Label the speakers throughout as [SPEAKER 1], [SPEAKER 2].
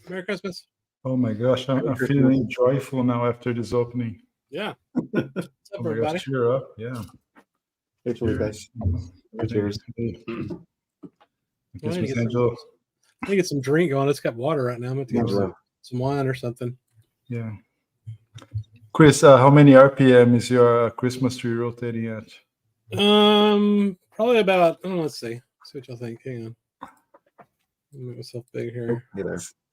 [SPEAKER 1] Merry Christmas.
[SPEAKER 2] Oh my gosh, I'm feeling joyful now after this opening.
[SPEAKER 1] Yeah. What's up,
[SPEAKER 2] Oh my
[SPEAKER 1] everybody?
[SPEAKER 2] gosh, cheer up. Yeah.
[SPEAKER 3] Hey, Felipe. Cheers.
[SPEAKER 2] Christmas Angel.
[SPEAKER 1] Let me get some drink going. It's got water right now. I'm going to get some wine or something.
[SPEAKER 2] Yeah. Chris, how many RPM is your Christmas tree rotating at?
[SPEAKER 1] Probably about, I don't know, let's see. See what y'all think. Hang on. I'll make myself big here.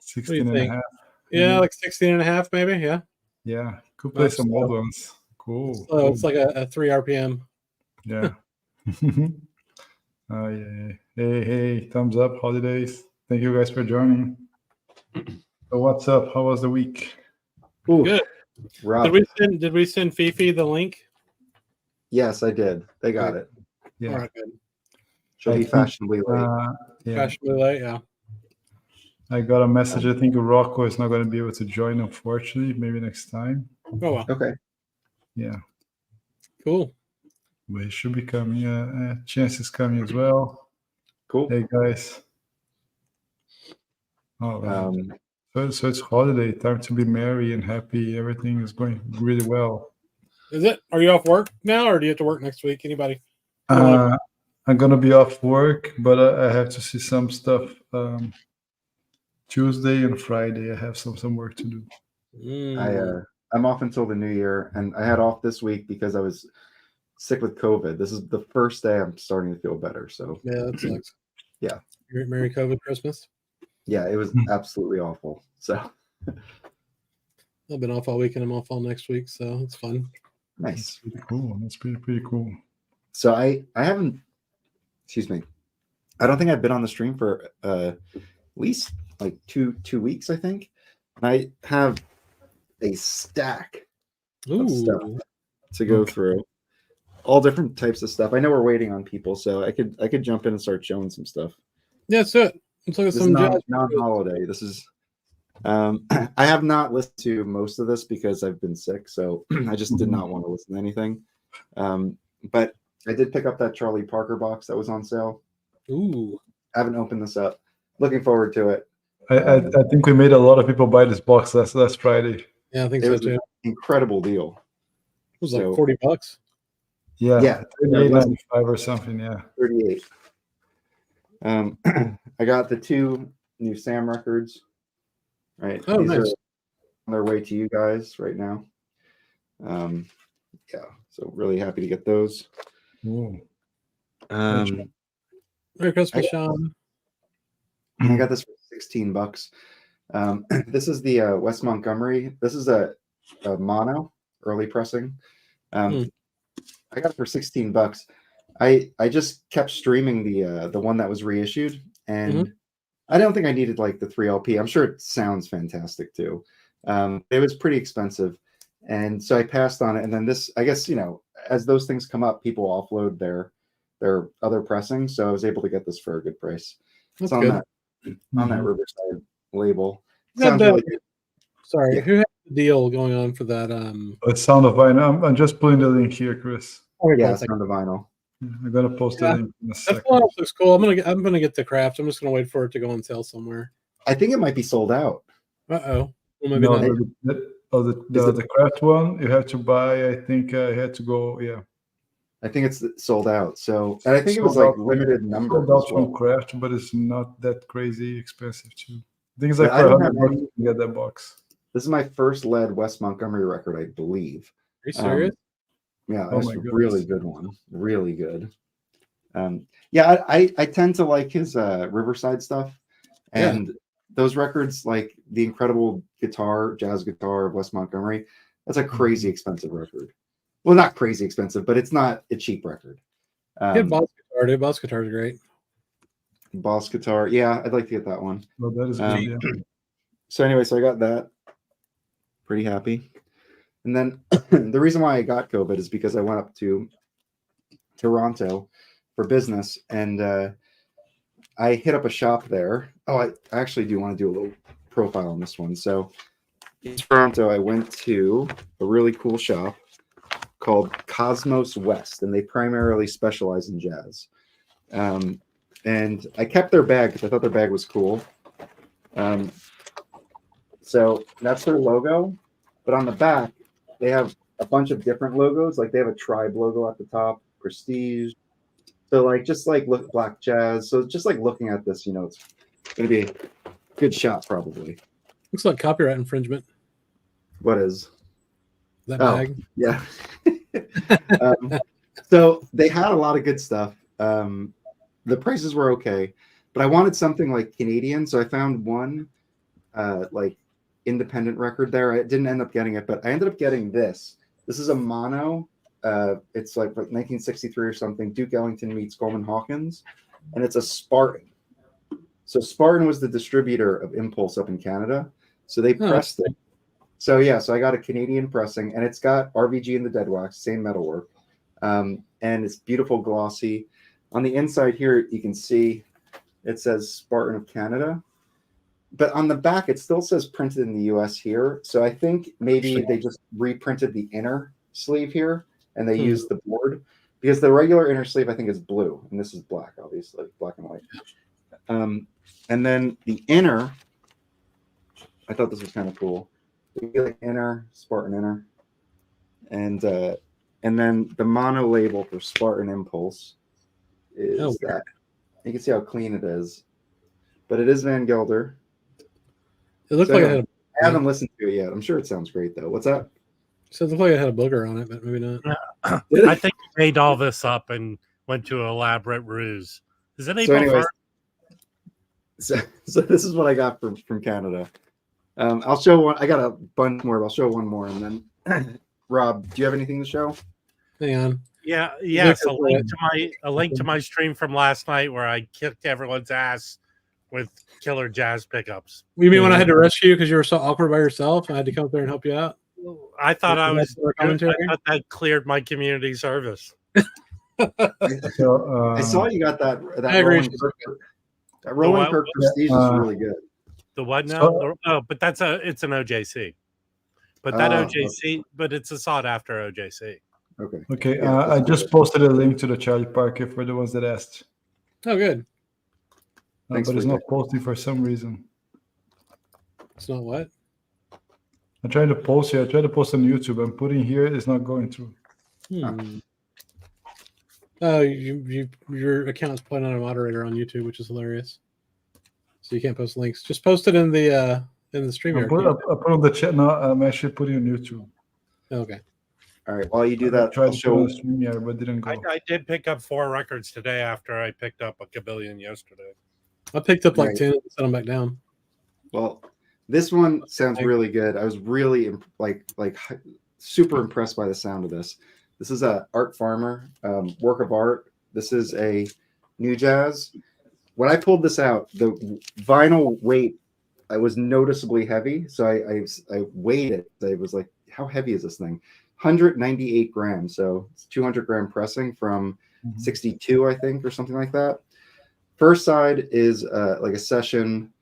[SPEAKER 2] 16 and a half.
[SPEAKER 1] Yeah, like 16 and a half, maybe. Yeah.
[SPEAKER 2] Yeah. Could play some old ones. Cool.
[SPEAKER 1] So it's like a 3 RPM.
[SPEAKER 2] Yeah. Oh, yeah. Hey, thumbs up, holidays. Thank you guys for joining. So what's up? How was the week?
[SPEAKER 3] Ooh,
[SPEAKER 1] good.
[SPEAKER 3] Rob.
[SPEAKER 1] Did we send Fifi the link?
[SPEAKER 3] Yes, I did. They got it.
[SPEAKER 2] Yeah.
[SPEAKER 1] All right, good.
[SPEAKER 3] She'll be fashionably late.
[SPEAKER 1] Fashionably late, yeah.
[SPEAKER 2] I got a message. I think Rocco is not going to be able to join, unfortunately. Maybe next time.
[SPEAKER 1] Oh, well.
[SPEAKER 3] Okay.
[SPEAKER 2] Yeah.
[SPEAKER 1] Cool.
[SPEAKER 2] But he should be coming. Chance is coming as well.
[SPEAKER 3] Cool.
[SPEAKER 2] Hey, guys. Oh, so it's holiday time to be merry and happy. Everything is going really well.
[SPEAKER 1] Is it? Are you off work now, or do you have to work next week? Anybody?
[SPEAKER 2] I'm gonna be off work, but I have to see some stuff. Tuesday and Friday, I have some work to do.
[SPEAKER 3] I'm off until the new year, and I had off this week because I was sick with COVID. This is the first day I'm starting to feel better. So
[SPEAKER 1] yeah, that sucks.
[SPEAKER 3] Yeah.
[SPEAKER 1] Merry COVID Christmas.
[SPEAKER 3] Yeah, it was absolutely awful. So
[SPEAKER 1] I've been off all week and I'm off all next week, so it's fun.
[SPEAKER 3] Nice.
[SPEAKER 2] That's pretty cool. That's pretty cool.
[SPEAKER 3] So I haven't, excuse me, I don't think I've been on the stream for at least like two weeks, I think. And I have a stack of stuff to go through. All different types of stuff. I know we're waiting on people, so I could jump in and start showing some stuff.
[SPEAKER 1] Yeah, that's it. Let's look at some
[SPEAKER 3] non-holiday. This is I have not listened to most of this because I've been sick, so I just did not want to listen to anything. But I did pick up that Charlie Parker box that was on sale.
[SPEAKER 1] Ooh.
[SPEAKER 3] I haven't opened this up. Looking forward to it.
[SPEAKER 2] I think we made a lot of people buy this box last Friday.
[SPEAKER 1] Yeah, I think so too.
[SPEAKER 3] Incredible deal.
[SPEAKER 1] It was like $40.
[SPEAKER 3] Yeah,
[SPEAKER 2] 38.95 or something. Yeah,
[SPEAKER 3] 38. I got the 2 new Sam records. Right.
[SPEAKER 1] Oh,
[SPEAKER 3] these
[SPEAKER 1] nice.
[SPEAKER 3] are on their way to you guys right now. Yeah, so really happy to get those.
[SPEAKER 2] Ooh.
[SPEAKER 1] Merry Christmas, Sean.
[SPEAKER 3] I got this for $16. This is the Wes Montgomery. This is a mono early pressing. I got it for $16. I just kept streaming the one that was reissued, and I don't think I needed like the 3 LP. I'm sure it sounds fantastic too. It was pretty expensive, and so I passed on it. And then this, I guess, as those things come up, people offload their other pressings, so I was able to get this for a good price. It's on that Riverside label. Sounds really good.
[SPEAKER 1] Sorry, who had the deal going on for that?
[SPEAKER 2] It's Sound of Vinyl. I'm just putting the link here, Chris.
[SPEAKER 3] Yeah, Sound of Vinyl.
[SPEAKER 2] I'm gonna post the link in a second.
[SPEAKER 1] That looks cool. I'm gonna get the craft. I'm just gonna wait for it to go on sale somewhere.
[SPEAKER 3] I think it might be sold out.
[SPEAKER 1] Well, maybe not.
[SPEAKER 2] The craft one you have to buy. I think I had to go. Yeah,
[SPEAKER 3] I think it's sold out. So, and I think it was like limited number.
[SPEAKER 2] Sold out from craft, but it's not that crazy expensive too. I think it's like for $100 to get that box.
[SPEAKER 3] This is my first lead Wes Montgomery record, I believe.
[SPEAKER 1] Are you serious?
[SPEAKER 3] Yeah, that's a really good one. Really good. Yeah, I tend to like his Riverside stuff, and those records, like the incredible jazz guitar of Wes Montgomery, that's a crazy expensive record. Well, not crazy expensive, but it's not a cheap record.
[SPEAKER 1] Good Boss guitar, dude. Boss guitar is great.
[SPEAKER 3] Boss guitar, yeah, I'd like to get that one.
[SPEAKER 2] Well, that is good. Yeah.
[SPEAKER 3] So anyway, so I got that. Pretty happy. And then the reason why I got COVID is because I went up to Toronto for business, and I hit up a shop there. Oh, I actually do want to do a little profile on this one. So in Toronto, I went to a really cool shop called Cosmos West, and they primarily specialize in jazz. And I kept their bag because I thought their bag was cool. So that's their logo. But on the back, they have a bunch of different logos. Like they have a tribe logo at the top, Prestige. So like just like look Black Jazz. So just like looking at this, it's gonna be a good shot probably.
[SPEAKER 1] Looks like copyright infringement.
[SPEAKER 3] What is
[SPEAKER 1] That bag.
[SPEAKER 3] Yeah. So they had a lot of good stuff. The prices were okay, but I wanted something like Canadian, so I found one like independent record there. I didn't end up getting it, but I ended up getting this. This is a mono. It's like 1963 or something. Duke Ellington meets Coleman Hawkins, and it's a Spartan. So Spartan was the distributor of Impulse up in Canada, so they pressed it. So yeah, so I got a Canadian pressing, and it's got RVG in the dead wax, same metalwork, and it's beautiful, glossy. On the inside here, you can see it says Spartan of Canada, but on the back, it still says printed in the US here. So I think maybe they just reprinted the inner sleeve here, and they used the board, because the regular inner sleeve, I think, is blue, and this is black, obviously, black and white. And then the inner, I thought this was kind of cool. The inner, Spartan inner, and then the mono label for Spartan Impulse is that. You can see how clean it is, but it is Van Gelder.
[SPEAKER 1] It looked like it had
[SPEAKER 3] I haven't listened to it yet. I'm sure it sounds great though. What's that?
[SPEAKER 1] So it looked like it had a booger on it, but maybe not.
[SPEAKER 4] I think you made all this up and went to an elaborate ruse. Is it April 1st?
[SPEAKER 3] So this is what I got from Canada. I'll show one. I got a bunch more, but I'll show one more, and then Rob, do you have anything to show?
[SPEAKER 1] Hang on.
[SPEAKER 4] Yes, a link to my stream from last night where I kicked everyone's ass with killer jazz pickups.
[SPEAKER 1] You mean when I had to rescue you because you were so awkward by yourself and I had to come up there and help you out?
[SPEAKER 4] I thought I
[SPEAKER 1] commentary?
[SPEAKER 4] thought that cleared my community service.
[SPEAKER 2] So,
[SPEAKER 3] I saw you got that
[SPEAKER 1] I agree.
[SPEAKER 3] Roland Kirk Prestige is really good.
[SPEAKER 4] The what now? But it's an OJC. But that OJC, but it's a sought after OJC.
[SPEAKER 3] Okay.
[SPEAKER 2] Yeah, I just posted a link to the Charlie Parker for the ones that asked.
[SPEAKER 1] Oh, good.
[SPEAKER 3] Thanks,
[SPEAKER 2] but it's not posting for some reason.
[SPEAKER 1] It's not what?
[SPEAKER 2] I tried to post here. I tried to post on YouTube. I'm putting here. It's not going through.
[SPEAKER 1] Oh, your account's probably not a moderator on YouTube, which is hilarious. So you can't post links. Just post it in the stream.
[SPEAKER 2] I put on the chat. No, I'm actually putting on YouTube.
[SPEAKER 1] Okay.
[SPEAKER 3] All right. While you do that,
[SPEAKER 2] I'll show the stream here, but didn't go.
[SPEAKER 4] I did pick up 4 records today after I picked up a kabillion yesterday.
[SPEAKER 1] I picked up like 10 and set them back down.
[SPEAKER 3] Well, this one sounds really good. I was really like super impressed by the sound of this. This is a Art Farmer work of art. This is a new jazz. When I pulled this out, the vinyl weight was noticeably heavy. So I weighed it. I was like, how heavy is this thing? 198 grams. So it's 200-gram pressing from 62, I think, or something like that. First side is like a session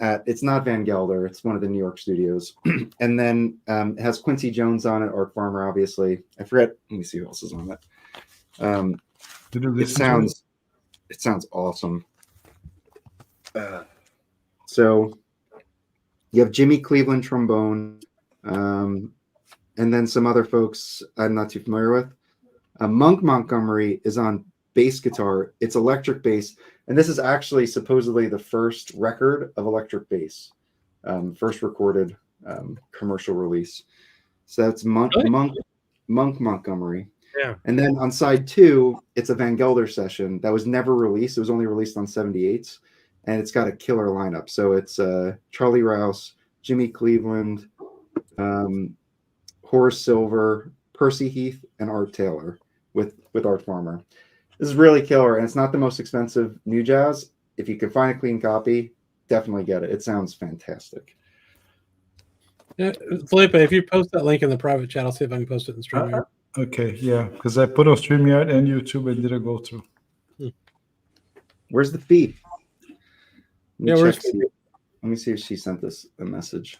[SPEAKER 3] at, it's not Van Gelder, it's one of the New York studios. And then it has Quincy Jones on it, Art Farmer, obviously. I forget, let me see who else is on it. It sounds awesome. So you have Jimmy Cleveland trombone, and then some other folks I'm not too familiar with. Monk Montgomery is on bass guitar. It's electric bass. And this is actually supposedly the first record of electric bass, first recorded commercial release. So that's Monk Montgomery.
[SPEAKER 4] Yeah.
[SPEAKER 3] And then on side 2, it's a Van Gelder session that was never released. It was only released on 78s. And it's got a killer lineup. So it's Charlie Rouse, Jimmy Cleveland, Horace Silver, Percy Heath, and Art Taylor with Art Farmer. This is really killer, and it's not the most expensive new jazz. If you can find a clean copy, definitely get it. It sounds fantastic.
[SPEAKER 1] Yeah, Felipe, if you post that link in the private chat, I'll see if I can post it in StreamYard.
[SPEAKER 2] Okay, yeah, because I put on StreamYard and YouTube and didn't go through.
[SPEAKER 3] Where's the fee? Let me see if she sent us a message.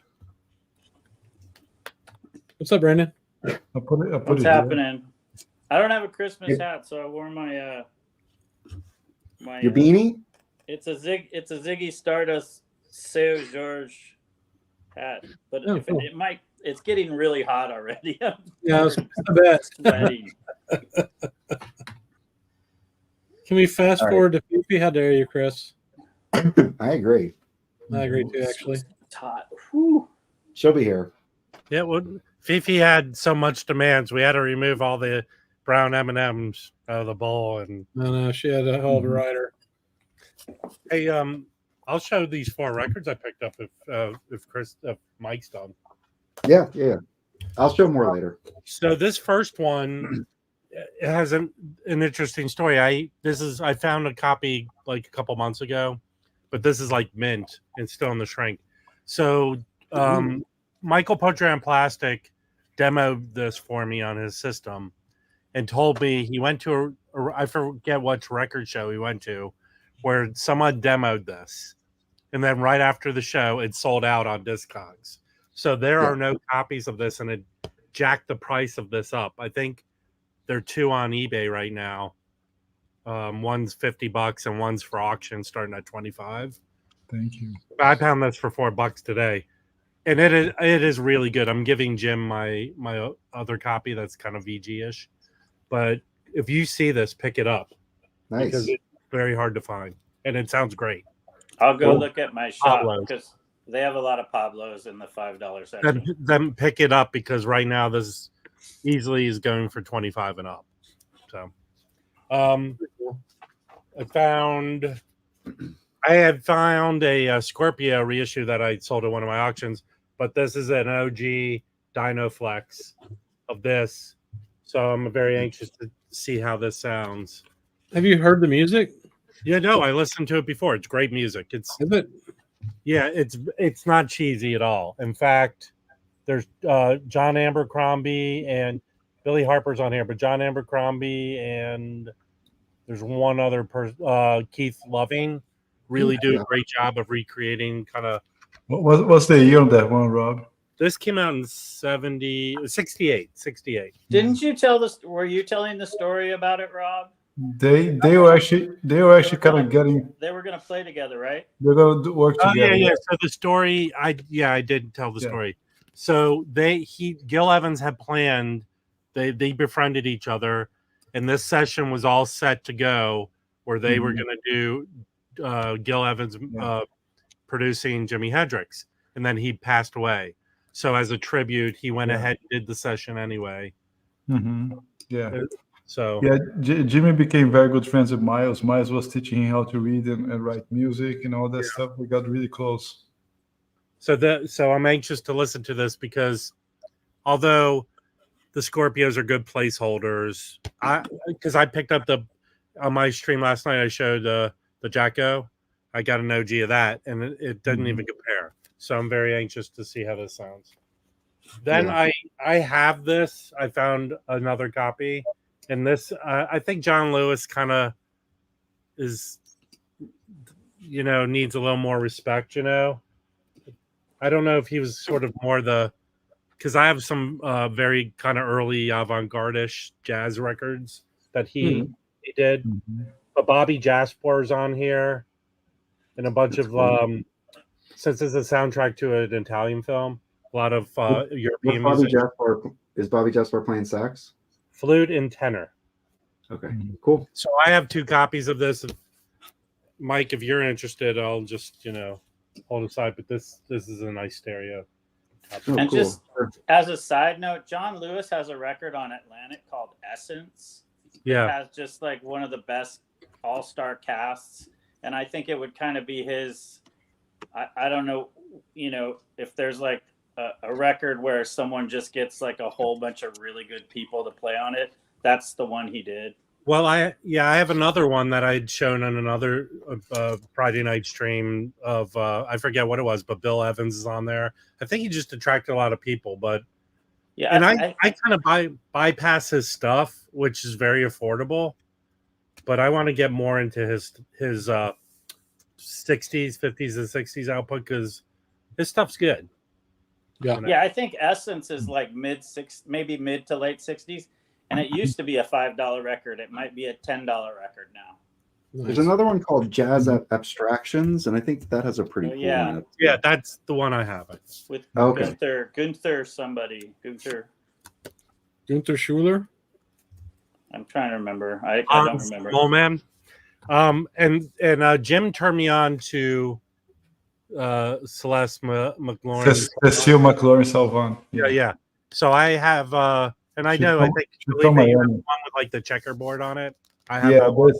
[SPEAKER 1] What's up, Brandon?
[SPEAKER 5] What's happening? I don't have a Christmas hat, so I wore my
[SPEAKER 3] your beanie.
[SPEAKER 5] It's a Ziggy Stardust Seu George hat. But
[SPEAKER 1] Oh,
[SPEAKER 5] if
[SPEAKER 1] cool.
[SPEAKER 5] it might, it's getting really hot already. I'm
[SPEAKER 1] Yeah, I bet.
[SPEAKER 5] sweating.
[SPEAKER 1] Can we fast
[SPEAKER 3] All right.
[SPEAKER 1] forward to Fifi? How dare you, Chris?
[SPEAKER 3] I agree.
[SPEAKER 1] I agree too, actually.
[SPEAKER 5] It's hot. Whew.
[SPEAKER 3] She'll be here.
[SPEAKER 4] Yeah, well, Fifi had so much demands. We had to remove all the brown M&Ms out of the bowl. And
[SPEAKER 1] No, she had a hell of a rider.
[SPEAKER 4] hey, I'll show these 4 records I picked up if Mike's done.
[SPEAKER 3] Yeah. I'll show more later.
[SPEAKER 4] So this first one it has an interesting story. I found a copy like a couple months ago, but this is like mint and still in the shrink. So Michael Potran Plastic demoed this for me on his system and told me he went to I forget what record show he went to where someone demoed this. And then right after the show, it sold out on Discogs. So there are no copies of this, and it jacked the price of this up. I think there are 2 on eBay right now. One's $50 and one's for auction starting at $25.
[SPEAKER 2] Thank you.
[SPEAKER 4] I found this for $4 today. And it is really good. I'm giving Jim my other copy that's kind of VG-ish. But if you see this, pick it up.
[SPEAKER 3] Nice.
[SPEAKER 4] Because it's very hard to find. And it sounds great.
[SPEAKER 5] I'll go look at my shop
[SPEAKER 4] Pablo's.
[SPEAKER 5] because they have a lot of Pablos in the $5 section.
[SPEAKER 4] Then pick it up because right now this easily is going for 25 and up. So I had found a Scorpio reissue that I sold at one of my auctions, but this is an OG Dynaflex of this. So I'm very anxious to see how this sounds.
[SPEAKER 1] Have you heard the music?
[SPEAKER 4] Yeah, no, I listened to it before. It's great music.
[SPEAKER 1] Is it?
[SPEAKER 4] Yeah, it's not cheesy at all. In fact, there's John Abercrombie and Billy Harper's on here, but John Abercrombie and there's one other person, Keith Loving, really do a great job of recreating kind of.
[SPEAKER 2] What's the year on that one, Rob?
[SPEAKER 4] This came out in 68.
[SPEAKER 5] Didn't you tell this? Were you telling the story about it, Rob?
[SPEAKER 2] They were actually kind of getting.
[SPEAKER 5] They were going to play together, right?
[SPEAKER 2] They're going to work together.
[SPEAKER 4] Yeah. So the story, I did tell the story. So Gil Evans had planned. They befriended each other, and this session was all set to go where they were going to do Gil Evans producing Jimi Hendrix, and then he passed away. So as a tribute, he went ahead and did the session anyway.
[SPEAKER 2] Mm-hmm. Yeah.
[SPEAKER 4] So
[SPEAKER 2] Jimmy became very good friends with Miles. Miles was teaching him how to read and write music and all that stuff. We got really close.
[SPEAKER 4] So I'm anxious to listen to this because although the Scorpios are good placeholders, because I picked up on my stream last night, I showed the Jacko. I got an OG of that, and it doesn't even compare. So I'm very anxious to see how this sounds. Then I have this. I found another copy. And this, I think John Lewis kind of is, needs a little more respect, I don't know if he was sort of more because I have some very kind of early avant-garde-ish jazz records that he did. Mm-hmm. But Bobby Jasper's on here and a bunch of, since it's a soundtrack to an Italian film, a lot of European music.
[SPEAKER 3] Is Bobby Jasper playing sax?
[SPEAKER 4] Flute and tenor.
[SPEAKER 3] Okay, cool.
[SPEAKER 4] So I have 2 copies of this. Mike, if you're interested, I'll just hold aside. But this is a nice stereo.
[SPEAKER 5] And cool. Just as a side note, John Lewis has a record on Atlantic called Essence.
[SPEAKER 4] Yeah,
[SPEAKER 5] it has just like one of the best all-star casts, and I think it would kind of be his. I don't know, if there's like a record where someone just gets like a whole bunch of really good people to play on it. That's the one he did.
[SPEAKER 4] Well, I have another one that I'd shown on another Friday night stream of I forget what it was, but Bill Evans is on there. I think he just attracted a lot of people, but and I kind of bypass his stuff, which is very affordable, but I want to get more into his 60s, 50s, and 60s output because his stuff's good.
[SPEAKER 5] Yeah, I think Essence is like maybe mid to late 60s, and it used to be a $5 record. It might be a $10 record now.
[SPEAKER 3] There's
[SPEAKER 1] Nice.
[SPEAKER 3] another one called Jazz Abstractions, and I think that has a pretty
[SPEAKER 5] Oh,
[SPEAKER 3] cool
[SPEAKER 5] yeah.
[SPEAKER 3] lineup.
[SPEAKER 4] Yeah, that's the one I have.
[SPEAKER 5] With
[SPEAKER 3] Okay.
[SPEAKER 5] Gunther somebody. Gunther.
[SPEAKER 1] Gunther Schuler.
[SPEAKER 5] I'm trying to remember. I don't remember.
[SPEAKER 4] Oh man. And Jim turned me on to Celeste McLaurin.
[SPEAKER 2] Cecile McLaurin Salvan.
[SPEAKER 4] Yeah. So I have and I
[SPEAKER 2] She's
[SPEAKER 4] know I
[SPEAKER 2] from-
[SPEAKER 4] think
[SPEAKER 2] she's
[SPEAKER 4] believe
[SPEAKER 2] from
[SPEAKER 4] me, you have
[SPEAKER 2] Miami.
[SPEAKER 4] one with like the checkerboard on it. I have
[SPEAKER 2] Yeah,
[SPEAKER 4] that one.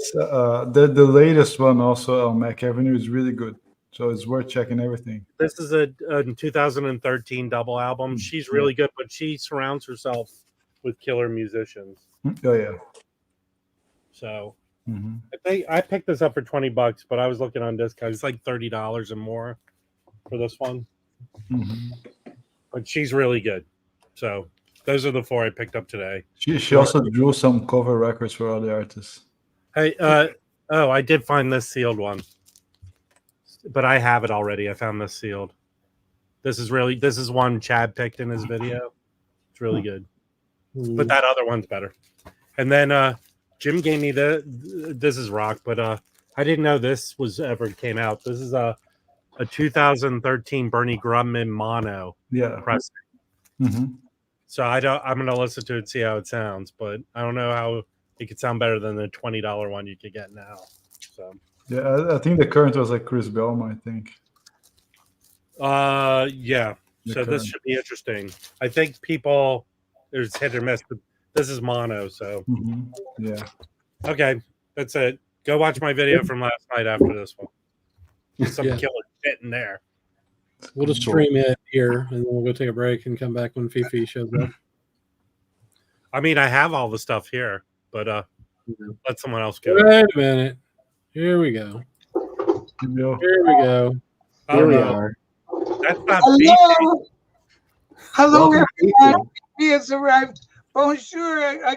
[SPEAKER 2] that's the latest one also on Mac Avenue is really good. So it's worth checking everything.
[SPEAKER 4] This is a 2013 double album. She's really good, but she surrounds herself with killer musicians.
[SPEAKER 2] Oh yeah.
[SPEAKER 4] So
[SPEAKER 2] Hmm.
[SPEAKER 4] I picked this up for $20, but I was looking on discount. It's like $30 and more for this one.
[SPEAKER 2] Hmm.
[SPEAKER 4] But she's really good. So those are the 4 I picked up today.
[SPEAKER 2] She also drew some cover records for other artists.
[SPEAKER 4] Hey, I did find this sealed one, but I have it already. I found this sealed. This is one Chad picked in his video. It's really good, but that other one's better. And then Jim gave me this is rock, but I didn't know this was ever came out. This is a 2013 Bernie Grumman mono
[SPEAKER 2] Yeah.
[SPEAKER 4] press.
[SPEAKER 2] Hmm.
[SPEAKER 4] So I'm gonna listen to it, see how it sounds, but I don't know how it could sound better than the $20 one you could get now. So
[SPEAKER 2] Yeah, I think the current was like Chris Belma, I think.
[SPEAKER 4] yeah.
[SPEAKER 2] The
[SPEAKER 4] So this
[SPEAKER 2] current.
[SPEAKER 4] should be interesting. I think people there's hit or miss, but this is mono, so
[SPEAKER 2] Mhm. Yeah.
[SPEAKER 4] okay, that's it. Go watch my video from last night after this one. There's some
[SPEAKER 1] Yeah.
[SPEAKER 4] killer shit in there.
[SPEAKER 1] We'll just stream it here, and then we'll go take a break and come back when Fifi shows up.
[SPEAKER 4] I mean, I have all the stuff here, but let someone else go.
[SPEAKER 1] Wait a minute. Here we go.
[SPEAKER 2] Yo.
[SPEAKER 1] Here we go.
[SPEAKER 4] Oh,
[SPEAKER 3] Here we
[SPEAKER 4] no.
[SPEAKER 3] are.
[SPEAKER 4] That's not Fifi.
[SPEAKER 6] Hello, hello,
[SPEAKER 3] Welcome,
[SPEAKER 6] everyone.
[SPEAKER 3] Fifi.
[SPEAKER 6] He has arrived. Bonjour. I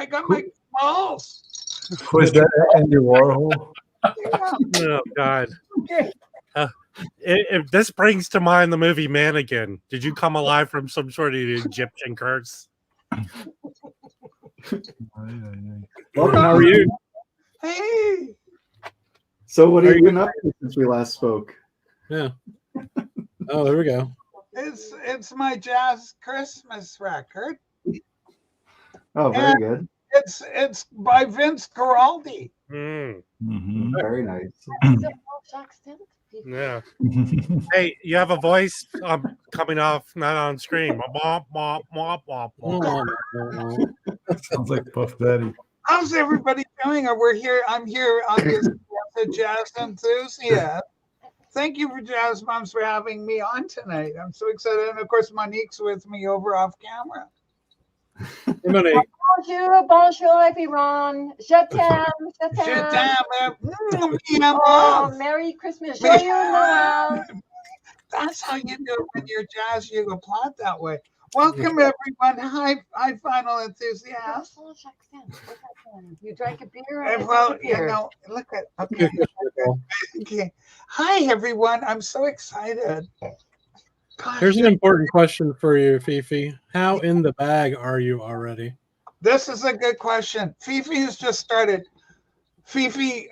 [SPEAKER 6] got my balls.
[SPEAKER 2] Who is that? Andy Warhol?
[SPEAKER 6] Yeah.
[SPEAKER 4] Oh God.
[SPEAKER 6] Okay.
[SPEAKER 4] If this brings to mind the movie Mannequin, did you come alive from some sort of Egyptian curse?
[SPEAKER 3] Welcome.
[SPEAKER 1] How are you?
[SPEAKER 6] Hey.
[SPEAKER 3] So, what
[SPEAKER 1] Are
[SPEAKER 3] have you
[SPEAKER 1] you-
[SPEAKER 3] been up to since we last spoke?
[SPEAKER 1] Yeah. Oh, there we go.
[SPEAKER 6] It's my jazz Christmas record.
[SPEAKER 3] Oh, very good.
[SPEAKER 6] It's by Vince Guaraldi.
[SPEAKER 4] Mm,
[SPEAKER 2] Mhm.
[SPEAKER 3] Very nice.
[SPEAKER 4] yeah. Hey, you have a voice coming off, not on screen. Womp, womp, womp, womp, womp.
[SPEAKER 2] Sounds like Puff Daddy.
[SPEAKER 6] How's everybody doing? I'm here obviously as a jazz enthusiast. Thank you for Jazz Moms for having me on tonight. I'm so excited. And of course, Monique's with me over off camera.
[SPEAKER 7] Bonjour, everyone. Je t'aime, je
[SPEAKER 6] Je
[SPEAKER 7] t'aime.
[SPEAKER 6] t'aime. Me and
[SPEAKER 7] Oh,
[SPEAKER 6] love.
[SPEAKER 7] Merry Christmas. Joyeux Noël.
[SPEAKER 6] That's how you do it when you're jazz. You applaud that way. Welcome, everyone. Hi, Final Enthusiast.
[SPEAKER 7] You drank a beer?
[SPEAKER 6] And
[SPEAKER 7] I
[SPEAKER 6] well,
[SPEAKER 7] drank a
[SPEAKER 6] you
[SPEAKER 7] beer.
[SPEAKER 6] know, look at, okay. Okay. Hi, everyone. I'm so excited. Gosh,
[SPEAKER 1] Here's an important question for you, Fifi. How in the bag are you already?
[SPEAKER 6] this is a good question. Fifi has just started. Fifi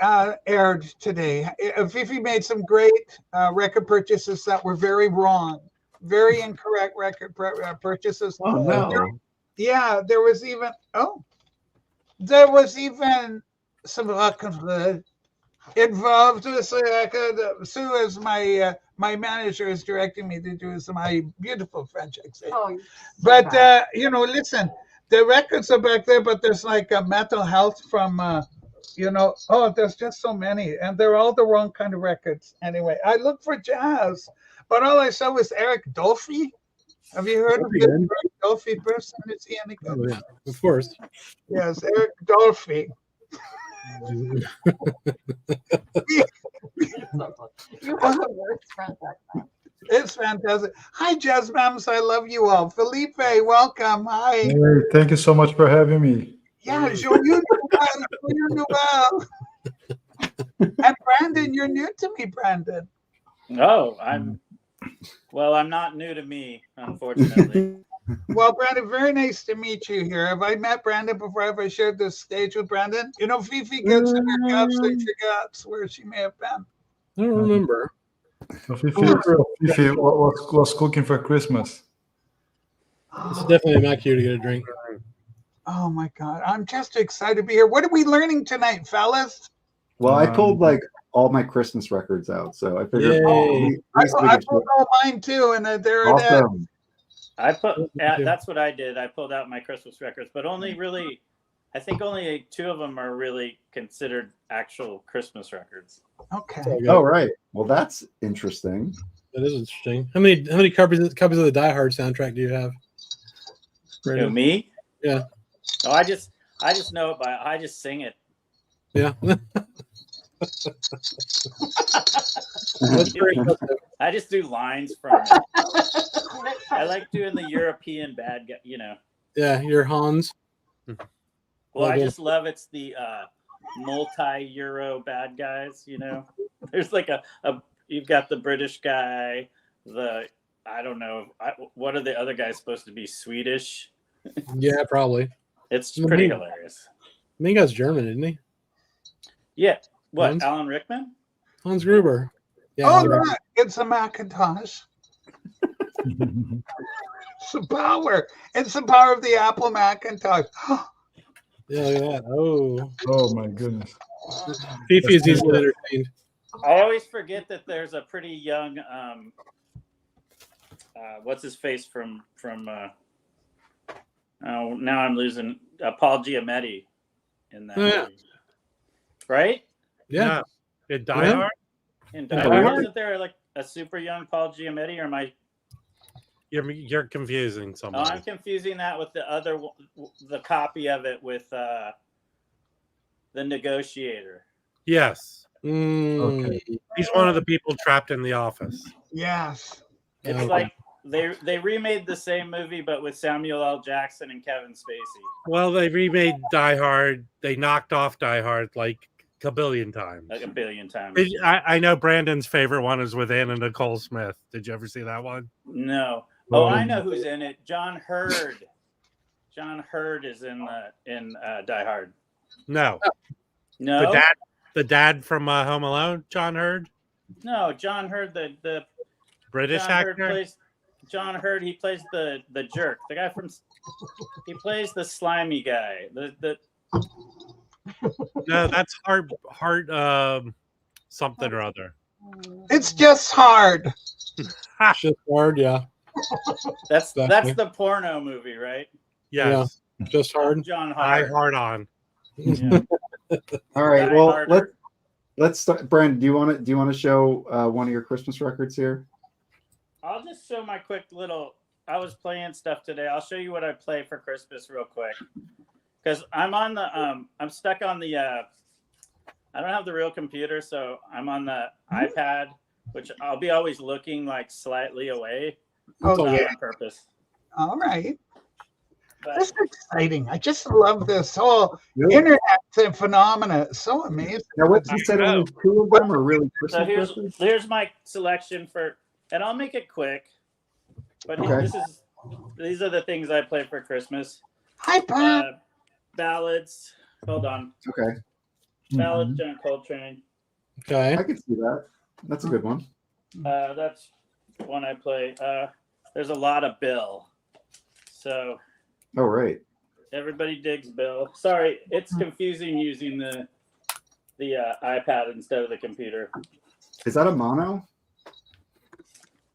[SPEAKER 6] aired today. Fifi made some great record purchases that were very wrong, very incorrect record purchases.
[SPEAKER 3] Oh, no.
[SPEAKER 6] Yeah, there was even some involved with Sue as my manager is directing me to do my beautiful French accent.
[SPEAKER 7] Oh, you're so
[SPEAKER 6] But
[SPEAKER 7] bad.
[SPEAKER 6] listen, the records are back there, but there's like a mental health from there's just so many, and they're all the wrong kind of records. Anyway, I look for jazz, but all I saw was Eric Dolphy. Have you heard of this
[SPEAKER 1] Again?
[SPEAKER 6] Eric Dolphy person? Is he any good?
[SPEAKER 1] Oh, yeah, of course.
[SPEAKER 6] Yes, Eric Dolphy.
[SPEAKER 7] You have the worst friend back then.
[SPEAKER 6] It's fantastic. Hi, Jazz Mams. I love you all. Felipe, welcome. Hi.
[SPEAKER 2] Hey, thank you so much for having me.
[SPEAKER 6] Yeah, Joyeux Noël. And Brandon, you're new to me, Brandon.
[SPEAKER 5] Oh, I'm not new to me, unfortunately.
[SPEAKER 6] Well, Brandon, very nice to meet you here. Have I met Brandon before? Have I shared this stage with Brandon? You know, Fifi gets in her cups and forgets where she may have been.
[SPEAKER 1] I don't remember.
[SPEAKER 2] So Fifi, what's cooking for Christmas?
[SPEAKER 1] It's definitely a Mac to get a drink.
[SPEAKER 6] Oh my God. I'm just excited to be here. What are we learning tonight, fellas?
[SPEAKER 3] Well, I pulled like all my Christmas records out, so I figured
[SPEAKER 1] Yay.
[SPEAKER 6] I pulled all mine too, and there it is.
[SPEAKER 3] awesome.
[SPEAKER 5] That's what I did. I pulled out my Christmas records, but only really, I think only 2 of them are really considered actual Christmas records.
[SPEAKER 6] Okay.
[SPEAKER 3] Oh, right. Well, that's interesting.
[SPEAKER 1] That is interesting. How many copies of the Die Hard soundtrack do you have?
[SPEAKER 5] Who, me?
[SPEAKER 1] Yeah.
[SPEAKER 5] Oh, I just know it I just sing it.
[SPEAKER 1] Yeah. That's very impressive.
[SPEAKER 5] I just do lines from it. I like doing the European bad guy, you know.
[SPEAKER 1] Yeah, you're Hans.
[SPEAKER 5] Well, I
[SPEAKER 1] Okay.
[SPEAKER 5] just love it's the multi-Euro bad guys, you know. There's like you've got the British guy, I don't know, what are the other guys supposed to be? Swedish?
[SPEAKER 1] Yeah, probably.
[SPEAKER 5] It's pretty hilarious.
[SPEAKER 1] I think that's German, isn't he?
[SPEAKER 5] Yeah. What,
[SPEAKER 1] Hans?
[SPEAKER 5] Alan Rickman?
[SPEAKER 1] Hans Gruber. Yeah.
[SPEAKER 6] Oh,
[SPEAKER 1] Hans-
[SPEAKER 6] look, it's a Macintosh. It's the power. It's the power of the Apple Macintosh.
[SPEAKER 1] Yeah. Oh.
[SPEAKER 2] Oh my goodness.
[SPEAKER 1] Fifi is easily entertained.
[SPEAKER 5] I always forget that there's a pretty young what's his face from oh, now I'm losing Paul Giamatti in that
[SPEAKER 1] Oh, yeah.
[SPEAKER 5] movie. Right?
[SPEAKER 1] Yeah.
[SPEAKER 4] Did Die
[SPEAKER 1] Yeah.
[SPEAKER 4] Hard?
[SPEAKER 5] In
[SPEAKER 1] Die
[SPEAKER 5] Die Hard,
[SPEAKER 1] Hard.
[SPEAKER 5] isn't there like a super young Paul Giamatti, or am I?
[SPEAKER 4] You're confusing
[SPEAKER 5] Oh,
[SPEAKER 4] somebody.
[SPEAKER 5] I'm confusing that with the copy of it with The Negotiator.
[SPEAKER 4] Yes,
[SPEAKER 1] Mm.
[SPEAKER 4] he's one of the people trapped in the office.
[SPEAKER 6] Yes.
[SPEAKER 5] It's
[SPEAKER 1] Okay.
[SPEAKER 5] like they remade the same movie but with Samuel L. Jackson and Kevin Spacey.
[SPEAKER 4] Well, they remade Die Hard. They knocked off Die Hard like a billion times.
[SPEAKER 5] Like a billion times.
[SPEAKER 4] I know Brandon's favorite one is with Anna Nicole Smith. Did you ever see that one?
[SPEAKER 5] No. Oh, I know who's in it. John Hurd. John Hurd is in Die Hard.
[SPEAKER 4] No.
[SPEAKER 5] No.
[SPEAKER 4] The dad from Home Alone, John Hurd,
[SPEAKER 5] No, John Hurd, the
[SPEAKER 4] British
[SPEAKER 5] John Hurd
[SPEAKER 4] actor.
[SPEAKER 5] plays John Hurd. He plays the jerk, the guy from. He plays the slimy guy.
[SPEAKER 4] No, that's Hart something or other.
[SPEAKER 6] It's just hard.
[SPEAKER 1] It's just hard, yeah.
[SPEAKER 5] That's
[SPEAKER 1] Exactly.
[SPEAKER 5] the porno movie, right?
[SPEAKER 4] Yes,
[SPEAKER 1] Just hard.
[SPEAKER 5] John
[SPEAKER 4] I
[SPEAKER 5] Hart.
[SPEAKER 4] hard on.
[SPEAKER 5] Yeah.
[SPEAKER 3] All right.
[SPEAKER 5] Die
[SPEAKER 3] Well,
[SPEAKER 5] Harder.
[SPEAKER 3] let's start. Brandon, do you want to show one of your Christmas records here?
[SPEAKER 5] I'll just show my quick little. I was playing stuff today. I'll show you what I play for Christmas real quick, because I'm on the. I'm stuck on the. I don't have the real computer, so I'm on the iPad, which I'll be always looking like slightly away.
[SPEAKER 6] Oh,
[SPEAKER 5] Not
[SPEAKER 6] yeah.
[SPEAKER 5] on purpose.
[SPEAKER 6] All right.
[SPEAKER 5] But
[SPEAKER 6] This is exciting. I just love this whole
[SPEAKER 3] Really?
[SPEAKER 6] internet phenomena. It's so amazing.
[SPEAKER 3] Now, what you said, only 2 of them are really
[SPEAKER 5] so
[SPEAKER 3] Christmas records?
[SPEAKER 5] here's my selection for, and I'll make it quick. But
[SPEAKER 3] Okay.
[SPEAKER 5] these are the things I play for Christmas.
[SPEAKER 6] Hi, Pat.
[SPEAKER 5] Ballads. Hold on.
[SPEAKER 3] Okay,
[SPEAKER 5] Ballads, John Coltrane.
[SPEAKER 1] Okay.
[SPEAKER 3] I can see that. That's a good one.
[SPEAKER 5] That's one I play. There's a lot of Bill. So
[SPEAKER 3] Oh, right.
[SPEAKER 5] everybody digs Bill. Sorry, it's confusing using the iPad instead of the computer.
[SPEAKER 3] Is that a mono?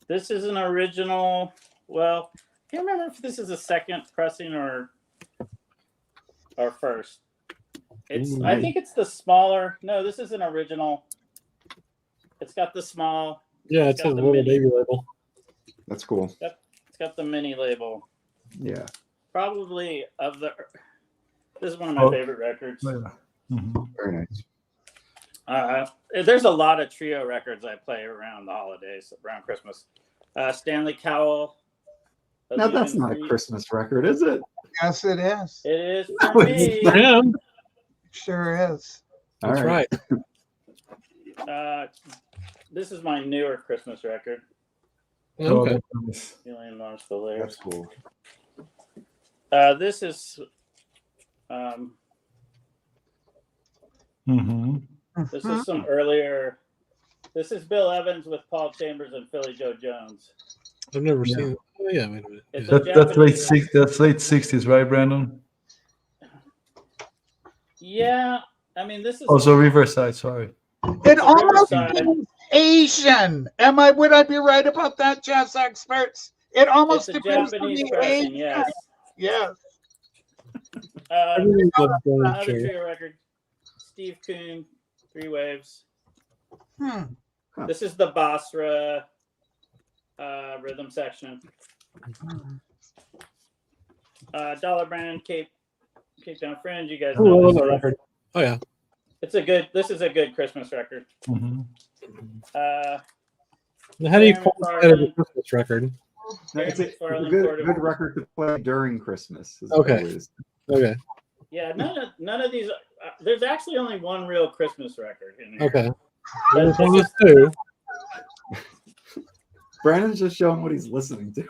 [SPEAKER 5] This is an original. Well, I can't remember if this is a second pressing or first. It's.
[SPEAKER 1] Ooh,
[SPEAKER 5] I
[SPEAKER 3] nice.
[SPEAKER 5] think it's the smaller. No, this is an original. It's got the small.
[SPEAKER 1] Yeah, it's a
[SPEAKER 5] got the
[SPEAKER 1] little
[SPEAKER 5] mini.
[SPEAKER 1] baby label.
[SPEAKER 3] That's cool.
[SPEAKER 5] It's got the mini label.
[SPEAKER 3] Yeah.
[SPEAKER 5] Probably of the. This is one of my
[SPEAKER 2] Oh.
[SPEAKER 5] favorite records.
[SPEAKER 2] Yeah. Mhm.
[SPEAKER 3] Very nice.
[SPEAKER 5] There's a lot of trio records I play around the holidays, around Christmas. Stanley Cowell.
[SPEAKER 3] Now, that's
[SPEAKER 5] Allegiance
[SPEAKER 3] not a
[SPEAKER 5] Free.
[SPEAKER 3] Christmas record, is it?
[SPEAKER 6] Yes, it is.
[SPEAKER 5] It is
[SPEAKER 3] No,
[SPEAKER 5] for
[SPEAKER 3] it's
[SPEAKER 5] me.
[SPEAKER 1] For him,
[SPEAKER 6] Sure is.
[SPEAKER 3] All
[SPEAKER 1] that's right.
[SPEAKER 5] This is my newer Christmas record.
[SPEAKER 2] Oh,
[SPEAKER 1] Okay.
[SPEAKER 2] that's nice.
[SPEAKER 5] Million Lost the Layers.
[SPEAKER 3] That's cool.
[SPEAKER 5] This is
[SPEAKER 2] Mm-hmm.
[SPEAKER 5] this is some earlier. This is Bill Evans with Paul Chambers and Philly Joe Jones.
[SPEAKER 1] I've never
[SPEAKER 2] Yeah.
[SPEAKER 1] seen. Oh yeah, wait a minute.
[SPEAKER 5] It's
[SPEAKER 1] Yeah.
[SPEAKER 5] a Japanese-
[SPEAKER 2] That's late 60s, right, Brandon?
[SPEAKER 5] Yeah, I mean this is
[SPEAKER 2] Also Riverside, sorry.
[SPEAKER 6] It almost
[SPEAKER 5] Riverside.
[SPEAKER 6] seems Asian. Would I be right about that, jazz experts? It almost
[SPEAKER 5] it's a
[SPEAKER 6] appears to
[SPEAKER 5] Japanese
[SPEAKER 6] be
[SPEAKER 5] pressing.
[SPEAKER 6] Asian.
[SPEAKER 5] Yes.
[SPEAKER 6] Yes.
[SPEAKER 1] Everything's a bonus
[SPEAKER 5] Another
[SPEAKER 1] share.
[SPEAKER 5] trio record. Steve Kuhn, Three Waves.
[SPEAKER 6] Hmm.
[SPEAKER 5] This is the Basra rhythm section. Dollar Brand, Cape Town Fringe. You guys
[SPEAKER 1] Oh, I
[SPEAKER 5] know
[SPEAKER 1] love
[SPEAKER 5] this
[SPEAKER 1] that
[SPEAKER 5] one.
[SPEAKER 1] record. Oh yeah.
[SPEAKER 5] This is a good Christmas record.
[SPEAKER 2] Mm-hmm.
[SPEAKER 1] How do you
[SPEAKER 5] Aaron
[SPEAKER 1] call that as a
[SPEAKER 5] McFarlane.
[SPEAKER 1] Christmas record?
[SPEAKER 3] No, it's a
[SPEAKER 5] McFarlane
[SPEAKER 3] good
[SPEAKER 5] Portable.
[SPEAKER 3] record to play during Christmas. Is
[SPEAKER 1] Okay.
[SPEAKER 3] always-
[SPEAKER 1] Okay.
[SPEAKER 5] Yeah, none of these. There's actually only one real Christmas record in here.
[SPEAKER 1] Okay.
[SPEAKER 5] But
[SPEAKER 1] This one
[SPEAKER 5] this
[SPEAKER 1] is two.
[SPEAKER 3] Brandon's just showing what he's listening to.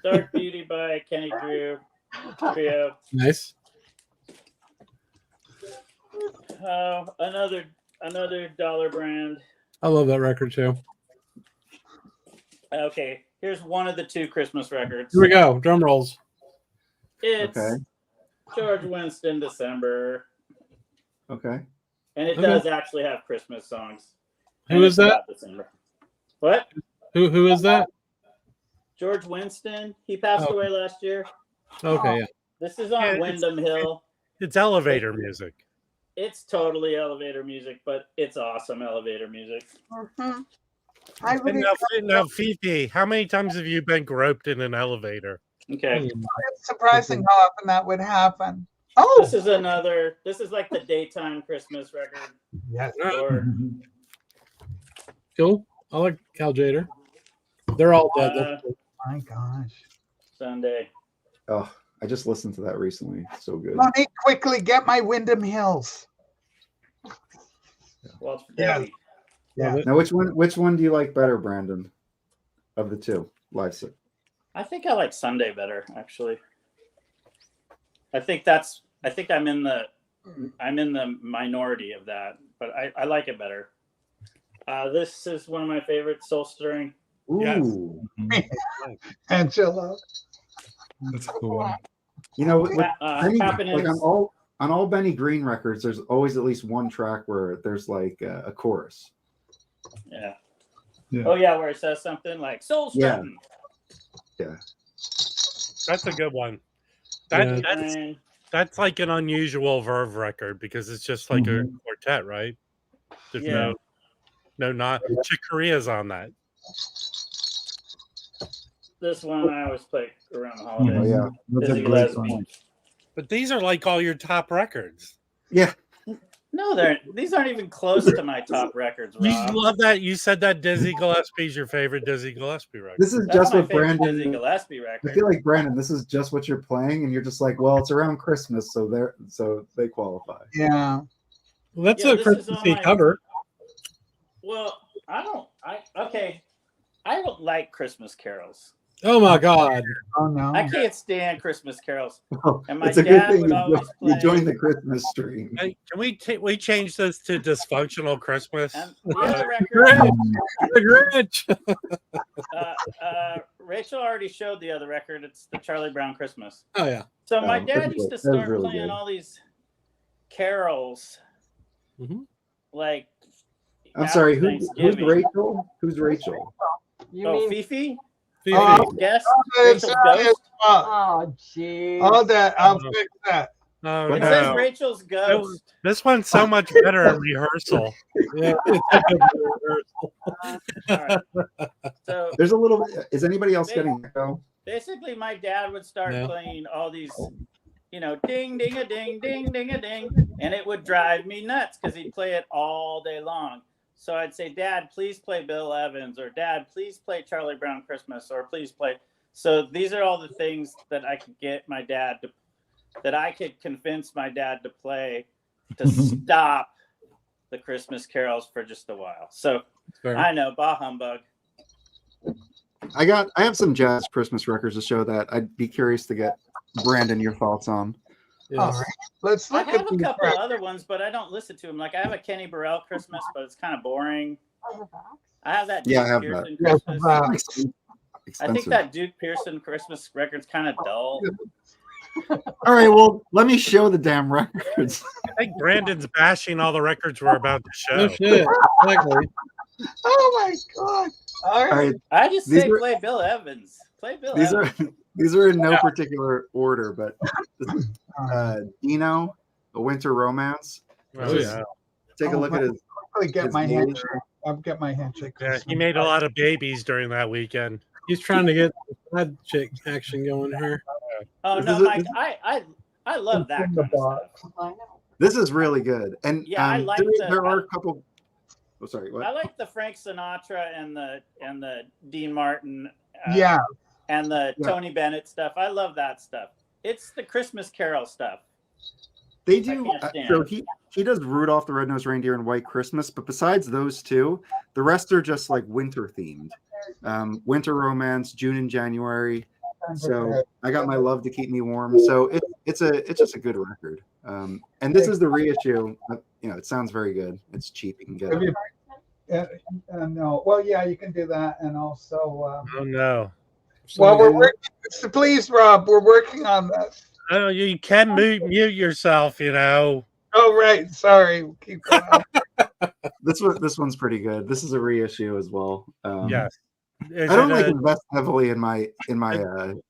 [SPEAKER 5] Dark Beauty by Kenny Drew Trio.
[SPEAKER 1] Nice.
[SPEAKER 5] Another Dollar Brand.
[SPEAKER 1] I love that record too.
[SPEAKER 5] Okay, here's one of the two Christmas records.
[SPEAKER 1] Here we go. Drum rolls.
[SPEAKER 5] It's
[SPEAKER 3] Okay.
[SPEAKER 5] George Winston, December,
[SPEAKER 3] Okay.
[SPEAKER 5] and it
[SPEAKER 1] Okay.
[SPEAKER 5] does actually have Christmas songs.
[SPEAKER 1] Who
[SPEAKER 5] And
[SPEAKER 1] is
[SPEAKER 5] it's
[SPEAKER 1] that?
[SPEAKER 5] about December. What?
[SPEAKER 1] Who is that?
[SPEAKER 5] George Winston. He passed
[SPEAKER 1] Oh.
[SPEAKER 5] away last year.
[SPEAKER 1] Okay, yeah.
[SPEAKER 5] This is on
[SPEAKER 4] Yeah, it's-
[SPEAKER 5] Wyndham Hill.
[SPEAKER 4] It's elevator music.
[SPEAKER 5] It's totally elevator music, but it's awesome elevator music.
[SPEAKER 6] Mhm. I
[SPEAKER 4] And
[SPEAKER 6] really
[SPEAKER 4] now, Fifi, how many times have you been groped in an elevator?
[SPEAKER 5] Okay.
[SPEAKER 6] it's surprising how often that would happen. Oh,
[SPEAKER 5] This is like the daytime Christmas record.
[SPEAKER 6] yes.
[SPEAKER 5] Or
[SPEAKER 1] Cool. I like Cal Jader. They're all dead.
[SPEAKER 5] Uh,
[SPEAKER 1] That's cool.
[SPEAKER 6] My gosh.
[SPEAKER 5] Sunday.
[SPEAKER 3] Oh, I just listened to that recently. So good.
[SPEAKER 6] Monique, quickly get my Wyndham Hills.
[SPEAKER 5] Waltz for
[SPEAKER 6] Yeah.
[SPEAKER 5] Debbie.
[SPEAKER 6] Yeah.
[SPEAKER 3] Now, which one do you like better, Brandon? Of the two live set?
[SPEAKER 5] I think I like Sunday better, actually. I think I'm in the minority of that, but I like it better. This is one of my favorites, Soul Stirring.
[SPEAKER 4] Yes.
[SPEAKER 3] Ooh.
[SPEAKER 6] Angela.
[SPEAKER 2] That's a cool one.
[SPEAKER 3] You know, with
[SPEAKER 5] Happenings.
[SPEAKER 3] like on all Benny Green records, there's always at least one track where there's like a chorus.
[SPEAKER 5] Yeah.
[SPEAKER 2] Yeah.
[SPEAKER 5] Oh yeah, where it says something like Soul
[SPEAKER 3] Yeah.
[SPEAKER 5] Stirring.
[SPEAKER 4] That's a good one.
[SPEAKER 1] Yeah.
[SPEAKER 4] That's like an unusual Verve record because it's just like a quartet, right? There's
[SPEAKER 5] Yeah.
[SPEAKER 4] not Chick Corea's on that.
[SPEAKER 5] This one I always play around the
[SPEAKER 3] Oh
[SPEAKER 5] holidays.
[SPEAKER 3] yeah,
[SPEAKER 2] That's a
[SPEAKER 5] Dizzy
[SPEAKER 2] great
[SPEAKER 5] Gillespie.
[SPEAKER 2] one.
[SPEAKER 4] But these are like all your top records.
[SPEAKER 3] yeah.
[SPEAKER 5] No, these aren't even close to my top records,
[SPEAKER 4] You
[SPEAKER 5] Rob.
[SPEAKER 4] love that. You said that Dizzy Gillespie's your favorite Dizzy Gillespie record.
[SPEAKER 3] This is
[SPEAKER 5] That's
[SPEAKER 3] just
[SPEAKER 5] my
[SPEAKER 3] what
[SPEAKER 5] favorite
[SPEAKER 3] Brandon.
[SPEAKER 5] Dizzy Gillespie
[SPEAKER 3] I
[SPEAKER 5] record.
[SPEAKER 3] feel like Brandon, this is just what you're playing, and you're just like, well, it's around Christmas, so they qualify.
[SPEAKER 6] Yeah.
[SPEAKER 1] Well, that's
[SPEAKER 5] Yeah,
[SPEAKER 1] a
[SPEAKER 5] this is
[SPEAKER 1] Christmassy
[SPEAKER 5] on my-
[SPEAKER 1] cover.
[SPEAKER 5] Well, I don't like Christmas carols.
[SPEAKER 1] Oh my God.
[SPEAKER 6] Oh no.
[SPEAKER 5] I can't stand Christmas carols.
[SPEAKER 3] Well,
[SPEAKER 5] And my
[SPEAKER 3] it's a good
[SPEAKER 5] dad
[SPEAKER 3] thing
[SPEAKER 5] would
[SPEAKER 3] you,
[SPEAKER 5] always
[SPEAKER 3] you
[SPEAKER 5] play-
[SPEAKER 3] joined the Christmas stream.
[SPEAKER 4] Hey, can we change this to dysfunctional Christmas?
[SPEAKER 5] And the other record,
[SPEAKER 1] Grinch. The Grinch.
[SPEAKER 5] Rachel already showed the other record. It's the Charlie Brown Christmas.
[SPEAKER 1] Oh yeah.
[SPEAKER 5] So my
[SPEAKER 3] Oh,
[SPEAKER 5] dad
[SPEAKER 3] that's
[SPEAKER 5] used to
[SPEAKER 3] good. That was
[SPEAKER 5] start
[SPEAKER 3] really
[SPEAKER 5] playing
[SPEAKER 3] good.
[SPEAKER 5] all these carols,
[SPEAKER 1] Mhm.
[SPEAKER 5] like.
[SPEAKER 3] I'm
[SPEAKER 5] after
[SPEAKER 3] sorry, who's
[SPEAKER 5] Thanksgiving.
[SPEAKER 3] Rachel? Who's Rachel?
[SPEAKER 7] You
[SPEAKER 5] Oh,
[SPEAKER 7] mean?
[SPEAKER 5] Fifi?
[SPEAKER 1] Fifi.
[SPEAKER 6] Oh.
[SPEAKER 5] Guess?
[SPEAKER 6] It's,
[SPEAKER 5] Rachel's
[SPEAKER 6] it's,
[SPEAKER 5] Ghost?
[SPEAKER 7] Oh, geez.
[SPEAKER 6] all that. I'll fix that.
[SPEAKER 4] Oh
[SPEAKER 3] What
[SPEAKER 5] It says
[SPEAKER 4] no!
[SPEAKER 5] Rachel's Ghost.
[SPEAKER 4] This one's so much better in rehearsal.
[SPEAKER 1] Yeah, it's a good rehearsal.
[SPEAKER 5] All right. So
[SPEAKER 3] There's a little. Is anybody else getting echo?
[SPEAKER 5] basically, my dad would start
[SPEAKER 1] No.
[SPEAKER 5] playing all these, ding, ding, a ding, ding, ding, a ding. And it would drive me nuts because he'd play it all day long. So I'd say, Dad, please play Bill Evans, or Dad, please play Charlie Brown Christmas, or please play. So these are all the things that I could get my dad to, that I could convince my dad to play to stop the Christmas carols for just a while. So
[SPEAKER 1] Fair.
[SPEAKER 5] I know, bah humbug.
[SPEAKER 3] I have some jazz Christmas records to show that I'd be curious to get Brandon your thoughts on.
[SPEAKER 1] Yes.
[SPEAKER 6] All right, let's
[SPEAKER 5] I
[SPEAKER 6] look
[SPEAKER 5] have
[SPEAKER 6] at
[SPEAKER 5] a
[SPEAKER 6] these
[SPEAKER 5] couple
[SPEAKER 6] records.
[SPEAKER 5] other ones, but I don't listen to them. Like I have a Kenny Burrell Christmas, but it's kind of boring. I have that
[SPEAKER 3] Yeah,
[SPEAKER 5] Duke
[SPEAKER 3] I have
[SPEAKER 5] Pearson
[SPEAKER 6] Yes,
[SPEAKER 5] Christmas. I think
[SPEAKER 3] Expensive.
[SPEAKER 5] that Duke Pearson Christmas record's kind of dull.
[SPEAKER 3] All right, well, let me show the damn records.
[SPEAKER 4] I think Brandon's bashing all the records we're about to show.
[SPEAKER 1] No shit. Exactly.
[SPEAKER 6] Oh my God! All
[SPEAKER 3] All
[SPEAKER 6] right,
[SPEAKER 3] right,
[SPEAKER 5] I just
[SPEAKER 3] These
[SPEAKER 5] say
[SPEAKER 3] are-
[SPEAKER 5] play Bill Evans. Play Bill
[SPEAKER 3] these
[SPEAKER 5] Evans.
[SPEAKER 3] are these are in no particular order, but this is, Dino, A Winter Romance.
[SPEAKER 4] Oh,
[SPEAKER 3] Just
[SPEAKER 4] yeah.
[SPEAKER 3] take a look at his.
[SPEAKER 6] really get
[SPEAKER 3] his
[SPEAKER 6] my
[SPEAKER 3] age.
[SPEAKER 6] handshake. I'll get my handshake.
[SPEAKER 4] Yeah, he made a lot of babies during that weekend.
[SPEAKER 1] He's trying to get side chick action going here.
[SPEAKER 5] Oh
[SPEAKER 3] This
[SPEAKER 5] no,
[SPEAKER 3] is a-
[SPEAKER 5] Mike! I love that
[SPEAKER 6] In the
[SPEAKER 5] kind of
[SPEAKER 6] box.
[SPEAKER 5] stuff.
[SPEAKER 3] This is really good, and
[SPEAKER 5] Yeah, I like
[SPEAKER 3] there are a couple. Oh, sorry. What?
[SPEAKER 5] I like the Frank Sinatra and the Dean Martin.
[SPEAKER 6] Yeah,
[SPEAKER 5] And the
[SPEAKER 3] Yeah.
[SPEAKER 5] Tony Bennett stuff. I love that stuff. It's the Christmas Carol stuff.
[SPEAKER 3] They do.
[SPEAKER 5] can't stand
[SPEAKER 3] So
[SPEAKER 5] it.
[SPEAKER 3] he does Rudolph the Red-Nosed Reindeer and White Christmas, but besides those two, the rest are just like winter themed. Winter Romance, June and January. So I got My Love to Keep Me Warm. So it's just a good record. And this is the reissue. It sounds very good. It's cheap. You can get
[SPEAKER 6] Have
[SPEAKER 3] it.
[SPEAKER 6] you- no. Well, yeah, you can do that, and also.
[SPEAKER 4] Oh, no.
[SPEAKER 6] Well, we're working. Please, Rob, we're working on that.
[SPEAKER 4] Oh, you can mute yourself, you know.
[SPEAKER 6] Oh, right. Sorry. Keep going.
[SPEAKER 3] This one's pretty good. This is a reissue as well.
[SPEAKER 4] Yes. Is
[SPEAKER 3] I don't
[SPEAKER 4] it
[SPEAKER 3] invest heavily in my
[SPEAKER 4] is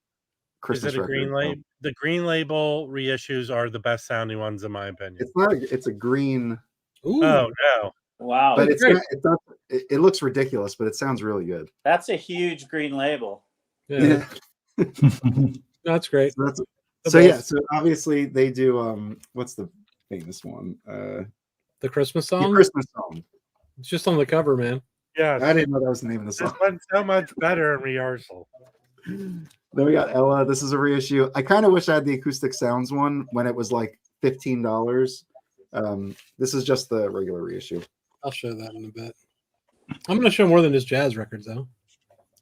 [SPEAKER 3] Christmas
[SPEAKER 4] it a
[SPEAKER 3] record.
[SPEAKER 4] green label? The green label reissues are the best sounding ones, in my opinion.
[SPEAKER 3] It's not. It's a green,
[SPEAKER 1] Ooh.
[SPEAKER 4] Oh, no.
[SPEAKER 5] Wow.
[SPEAKER 3] but it's
[SPEAKER 1] great.
[SPEAKER 3] not, it's not. It looks ridiculous, but it sounds really good.
[SPEAKER 5] That's a huge green label.
[SPEAKER 1] Yeah, that's great.
[SPEAKER 3] So that's
[SPEAKER 1] The
[SPEAKER 3] so yeah.
[SPEAKER 1] both.
[SPEAKER 3] So obviously they do. What's the famous one?
[SPEAKER 1] The Christmas
[SPEAKER 3] The
[SPEAKER 1] song.
[SPEAKER 3] Christmas song.
[SPEAKER 1] It's just on the cover, man.
[SPEAKER 4] Yes.
[SPEAKER 3] I didn't know that was the name of the
[SPEAKER 4] This
[SPEAKER 3] song.
[SPEAKER 4] went so much better in rehearsal.
[SPEAKER 3] Then we got Ella. This is a reissue. I kind of wish I had the acoustic sounds one when it was like $15. This is just the regular reissue.
[SPEAKER 1] I'll show that in a bit. I'm going to show more than just jazz records, though.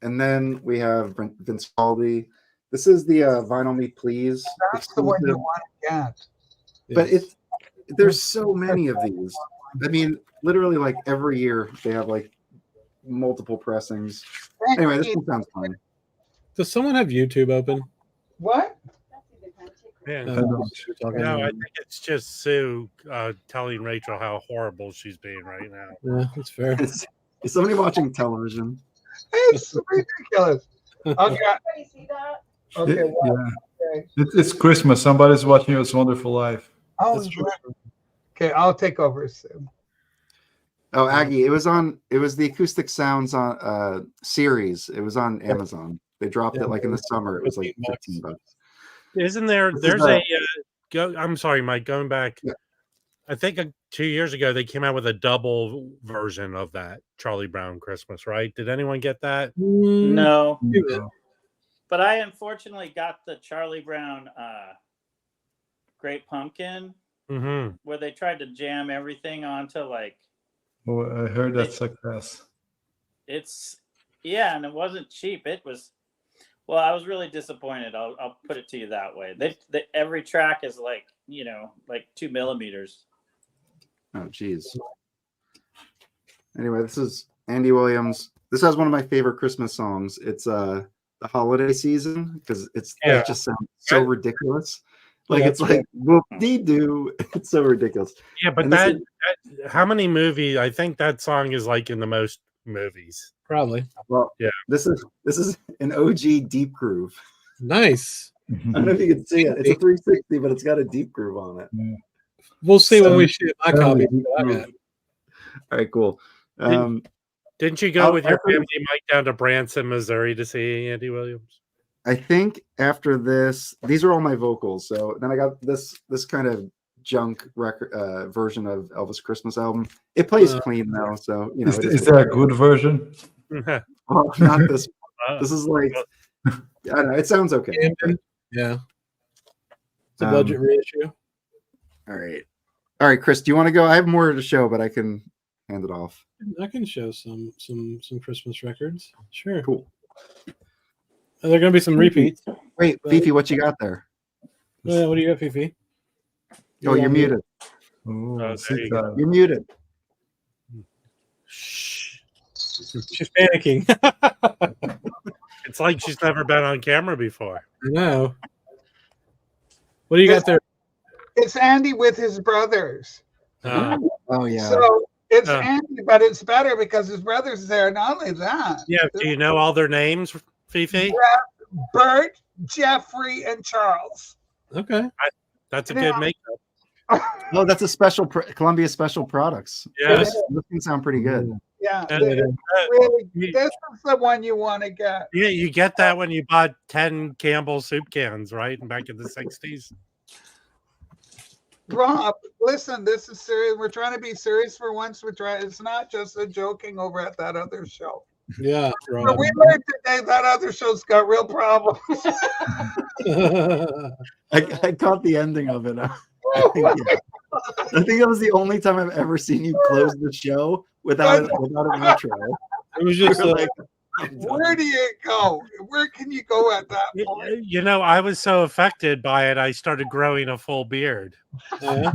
[SPEAKER 3] And then we have Vince Valdi. This is the Vinyl Me Please.
[SPEAKER 6] That's the one you
[SPEAKER 3] exclusive.
[SPEAKER 6] want to get.
[SPEAKER 3] But
[SPEAKER 1] Yes.
[SPEAKER 3] there's so many of these. I mean, literally, like every year they have like multiple pressings. Anyway, this one sounds fun.
[SPEAKER 1] Does someone have YouTube open?
[SPEAKER 6] What?
[SPEAKER 4] Yeah.
[SPEAKER 1] Talking
[SPEAKER 4] No, I
[SPEAKER 1] about-
[SPEAKER 4] think it's just Sue telling Rachel how horrible she's being right now.
[SPEAKER 1] yeah, that's fair.
[SPEAKER 3] Is somebody watching television?
[SPEAKER 6] It's ridiculous. Okay.
[SPEAKER 7] See that?
[SPEAKER 6] Okay.
[SPEAKER 2] Yeah,
[SPEAKER 6] Well, okay.
[SPEAKER 2] it's Christmas. Somebody's watching It's Wonderful Life.
[SPEAKER 6] Oh,
[SPEAKER 1] That's true.
[SPEAKER 6] okay. I'll take over, Sue.
[SPEAKER 3] Oh, Aggie, it was the Acoustic Sounds on series. It was on Amazon. They dropped it like in the summer. It was like $15.
[SPEAKER 4] Isn't there?
[SPEAKER 3] This is
[SPEAKER 4] There's
[SPEAKER 3] a-
[SPEAKER 4] I'm sorry, Mike. Going back,
[SPEAKER 3] Yeah.
[SPEAKER 4] I think 2 years ago they came out with a double version of that Charlie Brown Christmas. Right? Did anyone get that?
[SPEAKER 5] No,
[SPEAKER 2] No.
[SPEAKER 5] but I unfortunately got the Charlie Brown Great Pumpkin
[SPEAKER 4] Mm-hmm.
[SPEAKER 5] where they tried to jam everything onto like
[SPEAKER 2] Oh, I heard that success.
[SPEAKER 5] and it wasn't cheap. It was. Well, I was really disappointed. I'll put it to you that way. Every track is like 2 millimeters.
[SPEAKER 3] Oh, geez. Anyway, this is Andy Williams. This has one of my favorite Christmas songs. It's the holiday season because it just sounds so ridiculous. Like
[SPEAKER 1] Yeah,
[SPEAKER 3] it's like whoop-dee-doo. It's so ridiculous.
[SPEAKER 4] Yeah, but
[SPEAKER 3] And this
[SPEAKER 4] that how many movies? I think that song is like in the most movies.
[SPEAKER 1] Probably.
[SPEAKER 3] Well,
[SPEAKER 4] Yeah.
[SPEAKER 3] This is an OG deep groove.
[SPEAKER 1] Nice.
[SPEAKER 3] I don't know if you can see it. It's a 360, but it's got a deep groove on it.
[SPEAKER 1] We'll see when
[SPEAKER 2] So-
[SPEAKER 1] we shoot my
[SPEAKER 2] so
[SPEAKER 1] copy.
[SPEAKER 2] deep
[SPEAKER 1] I
[SPEAKER 2] groove.
[SPEAKER 1] got.
[SPEAKER 3] All right, cool.
[SPEAKER 4] Didn't you go with your
[SPEAKER 3] after-
[SPEAKER 4] family, Mike, down to Branson, Missouri, to see Andy Williams?
[SPEAKER 3] I think after this, these are all my vocals. So then I got this kind of junk record version of Elvis Christmas album. It plays clean though, so you know.
[SPEAKER 2] Is,
[SPEAKER 3] it
[SPEAKER 2] is there a good version?
[SPEAKER 3] Well, not this. This is like I don't know. It sounds okay.
[SPEAKER 1] Camden. Yeah. It's a
[SPEAKER 3] Um,
[SPEAKER 1] budget reissue.
[SPEAKER 3] All right, Chris. Do you want to go? I have more to show, but I can hand it off.
[SPEAKER 1] I can show some Christmas records. Sure.
[SPEAKER 3] Cool.
[SPEAKER 1] There are going to be some repeats.
[SPEAKER 3] Wait,
[SPEAKER 1] But-
[SPEAKER 3] Fifi, what you got there?
[SPEAKER 1] What do you got, Fifi?
[SPEAKER 3] Oh, you're
[SPEAKER 1] on mute.
[SPEAKER 3] muted.
[SPEAKER 2] Oh,
[SPEAKER 4] there
[SPEAKER 2] sit
[SPEAKER 4] you go.
[SPEAKER 2] down.
[SPEAKER 3] You're muted.
[SPEAKER 4] Shh.
[SPEAKER 1] She's panicking. I
[SPEAKER 4] It's like she's never been on camera before.
[SPEAKER 1] know. What do you got there?
[SPEAKER 6] It's Andy with his brothers.
[SPEAKER 3] Oh yeah.
[SPEAKER 6] So it's
[SPEAKER 4] Uh.
[SPEAKER 6] Andy, but it's better because his brother's there. Not only that,
[SPEAKER 4] Yeah. Do you know all their names, Fifi?
[SPEAKER 6] Bert, Jeffrey, and Charles.
[SPEAKER 1] Okay.
[SPEAKER 4] That's a good makeup.
[SPEAKER 3] Oh, that's a special Columbia special products.
[SPEAKER 4] Yes.
[SPEAKER 3] This can sound pretty good.
[SPEAKER 6] Yeah,
[SPEAKER 4] And,
[SPEAKER 6] really, this is the one you want to get.
[SPEAKER 4] Yeah, you get that when you bought 10 Campbell soup cans, right? Back in the 60s.
[SPEAKER 6] Rob, listen, this is serious. We're trying to be serious for once. It's not just a joking over at that other show.
[SPEAKER 1] Yeah.
[SPEAKER 6] But
[SPEAKER 1] Rob.
[SPEAKER 6] we learned today that other show's got real problems.
[SPEAKER 3] I caught the ending of it. I think that was the only time I've ever seen you close the show without an outro.
[SPEAKER 1] It was just
[SPEAKER 3] You're
[SPEAKER 6] Where do you go? Where can you go at that point?
[SPEAKER 4] You know, I was so affected by it, I started growing a full beard.
[SPEAKER 1] yeah.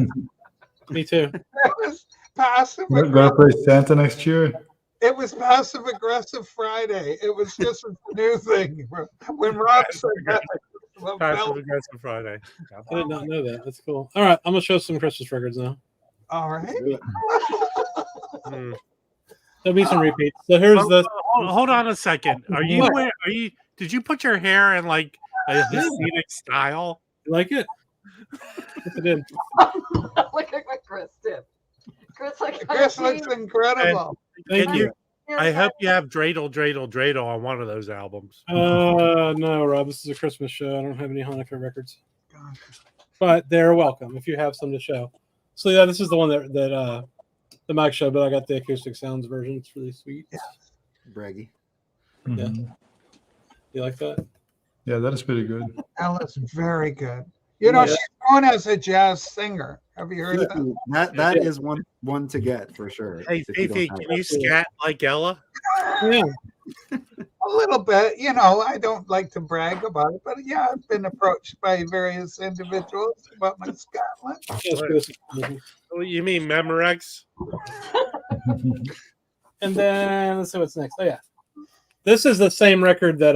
[SPEAKER 1] Me too.
[SPEAKER 6] It was passive
[SPEAKER 2] We're gonna
[SPEAKER 6] aggressive.
[SPEAKER 2] play Santa next year.
[SPEAKER 6] It was passive aggressive Friday. It was just a new thing. When Rob said that, well,
[SPEAKER 4] Passive aggressive Friday.
[SPEAKER 1] I did not know that. That's cool. All right. I'm going to show some Christmas records now.
[SPEAKER 6] all right.
[SPEAKER 4] Hmm.
[SPEAKER 1] There'll be some repeats. So here's the.
[SPEAKER 4] Hold on a second. Are you? Did you put your hair in like a Hasidic style?
[SPEAKER 1] You like it? Yes, I did.
[SPEAKER 7] Look at what Chris did. Chris, like,
[SPEAKER 6] Chris looks incredible.
[SPEAKER 1] Thank
[SPEAKER 4] Can
[SPEAKER 1] you.
[SPEAKER 4] I hope you have Dreidel, Dreidel, Dreidel on one of those albums.
[SPEAKER 1] No, Rob. This is a Christmas show. I don't have any Hanukkah records, but they're welcome if you have some to show. So yeah, this is the one that the mic show, but I got the acoustic sounds version. It's really sweet.
[SPEAKER 3] Braggy.
[SPEAKER 1] Yeah.
[SPEAKER 2] Mhm.
[SPEAKER 1] You like that?
[SPEAKER 2] Yeah, that is pretty good.
[SPEAKER 6] Ella's very good. You know,
[SPEAKER 1] Yeah.
[SPEAKER 6] she's known as a jazz singer. Have you heard that?
[SPEAKER 3] That is one to get for sure.
[SPEAKER 4] Hey,
[SPEAKER 3] if you don't
[SPEAKER 4] Fifi,
[SPEAKER 3] have
[SPEAKER 4] can
[SPEAKER 3] it.
[SPEAKER 4] you scat like Ella?
[SPEAKER 1] Yeah.
[SPEAKER 6] A little bit. You know, I don't like to brag about it, but yeah, I've been approached by various individuals about my Scotland.
[SPEAKER 1] Let's go.
[SPEAKER 4] Oh, you mean Memorex?
[SPEAKER 1] And then let's see what's next. Oh yeah, this is the same record that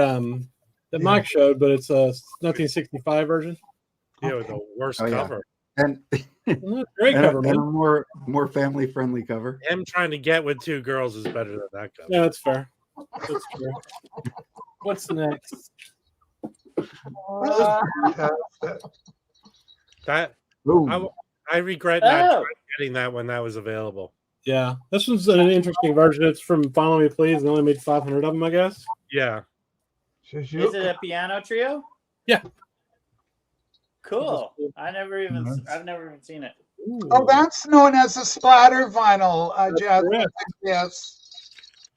[SPEAKER 1] Mike showed, but it's a 1965 version.
[SPEAKER 4] Yeah, with the worst
[SPEAKER 3] Oh, yeah.
[SPEAKER 4] cover.
[SPEAKER 3] And,
[SPEAKER 1] Great
[SPEAKER 3] and,
[SPEAKER 1] cover,
[SPEAKER 3] and a
[SPEAKER 1] man.
[SPEAKER 3] more family friendly cover.
[SPEAKER 4] Him trying to get with two girls is better than that cover.
[SPEAKER 1] Yeah, that's fair. That's fair. What's next?
[SPEAKER 4] That
[SPEAKER 3] Boom.
[SPEAKER 4] I regret not
[SPEAKER 5] Oh.
[SPEAKER 4] getting that when that was available.
[SPEAKER 1] Yeah, this one's an interesting version. It's from Follow Me Please. They only made 500 of them, I guess.
[SPEAKER 4] Yeah.
[SPEAKER 5] Is it a piano trio?
[SPEAKER 1] Yeah.
[SPEAKER 5] Cool. I've never even
[SPEAKER 2] Nice.
[SPEAKER 5] seen it.
[SPEAKER 6] Oh, that's known as a splatter vinyl, jazz
[SPEAKER 1] correct.
[SPEAKER 6] music. Yes.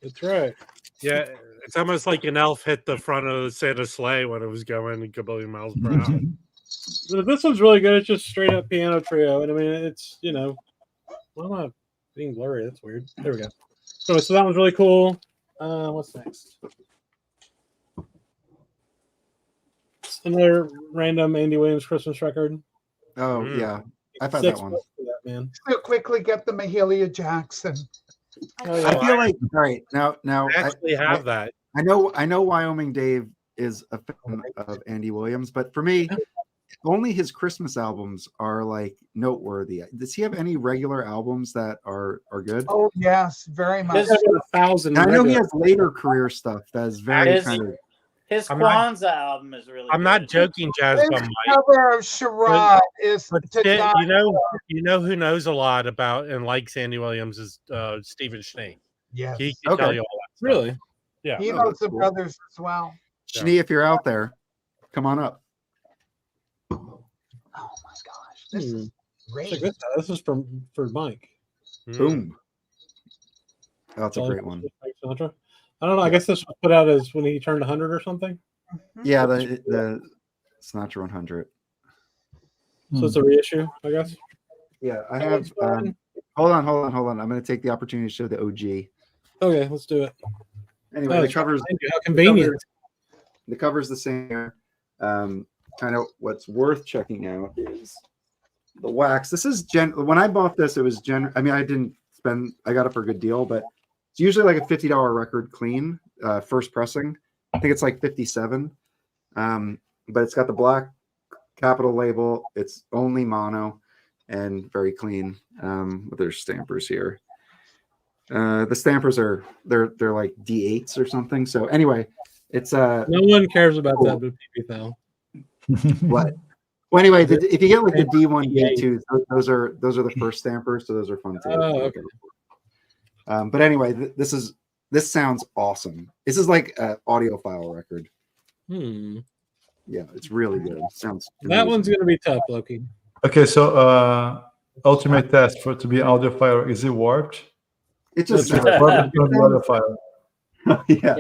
[SPEAKER 1] That's right.
[SPEAKER 4] Yeah. It's almost like an elf hit the front of the Santa sleigh when it was going a billion miles per hour.
[SPEAKER 1] But this one's really good. It's just straight up piano trio, and I mean, it's why am I being blurry? That's weird. There we go. Anyway, so that one's really cool. What's next? Another random Andy Williams Christmas record.
[SPEAKER 3] Oh
[SPEAKER 4] Mm.
[SPEAKER 3] yeah, I've had that one.
[SPEAKER 1] $6 for that, man.
[SPEAKER 6] So quickly get the Mahalia Jackson.
[SPEAKER 1] Oh,
[SPEAKER 3] I
[SPEAKER 1] yeah.
[SPEAKER 3] feel like all right now.
[SPEAKER 4] I actually have that.
[SPEAKER 3] I know Wyoming Dave is a fan of Andy Williams, but for me, only his Christmas albums are like noteworthy. Does he have any regular albums that are good?
[SPEAKER 6] Oh, yes, very much.
[SPEAKER 5] His-
[SPEAKER 1] There's 1,000.
[SPEAKER 3] And I know he
[SPEAKER 1] regular-
[SPEAKER 3] has later career stuff that is very
[SPEAKER 5] His-
[SPEAKER 3] kind of.
[SPEAKER 5] His
[SPEAKER 4] I'm not-
[SPEAKER 5] Kwanzaa album is really
[SPEAKER 4] I'm not
[SPEAKER 5] good.
[SPEAKER 4] joking, Jazz
[SPEAKER 6] His
[SPEAKER 4] Bum Mike.
[SPEAKER 6] cover of Sherrod is
[SPEAKER 4] But
[SPEAKER 6] to die.
[SPEAKER 4] you know who knows a lot about and likes Andy Williams is Stephen Schnee.
[SPEAKER 6] Yes.
[SPEAKER 4] He can
[SPEAKER 3] Okay.
[SPEAKER 4] tell you all that stuff.
[SPEAKER 1] Really?
[SPEAKER 4] Yeah.
[SPEAKER 6] He
[SPEAKER 3] Oh,
[SPEAKER 6] knows
[SPEAKER 3] that's
[SPEAKER 6] the
[SPEAKER 3] cool.
[SPEAKER 6] brothers as well.
[SPEAKER 3] Schnee, if you're out there, come on up.
[SPEAKER 6] Oh my gosh, this is
[SPEAKER 1] Check
[SPEAKER 6] great.
[SPEAKER 1] this out. This is for Mike.
[SPEAKER 4] Mm.
[SPEAKER 3] Boom. Oh, that's a great one.
[SPEAKER 1] Frank Sinatra. I don't know. I guess this was put out as when he turned 100 or something.
[SPEAKER 3] Yeah, the Sinatra 100.
[SPEAKER 1] So it's a reissue, I guess.
[SPEAKER 3] Yeah, I
[SPEAKER 1] That
[SPEAKER 3] have.
[SPEAKER 1] one's fun.
[SPEAKER 3] Hold on. I'm going to take the opportunity to show the OG.
[SPEAKER 1] Okay, let's do it.
[SPEAKER 3] Anyway,
[SPEAKER 1] Oh,
[SPEAKER 3] the covers.
[SPEAKER 1] How convenient.
[SPEAKER 3] The cover's the same here. Kind of what's worth checking out is the wax. This is when I bought this, it was I mean, I got it for a good deal, but it's usually like a $50 record clean, first pressing. I think it's like 57. But it's got the black capital label. It's only mono and very clean. There's stampers here. The stampers they're like D8s or something. So anyway, it's
[SPEAKER 1] no one cares about that but Fifi though.
[SPEAKER 3] What? Well, anyway, if you get like the D1, D2, those are the first stampers, so those are fun too.
[SPEAKER 1] Oh, okay.
[SPEAKER 3] But anyway, this sounds awesome. This is like an audiophile record. Yeah, it's really good. Sounds
[SPEAKER 1] that
[SPEAKER 3] amazing.
[SPEAKER 1] one's gonna be tough, Loki.
[SPEAKER 2] Okay, so ultimate test for it to be audiophile, is it warped?
[SPEAKER 3] It just
[SPEAKER 2] Warped is gonna be audiophile.
[SPEAKER 3] yeah.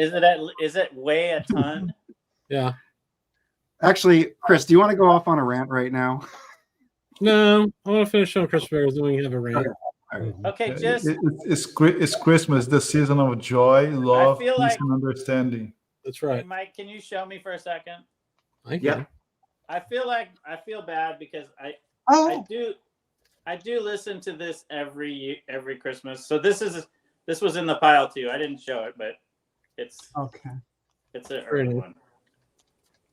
[SPEAKER 5] Is it weigh a ton?
[SPEAKER 1] Yeah.
[SPEAKER 3] Actually, Chris, do you want to go off on a rant right now?
[SPEAKER 1] No, I want to finish on Christmas berries, then we can have a rant.
[SPEAKER 3] Okay. All right.
[SPEAKER 5] Okay, just
[SPEAKER 2] It's Christmas, the season of joy, love,
[SPEAKER 5] feel
[SPEAKER 2] peace,
[SPEAKER 5] like-
[SPEAKER 2] and understanding.
[SPEAKER 1] That's right.
[SPEAKER 5] Mike, can you show me for a second?
[SPEAKER 1] Thank
[SPEAKER 3] Yeah.
[SPEAKER 1] you.
[SPEAKER 5] I feel bad because I do listen to this every Christmas. So this was in the pile too. I didn't show it, but it's
[SPEAKER 6] Okay.
[SPEAKER 5] it's an early one.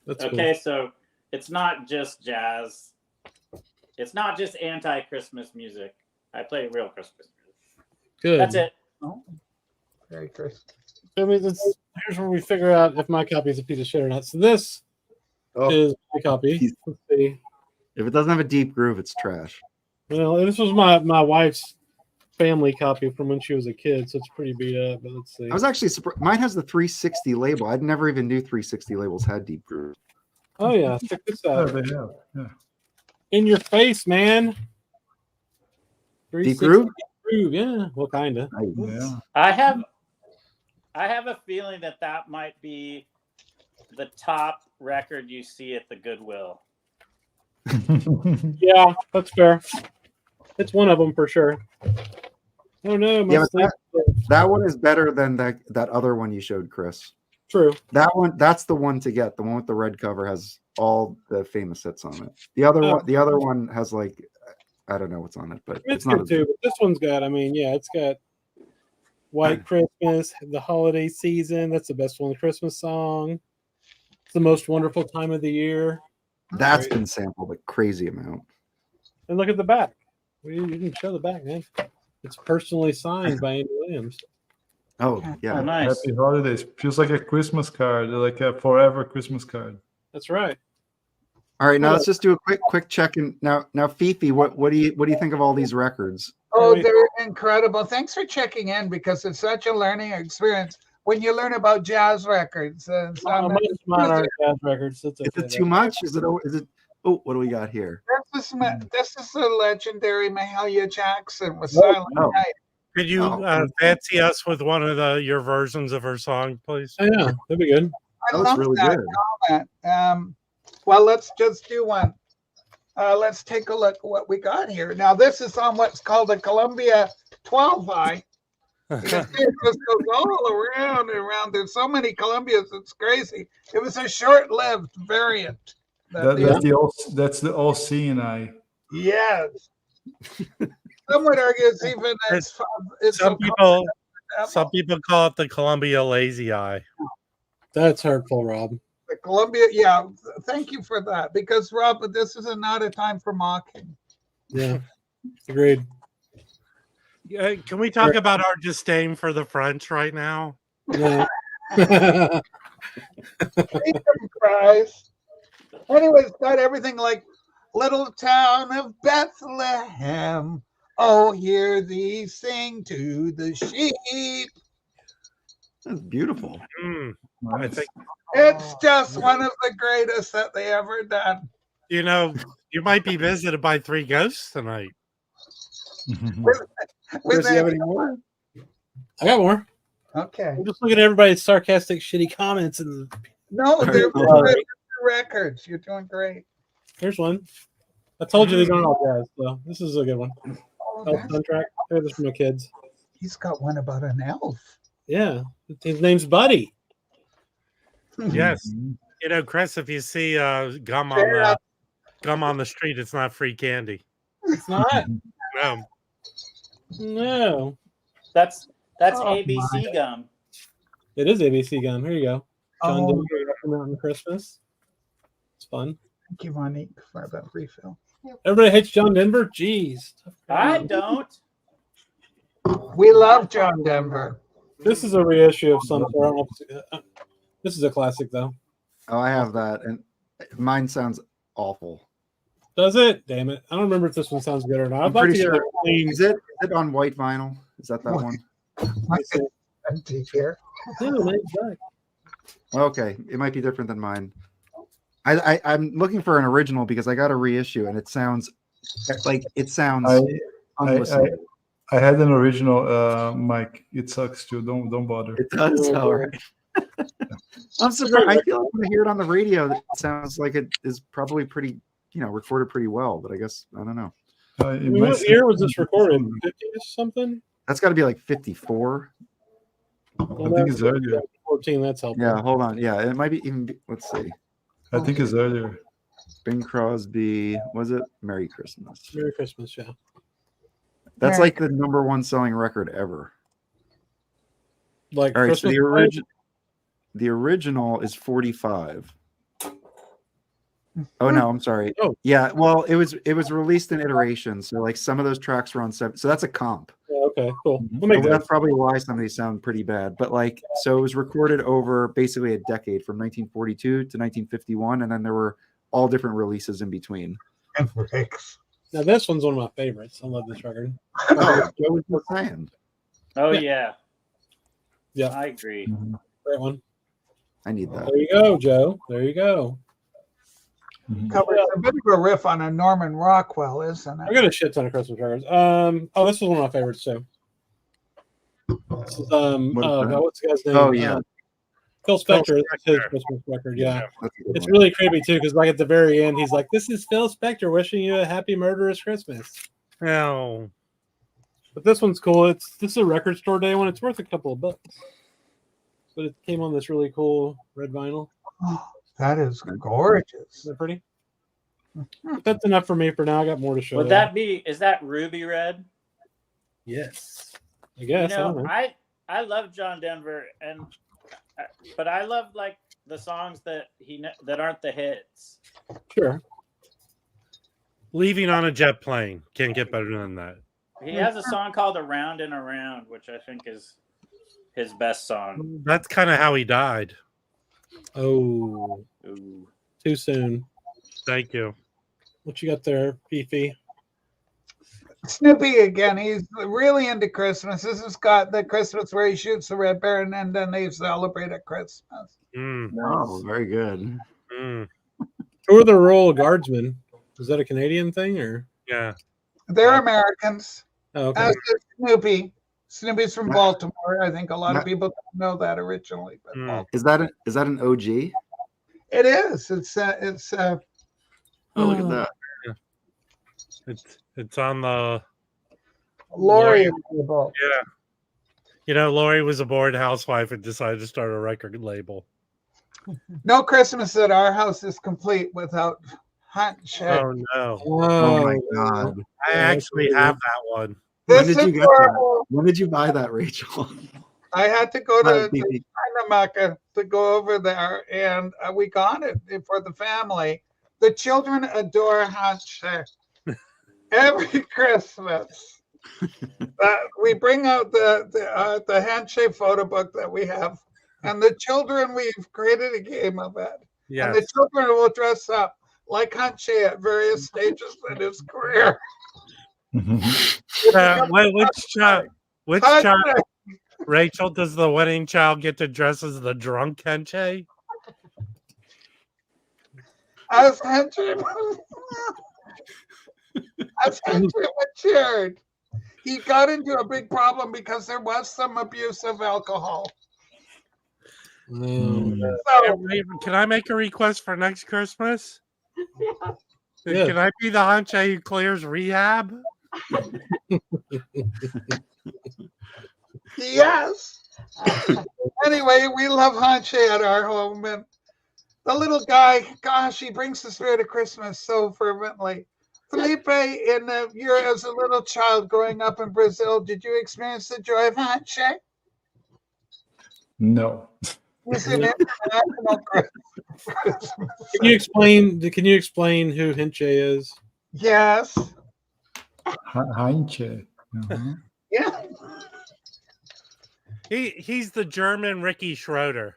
[SPEAKER 1] That's
[SPEAKER 5] Okay, so it's not just jazz. It's not just anti-Christmas music. I play real Christmas music.
[SPEAKER 1] Good.
[SPEAKER 5] That's it.
[SPEAKER 6] Oh, very good.
[SPEAKER 1] I mean, here's where we figure out if my copy is a piece of shit or not. So this is my copy. Let's see.
[SPEAKER 3] If it doesn't have a deep groove, it's trash.
[SPEAKER 1] Well, this was my wife's family copy from when she was a kid, so it's pretty beat up. But let's see.
[SPEAKER 3] I was actually surprised. Mine has the 360 label. I'd never even knew 360 labels had deep groove.
[SPEAKER 1] Oh yeah, check this
[SPEAKER 2] Yeah,
[SPEAKER 1] out.
[SPEAKER 2] they have. Yeah.
[SPEAKER 1] In your face, man.
[SPEAKER 3] Deep groove?
[SPEAKER 1] Groove, yeah. Well, kinda.
[SPEAKER 2] Yeah.
[SPEAKER 5] I have a feeling that might be the top record you see at the Goodwill.
[SPEAKER 1] Yeah, that's fair. It's one of them for sure. Oh no, my
[SPEAKER 3] Yeah, but
[SPEAKER 1] sleep-
[SPEAKER 3] that one is better than that other one you showed, Chris.
[SPEAKER 1] True.
[SPEAKER 3] That one, that's the one to get. The one with the red cover has all the famous hits on it. The other one has like, I don't know what's on it, but
[SPEAKER 1] It's
[SPEAKER 3] not
[SPEAKER 1] good
[SPEAKER 3] as
[SPEAKER 1] too. But this one's got. I mean, yeah, it's got White Christmas, the holiday season. That's the best one. The Christmas song. It's the most wonderful time of the year.
[SPEAKER 3] That's been sampled a crazy amount.
[SPEAKER 1] And look at the back. You can show the back, man. It's personally signed by Andy Williams.
[SPEAKER 3] Oh yeah.
[SPEAKER 5] Oh, nice.
[SPEAKER 2] Happy holidays. Feels like a Christmas card, like a forever Christmas card.
[SPEAKER 1] That's right.
[SPEAKER 3] All right, now let's just do a quick check in. Now, Fifi, what do you think of all these records?
[SPEAKER 6] Oh, they're incredible. Thanks for checking in because it's such a learning experience when you learn about jazz records. And
[SPEAKER 1] Mine are jazz records. It's okay,
[SPEAKER 3] Is it too much? Is it? Oh, what do we got here?
[SPEAKER 6] this is the legendary Mahalia Jackson with Silent
[SPEAKER 3] Oh.
[SPEAKER 6] Night.
[SPEAKER 4] Could you fancy us with one of your versions of her song, please?
[SPEAKER 1] Oh, yeah, that'd be good.
[SPEAKER 6] I
[SPEAKER 3] That looks
[SPEAKER 6] love
[SPEAKER 3] really
[SPEAKER 6] that
[SPEAKER 3] good.
[SPEAKER 6] comment. Well, let's just do one. Let's take a look at what we got here. Now, this is on what's called a Columbia 12i. You can see it just goes all around and around. There's so many Columbias, it's crazy. It was a short-lived variant.
[SPEAKER 2] That's the all-seeing eye.
[SPEAKER 6] Yes. Some would argue it's even it's
[SPEAKER 4] Some people call it the Columbia Lazy Eye.
[SPEAKER 1] That's hurtful, Rob.
[SPEAKER 6] the Columbia. Yeah, thank you for that. Because Rob, this is not a time for mocking.
[SPEAKER 1] Yeah, agreed.
[SPEAKER 4] Can we talk about our disdain for the French right now?
[SPEAKER 1] Yeah.
[SPEAKER 6] Christ. Anyway, it's got everything like little town of Bethlehem. Oh, hear thee sing to the sheep.
[SPEAKER 3] That's beautiful.
[SPEAKER 4] I think
[SPEAKER 6] It's just one of the greatest that they ever done.
[SPEAKER 4] you might be visited by 3 ghosts tonight.
[SPEAKER 3] Chris, do you have any more?
[SPEAKER 1] I got more.
[SPEAKER 6] Okay.
[SPEAKER 1] I'm just looking at everybody's sarcastic, shitty comments, and
[SPEAKER 6] No, they're
[SPEAKER 3] Sorry.
[SPEAKER 6] records. You're doing great.
[SPEAKER 1] here's one. I told you these aren't all jazz, so this is a good one.
[SPEAKER 6] Oh,
[SPEAKER 1] Elf soundtrack. I got this for my kids.
[SPEAKER 6] he's got one about an elf.
[SPEAKER 1] Yeah, his name's Buddy.
[SPEAKER 4] Yes. You know, Chris, if you see gum on the street, it's not free candy.
[SPEAKER 1] It's not.
[SPEAKER 4] No.
[SPEAKER 1] No.
[SPEAKER 5] That's
[SPEAKER 6] Oh,
[SPEAKER 5] ABC gum.
[SPEAKER 1] It is ABC gum. Here you go. John
[SPEAKER 6] Oh.
[SPEAKER 1] Denver Rocky Mountain Christmas. It's fun.
[SPEAKER 6] Thank you, Monique, for the refill.
[SPEAKER 1] Everybody hates John Denver. Jeez.
[SPEAKER 5] I don't.
[SPEAKER 6] We love John Denver.
[SPEAKER 1] This is a reissue of some sort. I don't know if it's- This is a classic though.
[SPEAKER 3] Oh, I have that, and mine sounds awful.
[SPEAKER 1] Does it? Damn it! I don't remember if this one sounds good or not. I'd
[SPEAKER 3] I'm
[SPEAKER 1] like to
[SPEAKER 3] pretty
[SPEAKER 1] get
[SPEAKER 3] sure.
[SPEAKER 1] a clean.
[SPEAKER 3] Is it on white vinyl? Is that
[SPEAKER 6] What?
[SPEAKER 3] one?
[SPEAKER 6] Empty here.
[SPEAKER 1] No, nice back.
[SPEAKER 3] Okay, it might be different than mine. I'm looking for an original because I got a reissue, and it sounds
[SPEAKER 2] I,
[SPEAKER 3] unlistenable.
[SPEAKER 2] I had an original, Mike. It sucks too. Don't bother.
[SPEAKER 3] It does. All right. I'm surprised. I feel like when I hear it on the radio, it sounds like it is probably pretty, recorded pretty well. But I guess I don't know.
[SPEAKER 1] What year was this recorded? 50 or something?
[SPEAKER 3] That's got to be like 54.
[SPEAKER 2] I think it's earlier.
[SPEAKER 1] 14. That's helpful.
[SPEAKER 3] Yeah, hold on. Yeah, it might be even. Let's see.
[SPEAKER 2] I think it's earlier.
[SPEAKER 3] Bing Crosby. Was it Merry Christmas?
[SPEAKER 1] Merry Christmas, yeah.
[SPEAKER 3] That's
[SPEAKER 6] Merry
[SPEAKER 3] like the #1 selling record ever.
[SPEAKER 1] Like
[SPEAKER 3] All right, so
[SPEAKER 1] Christmas
[SPEAKER 3] the original is 45. Oh no, I'm sorry.
[SPEAKER 1] Oh.
[SPEAKER 3] Yeah, well, it was released in iterations. So like some of those tracks were on 7. So that's a comp.
[SPEAKER 1] Yeah, okay, cool. We'll
[SPEAKER 3] So
[SPEAKER 1] make that.
[SPEAKER 3] that's probably why some of these sound pretty bad. But like, so it was recorded over basically a decade from 1942 to 1951, and then there were all different releases in between.
[SPEAKER 1] Now this one's one of my favorites. I love this record.
[SPEAKER 3] Oh, Joe was just saying.
[SPEAKER 5] Oh
[SPEAKER 1] Yeah.
[SPEAKER 5] yeah.
[SPEAKER 1] Yeah.
[SPEAKER 5] I agree.
[SPEAKER 1] Great one.
[SPEAKER 3] I need that.
[SPEAKER 1] There you go, Joe. There you go.
[SPEAKER 6] Covers a bit of a riff on a Norman Rockwell, isn't
[SPEAKER 1] I
[SPEAKER 6] it?
[SPEAKER 1] got a shit ton of Christmas records. This was one of my favorites too. This is,
[SPEAKER 3] What is that?
[SPEAKER 1] what's the guy's name?
[SPEAKER 3] Oh, yeah.
[SPEAKER 1] Phil Spector. That's his
[SPEAKER 4] Spector.
[SPEAKER 1] Christmas record. Yeah,
[SPEAKER 3] That's a good
[SPEAKER 1] it's
[SPEAKER 3] one.
[SPEAKER 1] really creepy too because like at the very end, he's like, "This is Phil Spector wishing you a happy murderous Christmas."
[SPEAKER 4] No.
[SPEAKER 1] But this one's cool. This is a record store day one. It's worth a couple of bucks. But it came on this really cool red vinyl.
[SPEAKER 6] Oh, that is gorgeous.
[SPEAKER 1] Is that pretty? But that's enough for me for now. I got more to show.
[SPEAKER 5] Would that be? Is that Ruby Red?
[SPEAKER 1] Yes. I guess. I don't know.
[SPEAKER 5] I love John Denver, but I love like the songs that aren't the hits.
[SPEAKER 1] Sure.
[SPEAKER 4] Leaving on a jet plane. Can't get better than that.
[SPEAKER 5] He has a song called "Around and Around," which I think is his best song.
[SPEAKER 4] That's kind of how he died.
[SPEAKER 1] Oh,
[SPEAKER 5] Ooh.
[SPEAKER 1] too soon.
[SPEAKER 4] Thank you.
[SPEAKER 1] What you got there, Fifi?
[SPEAKER 6] Snoopy again. He's really into Christmas. This has got the Christmas where he shoots the red bear and then they celebrate at Christmas.
[SPEAKER 4] Mm,
[SPEAKER 3] Oh, very good.
[SPEAKER 4] mm,
[SPEAKER 1] Who are the Royal Guardsmen? Is that a Canadian thing or?
[SPEAKER 4] yeah.
[SPEAKER 6] They're Americans.
[SPEAKER 1] Oh, okay.
[SPEAKER 6] As is Snoopy. Snoopy's from Baltimore. I think a lot of people don't know that originally, but
[SPEAKER 4] Mm.
[SPEAKER 3] Is that an OG?
[SPEAKER 6] it is. It's
[SPEAKER 3] Oh, look at that.
[SPEAKER 4] It's on the
[SPEAKER 6] Lori label.
[SPEAKER 4] yeah. You know, Lori was a bored housewife and decided to start a record label.
[SPEAKER 6] No Christmas at our house is complete without Hunt Shed.
[SPEAKER 4] Oh no.
[SPEAKER 3] Oh my god.
[SPEAKER 4] I actually have that one.
[SPEAKER 3] When
[SPEAKER 6] This
[SPEAKER 3] did you
[SPEAKER 6] is
[SPEAKER 3] get
[SPEAKER 6] for-
[SPEAKER 3] that? When did you buy that, Rachel?
[SPEAKER 6] I had to go to
[SPEAKER 3] Fifi.
[SPEAKER 6] China to go over there, and we got it for the family. The children adore handshake. Every Christmas, we bring out the handshake photo book that we have, and the children, we've created a game of it.
[SPEAKER 4] Yes.
[SPEAKER 6] And the children will dress up like Hanche at various stages in his career.
[SPEAKER 4] Which child? Rachel, does the wedding child get to dress as the drunk Henche?
[SPEAKER 6] As Hanche matured, he got into a big problem because there was some abuse of alcohol. So,
[SPEAKER 4] Can I make a request for next Christmas?
[SPEAKER 1] Yeah.
[SPEAKER 4] Can I be the Hanche who clears rehab?
[SPEAKER 6] yes. Anyway, we love Hanche at our home, and The little guy, gosh, he brings the spirit of Christmas so fervently. Felipe, you're as a little child growing up in Brazil, did you experience the joy of handshake?
[SPEAKER 2] No.
[SPEAKER 6] It's an international Christmas.
[SPEAKER 1] Can you explain who Hinche is?
[SPEAKER 6] Yes.
[SPEAKER 2] Heinche. Uh-huh.
[SPEAKER 6] Yeah.
[SPEAKER 4] He's the German Ricky Schroeder.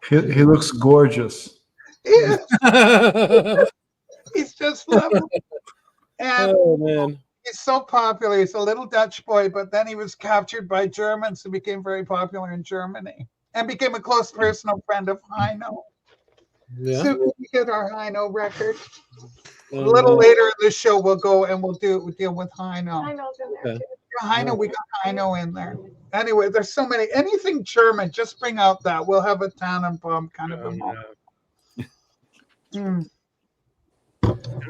[SPEAKER 2] He looks gorgeous.
[SPEAKER 6] Yeah. He's just lovely. And
[SPEAKER 1] Oh man.
[SPEAKER 6] he's so popular. He's a little Dutch boy, but then he was captured by Germans and became very popular in Germany and became a close personal friend of Heino.
[SPEAKER 1] Yeah.
[SPEAKER 6] So we get our Heino record. A little later in the show, we'll go and we'll deal with Heino.
[SPEAKER 7] Heino's in there
[SPEAKER 1] Okay.
[SPEAKER 7] too.
[SPEAKER 6] Yeah, Heino, we got Heino in there. Anyway, there's so many. Anything German, just bring out that. We'll have a Tannenbaum kind of a moment.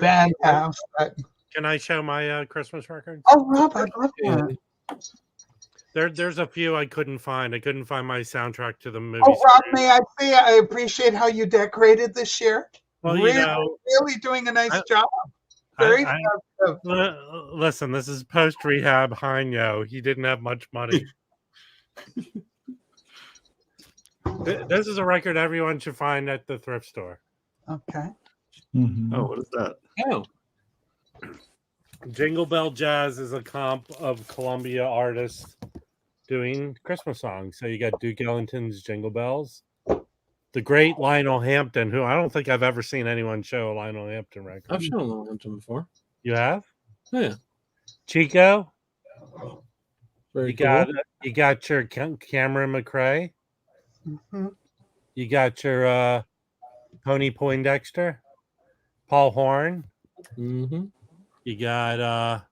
[SPEAKER 6] Fantastic.
[SPEAKER 4] Can I show my Christmas records?
[SPEAKER 6] Oh, Rob, I'd love that.
[SPEAKER 4] There's a few I couldn't find. I couldn't find my soundtrack to the movie.
[SPEAKER 6] Oh, Rob, may I say I appreciate how you decorated this year.
[SPEAKER 4] Well,
[SPEAKER 6] really,
[SPEAKER 4] you know,
[SPEAKER 6] really doing a nice job. Very festive.
[SPEAKER 4] Listen, this is post rehab Heino. He didn't have much money. This is a record everyone should find at the thrift store.
[SPEAKER 6] Okay.
[SPEAKER 2] Mhm.
[SPEAKER 3] Oh, what is that?
[SPEAKER 1] Oh.
[SPEAKER 4] Jingle Bell Jazz is a comp of Columbia artists doing Christmas songs. So you got Duke Ellington's Jingle Bells, the great Lionel Hampton, who I don't think I've ever seen anyone show a Lionel Hampton record.
[SPEAKER 1] I've shown Lionel Hampton before.
[SPEAKER 4] You have?
[SPEAKER 1] Yeah.
[SPEAKER 4] Chico,
[SPEAKER 1] Very
[SPEAKER 4] you
[SPEAKER 1] cool.
[SPEAKER 4] got your Cameron McRae.
[SPEAKER 6] Mm-hmm.
[SPEAKER 4] You got your Tony Poindexter, Paul Horn.
[SPEAKER 1] Mm-hmm.
[SPEAKER 4] You got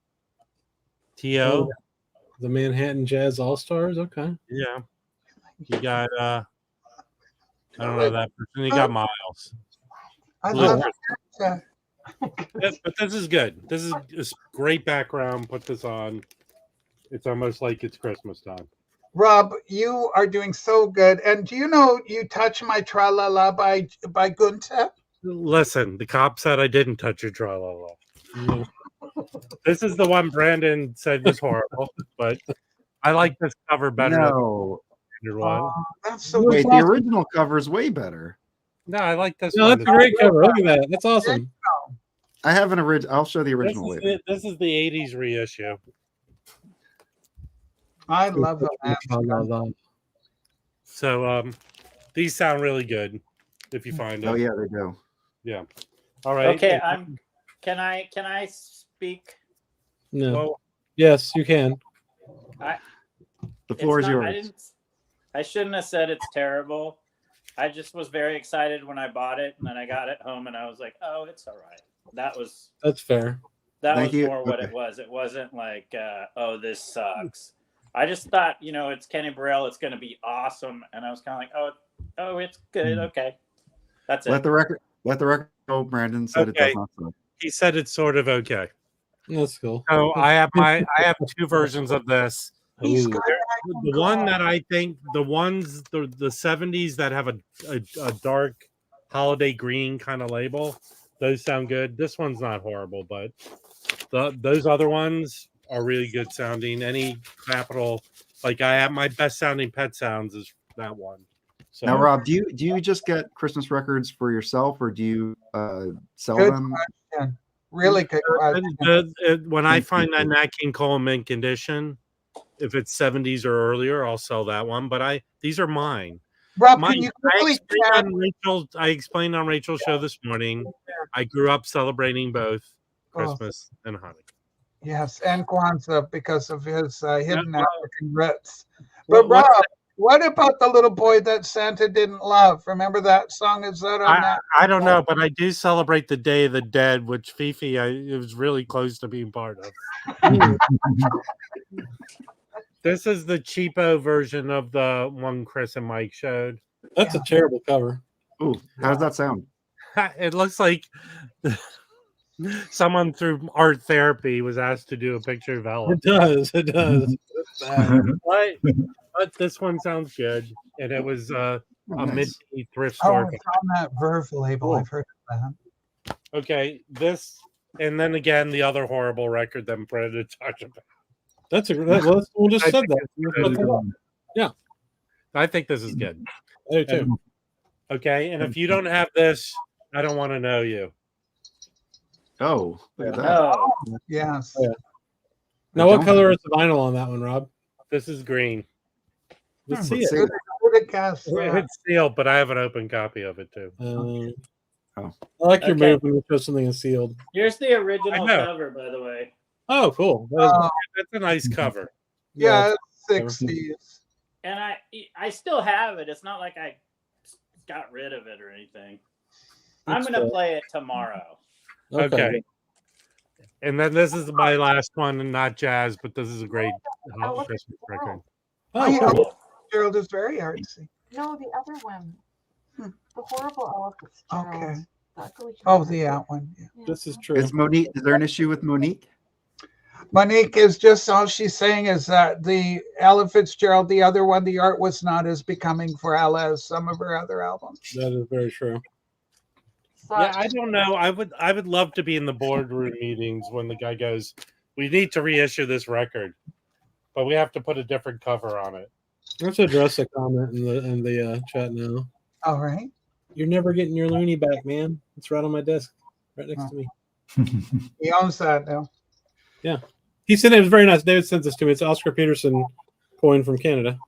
[SPEAKER 4] T.O.
[SPEAKER 1] The Manhattan Jazz All Stars. Okay.
[SPEAKER 4] Yeah. You got I don't know that person. You got Miles.
[SPEAKER 6] I
[SPEAKER 4] Little
[SPEAKER 6] love that.
[SPEAKER 4] But this is good. This is great background. Put this on. It's almost like it's Christmas time.
[SPEAKER 6] Rob, you are doing so good. And do you know You Touch My Tra-La-La by Gunther?
[SPEAKER 4] Listen, the cop said I didn't touch your tra-la-la.
[SPEAKER 1] No.
[SPEAKER 4] This is the one Brandon said was horrible, but I like this cover better than
[SPEAKER 3] No.
[SPEAKER 4] the standard one.
[SPEAKER 6] That's so
[SPEAKER 3] Wait,
[SPEAKER 6] good.
[SPEAKER 3] the original cover is way better.
[SPEAKER 4] No, I like this
[SPEAKER 1] No,
[SPEAKER 4] one.
[SPEAKER 1] that's a great cover. Look at that. That's awesome.
[SPEAKER 3] I have an original. I'll show the original
[SPEAKER 4] This is,
[SPEAKER 3] later.
[SPEAKER 4] this is the 80s reissue.
[SPEAKER 6] I love that.
[SPEAKER 4] So these sound really good if you find them.
[SPEAKER 3] Oh yeah, they do.
[SPEAKER 4] Yeah. All right.
[SPEAKER 5] Okay, Can I speak?
[SPEAKER 1] No.
[SPEAKER 4] Well,
[SPEAKER 1] Yes, you can.
[SPEAKER 3] The floor is
[SPEAKER 5] It's not-
[SPEAKER 3] yours.
[SPEAKER 5] I shouldn't have said it's terrible. I just was very excited when I bought it, and then I got it home, and I was like, "Oh, it's all right."
[SPEAKER 1] That's fair.
[SPEAKER 5] That
[SPEAKER 3] Thank
[SPEAKER 5] was
[SPEAKER 3] you.
[SPEAKER 5] more what
[SPEAKER 3] Okay.
[SPEAKER 5] it was. It wasn't like, "Oh, this sucks." I just thought, it's Kenny Burrell. It's going to be awesome, and I was kind of like, "Oh, it's good. Okay, that's
[SPEAKER 3] Let
[SPEAKER 5] it."
[SPEAKER 3] the record go. Brandon said
[SPEAKER 4] Okay.
[SPEAKER 3] it does not suck.
[SPEAKER 4] he said it's sort of okay.
[SPEAKER 1] That's cool.
[SPEAKER 4] So I have two versions of this.
[SPEAKER 6] He's
[SPEAKER 1] Ooh.
[SPEAKER 6] got
[SPEAKER 4] The one that I think the 70s that have a dark holiday green kind of label, those sound good. This one's not horrible, but those other ones are really good sounding. Any Capitol, like I have my best sounding Pet Sounds is that one. So
[SPEAKER 3] Now, Rob, do you just get Christmas records for yourself, or do you sell
[SPEAKER 6] Good
[SPEAKER 3] them?
[SPEAKER 6] question. Really good question.
[SPEAKER 4] when I find that Nat King Cole mint condition, if it's 70s or earlier, I'll sell that one. But these are mine.
[SPEAKER 6] Rob,
[SPEAKER 4] Mine.
[SPEAKER 6] can you quickly chat?
[SPEAKER 4] I explained on Rachel's show this morning. I grew up celebrating both
[SPEAKER 6] Oh.
[SPEAKER 4] Christmas and Hanukkah.
[SPEAKER 6] Yes, and Kwanzaa because of his hidden
[SPEAKER 4] Yeah.
[SPEAKER 6] African roots.
[SPEAKER 4] Well,
[SPEAKER 6] But Rob, what about the little boy that Santa didn't love? Remember that song? Is that on that?
[SPEAKER 4] I don't know, but I do celebrate the Day of the Dead, which Fifi it was really close to being part of. This is the cheapo version of the one Chris and Mike showed.
[SPEAKER 1] That's a terrible cover.
[SPEAKER 3] Ooh, how does that sound?
[SPEAKER 4] It looks like someone through art therapy was asked to do a picture of Ella.
[SPEAKER 1] It does. It does. It's bad.
[SPEAKER 4] But this one sounds good. and it was a
[SPEAKER 3] Nice.
[SPEAKER 4] minty thrift
[SPEAKER 6] Oh,
[SPEAKER 4] store.
[SPEAKER 6] it's on that Verve label.
[SPEAKER 3] Cool.
[SPEAKER 6] I've heard of that.
[SPEAKER 4] Okay, this, and then again the other horrible record that Brandon talked about.
[SPEAKER 1] That's a we'll just
[SPEAKER 4] I
[SPEAKER 1] said
[SPEAKER 4] think
[SPEAKER 1] that.
[SPEAKER 4] it's
[SPEAKER 1] That's
[SPEAKER 4] I think this is good.
[SPEAKER 1] I do too.
[SPEAKER 4] Okay, and if you don't have this, I don't want to know you.
[SPEAKER 3] Oh, look at that.
[SPEAKER 5] No.
[SPEAKER 6] Yes.
[SPEAKER 1] Yeah. Now,
[SPEAKER 3] I
[SPEAKER 1] what
[SPEAKER 3] don't
[SPEAKER 1] color
[SPEAKER 3] have
[SPEAKER 1] is the vinyl on that one, Rob?
[SPEAKER 4] This is green.
[SPEAKER 1] Let's
[SPEAKER 3] Hmm,
[SPEAKER 1] see it.
[SPEAKER 3] see
[SPEAKER 6] Good, good to cast that.
[SPEAKER 4] It's sealed, but I have an open copy of it too.
[SPEAKER 1] Oh.
[SPEAKER 3] Oh.
[SPEAKER 1] I like your
[SPEAKER 5] Okay.
[SPEAKER 1] move when you show something is sealed.
[SPEAKER 5] Here's the original
[SPEAKER 4] know.
[SPEAKER 5] cover, by the way.
[SPEAKER 1] Oh, cool. That is,
[SPEAKER 4] That's a nice cover.
[SPEAKER 6] Yeah,
[SPEAKER 1] it's-
[SPEAKER 6] 60s.
[SPEAKER 5] And I still have it. It's not like I got rid of it or anything. I'm
[SPEAKER 1] That's
[SPEAKER 5] gonna
[SPEAKER 1] cool.
[SPEAKER 5] play it tomorrow.
[SPEAKER 4] Okay. And then this is my last one, and not jazz, but this is a great Christmas record.
[SPEAKER 1] Oh,
[SPEAKER 6] Oh,
[SPEAKER 1] cool.
[SPEAKER 6] yeah. Gerald is very artsy.
[SPEAKER 7] No, the other one. The horrible Elephant
[SPEAKER 6] Okay.
[SPEAKER 7] Gerald.
[SPEAKER 6] Oh, the out one. Yeah.
[SPEAKER 1] This is true.
[SPEAKER 3] Is Monique? Is there an issue with Monique?
[SPEAKER 6] Monique is just all she's saying is that the Ella Fitzgerald, the other one, the art was not as becoming for Ella as some of her other albums.
[SPEAKER 1] That is very true.
[SPEAKER 4] Yeah, I don't know. I would love to be in the boardroom meetings when the guy goes, "We need to reissue this record, but we have to put a different cover on it."
[SPEAKER 1] Let's address a comment in the chat now.
[SPEAKER 6] All right.
[SPEAKER 1] You're never getting your loony back, man. It's right on my desk, right next to me.
[SPEAKER 6] He owns that now.
[SPEAKER 1] He said it was very nice. David sent this to me. It's Oscar Peterson coin from Canada.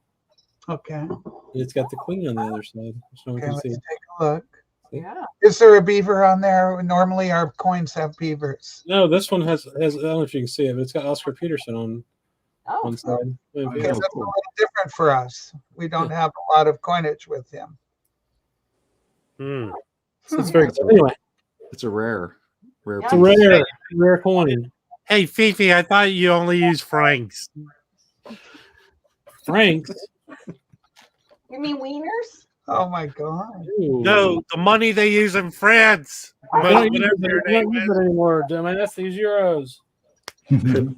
[SPEAKER 6] Okay.
[SPEAKER 1] And it's got the queen on the other side, so no one
[SPEAKER 6] Okay,
[SPEAKER 1] can
[SPEAKER 6] let's
[SPEAKER 1] see.
[SPEAKER 6] take a look.
[SPEAKER 7] Yeah.
[SPEAKER 6] Is there a beaver on there? Normally our coins have beavers.
[SPEAKER 1] No, this one has. I don't know if you can see it, but it's got Oscar Peterson on
[SPEAKER 7] Oh,
[SPEAKER 1] one side.
[SPEAKER 6] Okay,
[SPEAKER 3] Yeah,
[SPEAKER 6] that's a
[SPEAKER 3] cool.
[SPEAKER 6] little different for us. We don't have a lot of coinage with him.
[SPEAKER 4] Hmm.
[SPEAKER 1] So it's very good. Anyway,
[SPEAKER 3] It's a rare
[SPEAKER 7] Yeah.
[SPEAKER 1] it's a rare coin.
[SPEAKER 4] Hey, Fifi, I thought you only use francs.
[SPEAKER 1] Franks.
[SPEAKER 7] you mean wieners?
[SPEAKER 6] Oh my God.
[SPEAKER 1] Ooh.
[SPEAKER 4] No, the money they use in France.
[SPEAKER 1] We
[SPEAKER 4] But
[SPEAKER 1] don't use
[SPEAKER 4] whatever
[SPEAKER 1] it,
[SPEAKER 4] your
[SPEAKER 1] we don't
[SPEAKER 4] name
[SPEAKER 1] use
[SPEAKER 4] is.
[SPEAKER 1] it anymore, dumbass. These euros.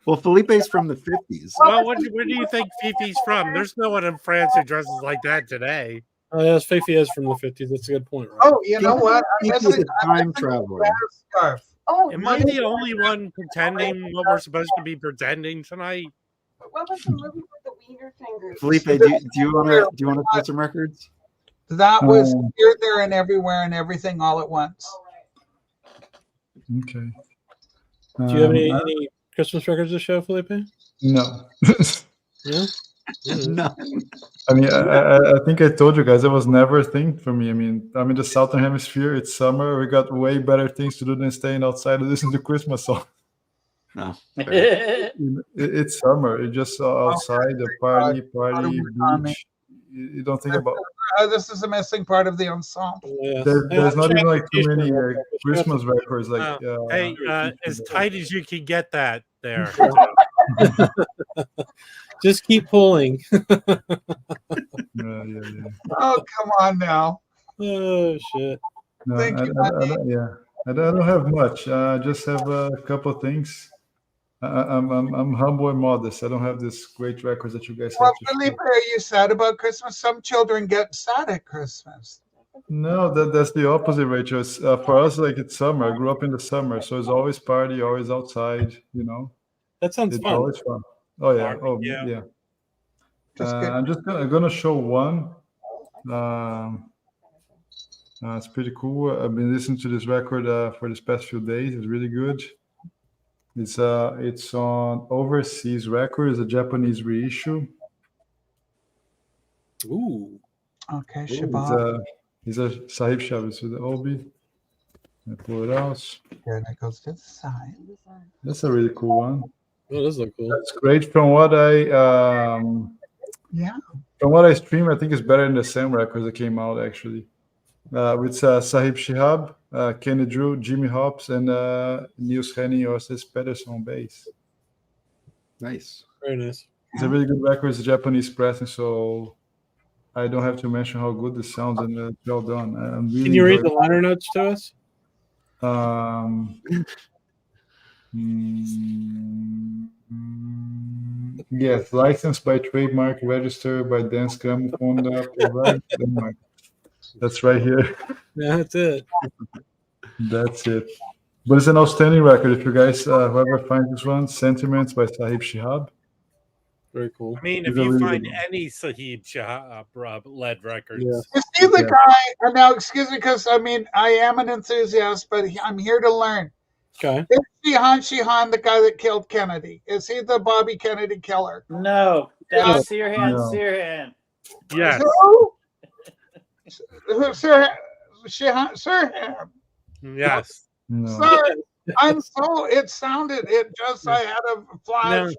[SPEAKER 3] Well, Felipe's from the 50s.
[SPEAKER 4] Well, where do you think Fifi's from? There's no one in France who dresses like that today.
[SPEAKER 1] Oh, yes, Fifi is from the 50s. That's a good point. Rob.
[SPEAKER 6] Oh, you know what?
[SPEAKER 3] He
[SPEAKER 6] I'm
[SPEAKER 3] was
[SPEAKER 6] missing
[SPEAKER 3] a time traveler.
[SPEAKER 6] a scarf.
[SPEAKER 7] Oh,
[SPEAKER 4] Am I the only one pretending what we're supposed to be pretending tonight?
[SPEAKER 7] what was the movie with the wiener fingers?
[SPEAKER 3] Felipe, do you want to play some records?
[SPEAKER 6] That was
[SPEAKER 2] Um,
[SPEAKER 6] here, there, and everywhere, and everything all at once.
[SPEAKER 2] Okay.
[SPEAKER 1] Do you have any,
[SPEAKER 2] I-
[SPEAKER 1] any Christmas records to show, Felipe?
[SPEAKER 2] No.
[SPEAKER 1] Yeah.
[SPEAKER 3] None.
[SPEAKER 2] I mean, I think I told you guys it was never a thing for me. I mean, I'm in the Southern Hemisphere. It's summer. We got way better things to do than staying outside and listening to Christmas songs.
[SPEAKER 3] No.
[SPEAKER 2] It's summer. It's just outside, the party,
[SPEAKER 6] Army.
[SPEAKER 2] beach. You don't think about.
[SPEAKER 6] This is a missing part of the ensemble.
[SPEAKER 1] Yes.
[SPEAKER 2] There's not even like too many
[SPEAKER 1] T-shirt.
[SPEAKER 2] Christmas records. Like,
[SPEAKER 4] Hey, as tight as you can get that there.
[SPEAKER 1] Just keep pulling.
[SPEAKER 2] yeah.
[SPEAKER 6] Oh, come on now.
[SPEAKER 1] Oh, shit.
[SPEAKER 2] No,
[SPEAKER 6] Thank you,
[SPEAKER 2] I don't have much. I just have a couple of things. I'm humble and modest. I don't have this great records that you guys have.
[SPEAKER 6] Well,
[SPEAKER 2] to
[SPEAKER 6] Felipe,
[SPEAKER 2] share.
[SPEAKER 6] are you sad about Christmas? Some children get sad at Christmas.
[SPEAKER 2] No, that's the opposite, Rachel. It's, for us, like it's summer. I grew up in the summer, so it's always party, always outside. You know,
[SPEAKER 1] That sounds
[SPEAKER 2] it's
[SPEAKER 1] fun.
[SPEAKER 2] always fun. Oh yeah,
[SPEAKER 4] Barbecue.
[SPEAKER 2] yeah.
[SPEAKER 6] Just good.
[SPEAKER 2] I'm just gonna show one. It's pretty cool. I've been listening to this record for this past few days. It's really good. It's on Overseas Records, a Japanese reissue.
[SPEAKER 1] Ooh.
[SPEAKER 6] Okay,
[SPEAKER 2] It's
[SPEAKER 6] Shabbat.
[SPEAKER 2] a Sahib Shabbos with the Obi. I pull it out.
[SPEAKER 6] Good. It goes to the side.
[SPEAKER 2] That's a really cool one.
[SPEAKER 1] Oh, this looks cool.
[SPEAKER 2] That's great. From what I stream, I think it's better than the same records that came out actually. With Sahib Shihab, Kenny Drew, Jimmy Hops, and Niels Henning or Sis Pedersen on bass.
[SPEAKER 3] Nice.
[SPEAKER 1] Very nice.
[SPEAKER 2] It's a really good record. It's a Japanese pressing, so I don't have to mention how good this sounds and it's well done. I'm really
[SPEAKER 1] Can you read the
[SPEAKER 2] enjoying
[SPEAKER 1] liner notes to us?
[SPEAKER 2] it. Yes, licensed by trademark, registered by Dance Gramophone, provided Denmark. That's right here.
[SPEAKER 1] Yeah, that's it.
[SPEAKER 2] That's it. But it's an outstanding record. If you guys, whoever finds this one, Sentiments by Sahib Shihab.
[SPEAKER 1] Very cool.
[SPEAKER 4] I mean,
[SPEAKER 2] It's
[SPEAKER 4] if
[SPEAKER 2] a
[SPEAKER 4] you
[SPEAKER 2] really
[SPEAKER 4] find
[SPEAKER 2] good one.
[SPEAKER 4] any Sahib Shahab led records,
[SPEAKER 1] Yeah.
[SPEAKER 6] Is he the
[SPEAKER 2] Yeah.
[SPEAKER 6] guy? Now, excuse me, because I mean, I am an enthusiast, but I'm here to learn.
[SPEAKER 1] Okay.
[SPEAKER 6] Is Shihan the guy that killed Kennedy? Is he the Bobby Kennedy killer?
[SPEAKER 5] No,
[SPEAKER 1] No.
[SPEAKER 5] that's Sirhan.
[SPEAKER 2] No.
[SPEAKER 5] Sirhan.
[SPEAKER 4] yes,
[SPEAKER 6] Who? Sir Shihan? Sirhan.
[SPEAKER 4] yes.
[SPEAKER 2] No.
[SPEAKER 6] Sorry, I'm so. It sounded. It just. I had a flash.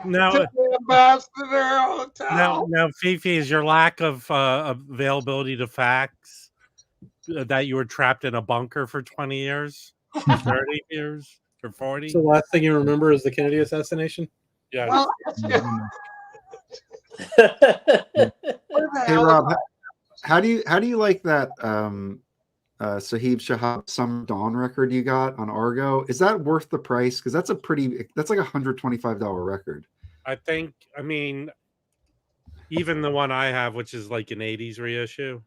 [SPEAKER 4] No.
[SPEAKER 6] To the Ambassador Hotel.
[SPEAKER 4] Now, Fifi, is your lack of availability to fax that you were trapped in a bunker for 20 years, 30 years, or 40?
[SPEAKER 1] So the last thing you remember is the Kennedy assassination?
[SPEAKER 4] Yeah.
[SPEAKER 6] Well,
[SPEAKER 2] No.
[SPEAKER 6] where the
[SPEAKER 3] Hey
[SPEAKER 6] hell
[SPEAKER 3] Rob,
[SPEAKER 6] am I?
[SPEAKER 3] how do you like that Sahib Shahab Summer Dawn record you got on Argo? Is that worth the price? Because that's like a $125 record.
[SPEAKER 4] I mean, even the one I have, which is like an 80s reissue.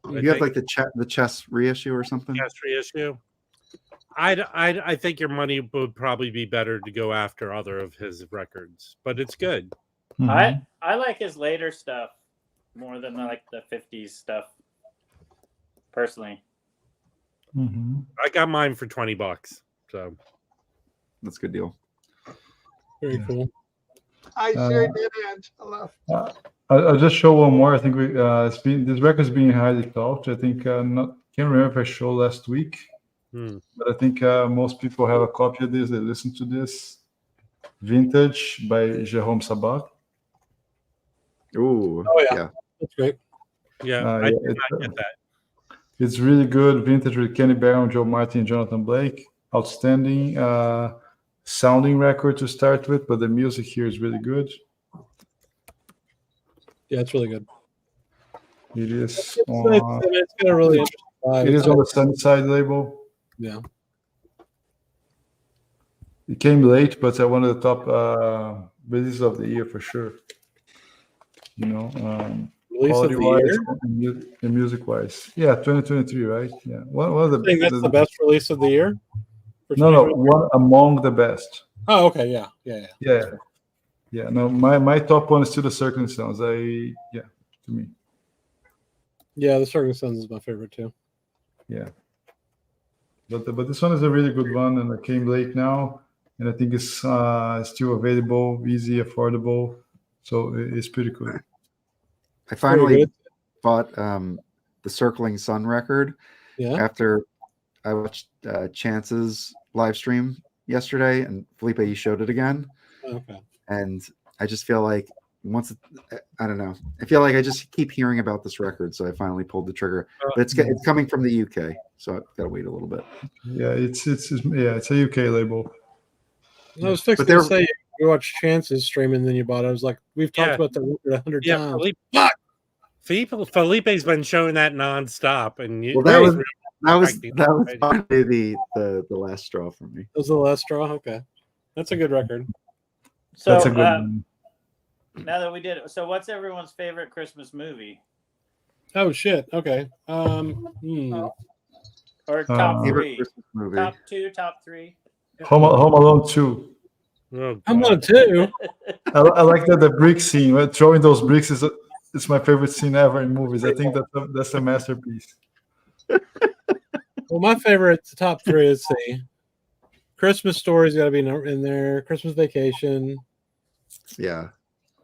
[SPEAKER 3] You have like the chess reissue or something?
[SPEAKER 4] Yes, reissue. I think your money would probably be better to go after other of his records, but it's good.
[SPEAKER 2] Mhm.
[SPEAKER 5] I like his later stuff more than like the 50s stuff. Personally.
[SPEAKER 2] Mhm.
[SPEAKER 4] I got mine for $20, so
[SPEAKER 3] That's a good deal.
[SPEAKER 1] Very cool.
[SPEAKER 6] I sure did, Angela.
[SPEAKER 2] I'll just show one more. I think this record's being highly talked. I think can't remember if I showed last week, but I think most people have a copy of this. They listen to this. Vintage by Jerome Sabat.
[SPEAKER 3] Ooh,
[SPEAKER 1] Oh, yeah. That's great.
[SPEAKER 4] yeah, I
[SPEAKER 2] Yeah,
[SPEAKER 4] did not get that.
[SPEAKER 2] It's really good. Vintage with Kenny Barron, Joe Martin, and Jonathan Blake. Outstanding sounding record to start with, but the music here is really good.
[SPEAKER 1] Yeah, it's really good.
[SPEAKER 2] It is
[SPEAKER 1] It's
[SPEAKER 2] on,
[SPEAKER 1] got a really interesting vibe.
[SPEAKER 2] it is on the Sunside label.
[SPEAKER 1] Yeah.
[SPEAKER 2] It came late, but one of the top releases of the year for sure. You know,
[SPEAKER 1] Release of the
[SPEAKER 2] quality-wise and music-wise. Yeah, 2023, right? Yeah, one of the.
[SPEAKER 1] I think that's the best release of the year? For
[SPEAKER 2] No,
[SPEAKER 1] 2023?
[SPEAKER 2] one among the best.
[SPEAKER 1] Oh, okay. Yeah.
[SPEAKER 2] Yeah. No, my top one is still the Circling Sounds. To me.
[SPEAKER 1] Yeah, the Circling Suns is my favorite too.
[SPEAKER 2] Yeah. But this one is a really good one, and it came late now, and I think it's still available, easy, affordable, so it's pretty cool.
[SPEAKER 3] I finally bought the Circling Sun record after I watched Chance's live stream yesterday, and Felipe, you showed it again.
[SPEAKER 1] Okay.
[SPEAKER 3] And I just feel like I don't know. I feel like I just keep hearing about this record, so I finally pulled the trigger. But it's coming from the UK, so I've got to wait a little bit.
[SPEAKER 2] Yeah, it's a UK label.
[SPEAKER 1] I was fixing to say you watched Chance's stream and then you bought it. I was like, we've talked about that record 100 times.
[SPEAKER 4] Felipe's been showing that nonstop, and
[SPEAKER 3] that was finally the last straw for me.
[SPEAKER 1] That was the last straw. Okay, that's a good record.
[SPEAKER 5] So
[SPEAKER 2] that's a good one.
[SPEAKER 5] Now that we did it, so what's everyone's favorite Christmas movie?
[SPEAKER 1] Oh shit. Okay.
[SPEAKER 5] Or top three,
[SPEAKER 3] movie.
[SPEAKER 5] top two, top three.
[SPEAKER 2] Home Alone 2.
[SPEAKER 4] Oh,
[SPEAKER 1] I'm on 2.
[SPEAKER 2] I like that the brick scene. Right? Throwing those bricks it's my favorite scene ever in movies. I think that's a masterpiece.
[SPEAKER 1] Well, my favorite top 3 is Christmas Story's got to be in there. Christmas Vacation.
[SPEAKER 3] Yeah.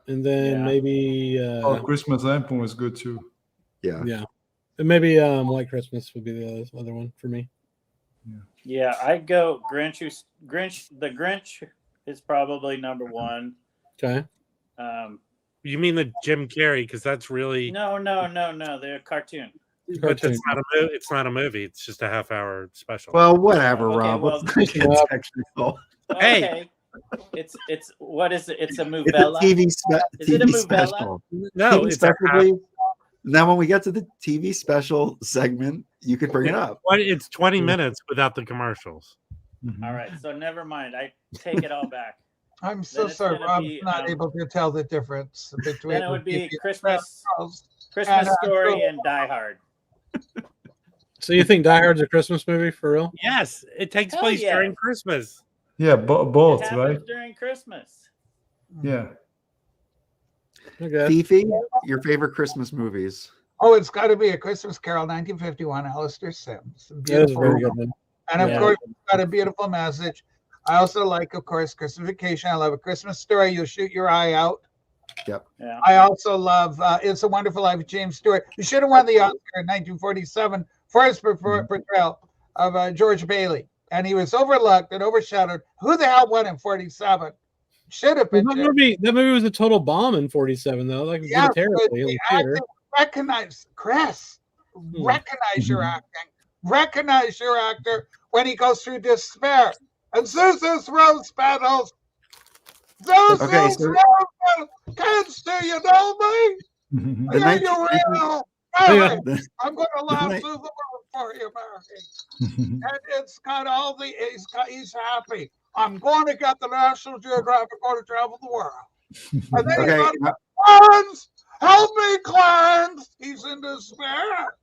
[SPEAKER 1] And then maybe
[SPEAKER 2] Christmas Lampoon was good too.
[SPEAKER 3] Yeah.
[SPEAKER 1] Yeah. And maybe White Christmas would be the other one for me.
[SPEAKER 5] Yeah, I'd go Grinch. The Grinch is probably number 1.
[SPEAKER 1] Okay.
[SPEAKER 4] You mean the Jim Carrey? Because that's really
[SPEAKER 5] no. The cartoon.
[SPEAKER 4] But it's not a movie. It's just a half-hour special.
[SPEAKER 3] Well, whatever,
[SPEAKER 5] Okay,
[SPEAKER 3] Rob.
[SPEAKER 5] well,
[SPEAKER 3] Let's not get technical.
[SPEAKER 5] Hey, it's what is it? It's a movella.
[SPEAKER 3] It's a
[SPEAKER 5] Is it a
[SPEAKER 3] TV
[SPEAKER 5] movella?
[SPEAKER 3] special.
[SPEAKER 4] No, it's
[SPEAKER 3] now when we get to the TV special segment, you could bring it up.
[SPEAKER 4] It's 20 minutes without the commercials.
[SPEAKER 5] All right, so never mind. I take it all back.
[SPEAKER 6] I'm so
[SPEAKER 5] it's
[SPEAKER 6] sorry.
[SPEAKER 5] gonna
[SPEAKER 6] I'm
[SPEAKER 5] be,
[SPEAKER 6] not able to tell the difference between.
[SPEAKER 5] Then it would be
[SPEAKER 6] the
[SPEAKER 5] Christmas
[SPEAKER 6] and,
[SPEAKER 5] Story and Die Hard.
[SPEAKER 1] So you think Die Hard's a Christmas movie for real?
[SPEAKER 4] Yes, it takes
[SPEAKER 5] Hell
[SPEAKER 4] place
[SPEAKER 5] yeah.
[SPEAKER 4] during Christmas.
[SPEAKER 2] Yeah,
[SPEAKER 5] It
[SPEAKER 2] both,
[SPEAKER 5] happens
[SPEAKER 2] right?
[SPEAKER 5] during Christmas.
[SPEAKER 2] Yeah.
[SPEAKER 1] Okay.
[SPEAKER 3] Fifi, your favorite Christmas movies?
[SPEAKER 6] Oh, it's got to be A Christmas Carol, 1951, Alistair Sims.
[SPEAKER 1] That is a
[SPEAKER 6] Beautiful.
[SPEAKER 1] very good one.
[SPEAKER 6] And of
[SPEAKER 1] Yeah.
[SPEAKER 6] course, it's got a beautiful message. I also like, of course, Christmas Vacation. I love A Christmas Story. You'll shoot your eye out.
[SPEAKER 3] Yep.
[SPEAKER 5] Yeah.
[SPEAKER 6] I also love It's a Wonderful Life of James Stewart. He should have won the Oscar in 1947 for his portrayal of George Bailey. And he was overlooked and overshadowed. Who the hell won in 47? Should have been.
[SPEAKER 1] That movie was a total bomb in 47, though. Like,
[SPEAKER 6] Yeah,
[SPEAKER 1] did terribly in the theater.
[SPEAKER 6] Recognize, Chris, recognize your acting. Recognize your actor when he goes through despair. And Zeus rose petals. Zeus
[SPEAKER 3] Okay,
[SPEAKER 6] rose
[SPEAKER 3] so-
[SPEAKER 6] petals. Kids, do you know me?
[SPEAKER 3] The
[SPEAKER 6] Yeah, you will. Mary, I'm going to laugh
[SPEAKER 3] night-
[SPEAKER 6] through the world for you, Mary. And it's got all the, he's happy. I'm going to get the National Geographic, going to travel the world. And then
[SPEAKER 3] Okay,
[SPEAKER 6] he's got, Clarence, help me, Clarence. He's in despair.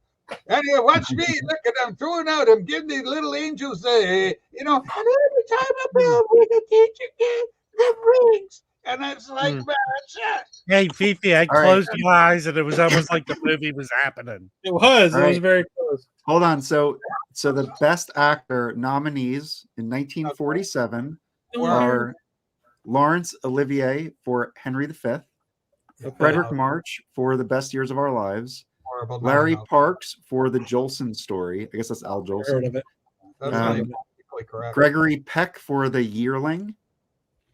[SPEAKER 6] And you watch me, look at him, throwing out him, giving these little angels, and every time I build with a teacher kid, the rings. And it's like magic.
[SPEAKER 4] Hey, Fifi, I
[SPEAKER 3] right.
[SPEAKER 4] closed my eyes and it was almost like the movie was happening.
[SPEAKER 1] It was.
[SPEAKER 3] All
[SPEAKER 1] It was
[SPEAKER 3] right.
[SPEAKER 1] very close.
[SPEAKER 3] Hold on. So the best actor nominees in 1947 are Laurence Olivier for Henry V,
[SPEAKER 1] Okay.
[SPEAKER 3] Frederick March for The Best Years of Our Lives,
[SPEAKER 6] Horrible.
[SPEAKER 3] Larry Parks for The Jolson Story. I guess that's Al
[SPEAKER 1] Heard
[SPEAKER 3] Jolson.
[SPEAKER 1] of it.
[SPEAKER 6] That's not
[SPEAKER 3] Um,
[SPEAKER 6] even politically correct.
[SPEAKER 3] Gregory Peck for The Yearling,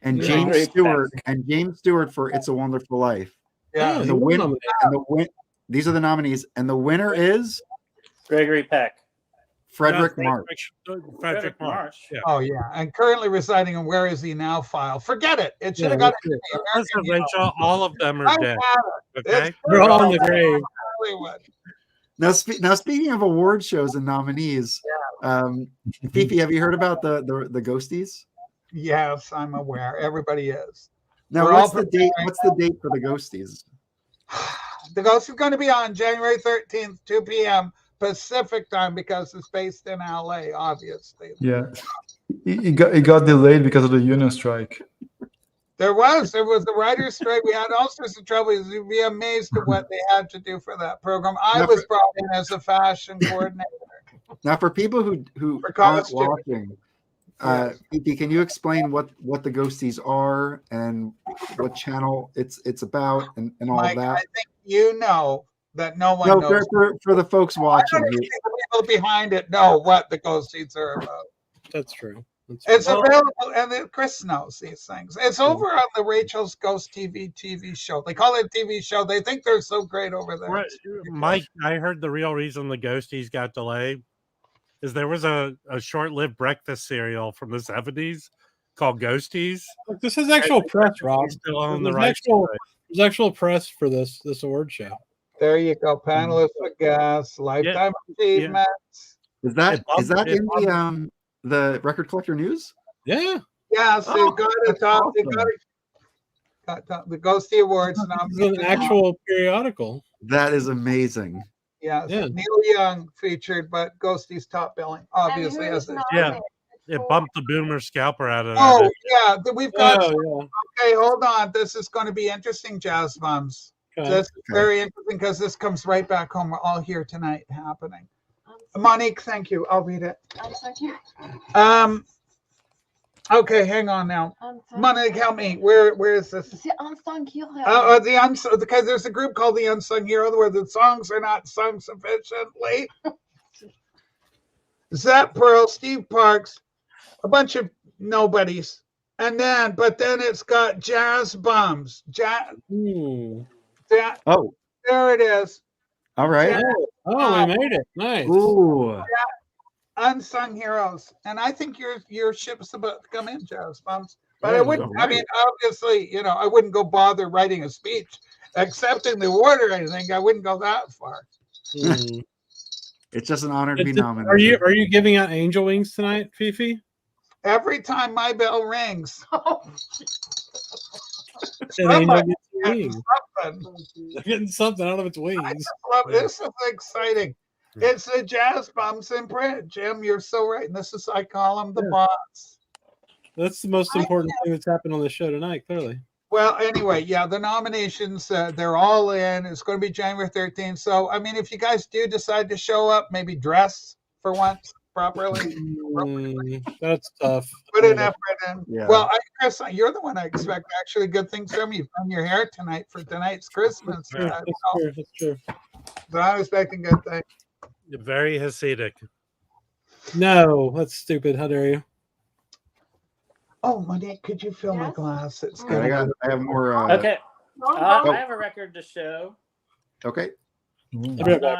[SPEAKER 3] and
[SPEAKER 1] Yeah.
[SPEAKER 3] James
[SPEAKER 5] Gregory
[SPEAKER 3] Stewart for It's a Wonderful Life.
[SPEAKER 6] Yeah.
[SPEAKER 1] Oh,
[SPEAKER 3] And
[SPEAKER 1] he
[SPEAKER 3] the
[SPEAKER 1] was
[SPEAKER 3] win
[SPEAKER 1] nominated.
[SPEAKER 3] these are the nominees, and the winner is
[SPEAKER 5] Gregory Peck.
[SPEAKER 3] Frederick
[SPEAKER 4] No,
[SPEAKER 3] March.
[SPEAKER 4] Frederick March. Yeah.
[SPEAKER 6] Oh, yeah. And currently residing in Where Is He Now file. Forget it. It should
[SPEAKER 1] Yeah,
[SPEAKER 6] have got
[SPEAKER 1] that's it.
[SPEAKER 4] Listen, Rachel, all of them are dead. Okay.
[SPEAKER 1] They're all in the grave.
[SPEAKER 6] Hollywood.
[SPEAKER 3] Now, speaking of award shows and nominees, Fifi, have you heard about the Ghosties?
[SPEAKER 6] Yes, I'm aware. Everybody is.
[SPEAKER 3] Now,
[SPEAKER 6] We're
[SPEAKER 3] what's
[SPEAKER 6] all
[SPEAKER 3] the date? What's the date for the Ghosties?
[SPEAKER 6] The Ghost is going to be on January 13th, 2 p.m. Pacific time because it's based in LA, obviously.
[SPEAKER 2] Yeah. It got delayed because of the union strike.
[SPEAKER 6] There was a writer's strike. We had all sorts of trouble. You'd be amazed at what they had to do for that program. I was brought in as a fashion coordinator.
[SPEAKER 3] Now, for people who
[SPEAKER 6] For
[SPEAKER 3] aren't
[SPEAKER 6] costume.
[SPEAKER 3] watching, Fifi, can you explain what the Ghosties are and what channel it's about and all
[SPEAKER 6] Mike,
[SPEAKER 3] of that?
[SPEAKER 6] I think you know that no one
[SPEAKER 3] No,
[SPEAKER 6] knows.
[SPEAKER 3] for the folks
[SPEAKER 6] I
[SPEAKER 3] watching.
[SPEAKER 6] don't think the people behind it know what the Ghost Seats are about.
[SPEAKER 1] That's true.
[SPEAKER 6] It's available, and Chris knows these things. It's over on the Rachel's Ghost TV show. They call it a TV show. They think they're so great over there.
[SPEAKER 4] Right. Mike, I heard the real reason the Ghosties got delayed is there was a short-lived breakfast cereal from the 70s called Ghosties.
[SPEAKER 1] Look, this is actual press, Rob.
[SPEAKER 4] They still own the
[SPEAKER 1] There's
[SPEAKER 4] rights
[SPEAKER 1] actual,
[SPEAKER 4] to it.
[SPEAKER 1] there's actual press for this award show.
[SPEAKER 6] There you go. Panelists with gas, lifetime achievements.
[SPEAKER 3] Is that
[SPEAKER 4] It
[SPEAKER 3] in the Record Collector News?
[SPEAKER 1] Yeah.
[SPEAKER 6] Yes, they got it
[SPEAKER 3] that's
[SPEAKER 6] top. They
[SPEAKER 3] awesome.
[SPEAKER 6] got the Ghosty Awards.
[SPEAKER 1] This is an actual periodical.
[SPEAKER 3] That is amazing.
[SPEAKER 6] Yes,
[SPEAKER 1] Yeah.
[SPEAKER 6] Neil Young featured, but Ghosty's top billing, obviously.
[SPEAKER 7] And
[SPEAKER 6] As
[SPEAKER 7] who's
[SPEAKER 6] it.
[SPEAKER 7] nominated
[SPEAKER 4] It
[SPEAKER 7] for-
[SPEAKER 4] bumped the Boomer scalper out of
[SPEAKER 6] Oh
[SPEAKER 4] it.
[SPEAKER 6] yeah, we've got.
[SPEAKER 1] Oh,
[SPEAKER 6] Okay, hold on. This is going to be interesting, Jazz Bums.
[SPEAKER 1] yeah.
[SPEAKER 6] This is very interesting because this comes right back home. We're all here tonight happening.
[SPEAKER 7] I'm
[SPEAKER 6] Monique, thank you. I'll read it.
[SPEAKER 7] so cute.
[SPEAKER 6] Okay, hang on now. Monique, help me. Where is this?
[SPEAKER 7] C'est unsung hero.
[SPEAKER 6] The unsung, because there's a group called the Unsung Hero where the songs are not sung sufficiently. Zep Pearl, Steve Parks, a bunch of nobodies. But then it's got Jazz Bums.
[SPEAKER 1] Ooh.
[SPEAKER 3] Oh,
[SPEAKER 6] There it is.
[SPEAKER 3] all right.
[SPEAKER 1] Oh, we made it. Nice.
[SPEAKER 3] Ooh.
[SPEAKER 6] Unsung Heroes. And I think your ship's about to come in, Jazz Bums. But I
[SPEAKER 3] Yeah,
[SPEAKER 6] wouldn't,
[SPEAKER 3] all
[SPEAKER 6] I mean, obviously, I wouldn't go bother writing a speech, accepting the award or anything. I wouldn't go that far.
[SPEAKER 1] Mm.
[SPEAKER 3] It's just an honor to be
[SPEAKER 1] Are
[SPEAKER 3] nominated.
[SPEAKER 1] you giving out angel wings tonight, Fifi?
[SPEAKER 6] Every time my bell rings,
[SPEAKER 1] And Angel
[SPEAKER 6] somebody
[SPEAKER 1] gets a
[SPEAKER 6] getting
[SPEAKER 1] wing.
[SPEAKER 6] something.
[SPEAKER 1] They're getting something. I don't know if it's
[SPEAKER 6] I
[SPEAKER 1] wings.
[SPEAKER 6] just love this. Is exciting. It's the jazz bumps in print, Jim. You're so right. And this is I call them the bots.
[SPEAKER 1] That's the most important thing that's happened on the show tonight, clearly.
[SPEAKER 6] Well, anyway, yeah, the nominations, they're all in. It's going to be January 13th. So, I mean, if you guys do decide to show up, maybe dress for once properly.
[SPEAKER 1] That's tough.
[SPEAKER 6] Put an effort in.
[SPEAKER 3] Yeah.
[SPEAKER 6] Well, Chris, you're the one I expect actually good things from. You've done your hair tonight for tonight's Christmas.
[SPEAKER 1] True. That's true. That's true.
[SPEAKER 6] So I'm expecting good things.
[SPEAKER 4] You're very Hasidic.
[SPEAKER 1] No, that's stupid. How dare you?
[SPEAKER 6] Oh, Monique, could you fill my
[SPEAKER 7] Yes?
[SPEAKER 6] glass? It's
[SPEAKER 3] Yeah,
[SPEAKER 6] good.
[SPEAKER 3] I have more.
[SPEAKER 5] Okay,
[SPEAKER 7] Wrong
[SPEAKER 5] I
[SPEAKER 7] bump.
[SPEAKER 5] have a record to show.
[SPEAKER 3] Okay.
[SPEAKER 1] I'll be right back.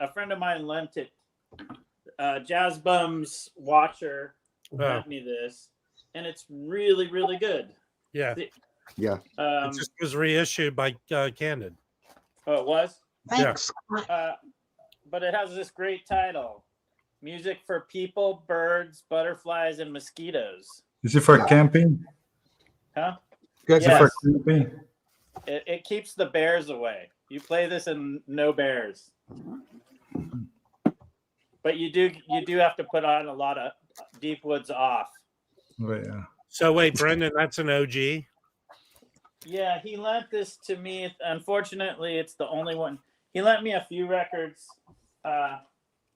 [SPEAKER 5] A friend of mine lent it. Jazz Bum's watcher lent me this, and it's really, really good.
[SPEAKER 4] Yeah.
[SPEAKER 3] Yeah.
[SPEAKER 4] It just was reissued by Candid.
[SPEAKER 5] Oh, it was?
[SPEAKER 6] Thanks.
[SPEAKER 5] But it has this great title: Music for People, Birds, Butterflies, and Mosquitoes.
[SPEAKER 2] Is it for camping?
[SPEAKER 5] Huh?
[SPEAKER 6] Good.
[SPEAKER 2] Is it for camping?
[SPEAKER 5] It keeps the bears away. You play this and no bears. But you do have to put on a lot of Deep Woods off.
[SPEAKER 2] Oh, yeah.
[SPEAKER 4] So wait, Brendan, that's an OG.
[SPEAKER 5] Yeah, he lent this to me. Unfortunately, it's the only one. He lent me a few records.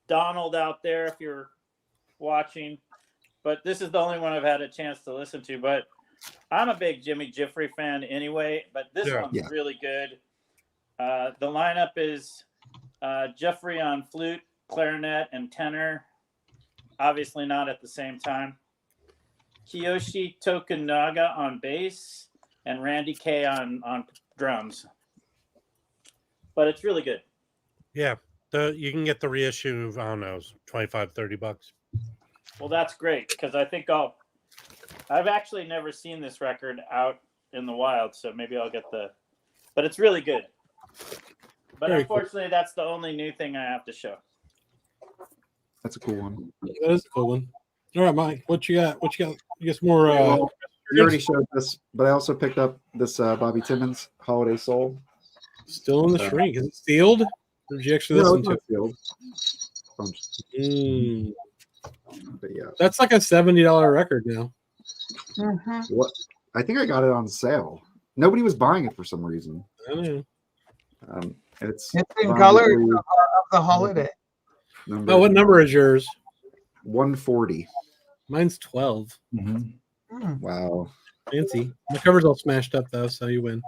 [SPEAKER 5] Donald out there, if you're watching. But this is the only one I've had a chance to listen to. But I'm a big Jimmy Giuffre fan anyway. But this one's really good. The lineup is Giuffre on flute, clarinet, and tenor. Obviously not at the same time. Kiyoshi Tokunaga on bass and Randy Kay on drums. But it's really good.
[SPEAKER 4] Yeah. You can get the reissue of, I don't know, $25-$30.
[SPEAKER 5] Well, that's great because I think I've actually never seen this record out in the wild, so maybe I'll get but it's really good. But
[SPEAKER 1] Very
[SPEAKER 5] unfortunately, that's the only new thing I have to show.
[SPEAKER 3] That's a cool one.
[SPEAKER 1] That is a cool one. All right, Mike, what you got? What you got? You got some more?
[SPEAKER 3] You already showed this, but I also picked up this Bobby Timmons Holiday Soul.
[SPEAKER 1] Still in the shrink. Is it sealed? Or did you actually
[SPEAKER 3] No,
[SPEAKER 1] listen
[SPEAKER 3] it's
[SPEAKER 1] to
[SPEAKER 3] not
[SPEAKER 1] it?
[SPEAKER 3] sealed. But yeah,
[SPEAKER 1] That's like a $70 record now.
[SPEAKER 3] what? I think I got it on sale. Nobody was buying it for some reason.
[SPEAKER 1] I don't know.
[SPEAKER 3] And it's
[SPEAKER 6] It's in
[SPEAKER 3] Von
[SPEAKER 6] color
[SPEAKER 3] Lee,
[SPEAKER 6] of the holiday.
[SPEAKER 1] Oh, what number is yours?
[SPEAKER 3] 140.
[SPEAKER 1] Mine's 12.
[SPEAKER 3] Wow.
[SPEAKER 1] Fancy. My cover's all smashed up though, so you win.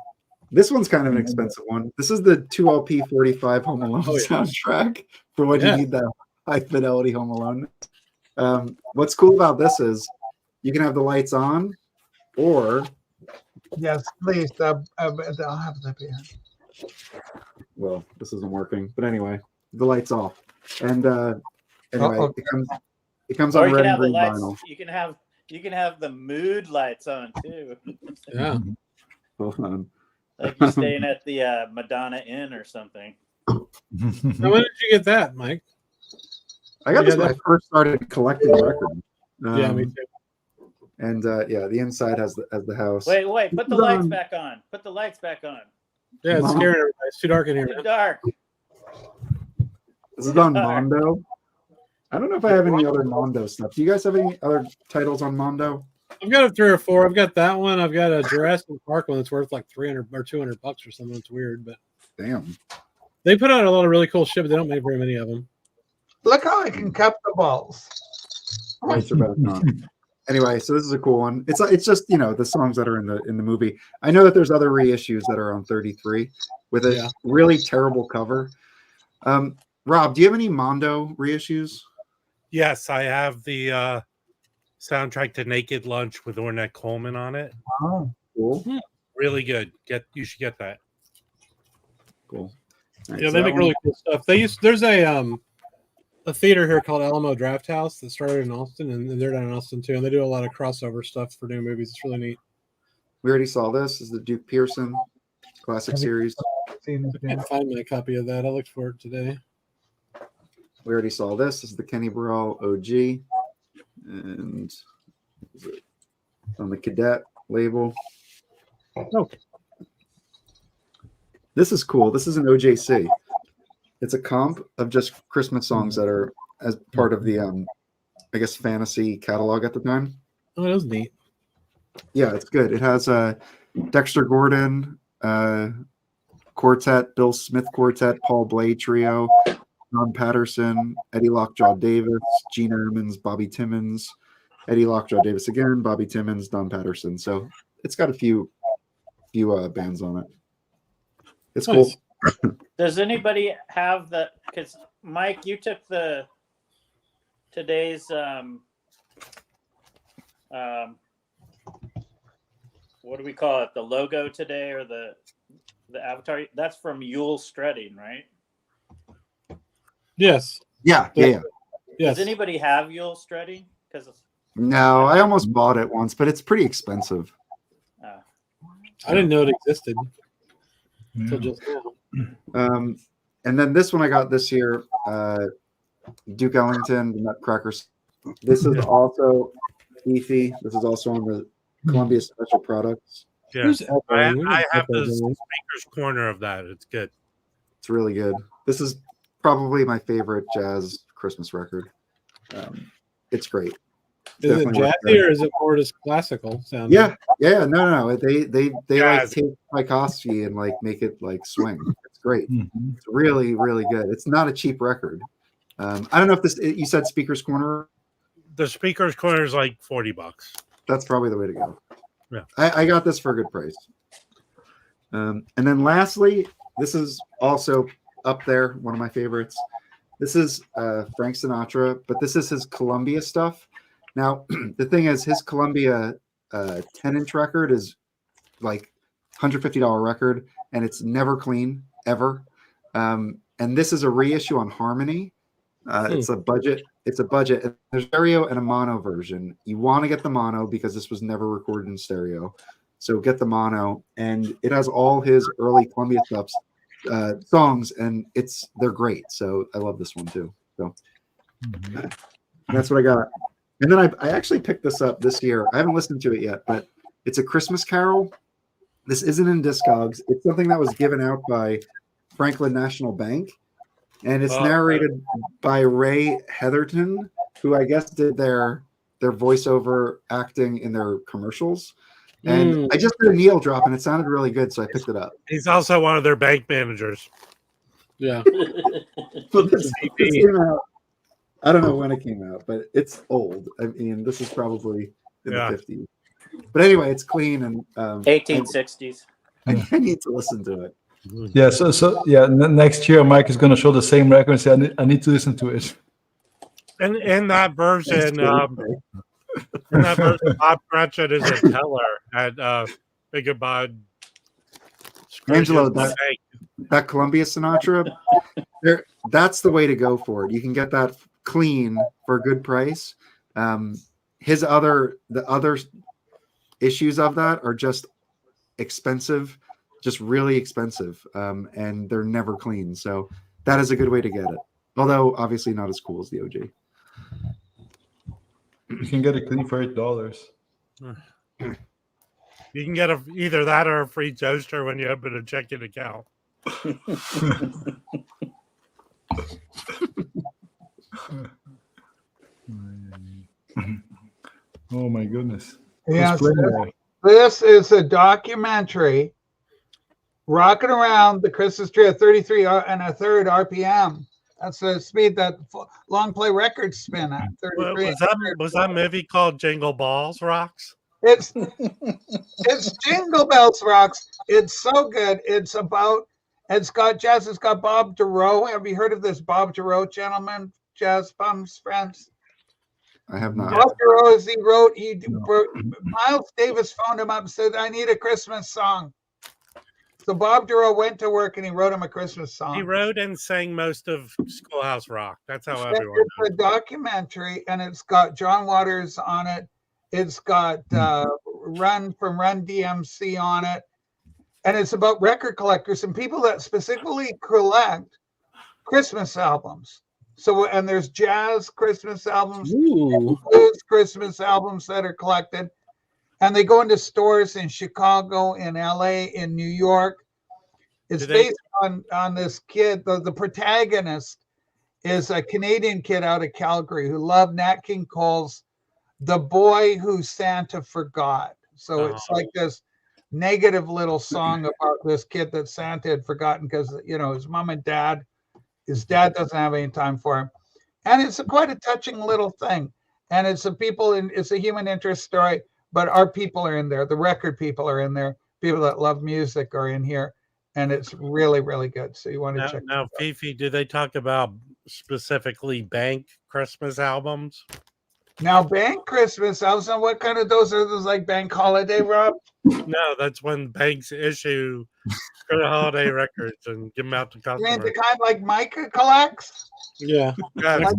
[SPEAKER 3] This one's kind of an expensive one. This is the 2LP 45 Home Alone
[SPEAKER 1] Oh, yeah.
[SPEAKER 3] soundtrack for when
[SPEAKER 1] Yeah.
[SPEAKER 3] you need that high fidelity Home Alone. What's cool about this is you can have the lights on, or
[SPEAKER 6] Yes, please. I'll have that behind.
[SPEAKER 3] well, this isn't working, but anyway, the lights off, and anyway,
[SPEAKER 6] Uh-oh.
[SPEAKER 3] it comes
[SPEAKER 5] Or
[SPEAKER 3] on
[SPEAKER 5] you
[SPEAKER 3] red
[SPEAKER 5] can
[SPEAKER 3] and
[SPEAKER 5] have the
[SPEAKER 3] green
[SPEAKER 5] lights.
[SPEAKER 3] vinyl.
[SPEAKER 5] You can have the mood lights on too,
[SPEAKER 1] Yeah.
[SPEAKER 3] Hold on.
[SPEAKER 5] like you're staying at the Madonna Inn or something.
[SPEAKER 1] Now, when did you get that, Mike?
[SPEAKER 3] I got
[SPEAKER 1] Yeah,
[SPEAKER 3] this when I first started collecting records.
[SPEAKER 1] Yeah, me too.
[SPEAKER 3] And yeah, the inside has the house.
[SPEAKER 5] Wait, put the lights back on. Put the lights back on.
[SPEAKER 1] Yeah, it's
[SPEAKER 3] Mom.
[SPEAKER 1] scaring everybody. It's too dark in here,
[SPEAKER 5] Too
[SPEAKER 1] man.
[SPEAKER 5] dark.
[SPEAKER 3] This is on Mondo. I don't know if I have any other Mondo stuff. Do you guys have any other titles on Mondo?
[SPEAKER 1] I've got a 3 or 4. I've got that one. I've got a Jurassic Park one that's worth like $300 or $200 or something. It's weird, but
[SPEAKER 3] Damn.
[SPEAKER 1] they put out a lot of really cool shit, but they don't make very many of them.
[SPEAKER 6] Look how I can cup the balls.
[SPEAKER 3] Lights are back on. Anyway, so this is a cool one. It's just the songs that are in the movie. I know that there's other reissues that are on 33 with a really terrible cover. Rob, do you have any Mondo reissues?
[SPEAKER 4] Yes, I have the soundtrack to Naked Lunch with Ornette Coleman on it.
[SPEAKER 6] Oh,
[SPEAKER 3] Cool.
[SPEAKER 4] Really good. You should get that.
[SPEAKER 3] Cool. All right,
[SPEAKER 1] Yeah,
[SPEAKER 3] so
[SPEAKER 1] they
[SPEAKER 3] that
[SPEAKER 1] make
[SPEAKER 3] one-
[SPEAKER 1] really cool stuff. There's a theater here called Alamo Draft House that started in Austin, and they're down in Austin too, and they do a lot of crossover stuff for new movies. It's really neat.
[SPEAKER 3] We already saw this. This is the Duke Pearson classic series.
[SPEAKER 6] seen it,
[SPEAKER 1] I can't find my copy of that. I looked for it today.
[SPEAKER 3] We already saw this. This is the Kenny Burrell OG. And is it on the Cadet label?
[SPEAKER 1] Okay.
[SPEAKER 3] This is cool. This is an OJC. It's a comp of just Christmas songs that are as part of the I guess fantasy catalog at the time.
[SPEAKER 1] Oh, that was neat.
[SPEAKER 3] Yeah, it's good. It has Dexter Gordon quartet, Bill Smith quartet, Paul Bley trio, Don Patterson, Eddie Lockjaw Davis, Gene Ahrmans, Bobby Timmons, Eddie Lockjaw Davis again, Bobby Timmons, Don Patterson. So it's got a few bands on it. It's
[SPEAKER 1] Nice.
[SPEAKER 3] cool.
[SPEAKER 5] Does anybody have the? Because Mike, you took today's what do we call it? The logo today, or the avatar? That's from Yule Stredding, right?
[SPEAKER 1] Yes.
[SPEAKER 3] Yeah.
[SPEAKER 1] Yes.
[SPEAKER 5] Does anybody have Yule Stredding? Because
[SPEAKER 3] No, I almost bought it once, but it's pretty expensive.
[SPEAKER 1] I didn't know it existed
[SPEAKER 2] Yeah.
[SPEAKER 1] until just now.
[SPEAKER 3] And then this one I got this year, Duke Ellington, the Nutcrackers. This is also Fifi. This is also on the Columbia Special Products.
[SPEAKER 4] Yeah,
[SPEAKER 1] Who's Echoing?
[SPEAKER 4] I have the
[SPEAKER 1] Echoing.
[SPEAKER 4] speaker's corner of that. It's good.
[SPEAKER 3] It's really good. This is probably my favorite jazz Christmas record. It's great.
[SPEAKER 1] Is it
[SPEAKER 3] Definitely worth
[SPEAKER 1] jazzy
[SPEAKER 3] it.
[SPEAKER 1] or is it more just classical sounding?
[SPEAKER 3] Yeah. No. They like
[SPEAKER 4] Jazz.
[SPEAKER 3] take Tchaikovsky and like make it like swing. It's great.
[SPEAKER 2] Mhm.
[SPEAKER 3] It's really, really good. It's not a cheap record. I don't know if this. You said Speaker's Corner.
[SPEAKER 4] The speaker's corner is like $40.
[SPEAKER 3] That's probably the way to go.
[SPEAKER 4] Yeah.
[SPEAKER 3] I got this for a good price. And then lastly, this is also up there, one of my favorites. This is Frank Sinatra, but this is his Columbia stuff. Now, the thing is, his Columbia 10-inch record is like $150 record, and it's never clean, ever. And this is a reissue on Harmony. It's a budget. It's a budget. There's stereo and a mono version. You want to get the mono because this was never recorded in stereo. So get the mono, and it has all his early Columbia songs, and they're great. So I love this one too. So that's what I got. And then I actually picked this up this year. I haven't listened to it yet, but it's a Christmas Carol. This isn't in Discogs. It's something that was given out by Franklin National Bank. And it's narrated by Ray Heatherton, who I guess did their voiceover acting in their commercials. And I just did a needle drop, and it sounded really good, so I picked it up.
[SPEAKER 4] He's also one of their bank managers.
[SPEAKER 1] Yeah.
[SPEAKER 3] But this came out, I don't know when it came out, but it's old. I mean, this is probably in the 50s. But anyway, it's clean, and
[SPEAKER 5] 1860s.
[SPEAKER 3] I need to listen to it.
[SPEAKER 2] Yeah, so next year Mike is going to show the same record and say, I need to listen to it.
[SPEAKER 4] And in that version, Bob Cratchit is a teller at Big and Bud.
[SPEAKER 3] Angelo, that Columbia Sinatra, that's the way to go for it. You can get that clean for a good price. The other issues of that are just expensive, just really expensive, and they're never clean. So that is a good way to get it. Although obviously not as cool as the OG.
[SPEAKER 2] You can get it clean for $8.
[SPEAKER 4] You can get either that or a free toaster when you open a checking account.
[SPEAKER 2] Oh my goodness.
[SPEAKER 6] Yes, this is a documentary rocking around the Christmas tree at 33 and a third RPM. That's the speed that long play records spin at. 33.
[SPEAKER 4] Was that movie called Jingle Balls Rocks?
[SPEAKER 6] It's Jingle Bells Rocks. It's so good. It's got jazz. It's got Bob Dorough. Have you heard of this Bob Dorough gentleman? Jazz bums friends.
[SPEAKER 3] I have not.
[SPEAKER 6] Bob Dorough, he wrote. Miles Davis phoned him up and said, "I need a Christmas song." So Bob Dorough went to work and he wrote him a Christmas song.
[SPEAKER 4] He wrote and sang most of Schoolhouse Rock. That's how everyone
[SPEAKER 6] It's
[SPEAKER 4] knows.
[SPEAKER 6] a documentary, and it's got John Waters on it. It's got Run DMC on it, and it's about record collectors and people that specifically collect Christmas albums. So, and there's jazz Christmas albums,
[SPEAKER 1] Ooh.
[SPEAKER 6] blues Christmas albums that are collected. And they go into stores in Chicago, in LA, in New York. It's based on this kid. The protagonist is a Canadian kid out of Calgary who loved Nat King Cole's The Boy Who Santa Forgot. So it's like this negative little song about this kid that Santa had forgotten because, his mom and dad, his dad doesn't have any time for him. And it's quite a touching little thing. And it's a human interest story, but our people are in there. The record people are in there. People that love music are in here. And it's really, really good. So you want to check it out.
[SPEAKER 4] Now, Fifi, do they talk about specifically bank Christmas albums?
[SPEAKER 6] Now, bank Christmas albums, and what kind of those are those like bank holiday, Rob?
[SPEAKER 4] No, that's when banks issue for the holiday records and give them out to
[SPEAKER 6] You
[SPEAKER 4] customers.
[SPEAKER 6] mean the kind like Micah collects?
[SPEAKER 1] Yeah.
[SPEAKER 4] Yes.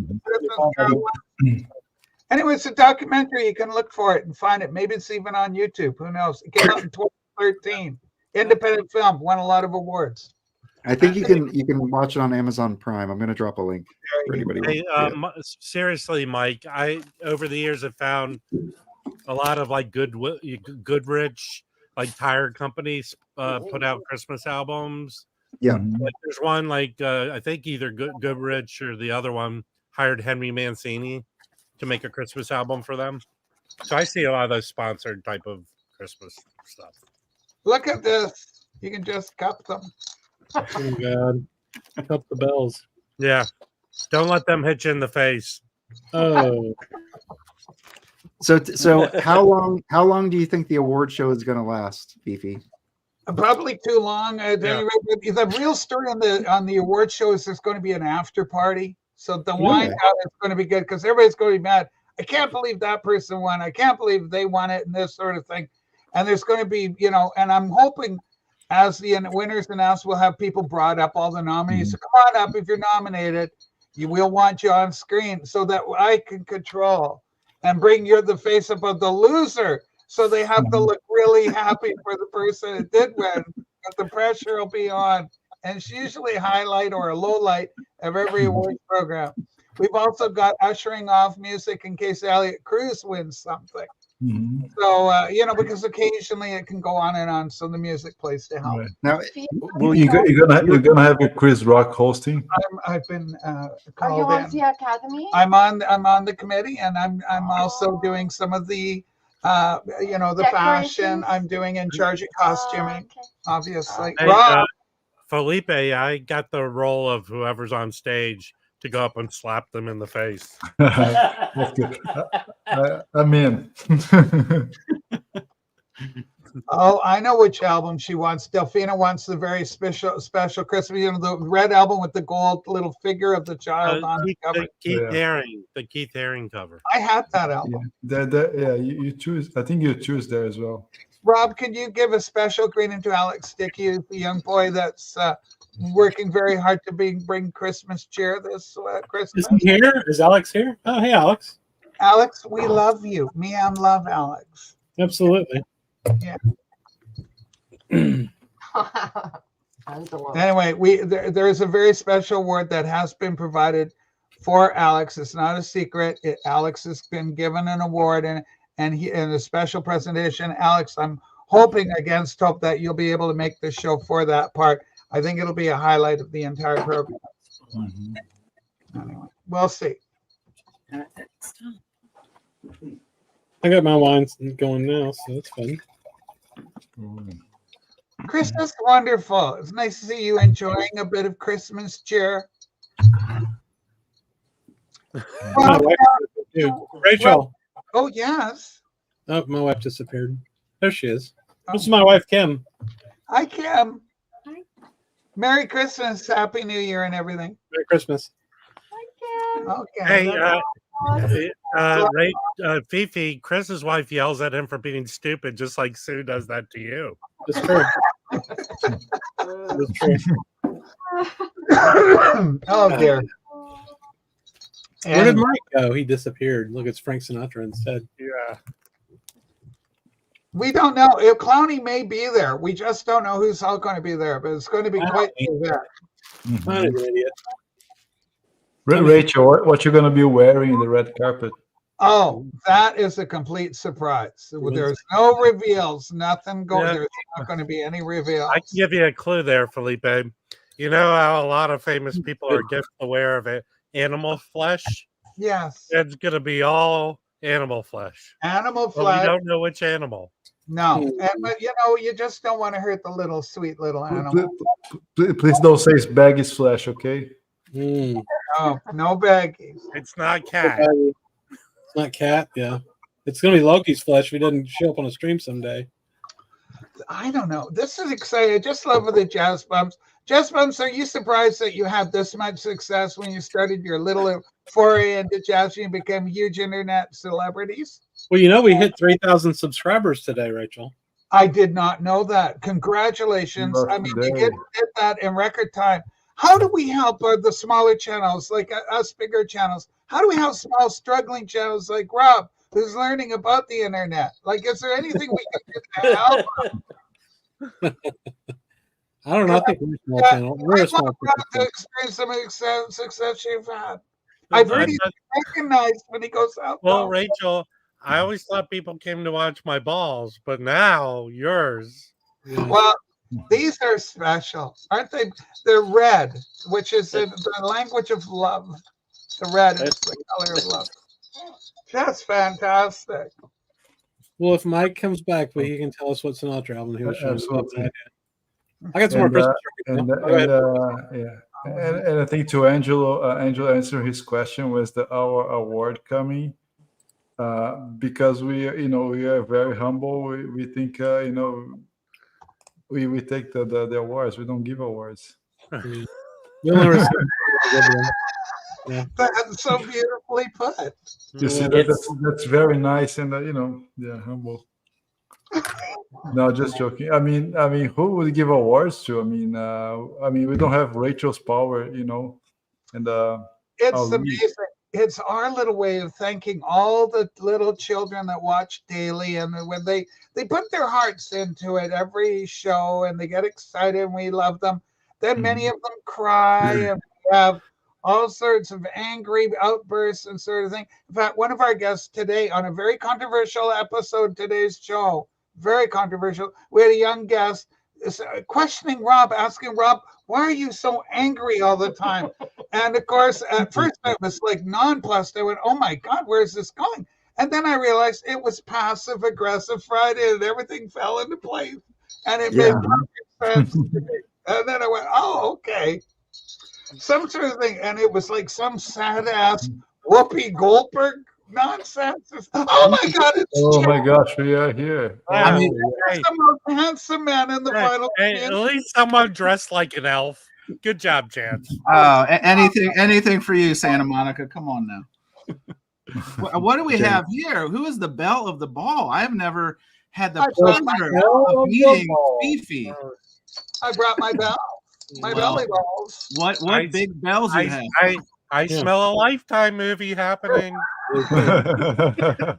[SPEAKER 6] Anyway, it's a documentary. You can look for it and find it. Maybe it's even on YouTube. Who knows? It came out in 2013. Independent film, won a lot of awards.
[SPEAKER 3] I think you can watch it on Amazon Prime. I'm going to drop a link for anybody.
[SPEAKER 4] Hey, seriously, Mike, I over the years have found a lot of like Goodrich, like tire companies put out Christmas albums.
[SPEAKER 3] Yeah.
[SPEAKER 4] Like there's one like I think either Goodrich or the other one hired Henry Mancini to make a Christmas album for them. So I see a lot of those sponsored type of Christmas stuff.
[SPEAKER 6] Look at this. You can just cup them.
[SPEAKER 1] Oh, God. Cup the bells.
[SPEAKER 4] Yeah. Don't let them hit you in the face.
[SPEAKER 1] Oh.
[SPEAKER 3] So how long do you think the award show is going to last, Fifi?
[SPEAKER 6] Probably too long. At any rate, the real story on the award show is there's going to be an after party. So the wind out is going to be good because everybody's going to be mad. I can't believe that person won. I can't believe they won it and this sort of thing. And there's going to be, and I'm hoping as the winners announced, we'll have people brought up, all the nominees. So come on up if you're nominated. We'll want you on screen so that I can control and bring the face up of the loser. So they have to look really happy for the person that did win, but the pressure will be on. And it's usually a highlight or a low light of every awards program. We've also got ushering off music in case Elliot Cruz wins something.
[SPEAKER 2] Mm-hmm.
[SPEAKER 6] So, because occasionally it can go on and on. So the music plays to help.
[SPEAKER 2] Right.
[SPEAKER 3] Now,
[SPEAKER 2] You're gonna have a Chris Rock hosting.
[SPEAKER 6] I've been
[SPEAKER 7] Are you
[SPEAKER 6] called
[SPEAKER 7] on
[SPEAKER 6] in.
[SPEAKER 7] the academy?
[SPEAKER 6] I'm on the committee, and I'm also doing some of the the fashion. I'm doing in charge of costuming,
[SPEAKER 7] Okay.
[SPEAKER 6] obviously.
[SPEAKER 4] Hey,
[SPEAKER 6] Rob,
[SPEAKER 4] Felipe, I got the role of whoever's on stage to go up and slap them in the face.
[SPEAKER 2] That's good. I'm in.
[SPEAKER 6] oh, I know which album she wants. Delphina wants the very special Christmas, the red album with the gold little figure of the child on the cover.
[SPEAKER 4] The Keith Haring cover.
[SPEAKER 6] I had that album.
[SPEAKER 2] You choose. I think you choose there as well.
[SPEAKER 6] Rob, could you give a special greeting to Alex Dickey, the young boy that's working very hard to bring Christmas cheer this Christmas?
[SPEAKER 1] Is he here? Is Alex here? Oh, hey, Alex.
[SPEAKER 6] Alex, we love you. Me and love Alex.
[SPEAKER 1] Absolutely.
[SPEAKER 6] Yeah.
[SPEAKER 7] That's a lot.
[SPEAKER 6] Anyway, there is a very special award that has been provided for Alex. It's not a secret. Alex has been given an award and a special presentation. Alex, I'm hoping against hope that you'll be able to make the show for that part. I think it'll be a highlight of the entire program.
[SPEAKER 2] Mm-hmm.
[SPEAKER 6] Anyway, we'll see.
[SPEAKER 1] I got my wine going now, so that's fun.
[SPEAKER 6] Christmas, wonderful. It's nice to see you enjoying a bit of Christmas cheer.
[SPEAKER 1] My wife disappeared. Rachel.
[SPEAKER 6] Oh, yes.
[SPEAKER 1] Oh, my wife disappeared. There she is. This is my wife, Kim.
[SPEAKER 6] Hi, Kim. Merry Christmas, Happy New Year, and everything.
[SPEAKER 1] Merry Christmas.
[SPEAKER 6] Okay.
[SPEAKER 4] Hey, Fifi, Chris's wife yells at him for being stupid, just like Sue does that to you.
[SPEAKER 1] It's true. It's true.
[SPEAKER 6] Oh, dear.
[SPEAKER 1] Where did Mike go? He disappeared. Look, it's Frank Sinatra instead.
[SPEAKER 4] Yeah.
[SPEAKER 6] We don't know. If Clowney may be there. We just don't know who's all going to be there, but it's going to be quite the event.
[SPEAKER 1] Not an idiot.
[SPEAKER 2] Rachel, what you gonna be wearing in the red carpet?
[SPEAKER 6] Oh, that is a complete surprise. There's no reveals, nothing going.
[SPEAKER 4] Yeah.
[SPEAKER 6] There's not going to be any reveals.
[SPEAKER 4] I can give you a clue there, Felipe. You know how a lot of famous people are gift aware of it. Animal flesh.
[SPEAKER 6] Yes,
[SPEAKER 4] It's gonna be all animal flesh.
[SPEAKER 6] animal
[SPEAKER 4] But we
[SPEAKER 6] flesh.
[SPEAKER 4] don't know which animal.
[SPEAKER 6] No, but you just don't want to hurt the little sweet little animal.
[SPEAKER 2] Please don't say it's baggy's flesh, okay?
[SPEAKER 1] Mm.
[SPEAKER 6] No, no baggies.
[SPEAKER 4] It's not cat.
[SPEAKER 1] It's not cat. Yeah, it's gonna be Loki's flesh if he doesn't show up on a stream someday.
[SPEAKER 6] I don't know. This is exciting. I just love the Jazz Bumps. Jazz Bumps, are you surprised that you had this much success when you started your little foray into jazz and you became huge internet celebrities?
[SPEAKER 1] Well, we hit 3,000 subscribers today, Rachel.
[SPEAKER 6] I did not know that. Congratulations. I mean, you did that in record time. How do we help the smaller channels, like us bigger channels? How do we help small, struggling channels like Rob, who's learning about the internet? Like, is there anything we can do to help?
[SPEAKER 1] I don't know. I think we're a small channel. We're a small
[SPEAKER 6] to
[SPEAKER 1] channel.
[SPEAKER 6] experience some of the success you've had. I've heard he's recognized when he goes out.
[SPEAKER 4] Well, Rachel, I always thought people came to watch my balls, but now yours.
[SPEAKER 1] Yeah.
[SPEAKER 6] Well, these are special, aren't they? They're red, which is the language of love. The red is the color of love. That's fantastic.
[SPEAKER 1] Well, if Mike comes back, but he can tell us what Sinatra album he was showing.
[SPEAKER 2] Absolutely.
[SPEAKER 1] I got some more Christmas.
[SPEAKER 2] And I think to Angelo answer his question was our award coming because we are very humble. We think we take the awards. We don't give awards.
[SPEAKER 1] Yeah.
[SPEAKER 6] That's so beautifully put.
[SPEAKER 2] You see, that's very nice and humble. No, just joking. I mean, who would give awards to? I mean, we don't have Rachel's power, and
[SPEAKER 6] it's amazing. It's our little way of thanking all the little children that watch daily, and when they put their hearts into it every show, and they get excited, and we love them. Then many of them cry, and we have all sorts of angry outbursts and sort of thing. In fact, one of our guests today on a very controversial episode, today's show, very controversial, we had a young guest questioning Rob, asking Rob, why are you so angry all the time? And of course, at first I was like nonplussed. I went, oh my God, where's this going? And then I realized it was passive aggressive Friday and everything fell into place. And it made perfect sense to me. And then I went, oh, okay. Some sort of thing. And it was like some sad ass Whoopi Goldberg nonsense. Oh my God!
[SPEAKER 2] My gosh, we are here.
[SPEAKER 6] I mean, the most handsome man in the final.
[SPEAKER 4] At least someone dressed like an elf. Good job, Chance.
[SPEAKER 8] Anything for you, Santa Monica. Come on now. What do we have here? Who is the belle of the ball? I have never had the pleasure of meeting Fifi.
[SPEAKER 6] I brought my bell. My belly balls.
[SPEAKER 8] What big bells you have?
[SPEAKER 4] I smell a Lifetime movie happening.
[SPEAKER 3] I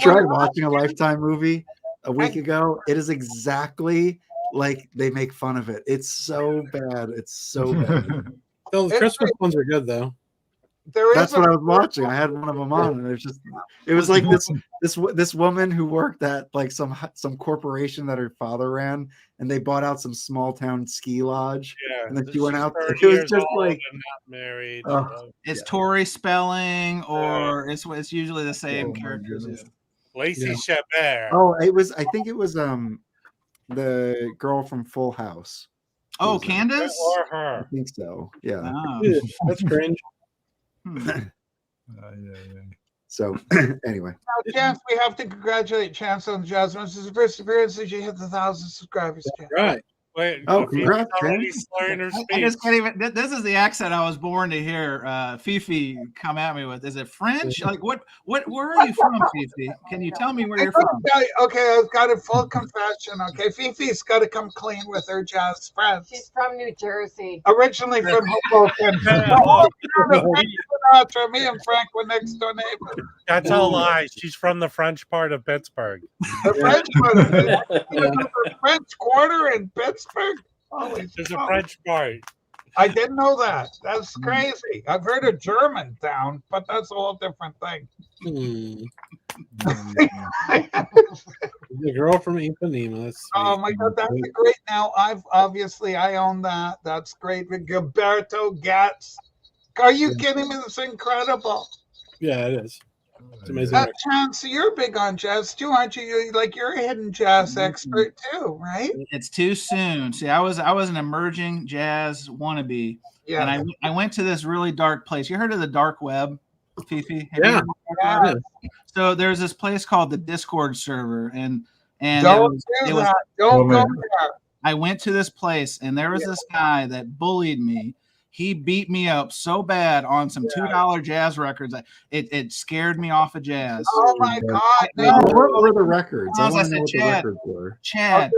[SPEAKER 3] tried watching a Lifetime movie a week ago. It is exactly like they make fun of it. It's so bad. It's so bad.
[SPEAKER 1] The Christmas ones are good though.
[SPEAKER 3] That's what I was watching. I had one of them on, and it was like this woman who worked at like some corporation that her father ran, and they bought out some small town ski lodge.
[SPEAKER 4] Yeah,
[SPEAKER 3] and then she went out.
[SPEAKER 4] It
[SPEAKER 3] was just like
[SPEAKER 4] not married.
[SPEAKER 8] It's Tori Spelling, or it's usually the same characters.
[SPEAKER 4] Lacey Chabert.
[SPEAKER 3] Oh, I think it was the girl from Full House.
[SPEAKER 8] Oh, Candace?
[SPEAKER 4] Or her.
[SPEAKER 3] I think so. Yeah.
[SPEAKER 8] Oh.
[SPEAKER 1] That's cringe.
[SPEAKER 3] So anyway,
[SPEAKER 6] now, Chance, we have to congratulate Chance on the Jazz. This is the first appearance that she hit the 1,000 subscribers. Chance.
[SPEAKER 1] Right.
[SPEAKER 4] Wait,
[SPEAKER 3] congrats,
[SPEAKER 8] I just can't even. This is the accent I was born to hear. Fifi come at me with. Is it French? Like what? Where are you from, Fifi? Can you tell me where you're from?
[SPEAKER 6] Okay, I've got a full confession. Okay, Fifi's got to come clean with her jazz friends.
[SPEAKER 7] She's from New Jersey.
[SPEAKER 6] Originally from Hoboken. Me and Frank were next door neighbors.
[SPEAKER 4] That's a lie. She's from the French part of Pittsburgh.
[SPEAKER 6] The French part of it. The French Quarter in Pittsburgh.
[SPEAKER 4] There's a French part.
[SPEAKER 6] I didn't know that. That's crazy. I've heard of Germantown, but that's a whole different thing.
[SPEAKER 1] The girl from Ipanema. That's
[SPEAKER 6] Oh my God, that's a great. Now I own that. That's great with Gilberto Gatz. Are you kidding me? It's incredible.
[SPEAKER 1] Yeah, it is. It's amazing.
[SPEAKER 6] Chance, you're big on jazz too, aren't you? You're a hidden jazz expert too, right?
[SPEAKER 8] It's too soon. See, I was an emerging jazz wannabe, and I went to this really dark place. You heard of the dark web, Fifi?
[SPEAKER 1] Yeah.
[SPEAKER 8] So there's this place called the Discord server, and
[SPEAKER 6] Don't do that. Don't go there.
[SPEAKER 8] I went to this place, and there was this guy that bullied me. He beat me up so bad on some $2 jazz records. It scared me off of jazz.
[SPEAKER 6] Oh my God! No.
[SPEAKER 3] What were the records? I want to know what the
[SPEAKER 8] Chad,
[SPEAKER 3] records were.
[SPEAKER 8] Chad,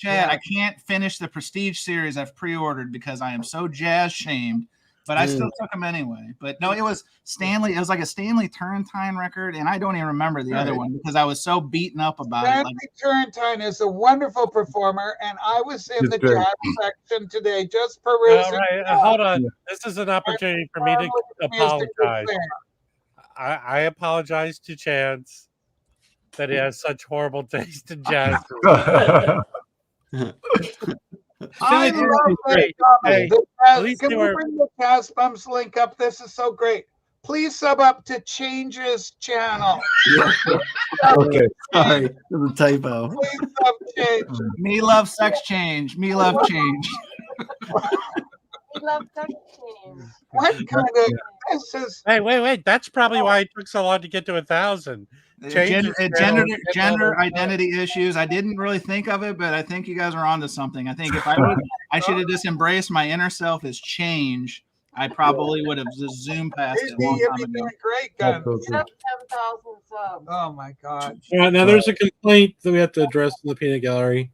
[SPEAKER 8] I can't finish the Prestige series I've pre-ordered because I am so jazz shamed. But I still took them anyway. But no, it was Stanley. It was like a Stanley Turrentine record, and I don't even remember the other one because I was so beaten up about
[SPEAKER 6] Stanley
[SPEAKER 8] it.
[SPEAKER 6] Turrentine is a wonderful performer, and I was in the jazz section today just perusing.
[SPEAKER 4] All right, hold on. This is an opportunity for me to apologize. I apologize to Chance that he has such horrible taste in jazz.
[SPEAKER 6] I love it.
[SPEAKER 4] Hey,
[SPEAKER 6] can we bring the Jazz Bumps link up? This is so great. Please sub up to Change's channel.
[SPEAKER 3] Okay, sorry, there's a typo.
[SPEAKER 6] Please sub Change.
[SPEAKER 8] Me love sex change. Me love change.
[SPEAKER 7] We love sex change.
[SPEAKER 6] What kind of this is?
[SPEAKER 4] Hey, wait. That's probably why it took so long to get to 1,000.
[SPEAKER 8] Gender identity issues. I didn't really think of it, but I think you guys are onto something. I think if I should have just embraced my inner self as change. I probably would have just zoomed past it.
[SPEAKER 6] You'd be doing great, guys.
[SPEAKER 7] 7,000 subs.
[SPEAKER 6] Oh my God!
[SPEAKER 1] All right, now there's a complaint that we have to address in the peanut gallery.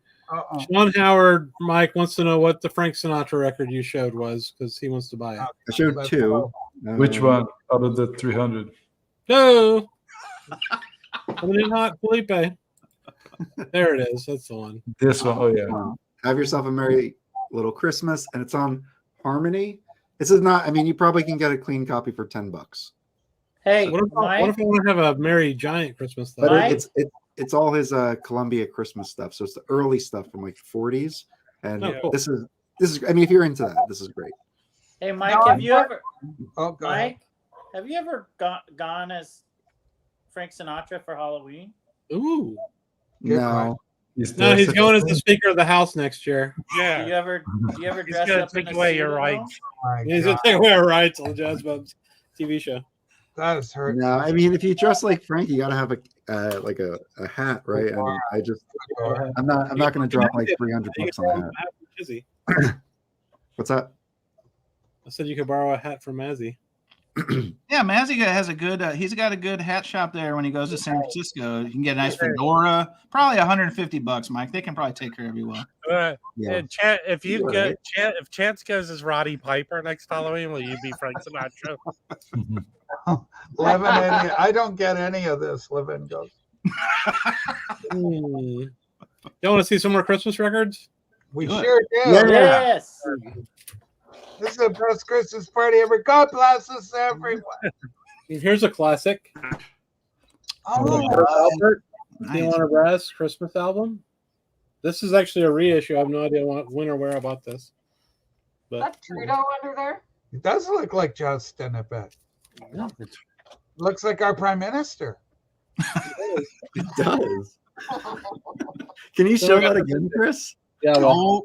[SPEAKER 1] Sean Howard, Mike wants to know what the Frank Sinatra record you showed was because he wants to buy it.
[SPEAKER 3] I showed two.
[SPEAKER 2] Which one out of the 300?
[SPEAKER 1] No. Probably not Felipe. There it is. That's the one.
[SPEAKER 2] This one. Oh yeah.
[SPEAKER 3] Have yourself a merry little Christmas, and it's on Harmony. This is not. I mean, you probably can get a clean copy for $10.
[SPEAKER 5] Hey,
[SPEAKER 1] What if I want to have a merry giant Christmas though?
[SPEAKER 3] But it's all his Columbia Christmas stuff. So it's the early stuff from like the 40s, and
[SPEAKER 1] cool.
[SPEAKER 3] this is. I mean, if you're into that, this is great.
[SPEAKER 5] Hey, Mike, have you ever?
[SPEAKER 6] Oh,
[SPEAKER 5] Mike, have you ever gone as Frank Sinatra for Halloween?
[SPEAKER 1] Ooh.
[SPEAKER 3] No.
[SPEAKER 1] He's going as the Speaker of the House next year.
[SPEAKER 4] Yeah.
[SPEAKER 5] Do you ever
[SPEAKER 4] He's
[SPEAKER 5] dress
[SPEAKER 4] gonna
[SPEAKER 5] up in
[SPEAKER 4] take
[SPEAKER 5] a
[SPEAKER 4] away
[SPEAKER 5] suit
[SPEAKER 4] your
[SPEAKER 5] at all?
[SPEAKER 4] rights.
[SPEAKER 1] He's going to take away our rights on the Jazz Bumps TV show.
[SPEAKER 6] That is hurt.
[SPEAKER 3] No, I mean, if you dress like Frank, you got to have a hat, right? I mean, I'm not going to drop like $300 on a hat. What's that?
[SPEAKER 1] I said you could borrow a hat from Mazzy.
[SPEAKER 8] Yeah, Mazzy has a good. He's got a good hat shop there. When he goes to San Francisco, you can get a nice fedora. Probably $150, Mike. They can probably take care of you well.
[SPEAKER 1] Yeah.
[SPEAKER 4] If Chance goes as Roddy Piper next Halloween, will you be Frank Sinatra?
[SPEAKER 6] Levin, I don't get any of this. Levin goes.
[SPEAKER 1] You want to see some more Christmas records?
[SPEAKER 6] We sure do.
[SPEAKER 5] Yes.
[SPEAKER 6] This is the best Christmas party ever. God bless us, everyone.
[SPEAKER 1] Here's a classic. Albert, Tijuana Brass Christmas album. This is actually a reissue. I have no idea when or where I bought this. But
[SPEAKER 7] That Trudeau under there?
[SPEAKER 6] It does look like Justin, I bet. Looks like our prime minister.
[SPEAKER 3] It does. Can you show that again, Chris?
[SPEAKER 1] Yeah.
[SPEAKER 6] Oh.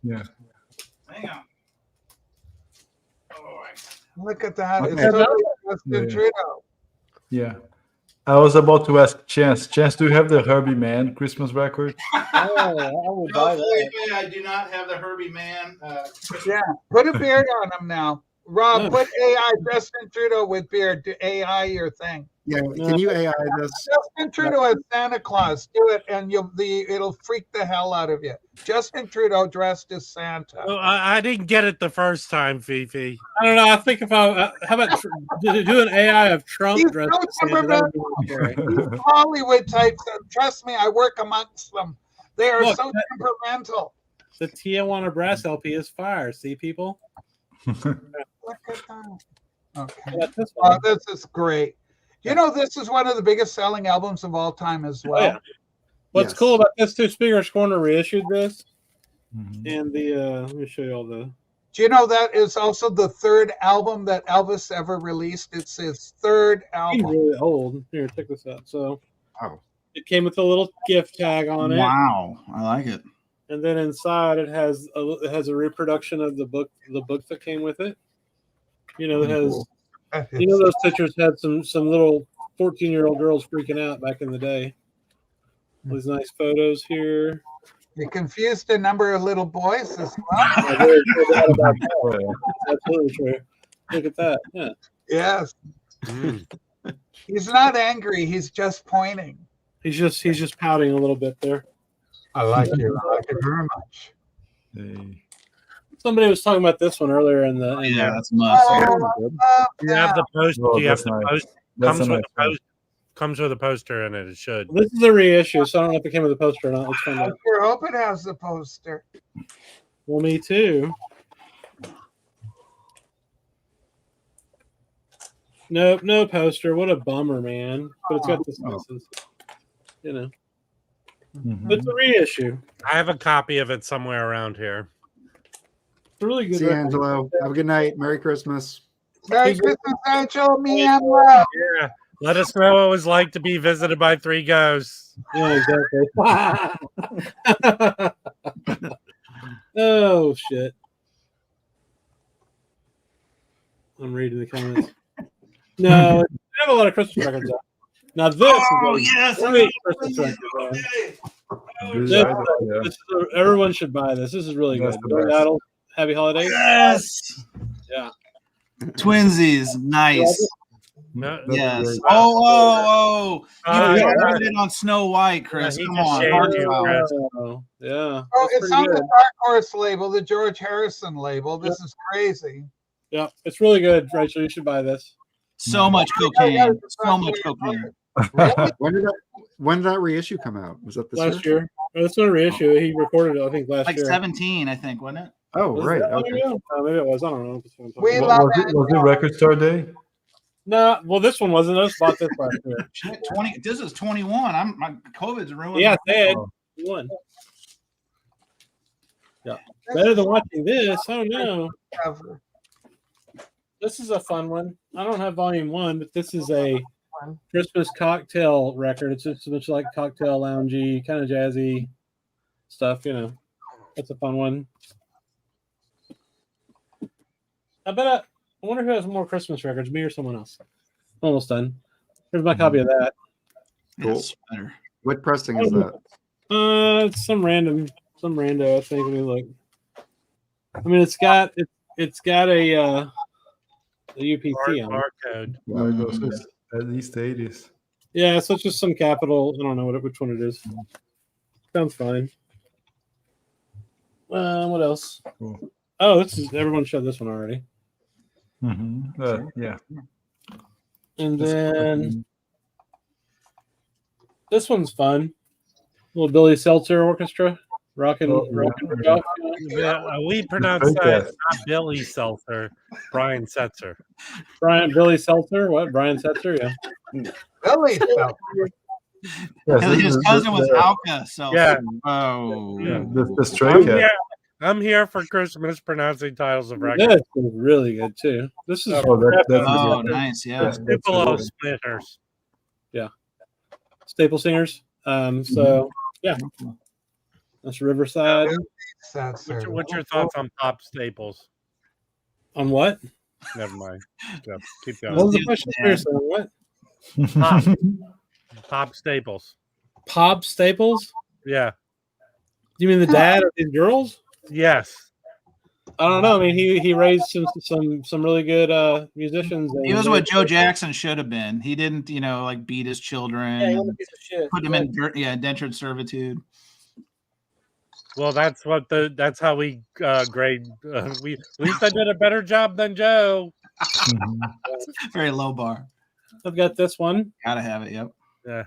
[SPEAKER 2] Yeah.
[SPEAKER 8] Hang on.
[SPEAKER 6] Look at that.
[SPEAKER 3] Okay.
[SPEAKER 6] It's totally Justin Trudeau.
[SPEAKER 2] Yeah. I was about to ask Chance. Chance, do you have the Herbie Mann Christmas record?
[SPEAKER 1] I would buy that.
[SPEAKER 8] I do not have the Herbie Mann.
[SPEAKER 6] Yeah. Put a beard on him now. Rob, put AI Justin Trudeau with beard. Do AI your thing.
[SPEAKER 3] Yeah. Can you AI this?
[SPEAKER 6] Justin Trudeau as Santa Claus. Do it, and it'll freak the hell out of you. Justin Trudeau dressed as Santa.
[SPEAKER 4] Well, I didn't get it the first time, Fifi.
[SPEAKER 1] I don't know. I think if how about do an AI of Trump
[SPEAKER 6] He's
[SPEAKER 1] dressed
[SPEAKER 6] so
[SPEAKER 1] as Santa? That would be scary.
[SPEAKER 6] These Hollywood types. Trust me, I work amongst them. They are
[SPEAKER 1] Look,
[SPEAKER 6] so temperamental.
[SPEAKER 1] The Tijuana Brass LP is fire. See, people?
[SPEAKER 6] Look at that. Okay.
[SPEAKER 1] How about this one?
[SPEAKER 6] Oh, this is great. You know, this is one of the biggest selling albums of all time as well.
[SPEAKER 1] Oh, yeah. What's
[SPEAKER 3] Yes.
[SPEAKER 1] cool about this too? Speaker's Corner reissued this,
[SPEAKER 2] Mhm.
[SPEAKER 1] and the let me show you all the.
[SPEAKER 6] Do you know that is also the third album that Elvis ever released? It's his third
[SPEAKER 1] It's
[SPEAKER 6] album.
[SPEAKER 1] really old. Here, check this out. So
[SPEAKER 3] Oh,
[SPEAKER 1] it came with a little gift tag on it,
[SPEAKER 8] Wow, I like it.
[SPEAKER 1] and then inside it has a reproduction of the book that came with it. You know, it has. You know, those pictures had some little 14-year-old girls freaking out back in the day. These nice photos here.
[SPEAKER 6] You confused a number of little boys as well.
[SPEAKER 1] I really feel bad about that. That's absolutely true. Look at that. Yeah.
[SPEAKER 6] Yes.
[SPEAKER 4] Mm.
[SPEAKER 6] He's not angry. He's just pointing.
[SPEAKER 1] He's just pouting a little bit there.
[SPEAKER 6] I like you. I like it very much.
[SPEAKER 2] Hey.
[SPEAKER 1] Somebody was talking about this one earlier in the.
[SPEAKER 8] Yeah, that's must.
[SPEAKER 6] Oh,
[SPEAKER 4] Do you have the post?
[SPEAKER 2] Oh,
[SPEAKER 4] Do you have
[SPEAKER 2] that's
[SPEAKER 4] the
[SPEAKER 2] nice.
[SPEAKER 4] post?
[SPEAKER 2] That's
[SPEAKER 4] Comes
[SPEAKER 2] a
[SPEAKER 4] with
[SPEAKER 2] nice
[SPEAKER 4] a
[SPEAKER 2] one.
[SPEAKER 4] post. Comes with a poster in it. It should.
[SPEAKER 1] This is a reissue, so I don't know if it came with a poster or not. Let's find
[SPEAKER 6] I
[SPEAKER 1] out.
[SPEAKER 6] sure hope it has the poster.
[SPEAKER 1] Well, me too. Nope, no poster. What a bummer, man. But it's got this message. You know,
[SPEAKER 2] Mhm.
[SPEAKER 1] it's a reissue.
[SPEAKER 4] I have a copy of it somewhere around here.
[SPEAKER 1] It's a really good.
[SPEAKER 3] see you,
[SPEAKER 1] record.
[SPEAKER 3] Angelo. Have a good night. Merry Christmas.
[SPEAKER 6] Merry Christmas, Angel. Me and love.
[SPEAKER 4] Yeah. Let us know what it was like to be visited by three ghosts.
[SPEAKER 1] Yeah, exactly. Oh shit! I'm reading the comments. No, I have a lot of Christmas records out. Now this
[SPEAKER 8] Oh,
[SPEAKER 1] is
[SPEAKER 8] yes, I
[SPEAKER 1] great
[SPEAKER 8] got
[SPEAKER 1] Christmas
[SPEAKER 8] it.
[SPEAKER 1] record.
[SPEAKER 2] This-
[SPEAKER 1] This-
[SPEAKER 2] yeah.
[SPEAKER 1] Everyone should buy this. This is really
[SPEAKER 2] That's
[SPEAKER 1] good.
[SPEAKER 2] the
[SPEAKER 1] Billy
[SPEAKER 2] best.
[SPEAKER 1] Idol, Happy Holidays.
[SPEAKER 8] Yes.
[SPEAKER 1] Yeah.
[SPEAKER 8] Twinsies. Nice.
[SPEAKER 4] No,
[SPEAKER 2] That's
[SPEAKER 8] Yes.
[SPEAKER 2] great.
[SPEAKER 8] Oh. You
[SPEAKER 4] yeah.
[SPEAKER 8] put it on Snow White, Chris.
[SPEAKER 4] Yeah, he
[SPEAKER 8] Come
[SPEAKER 4] just
[SPEAKER 8] on.
[SPEAKER 4] shamed
[SPEAKER 8] Hard
[SPEAKER 4] you,
[SPEAKER 8] foul.
[SPEAKER 4] Chris.
[SPEAKER 1] Oh, yeah.
[SPEAKER 6] Oh,
[SPEAKER 1] That's
[SPEAKER 6] it's
[SPEAKER 1] pretty
[SPEAKER 6] on
[SPEAKER 1] good.
[SPEAKER 6] the Dark Horse label, the George Harrison label. This is crazy.
[SPEAKER 1] Yeah, it's really good, Rachel. You should buy this.
[SPEAKER 8] So much cocaine. So much cocaine.
[SPEAKER 3] When did that reissue come out? Was that this
[SPEAKER 1] Last
[SPEAKER 3] year?
[SPEAKER 1] year. Oh, it's not a reissue. He recorded it, I think, last
[SPEAKER 8] Like
[SPEAKER 1] year.
[SPEAKER 8] 17, I think, wasn't it?
[SPEAKER 3] Oh,
[SPEAKER 1] Was
[SPEAKER 3] right.
[SPEAKER 1] that long
[SPEAKER 3] Okay.
[SPEAKER 1] ago? Oh, maybe it was. I don't know.
[SPEAKER 6] We
[SPEAKER 2] Wa-
[SPEAKER 6] love
[SPEAKER 2] was it Record Store Day?
[SPEAKER 1] No, well, this one wasn't. I just bought this last year.
[SPEAKER 8] Shit, 20. This is 21. My COVID's ruined.
[SPEAKER 1] Yeah,
[SPEAKER 8] my-
[SPEAKER 1] Ed.
[SPEAKER 2] Oh.
[SPEAKER 1] You won. Yeah. Better than watching this. I don't know.
[SPEAKER 6] Ever.
[SPEAKER 1] This is a fun one. I don't have volume 1, but this is a Christmas cocktail record. It's just a bunch of like cocktail loungy, kind of jazzy stuff, you know. That's a fun one. I wonder who has more Christmas records, me or someone else. Almost done. Here's my copy of that.
[SPEAKER 8] Yes, better.
[SPEAKER 3] What pressing is that?
[SPEAKER 1] It's some rando, I think. Let me look. I mean, it's got a UPC on it.
[SPEAKER 4] Barcode.
[SPEAKER 2] There it goes. It's at least 80s.
[SPEAKER 1] Yeah, so it's just some capital. I don't know which one it is. Sounds fine. What else?
[SPEAKER 2] Cool.
[SPEAKER 1] Oh, this is everyone showed this one already.
[SPEAKER 2] Yeah.
[SPEAKER 1] And then this one's fun. Little Billy Seltzer Orchestra, rocking.
[SPEAKER 4] Yeah, we pronounce
[SPEAKER 2] Great
[SPEAKER 4] that
[SPEAKER 2] guess.
[SPEAKER 4] not Billy Seltzer, Brian Setzer.
[SPEAKER 1] Billy Seltzer, what? Brian Setzer, yeah.
[SPEAKER 6] Billy felt.
[SPEAKER 2] Yes,
[SPEAKER 8] His cousin was Alka. So
[SPEAKER 4] Yeah.
[SPEAKER 8] Oh.
[SPEAKER 4] Yeah.
[SPEAKER 2] the Stray Cat.
[SPEAKER 4] I'm here for Christmas pronouncing titles of records.
[SPEAKER 1] This is really good too. This is
[SPEAKER 2] Oh, that's
[SPEAKER 8] Oh,
[SPEAKER 2] good.
[SPEAKER 8] nice. Yeah.
[SPEAKER 2] Yes, that's
[SPEAKER 4] Tupelo
[SPEAKER 2] good.
[SPEAKER 4] Splitters.
[SPEAKER 1] Staple Singers. So yeah, that's Riverside.
[SPEAKER 4] What's your thoughts on Pop Staples?
[SPEAKER 1] On what?
[SPEAKER 4] Never mind. Yeah, keep
[SPEAKER 1] What
[SPEAKER 4] going.
[SPEAKER 1] was the question? Seriously, what?
[SPEAKER 4] Pop Staples.
[SPEAKER 1] Pop Staples?
[SPEAKER 4] Yeah.
[SPEAKER 1] You mean the dad of these girls?
[SPEAKER 4] Yes.
[SPEAKER 1] I don't know. I mean, he raised some really good musicians. And
[SPEAKER 8] He was what Joe Jackson should have been. He didn't, like beat his children.
[SPEAKER 1] Yeah, he was a
[SPEAKER 8] and
[SPEAKER 1] piece of shit.
[SPEAKER 8] put him in indentured servitude.
[SPEAKER 4] Well, that's how we grade. At least I did a better job than Joe.
[SPEAKER 2] Mhm.
[SPEAKER 8] Very low bar.
[SPEAKER 1] I've got this one.
[SPEAKER 8] Gotta have it. Yep.
[SPEAKER 4] Yeah.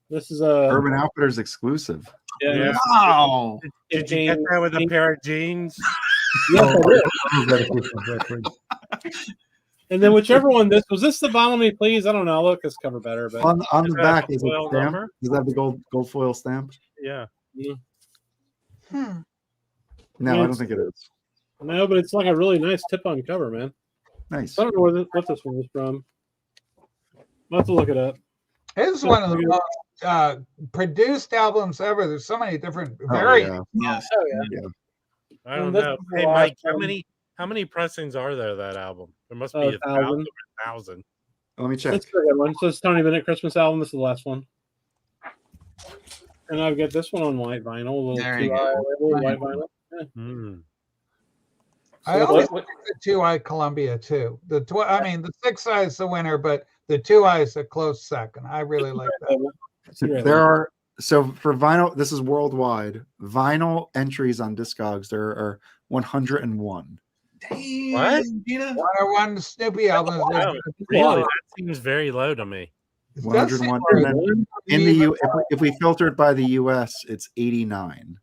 [SPEAKER 1] This is
[SPEAKER 3] Urban Outfitters exclusive.
[SPEAKER 1] yeah.
[SPEAKER 8] Wow.
[SPEAKER 4] Did you get that with a pair of jeans?
[SPEAKER 1] Yes, I did.
[SPEAKER 2] Oh, very quick, very quick.
[SPEAKER 1] And then whichever one this was this the Follow Me Please? I don't know. I'll look this cover better, but
[SPEAKER 3] On the
[SPEAKER 4] that
[SPEAKER 3] back
[SPEAKER 4] a
[SPEAKER 3] is it
[SPEAKER 4] foil
[SPEAKER 3] stamp?
[SPEAKER 4] number?
[SPEAKER 3] Does that have the gold foil stamp?
[SPEAKER 4] Yeah.
[SPEAKER 6] Hmm.
[SPEAKER 3] No, I don't think it is.
[SPEAKER 1] no, but it's like a really nice tip-on cover, man.
[SPEAKER 3] Nice.
[SPEAKER 1] I don't know what this one was from. I'll have to look it up.
[SPEAKER 6] This is one of the most produced albums ever. There's so many different
[SPEAKER 3] Oh,
[SPEAKER 6] variants.
[SPEAKER 3] yeah.
[SPEAKER 8] Yes.
[SPEAKER 4] I don't
[SPEAKER 1] this
[SPEAKER 4] know.
[SPEAKER 1] is the
[SPEAKER 4] Hey,
[SPEAKER 1] last
[SPEAKER 4] Mike,
[SPEAKER 1] one.
[SPEAKER 4] how many pressings are there of that album? There must be
[SPEAKER 1] 1,000.
[SPEAKER 4] 1,000.
[SPEAKER 3] Let me check.
[SPEAKER 1] That's a good one. So it's Tony Bennett Christmas album. This is the last one. And I've got this one on white vinyl, a little
[SPEAKER 8] There you
[SPEAKER 1] 2i
[SPEAKER 8] go.
[SPEAKER 1] label, white vinyl. Yeah.
[SPEAKER 4] Hmm.
[SPEAKER 6] I
[SPEAKER 1] So
[SPEAKER 6] always
[SPEAKER 1] what-
[SPEAKER 6] like the 2i Columbia too. The 6i is the winner, but the 2i is a close second. I really like that.
[SPEAKER 3] There are for vinyl. This is worldwide. Vinyl entries on Discogs. There are 101.
[SPEAKER 8] Damn,
[SPEAKER 4] What?
[SPEAKER 8] Gina.
[SPEAKER 6] One Snoopy album.
[SPEAKER 4] Wow. Really? That seems very low to me.
[SPEAKER 3] 101. And then in the if we filter it by the US, it's 89.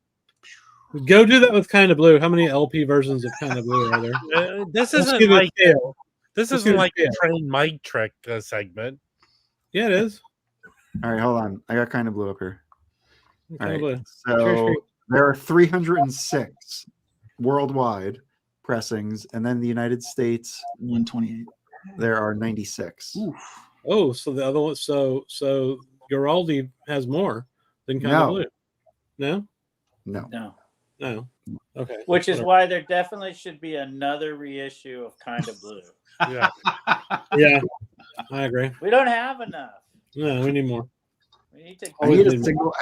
[SPEAKER 1] Go do that with Kind of Blue. How many LP versions of Kind of Blue are there?
[SPEAKER 4] This
[SPEAKER 1] Let's
[SPEAKER 4] isn't
[SPEAKER 1] give it a
[SPEAKER 4] like
[SPEAKER 1] scale.
[SPEAKER 4] this
[SPEAKER 1] Let's
[SPEAKER 4] isn't
[SPEAKER 1] give it a
[SPEAKER 4] like a
[SPEAKER 1] scale.
[SPEAKER 4] train mic trick segment.
[SPEAKER 1] Yeah, it is.
[SPEAKER 3] All right, hold on. I got Kind of Blue up here. All
[SPEAKER 1] Kind of
[SPEAKER 3] right.
[SPEAKER 1] Blue.
[SPEAKER 3] So there are 306 worldwide pressings, and then the United States
[SPEAKER 8] 128.
[SPEAKER 3] there are 96.
[SPEAKER 1] Oh, so the other one, so Giraldi has more than Kind of
[SPEAKER 3] No.
[SPEAKER 1] Blue. No,
[SPEAKER 3] No.
[SPEAKER 5] No.
[SPEAKER 1] no. Okay.
[SPEAKER 5] Which is why there definitely should be another reissue of Kind of Blue.
[SPEAKER 4] Yeah.
[SPEAKER 1] Yeah, I agree.
[SPEAKER 5] We don't have enough.
[SPEAKER 1] No, we need more.
[SPEAKER 5] We need to.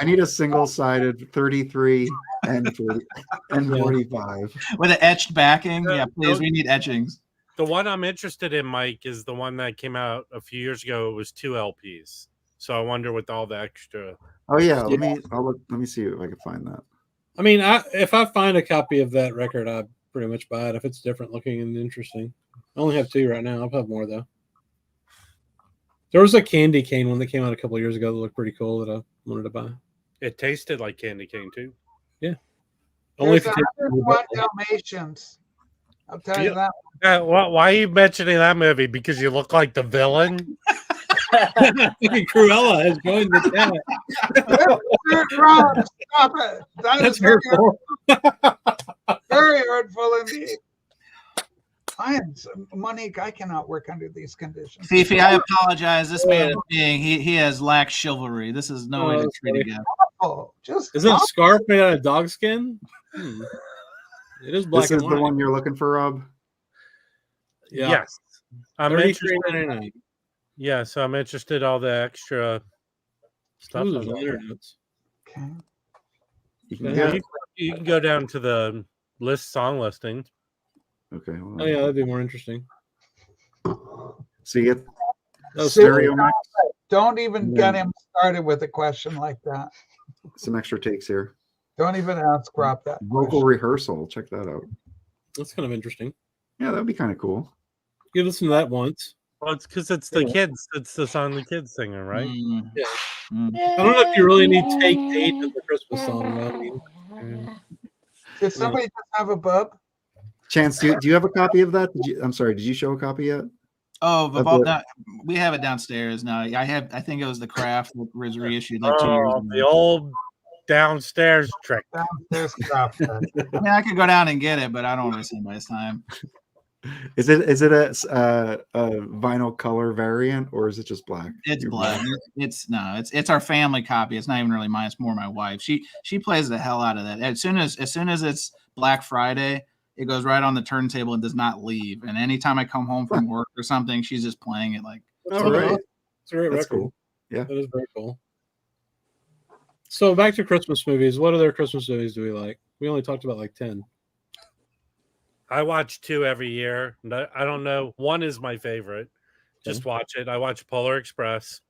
[SPEAKER 3] I need a single-sided 33 and 40 and 45.
[SPEAKER 8] With an etched backing.
[SPEAKER 4] Yeah,
[SPEAKER 8] Yeah, please. We need etchings.
[SPEAKER 4] The one I'm interested in, Mike, is the one that came out a few years ago. It was 2 LPs. So I wonder with all the extra.
[SPEAKER 3] Oh yeah, let me see if I can find that.
[SPEAKER 1] I mean, if I find a copy of that record, I pretty much buy it if it's different looking and interesting. I only have 2 right now. I'll have more though. There was a candy cane one that came out a couple of years ago that looked pretty cool that I wanted to buy.
[SPEAKER 4] It tasted like candy cane too.
[SPEAKER 1] Only if
[SPEAKER 6] There's
[SPEAKER 1] you take
[SPEAKER 6] 101 Dalmatians. I'll tell you that.
[SPEAKER 4] Why are you mentioning that movie? Because you look like the villain.
[SPEAKER 1] fucking Cruella has joined the chat.
[SPEAKER 6] Ron, stop it. That
[SPEAKER 1] That's
[SPEAKER 6] is very,
[SPEAKER 1] hurtful.
[SPEAKER 6] very hurtful indeed. Monique, I cannot work under these conditions.
[SPEAKER 8] Fifi, I apologize. This man is being he has lacked chivalry. This is no way to treat a guest.
[SPEAKER 6] Oh, just
[SPEAKER 1] Isn't a scarf made out of dog skin? It is black
[SPEAKER 3] This
[SPEAKER 1] and
[SPEAKER 3] is
[SPEAKER 1] white.
[SPEAKER 3] the one you're looking for, Rob.
[SPEAKER 1] Yeah.
[SPEAKER 4] Yes. I'm interested.
[SPEAKER 1] $33.99.
[SPEAKER 4] Yeah, so I'm interested all the extra stuff.
[SPEAKER 1] Ooh,
[SPEAKER 4] on there.
[SPEAKER 1] liner notes.
[SPEAKER 6] Okay.
[SPEAKER 3] You can
[SPEAKER 1] Yeah.
[SPEAKER 3] get.
[SPEAKER 4] You can go down to the song listing.
[SPEAKER 3] Okay. Hold
[SPEAKER 1] Oh
[SPEAKER 3] on.
[SPEAKER 1] yeah, that'd be more interesting.
[SPEAKER 3] So you get
[SPEAKER 1] Oh,
[SPEAKER 3] stereo mix,
[SPEAKER 6] Don't even get him started with a question like that.
[SPEAKER 3] some extra takes here.
[SPEAKER 6] Don't even ask Rob that.
[SPEAKER 3] Vocal rehearsal. Check that out.
[SPEAKER 1] That's kind of interesting.
[SPEAKER 3] Yeah, that'd be kind of cool.
[SPEAKER 1] You listen to that once.
[SPEAKER 4] Well, it's because it's the kids. It's the song the kids singing, right?
[SPEAKER 8] Mm.
[SPEAKER 1] Yeah.
[SPEAKER 8] Mm.
[SPEAKER 1] I don't know if you really need Take 8 as a Christmas song. Though. I mean,
[SPEAKER 6] Did somebody just have a bub?
[SPEAKER 3] Chance, do you have a copy of that? I'm sorry. Did you show a copy yet?
[SPEAKER 8] Oh,
[SPEAKER 3] Of
[SPEAKER 8] Vivalt,
[SPEAKER 3] the-
[SPEAKER 8] no, we have it downstairs now. I think it was the craft that was reissued like 2 years
[SPEAKER 4] Oh,
[SPEAKER 8] ago.
[SPEAKER 4] the old downstairs trick.
[SPEAKER 6] Downstairs craft.
[SPEAKER 8] I mean, I could go down and get it, but I don't want to waste anybody's time.
[SPEAKER 3] Is it a vinyl color variant or is it just black?
[SPEAKER 8] It's
[SPEAKER 3] You're
[SPEAKER 8] black. It's our family copy. It's not even really mine. It's more my wife. She plays the hell out of that. As soon as it's Black Friday, it goes right on the turntable and does not leave. And anytime I come home from work or something, she's just playing it like.
[SPEAKER 3] All right.
[SPEAKER 1] It's a great
[SPEAKER 3] That's
[SPEAKER 1] record.
[SPEAKER 3] cool. Yeah.
[SPEAKER 1] That is very cool. So back to Christmas movies. What other Christmas movies do we like? We only talked about like 10.
[SPEAKER 4] I watch 2 every year. I don't know. One is my favorite. Just watch it. I watch Polar Express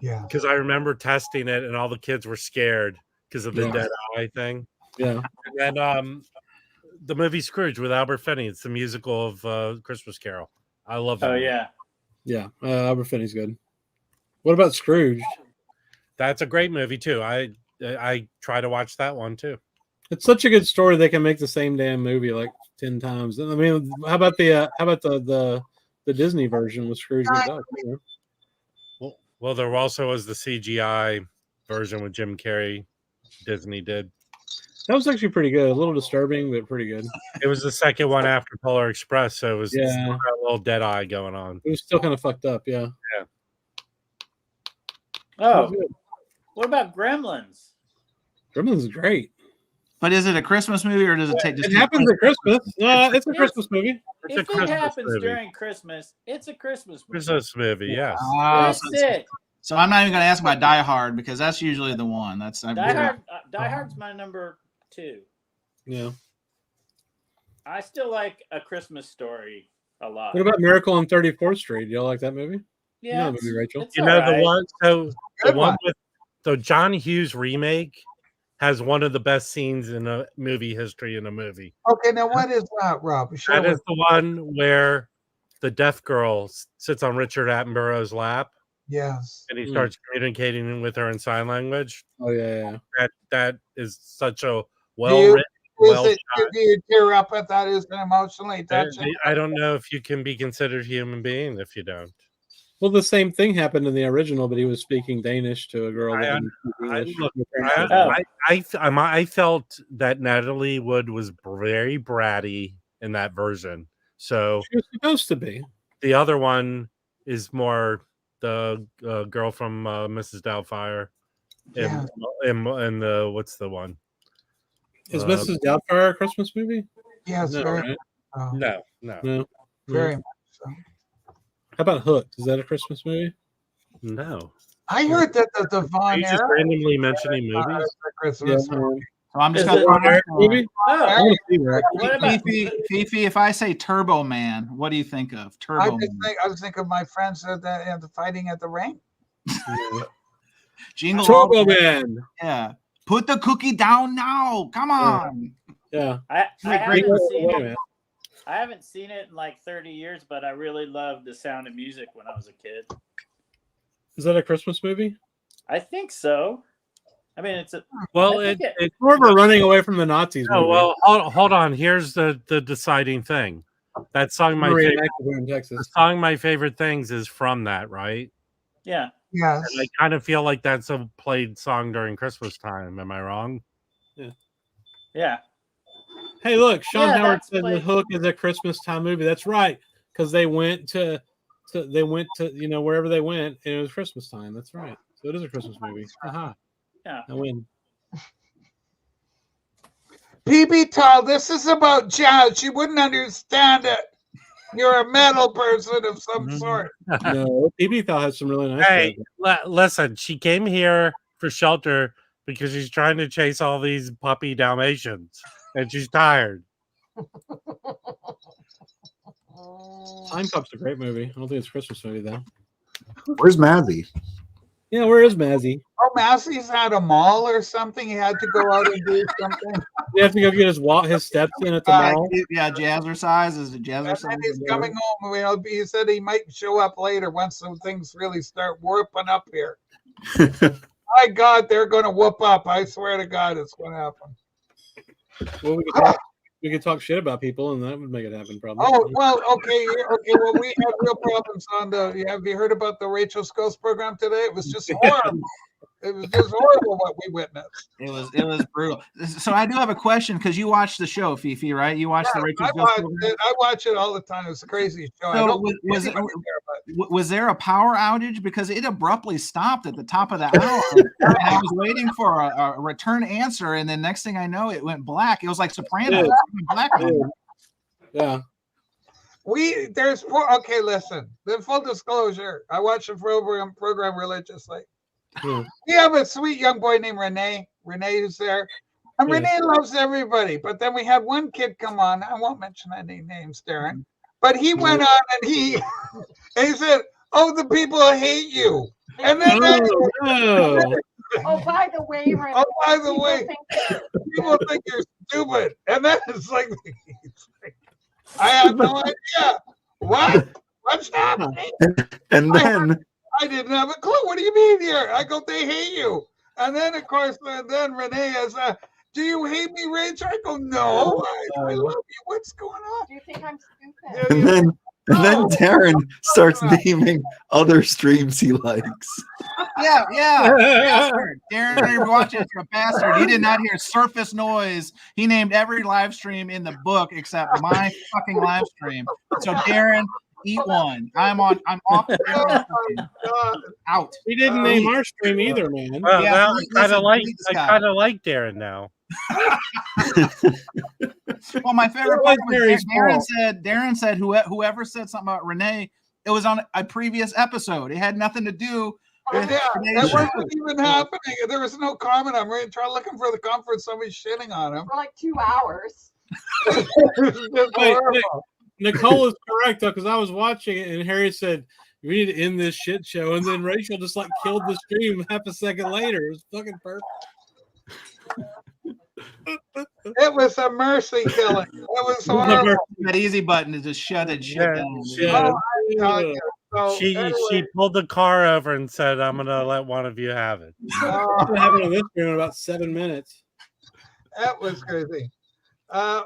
[SPEAKER 6] Yeah.
[SPEAKER 4] because I remember testing it and all the kids were scared because of the
[SPEAKER 1] Yeah.
[SPEAKER 4] dead eye thing.
[SPEAKER 1] Yeah.
[SPEAKER 4] And then the movie Scrooge with Albert Finney. It's the musical of Christmas Carol. I love that.
[SPEAKER 5] Oh
[SPEAKER 4] movie.
[SPEAKER 5] yeah.
[SPEAKER 1] Yeah. Albert Finney's good. What about Scrooge?
[SPEAKER 4] That's a great movie too. I try to watch that one too.
[SPEAKER 1] It's such a good story. They can make the same damn movie like 10 times. I mean, how about the Disney version with Scrooge McDuck? You know?
[SPEAKER 4] Well, there also was the CGI version with Jim Carrey. Disney did.
[SPEAKER 1] That was actually pretty good. A little disturbing, but pretty good.
[SPEAKER 4] It was the second one after Polar Express, so it was
[SPEAKER 1] Yeah.
[SPEAKER 4] still got a little dead eye going on.
[SPEAKER 1] It was still kind of fucked up, yeah.
[SPEAKER 5] Oh, what about Gremlins?
[SPEAKER 1] Gremlins is great.
[SPEAKER 8] But is it a Christmas movie or does it take?
[SPEAKER 1] It happens at Christmas. It's a Christmas movie.
[SPEAKER 4] It's a
[SPEAKER 5] If it
[SPEAKER 4] Christmas
[SPEAKER 5] happens
[SPEAKER 4] movie.
[SPEAKER 5] during Christmas, it's a Christmas movie.
[SPEAKER 4] Christmas movie, yes.
[SPEAKER 5] That's it.
[SPEAKER 8] So I'm not even going to ask about Die Hard because that's usually the one.
[SPEAKER 5] Die Hard's my number 2.
[SPEAKER 1] Yeah.
[SPEAKER 5] I still like A Christmas Story a lot.
[SPEAKER 1] What about Miracle on 34th Street? Y'all like that movie?
[SPEAKER 5] Yeah,
[SPEAKER 1] You know that movie, Rachel.
[SPEAKER 5] it's
[SPEAKER 4] You know
[SPEAKER 5] alright.
[SPEAKER 4] the one. So the
[SPEAKER 8] Good
[SPEAKER 4] one
[SPEAKER 8] one.
[SPEAKER 4] with the John Hughes remake has one of the best scenes in a movie history in a movie.
[SPEAKER 6] Okay, now what is that, Rob? Show
[SPEAKER 4] That
[SPEAKER 6] us.
[SPEAKER 4] is the one where the deaf girl sits on Richard Attenborough's lap
[SPEAKER 6] Yes.
[SPEAKER 4] and he starts communicating with her in sign language.
[SPEAKER 1] Oh yeah.
[SPEAKER 4] That is such a well written, well
[SPEAKER 6] Do
[SPEAKER 4] shot.
[SPEAKER 6] you tear up at that? Is it emotionally touching?
[SPEAKER 4] I don't know if you can be considered human being if you don't.
[SPEAKER 1] Well, the same thing happened in the original, but he was speaking Danish to a girl. that
[SPEAKER 4] I-
[SPEAKER 1] didn't speak
[SPEAKER 4] I-
[SPEAKER 1] English.
[SPEAKER 4] look,
[SPEAKER 5] Oh.
[SPEAKER 4] I felt that Natalie Wood was very bratty in that version. So
[SPEAKER 1] She was supposed to be.
[SPEAKER 4] the other one is more the girl from Mrs. Doubtfire.
[SPEAKER 6] Yeah.
[SPEAKER 4] And the what's the one?
[SPEAKER 1] Is Mrs. Doubtfire a Christmas movie?
[SPEAKER 6] Yes,
[SPEAKER 1] No,
[SPEAKER 6] very,
[SPEAKER 1] right?
[SPEAKER 6] oh,
[SPEAKER 4] No.
[SPEAKER 6] very much so.
[SPEAKER 1] How about Hooked? Is that a Christmas movie?
[SPEAKER 4] No.
[SPEAKER 6] I heard that the
[SPEAKER 4] Are
[SPEAKER 6] Von
[SPEAKER 4] you just
[SPEAKER 6] Erich
[SPEAKER 4] randomly mentioning movies?
[SPEAKER 6] is a Christmas movie.
[SPEAKER 8] So I'm just
[SPEAKER 5] Is
[SPEAKER 8] going
[SPEAKER 5] it-
[SPEAKER 8] to
[SPEAKER 1] Von Erich movie? I
[SPEAKER 5] Oh,
[SPEAKER 1] want to see that.
[SPEAKER 5] what about
[SPEAKER 8] Fifi, if I say Turbo Man, what do you think of Turbo Man?
[SPEAKER 6] I was thinking of my friends at the fighting at the ring.
[SPEAKER 8] Jingle all the
[SPEAKER 1] Turbo
[SPEAKER 8] way.
[SPEAKER 1] Man.
[SPEAKER 8] Yeah. Put the cookie down now. Come on.
[SPEAKER 1] Yeah.
[SPEAKER 5] I
[SPEAKER 1] Great
[SPEAKER 5] haven't seen
[SPEAKER 1] way,
[SPEAKER 5] it.
[SPEAKER 1] man.
[SPEAKER 5] I haven't seen it in like 30 years, but I really loved The Sound of Music when I was a kid.
[SPEAKER 1] Is that a Christmas movie?
[SPEAKER 5] I think so. I mean, it's a
[SPEAKER 4] Well,
[SPEAKER 5] I think it-
[SPEAKER 1] It's more of a running away from the Nazis movie.
[SPEAKER 4] Oh, well, hold on. Here's the deciding thing. That song,
[SPEAKER 1] Reenacted here in
[SPEAKER 4] the
[SPEAKER 1] Texas.
[SPEAKER 4] song, My Favorite Things, is from that, right?
[SPEAKER 5] yeah.
[SPEAKER 6] Yes.
[SPEAKER 4] And I kind of feel like that's a played song during Christmas time. Am I wrong?
[SPEAKER 5] Yeah.
[SPEAKER 1] Hey, look, Sean
[SPEAKER 5] Yeah,
[SPEAKER 1] Howard
[SPEAKER 5] that's
[SPEAKER 1] said The
[SPEAKER 5] played-
[SPEAKER 1] Hook is a Christmas time movie. That's right, because they went to wherever they went, and it was Christmas time. That's right. So it is a Christmas movie. Aha.
[SPEAKER 5] Yeah.
[SPEAKER 1] I win.
[SPEAKER 6] PB Tall, this is about jazz. You wouldn't understand it. You're a metal person of some sort.
[SPEAKER 1] No, PB Thal has some really nice.
[SPEAKER 4] Hey,
[SPEAKER 1] guys.
[SPEAKER 4] listen, she came here for shelter because she's trying to chase all these puppy Dalmatians and she's tired.
[SPEAKER 1] Time Cop's a great movie. I don't think it's a Christmas movie though.
[SPEAKER 3] Where's Mazzy?
[SPEAKER 1] Yeah, where is Mazzy?
[SPEAKER 6] Oh, Massey's at a mall or something. He had to go out and do something.
[SPEAKER 1] You have to go get his steps in at the mall.
[SPEAKER 8] Yeah, jazzercise. Is it
[SPEAKER 6] And
[SPEAKER 8] jazzercise?
[SPEAKER 6] then he's coming home. He said he might show up later once some things really start warping up here. My God, they're going to whoop up. I swear to God, it's going to happen.
[SPEAKER 1] Well, we could talk shit about people, and that would make it happen. Probably.
[SPEAKER 6] Oh, well, okay. Well, we had real problems on have you heard about the Rachel Scouse program today? It was just horrible. It was just horrible what we witnessed.
[SPEAKER 8] It was brutal. So I do have a question because you watched the show, Fifi, right? You watched the Rachel Scouse program?
[SPEAKER 6] I watch it all the time. It's a crazy show. I
[SPEAKER 8] So
[SPEAKER 6] don't
[SPEAKER 8] was there a power outage because it abruptly stopped at the top of the hour? And I was waiting for a return answer, and then next thing I know, it went black. It was like Sopranos. It went black.
[SPEAKER 1] Yeah.
[SPEAKER 6] Okay, listen. The full disclosure, I watch the program religiously.
[SPEAKER 1] Yeah.
[SPEAKER 6] We have a sweet young boy named Renee. Renee who's there. And
[SPEAKER 1] Yeah.
[SPEAKER 6] Renee loves everybody. But then we had one kid come on. I won't mention any names, Darren. But he went on and he said, "Oh, the people hate you." And then
[SPEAKER 1] Oh,
[SPEAKER 7] Oh, by the way, Renee,
[SPEAKER 6] oh, by the
[SPEAKER 7] people
[SPEAKER 6] way,
[SPEAKER 7] think
[SPEAKER 6] people think you're stupid. And then it's like, I have no idea. What? What's happening?
[SPEAKER 3] And then
[SPEAKER 6] I didn't have a clue. What do you mean here? I go, they hate you. And then, of course, then Renee is, do you hate me, Rachel? I go, no, I love you. What's going on?
[SPEAKER 7] Do you think I'm stupid?
[SPEAKER 3] And then Darren starts naming other streams he likes.
[SPEAKER 8] Yeah. Bastard. Darren, you're watching this, you're a bastard. He did not hear surface noise. He named every live stream in the book except my fucking live stream. So Darren, eat one. I'm off the out.
[SPEAKER 1] He didn't name our stream either, man.
[SPEAKER 4] Well,
[SPEAKER 8] Yeah,
[SPEAKER 4] now
[SPEAKER 8] listen,
[SPEAKER 4] I kind of like Darren now.
[SPEAKER 8] Well, my favorite part was Darren said whoever said something about Renee, it was on a previous episode. It had nothing to do with
[SPEAKER 6] Yeah,
[SPEAKER 8] Renee's
[SPEAKER 6] that
[SPEAKER 8] show.
[SPEAKER 6] wasn't even happening. There was no comment. I'm really trying looking for the conference. Somebody's shitting on him.
[SPEAKER 7] For like 2 hours.
[SPEAKER 6] It's just horrible.
[SPEAKER 1] Nicole is correct though, because I was watching it and Harry said, "We need to end this shit show," and then Rachel just like killed the stream half a second later. It was fucking perfect.
[SPEAKER 6] It was a mercy killing. It was horrible.
[SPEAKER 8] That easy button to just shut it shit down.
[SPEAKER 6] Oh, I'm telling you. So,
[SPEAKER 4] She
[SPEAKER 6] anyway,
[SPEAKER 4] pulled the car over and said, "I'm gonna let one of you have it."
[SPEAKER 1] It's been happening on this stream in about 7 minutes.
[SPEAKER 6] that was crazy.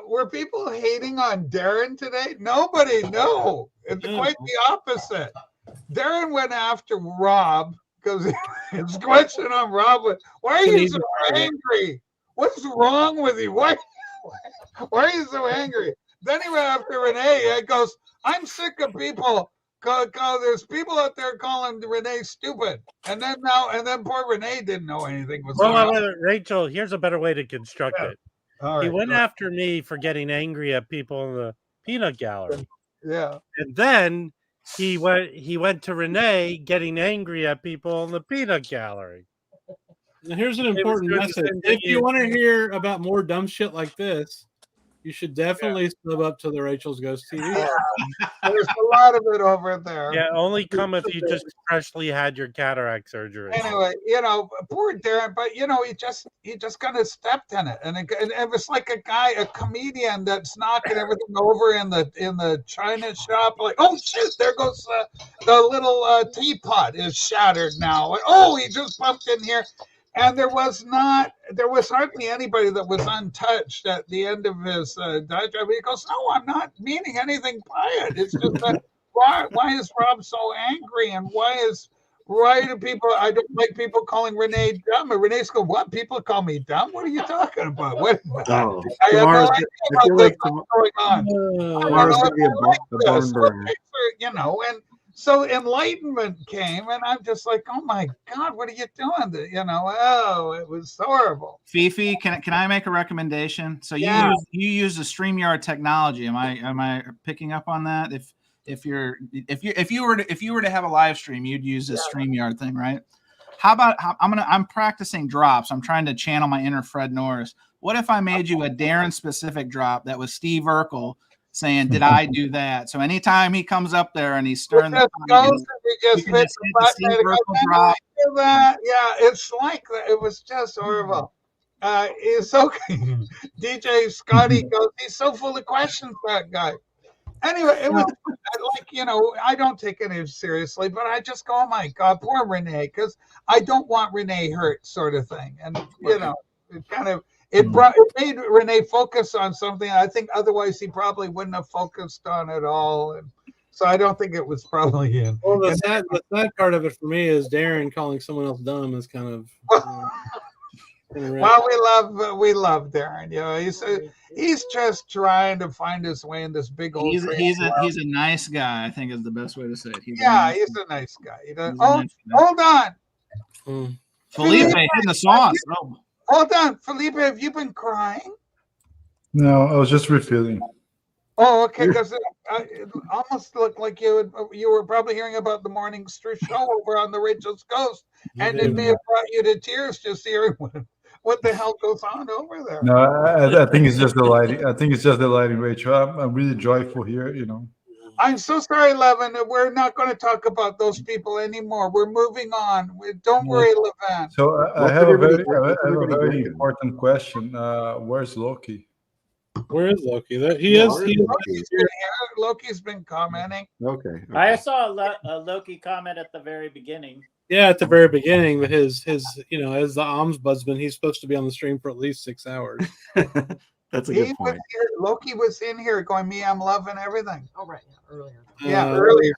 [SPEAKER 6] Were people hating on Darren today? Nobody, no. It's quite the opposite. Darren went after Rob because his question on Rob was, why are you so angry? What's wrong with you? Why are you so angry? Then he went after Renee and goes, I'm sick of people. There's people out there calling Renee stupid. And then poor Renee didn't know anything was going on.
[SPEAKER 4] Rachel, here's a better way to construct it.
[SPEAKER 6] All
[SPEAKER 4] He
[SPEAKER 6] right,
[SPEAKER 4] went
[SPEAKER 6] go ahead.
[SPEAKER 4] after me for getting angry at people in the peanut gallery.
[SPEAKER 6] Yeah.
[SPEAKER 4] And then he went to Renee getting angry at people in the peanut gallery.
[SPEAKER 1] Now, here's an important
[SPEAKER 4] doing the
[SPEAKER 1] message.
[SPEAKER 4] same thing
[SPEAKER 1] If you want to hear about more dumb shit like this, you should definitely sub up to the Rachel's Ghost TV.
[SPEAKER 6] There's a lot of it over there.
[SPEAKER 4] Yeah, only come if you just freshly had your cataract surgery.
[SPEAKER 6] Anyway, poor Darren, but he just kind of stepped in it, and it was like a comedian that's knocking everything over in the china shop. Like, oh shit, there goes the little teapot is shattered now. And, oh, he just bumped in here, and there was hardly anybody that was untouched at the end of his diatribe. He goes, no, I'm not meaning anything by it. It's just that why is Rob so angry, and why do people? I don't like people calling Renee dumb. And Renee's going, what? People call me dumb? What are you talking about? What?
[SPEAKER 3] Oh,
[SPEAKER 6] I have no
[SPEAKER 3] tomorrow's,
[SPEAKER 6] idea
[SPEAKER 3] I feel
[SPEAKER 6] about
[SPEAKER 3] like
[SPEAKER 6] what's going on.
[SPEAKER 3] tomorrow's going to be a barn burner.
[SPEAKER 6] And so enlightenment came, and I'm just like, oh my God, what are you doing? Oh, it was horrible.
[SPEAKER 8] Fifi, can I make a recommendation? So you use the StreamYard technology. Am I picking up on that? If you were to have a live stream, you'd use this StreamYard thing, right? How about I'm practicing drops. I'm trying to channel my inner Fred Norris. What if I made you a Darren specific drop that was Steve Urkel saying, "Did I do that?" So anytime he comes up there and he's stirring the pot,
[SPEAKER 6] Just hit the Steve Urkel drop. Yeah, it's like that. It was just horrible. It's so DJ Scotty goes, he's so full of questions, that guy. Anyway, it was like, I don't take any of it seriously, but I just go, oh my God, poor Renee, because I don't want Renee hurt, sort of thing. And it made Renee focus on something I think otherwise he probably wouldn't have focused on at all. And so I don't think it was probably in.
[SPEAKER 1] Well, the sad part of it for me is Darren calling someone else dumb is kind of.
[SPEAKER 6] Well, we love Darren. He's just trying to find his way in this big old.
[SPEAKER 8] He's a nice guy. I think is the best way to say it. He's
[SPEAKER 6] a nice guy. Hold on.
[SPEAKER 8] Felipe hitting the sauce. Oh.
[SPEAKER 6] Hold on, Felipe. Have you been crying?
[SPEAKER 2] No, I was just refilling.
[SPEAKER 6] Oh, okay. Because it almost looked like you were probably hearing about the morning show over on the Rachel's Ghost, and it may have brought you to tears just hearing what the hell goes on over there.
[SPEAKER 2] No, I think it's just the lighting. Rachel. I'm really joyful here.
[SPEAKER 6] I'm so sorry, Levin. We're not going to talk about those people anymore. We're moving on. Don't worry, Levin.
[SPEAKER 2] So I have a very important question. Where's Loki?
[SPEAKER 1] Where is Loki? He is.
[SPEAKER 6] Loki's been commenting.
[SPEAKER 3] Okay.
[SPEAKER 5] I saw a Loki comment at the very beginning.
[SPEAKER 1] Yeah, at the very beginning, but his as the ombudsman, he's supposed to be on the stream for at least 6 hours.
[SPEAKER 3] That's a good point.
[SPEAKER 6] Loki was in here going, "Me, I'm loving everything."
[SPEAKER 7] Oh, right. Earlier.
[SPEAKER 6] Yeah, earlier.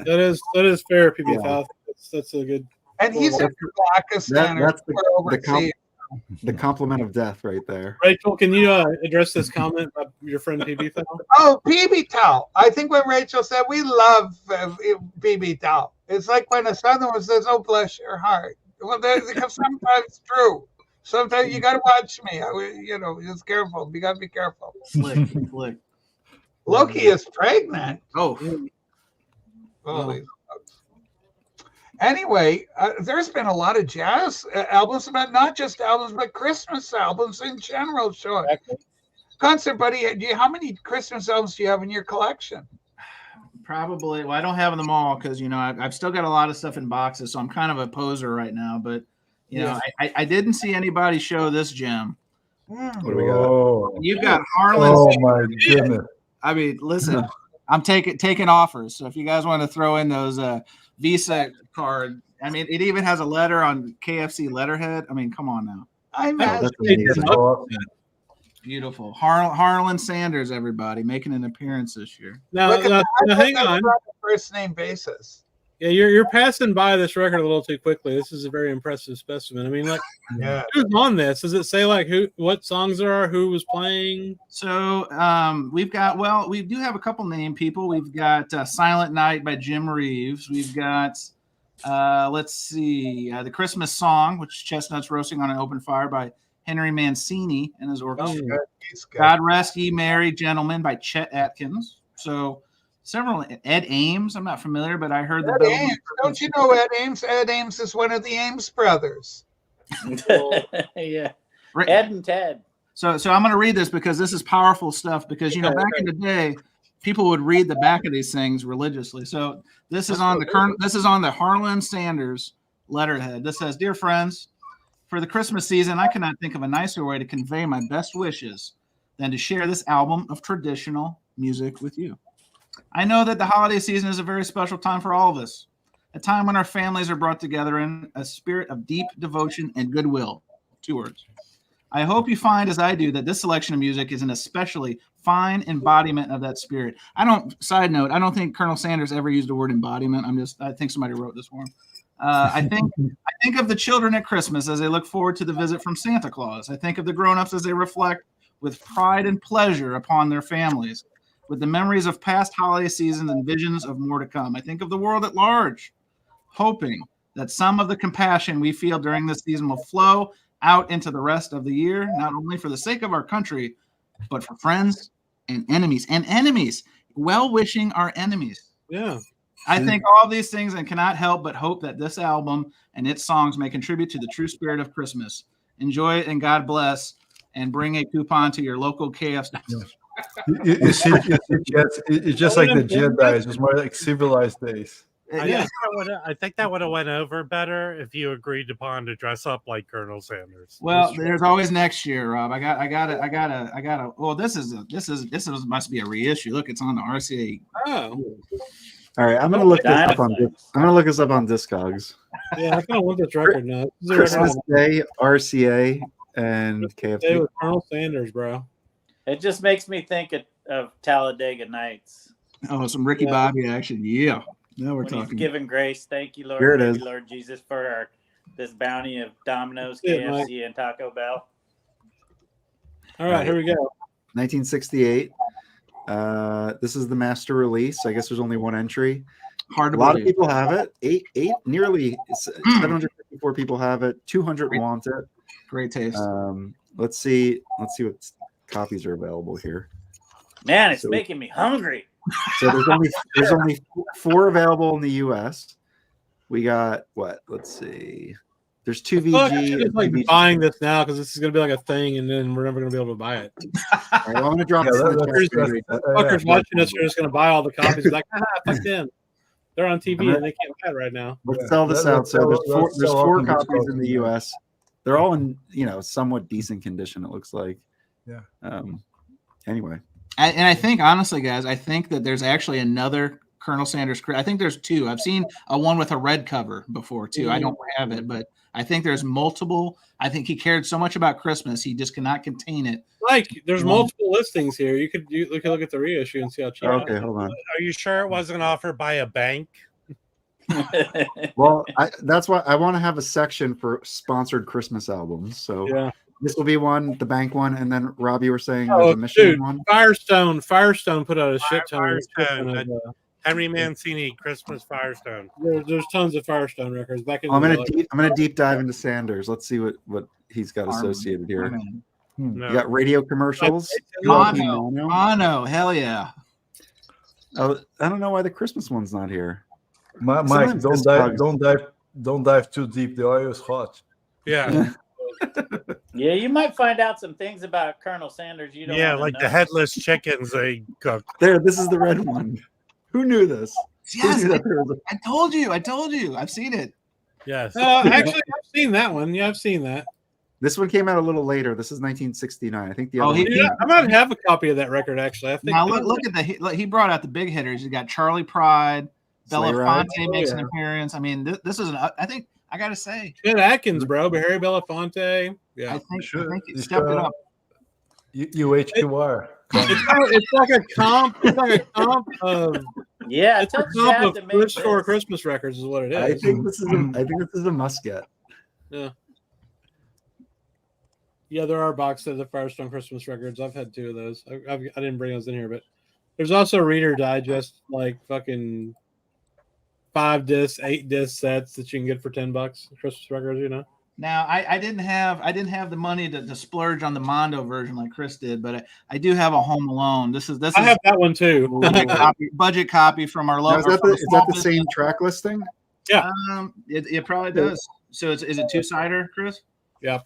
[SPEAKER 1] That is fair, PB. That's a good.
[SPEAKER 6] And he's in Pakistan.
[SPEAKER 3] That's the compliment of death right there.
[SPEAKER 1] Rachel, can you address this comment by your friend PB Thal?
[SPEAKER 6] Oh, PB Tal. I think when Rachel said we love PB Tal, it's like when a Southerner says, "Oh, bless your heart." Well, because sometimes true. Sometimes you got to watch me. Just careful. You got to be careful.
[SPEAKER 8] Slick.
[SPEAKER 6] Loki is pregnant.
[SPEAKER 8] Oh.
[SPEAKER 6] Holy. Anyway, there's been a lot of jazz albums, but not just albums, but Christmas albums in general. Sure. Exactly. Concert Buddy, how many Christmas albums do you have in your collection?
[SPEAKER 8] Probably. Well, I don't have them all because I've still got a lot of stuff in boxes, so I'm kind of a poser right now. But I didn't see anybody show this gem.
[SPEAKER 3] What do we got?
[SPEAKER 8] You got Harlan.
[SPEAKER 2] Oh my goodness!
[SPEAKER 8] I mean, listen, I'm taking offers. So if you guys want to throw in those Visa card, I mean, it even has a letter on KFC letterhead. I mean, come on now. Beautiful. Harlan Sanders, everybody, making an appearance this year.
[SPEAKER 1] Now hang on.
[SPEAKER 6] First name basis.
[SPEAKER 1] Yeah, you're passing by this record a little too quickly. This is a very impressive specimen. I mean, who's on this? Does it say what songs there are, who was playing?
[SPEAKER 8] So we do have a couple named people. We've got Silent Night by Jim Reeves. We've got let's see, the Christmas Song, which Chestnuts Roasting on an Open Fire by Henry Mancini and his orchestra. God Rest Ye Merry Gentlemen by Chet Atkins. So several. Ed Ames, I'm not familiar, but I heard
[SPEAKER 6] Ed Ames. Don't you know Ed Ames? Ed Ames is one of the Ames brothers.
[SPEAKER 5] Yeah. Ed and Ted.
[SPEAKER 8] So I'm going to read this because this is powerful stuff because, back in the day, people would read the back of these things religiously. So this is on the Harlan Sanders letterhead. This says, "Dear friends, for the Christmas season, I cannot think of a nicer way to convey my best wishes than to share this album of traditional music with you. I know that the holiday season is a very special time for all of us, a time when our families are brought together in a spirit of deep devotion and goodwill." 2 words. I hope you find, as I do, that this selection of music is an especially fine embodiment of that spirit. Side note, I don't think Colonel Sanders ever used the word embodiment. I think somebody wrote this for him. I think of the children at Christmas as they look forward to the visit from Santa Claus. I think of the grown-ups as they reflect with pride and pleasure upon their families, with the memories of past holiday seasons and visions of more to come. I think of the world at large, hoping that some of the compassion we feel during this season will flow out into the rest of the year, not only for the sake of our country, but for friends and enemies, well-wishing our enemies.
[SPEAKER 1] Yeah.
[SPEAKER 8] I think all these things and cannot help but hope that this album and its songs may contribute to the true spirit of Christmas. Enjoy it and God bless, and bring a coupon to your local KFC.
[SPEAKER 2] It's just like the Jedi. It's just more like civilized days.
[SPEAKER 4] I think that would have went over better if you agreed upon to dress up like Colonel Sanders.
[SPEAKER 8] Well, there's always next year, Rob. I gotta. Well, this must be a reissue. Look, it's on the RCA.
[SPEAKER 1] Oh.
[SPEAKER 3] All right, I'm gonna look this up on. I'm gonna look this up on Discogs.
[SPEAKER 1] Yeah, I kind of want this record now.
[SPEAKER 3] Christmas Day, RCA, and KFC.
[SPEAKER 1] Day with Colonel Sanders, bro.
[SPEAKER 5] It just makes me think of Talladega Nights.
[SPEAKER 8] Oh, some Ricky Bobby action. Yeah. Now we're talking.
[SPEAKER 5] He's giving grace. Thank you, Lord.
[SPEAKER 3] Here it
[SPEAKER 5] Thank
[SPEAKER 3] is.
[SPEAKER 5] you, Lord Jesus, for this bounty of Domino's, KFC, and Taco Bell.
[SPEAKER 1] All right, here we go.
[SPEAKER 3] 1968. This is the master release. I guess there's only one entry.
[SPEAKER 8] Hard to
[SPEAKER 3] A lot
[SPEAKER 8] believe.
[SPEAKER 3] of people have it. Nearly 754 people have it. 200 want it.
[SPEAKER 8] Great taste.
[SPEAKER 3] Let's see what copies are available here.
[SPEAKER 5] Man, it's making me hungry.
[SPEAKER 3] So there's only 4 available in the U.S. We got what? Let's see. There's 2 VG.
[SPEAKER 1] It's like buying this now because this is going to be like a thing, and then we're never going to be able to buy it.
[SPEAKER 3] All right, well, I'm going to drop this in the chat.
[SPEAKER 1] Fuckers watching us are just going to buy all the copies. Like, fuck them. They're on TV and they can't buy it right now.
[SPEAKER 3] Let's sell this out. So there's 4 copies in the U.S. They're all in somewhat decent condition. It looks like.
[SPEAKER 2] Yeah.
[SPEAKER 3] Anyway,
[SPEAKER 8] and I think honestly, guys, I think that there's actually another Colonel Sanders. I think there's two. I've seen a one with a red cover before too. I don't have it, but I think there's multiple. I think he cared so much about Christmas, he just cannot contain it.
[SPEAKER 1] Like, there's multiple listings here. You could look at the reissue and see how cheap.
[SPEAKER 3] okay, hold on.
[SPEAKER 4] Are you sure it wasn't offered by a bank?
[SPEAKER 3] Well, that's why I want to have a section for sponsored Christmas albums. So
[SPEAKER 1] Yeah.
[SPEAKER 3] this will be one, the bank one, and then Rob, you were saying
[SPEAKER 1] Oh,
[SPEAKER 3] there's a Michigan
[SPEAKER 1] dude,
[SPEAKER 3] one.
[SPEAKER 1] Firestone put out a shit ton.
[SPEAKER 4] Firestone,
[SPEAKER 1] of,
[SPEAKER 4] Henry Mancini, Christmas Firestone.
[SPEAKER 1] there's tons of Firestone records back in.
[SPEAKER 3] I'm gonna deep dive into Sanders. Let's see what he's got
[SPEAKER 8] Armin.
[SPEAKER 3] associated here.
[SPEAKER 8] Armin.
[SPEAKER 4] No.
[SPEAKER 3] You got radio commercials.
[SPEAKER 8] Mono, hell yeah.
[SPEAKER 3] Oh, I don't know why the Christmas one's not here.
[SPEAKER 2] Mike,
[SPEAKER 3] Sometimes
[SPEAKER 2] don't
[SPEAKER 3] this
[SPEAKER 2] dive,
[SPEAKER 3] bugs-
[SPEAKER 2] don't dive too deep. The oil is hot.
[SPEAKER 4] Yeah.
[SPEAKER 5] Yeah, you might find out some things about Colonel Sanders you don't.
[SPEAKER 4] Yeah,
[SPEAKER 5] wanna
[SPEAKER 4] like
[SPEAKER 5] know.
[SPEAKER 4] the headless chickens they cook.
[SPEAKER 3] There, this is the red one. Who knew this?
[SPEAKER 8] Yes,
[SPEAKER 3] Who knew that there was
[SPEAKER 8] I told you. I've seen it.
[SPEAKER 4] Yes.
[SPEAKER 1] Actually, I've seen that one. Yeah, I've seen that.
[SPEAKER 3] This one came out a little later. This is 1969. I think the
[SPEAKER 8] Oh,
[SPEAKER 3] other
[SPEAKER 8] he-
[SPEAKER 3] one-
[SPEAKER 1] Dude, I might have a copy of that record. Actually, I think.
[SPEAKER 8] Now look at he brought out the big hitters. You got Charlie Pride,
[SPEAKER 3] Sleigh Ride.
[SPEAKER 8] Belafonte makes an
[SPEAKER 1] yeah.
[SPEAKER 8] appearance. I mean, this is I think I gotta say,
[SPEAKER 1] Chet Atkins, bro, but Harry Belafonte. Yeah,
[SPEAKER 8] I think
[SPEAKER 2] You
[SPEAKER 8] it stepped it up.
[SPEAKER 2] UHQR.
[SPEAKER 1] it's like a comp. It's like a comp of.
[SPEAKER 5] Yeah,
[SPEAKER 1] It's a
[SPEAKER 5] tell
[SPEAKER 1] comp
[SPEAKER 5] Chad
[SPEAKER 1] of
[SPEAKER 5] to make
[SPEAKER 1] Chris for
[SPEAKER 5] this.
[SPEAKER 1] Christmas records is what it
[SPEAKER 3] I
[SPEAKER 1] is.
[SPEAKER 3] think this is a must get.
[SPEAKER 1] Yeah, there are box sets of Firestone Christmas records. I've had two of those. I didn't bring those in here, but there's also Reader Digest, like fucking 5 disc, 8 disc sets that you can get for $10. Christmas records, you know.
[SPEAKER 8] Now I didn't have the money to splurge on the Mondo version like Chris did, but I do have a Home Alone. This is
[SPEAKER 1] I have that one too.
[SPEAKER 8] budget copy from our
[SPEAKER 3] Now,
[SPEAKER 8] local.
[SPEAKER 3] is that the same track listing?
[SPEAKER 8] It probably does. So is it 2-sider, Chris?
[SPEAKER 1] Yeah.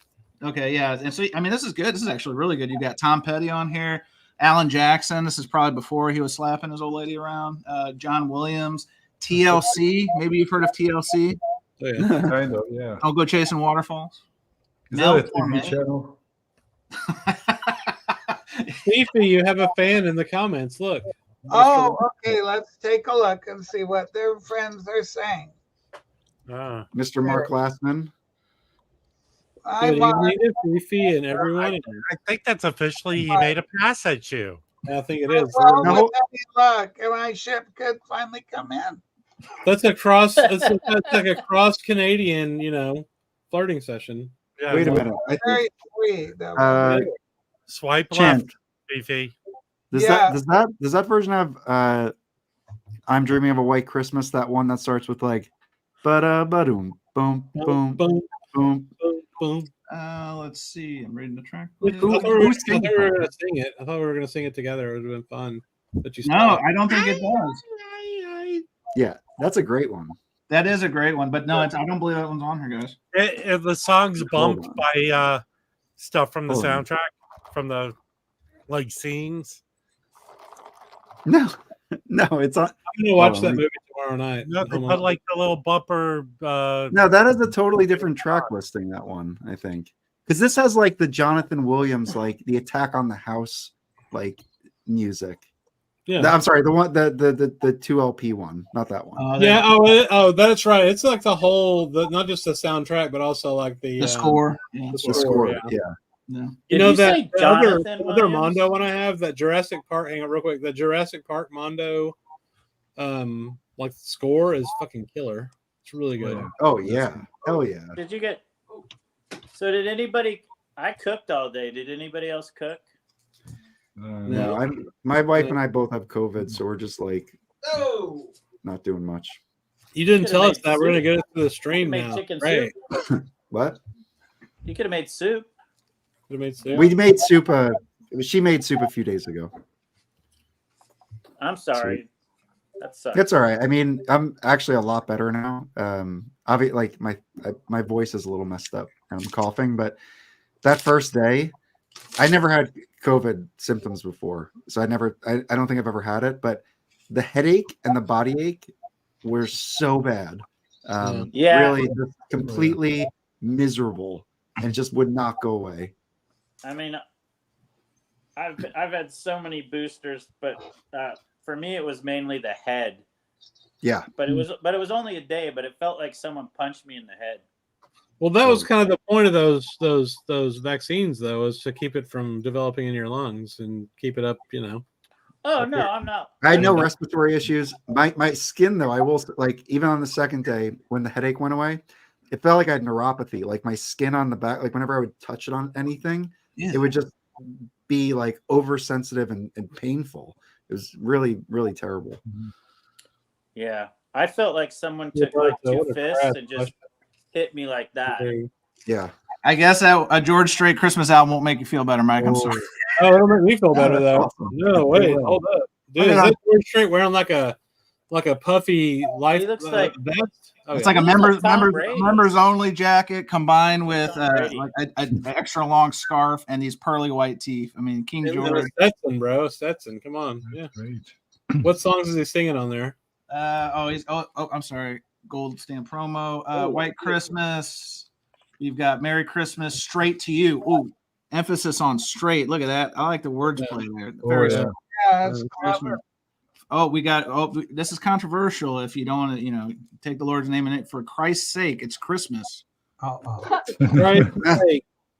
[SPEAKER 8] Okay, yeah. And so I mean, this is good. This is actually really good. You got Tom Petty on here, Alan Jackson. This is probably before he was slapping his old lady around. John Williams, TLC. Maybe you've heard of TLC.
[SPEAKER 1] Oh, yeah.
[SPEAKER 2] Kind of, yeah.
[SPEAKER 8] I'll go chasing waterfalls.
[SPEAKER 2] Is
[SPEAKER 8] Mel
[SPEAKER 2] that a TV
[SPEAKER 8] Torme.
[SPEAKER 2] channel?
[SPEAKER 1] Fifi, you have a fan in the comments. Look.
[SPEAKER 6] Oh, okay. Let's take a look and see what their friends are saying.
[SPEAKER 3] Mr. Mark Glassman.
[SPEAKER 6] I
[SPEAKER 1] Good
[SPEAKER 6] want
[SPEAKER 1] evening, Fifi, and everyone.
[SPEAKER 4] I think that's officially he made a pass at you.
[SPEAKER 1] I think it is.
[SPEAKER 6] well,
[SPEAKER 3] No.
[SPEAKER 6] with any luck, and my ship could finally come in.
[SPEAKER 1] That's a cross. That's like a cross Canadian, flirting session.
[SPEAKER 4] Yeah,
[SPEAKER 3] Wait a minute. I
[SPEAKER 6] Very
[SPEAKER 3] think,
[SPEAKER 6] sweet. That was
[SPEAKER 4] Swipe
[SPEAKER 3] Chan.
[SPEAKER 4] left, Fifi.
[SPEAKER 3] does that version have I'm Dreaming of a White Christmas, that one that starts with like ba-da-ba-doom, boom, boom,
[SPEAKER 1] Boom,
[SPEAKER 3] boom.
[SPEAKER 1] boom, boom.
[SPEAKER 8] Let's see. I'm reading the track.
[SPEAKER 1] I thought we were going to sing it. I thought we were going to sing it together. It would have been fun. But you
[SPEAKER 8] No,
[SPEAKER 1] stopped.
[SPEAKER 8] I don't think it does.
[SPEAKER 3] Yeah, that's a great one.
[SPEAKER 8] That is a great one, but no, I don't believe that one's on here, guys.
[SPEAKER 4] The song's bumped
[SPEAKER 3] on.
[SPEAKER 4] by stuff from the
[SPEAKER 3] Hold on.
[SPEAKER 4] soundtrack, from the scenes.
[SPEAKER 3] No, it's on.
[SPEAKER 1] I'm going to watch
[SPEAKER 3] Hold on,
[SPEAKER 1] that
[SPEAKER 3] let me-
[SPEAKER 1] movie tomorrow night.
[SPEAKER 4] No, they
[SPEAKER 1] Hold
[SPEAKER 4] put
[SPEAKER 1] on.
[SPEAKER 4] like the little bumper.
[SPEAKER 3] No, that is a totally different track listing. That one, I think, because this has like the Jonathan Williams, like the Attack on the House, like music.
[SPEAKER 1] Yeah.
[SPEAKER 3] I'm sorry, the one, the 2 LP one, not that one.
[SPEAKER 1] Yeah. Oh, that's right. It's like the whole, not just the soundtrack, but also like
[SPEAKER 8] The score. Yeah.
[SPEAKER 3] The score,
[SPEAKER 1] yeah.
[SPEAKER 3] yeah.
[SPEAKER 8] Yeah.
[SPEAKER 1] You know
[SPEAKER 5] Did
[SPEAKER 1] that
[SPEAKER 5] say
[SPEAKER 1] the other
[SPEAKER 5] Jonathan
[SPEAKER 1] Mondo one I have, that Jurassic Park. Hang on, real quick. The Jurassic Park Mondo, like score is fucking killer. It's really good.
[SPEAKER 3] Oh yeah, hell yeah.
[SPEAKER 5] Did you get? So did anybody? I cooked all day. Did anybody else cook?
[SPEAKER 3] No, my wife and I both have COVID, so we're just like not doing much.
[SPEAKER 1] You didn't
[SPEAKER 5] Could've
[SPEAKER 1] tell us
[SPEAKER 5] made
[SPEAKER 1] that. We're gonna
[SPEAKER 5] soup.
[SPEAKER 1] get it to the stream
[SPEAKER 5] Made
[SPEAKER 1] now.
[SPEAKER 5] chicken
[SPEAKER 1] Right.
[SPEAKER 5] soup.
[SPEAKER 3] What?
[SPEAKER 5] You could have made soup.
[SPEAKER 1] Could've made soup.
[SPEAKER 3] We made soup. She made soup a few days ago.
[SPEAKER 5] I'm sorry. That sucks.
[SPEAKER 3] It's all right. I mean, I'm actually a lot better now. Obviously, like my voice is a little messed up and I'm coughing, but that first day, I never had COVID symptoms before, so I don't think I've ever had it. But the headache and the body ache were so bad.
[SPEAKER 5] Yeah.
[SPEAKER 3] Really, just completely miserable, and just would not go away.
[SPEAKER 5] I mean, I've had so many boosters, but for me it was mainly the head.
[SPEAKER 3] Yeah.
[SPEAKER 5] But it was only a day, but it felt like someone punched me in the head.
[SPEAKER 1] Well, that was kind of the point of those vaccines, though, is to keep it from developing in your lungs and keep it up.
[SPEAKER 5] Oh no, I'm not.
[SPEAKER 3] I had no respiratory issues. My skin though, I will like even on the second day when the headache went away, it felt like I had neuropathy. Like my skin on the back, like whenever I would touch it on anything, it would just be like oversensitive and painful. It was really, really terrible.
[SPEAKER 5] Yeah. I felt like someone took like 2 fists and just hit me like that.
[SPEAKER 3] Yeah.
[SPEAKER 8] I guess a George Strait Christmas album won't make you feel better, Mike. I'm sorry.
[SPEAKER 1] Oh, it'll make me feel better though.
[SPEAKER 3] Awesome.
[SPEAKER 1] No, wait, hold up, dude. Is that George Strait wearing like a puffy life
[SPEAKER 5] He looks like
[SPEAKER 1] vest? Oh,
[SPEAKER 8] It's
[SPEAKER 1] yeah.
[SPEAKER 8] like a members only jacket combined with
[SPEAKER 5] Brady.
[SPEAKER 8] like an extra long scarf and these pearly white teeth. I mean, King
[SPEAKER 1] And
[SPEAKER 8] George.
[SPEAKER 1] Stetson, bro. Stetson, come on. Yeah.
[SPEAKER 2] Great.
[SPEAKER 1] What songs is he singing on there?
[SPEAKER 8] I'm sorry. Gold stand promo. White Christmas. You've got Merry Christmas, Straight to You. Ooh, emphasis on straight. Look at that. I like the wordplay there. Very
[SPEAKER 2] yeah.
[SPEAKER 6] Yeah, that's clever.
[SPEAKER 8] Oh, this is controversial if you don't want to, take the Lord's name in it. For Christ's sake, it's Christmas.
[SPEAKER 1] Right.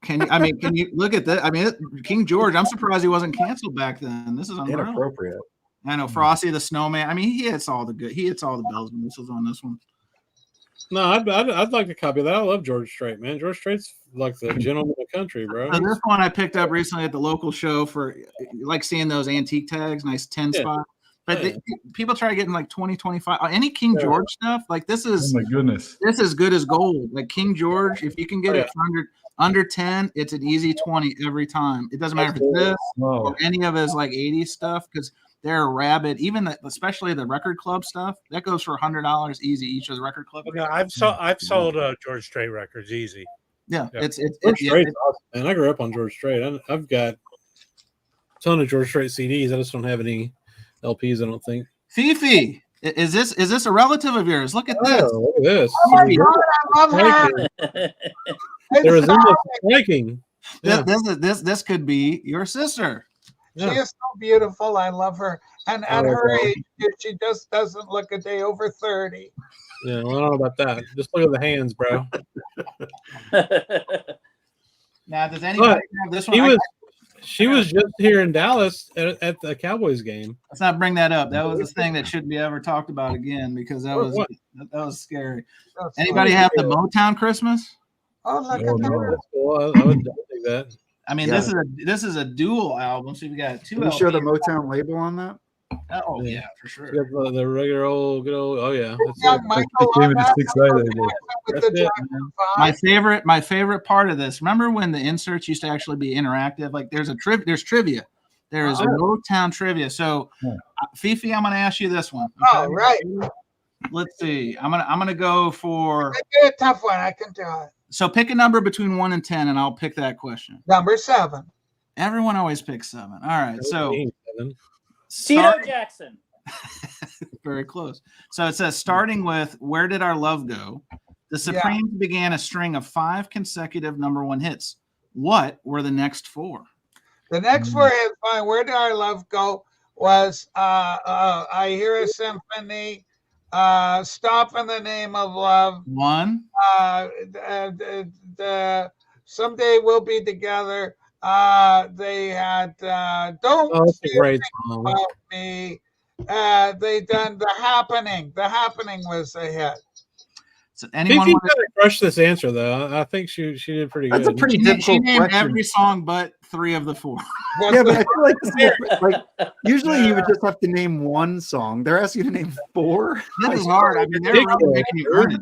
[SPEAKER 8] Can you look at that? I mean, King George, I'm surprised he wasn't canceled back then. This is unreal.
[SPEAKER 3] Inappropriate.
[SPEAKER 8] I know Frosty the Snowman. I mean, he hits all the bells and whistles on this one.
[SPEAKER 1] No, I'd like to copy that. I love George Strait, man. George Strait's like the gentleman of the country, bro.
[SPEAKER 8] So this one I picked up recently at the local show for like seeing those antique tags, nice 10 spot. But people try to get in like 20, 25. Any King George stuff, like this is
[SPEAKER 2] Oh my goodness.
[SPEAKER 8] this is good as gold. Like King George, if you can get it under 10, it's an easy 20 every time. It doesn't matter if it's this or any of his like 80s stuff, because they're rabid. Even especially the record club stuff, that goes for $100 easy each of the record club.
[SPEAKER 4] Yeah, I've sold George Strait records easy.
[SPEAKER 8] Yeah, it's
[SPEAKER 1] George Strait's awesome, man. I grew up on George Strait. I've got a ton of George Strait CDs. I just don't have any LPs, I don't think.
[SPEAKER 8] Fifi, is this a relative of yours? Look at this.
[SPEAKER 1] Look at this.
[SPEAKER 6] Oh my God, I love her.
[SPEAKER 1] There was striking. Yeah.
[SPEAKER 8] This could be your sister.
[SPEAKER 6] She is so beautiful. I love her. And at her age, she just doesn't look a day over 30.
[SPEAKER 1] Yeah, well, I don't know about that. Just look at the hands, bro.
[SPEAKER 8] Now, does anybody have this one?
[SPEAKER 1] She was just here in Dallas at the Cowboys game.
[SPEAKER 8] Let's not bring that up. That was a thing that shouldn't be ever talked about again, because that was scary. Anybody have the Motown Christmas?
[SPEAKER 6] Oh, look at
[SPEAKER 2] no.
[SPEAKER 6] that.
[SPEAKER 1] That's cool. I would take that.
[SPEAKER 8] I mean, this is a dual album, so you've got two.
[SPEAKER 3] Can you show the Motown label on that?
[SPEAKER 8] Oh yeah, for sure.
[SPEAKER 1] You got the regular good old. Oh yeah, that's
[SPEAKER 6] Yeah,
[SPEAKER 1] it.
[SPEAKER 6] Michael,
[SPEAKER 2] Gave it
[SPEAKER 6] on
[SPEAKER 2] a
[SPEAKER 6] that.
[SPEAKER 2] 6 later.
[SPEAKER 1] That's it, man.
[SPEAKER 8] My favorite part of this. Remember when the inserts used to actually be interactive? Like there's trivia. There is Motown trivia. So, Fifi, I'm going to ask you this one. Okay?
[SPEAKER 6] Oh, right.
[SPEAKER 8] Let's see. I'm gonna go for.
[SPEAKER 6] It's a tough one. I can do it.
[SPEAKER 8] So pick a number between 1 and 10, and I'll pick that question.
[SPEAKER 6] Number 7.
[SPEAKER 8] Everyone always picks 7. All right. So.
[SPEAKER 5] Tito Jackson.
[SPEAKER 8] Very close. So it says, starting with "Where Did Our Love Go?" The Supremes began a string of 5 consecutive #1 hits. What were the next 4?
[SPEAKER 6] The next 4 hits by "Where Did Our Love Go" was "I Hear a Symphony," "Stop in the Name of Love,"
[SPEAKER 8] 1.
[SPEAKER 6] The "Someday We'll Be Together." They had "Don't
[SPEAKER 1] that's a
[SPEAKER 6] Say
[SPEAKER 1] great
[SPEAKER 6] Anything
[SPEAKER 1] song.
[SPEAKER 6] About Me." They done "The Happening." "The Happening" was a hit.
[SPEAKER 8] So anyone
[SPEAKER 1] Fifi
[SPEAKER 8] want
[SPEAKER 1] kind of crushed this answer though. I think she did pretty good.
[SPEAKER 3] That's a pretty
[SPEAKER 8] she
[SPEAKER 3] difficult
[SPEAKER 8] named
[SPEAKER 3] question.
[SPEAKER 8] every song but 3 of the 4.
[SPEAKER 3] Yeah, but I feel like, this is, like usually you would just have to name 1 song. They're asking you to name 4.
[SPEAKER 8] This is hard. I mean, they're really making you earn it.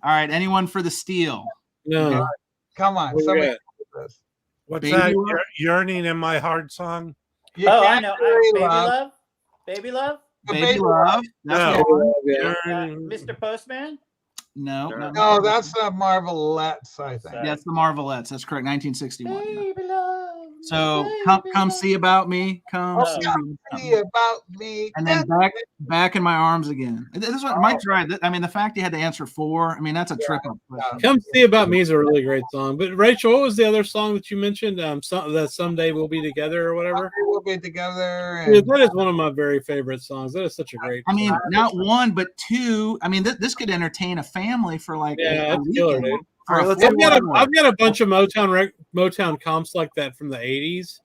[SPEAKER 8] All right, anyone for the steal?
[SPEAKER 1] No.
[SPEAKER 6] Come on,
[SPEAKER 1] What
[SPEAKER 6] somebody
[SPEAKER 1] you
[SPEAKER 6] do this.
[SPEAKER 4] What's
[SPEAKER 8] Baby
[SPEAKER 4] that?
[SPEAKER 8] Love?
[SPEAKER 4] Yearning in My Heart song?
[SPEAKER 6] You
[SPEAKER 5] Oh, I
[SPEAKER 6] can't
[SPEAKER 5] know.
[SPEAKER 6] say
[SPEAKER 5] Baby
[SPEAKER 6] love.
[SPEAKER 5] Love? Baby Love?
[SPEAKER 6] The
[SPEAKER 8] Baby Love. That's
[SPEAKER 4] No.
[SPEAKER 8] one.
[SPEAKER 1] Yeah.
[SPEAKER 5] Mr. Postman?
[SPEAKER 8] No,
[SPEAKER 6] No, that's the Marvelettes, I think.
[SPEAKER 8] That's the Marvelettes. That's correct. 1961. Yeah. So come see about me. Come see
[SPEAKER 6] See about me.
[SPEAKER 8] and then back in my arms again. This is what Mike's right. I mean, the fact you had to answer 4. I mean, that's a trick up question.
[SPEAKER 1] Come See About Me is a really great song. But Rachel, what was the other song that you mentioned? That Someday We'll Be Together or whatever.
[SPEAKER 6] We'll be together.
[SPEAKER 1] Dude, that is one of my very favorite songs. That is such a great.
[SPEAKER 8] I mean,
[SPEAKER 1] song.
[SPEAKER 8] not 1 but 2. I mean, this could entertain a family for like
[SPEAKER 1] Yeah,
[SPEAKER 8] a
[SPEAKER 1] it's killer,
[SPEAKER 8] weekend.
[SPEAKER 1] dude.
[SPEAKER 8] For a
[SPEAKER 3] All right,
[SPEAKER 8] full
[SPEAKER 1] I've got a bunch of Motown comps like that from the 80s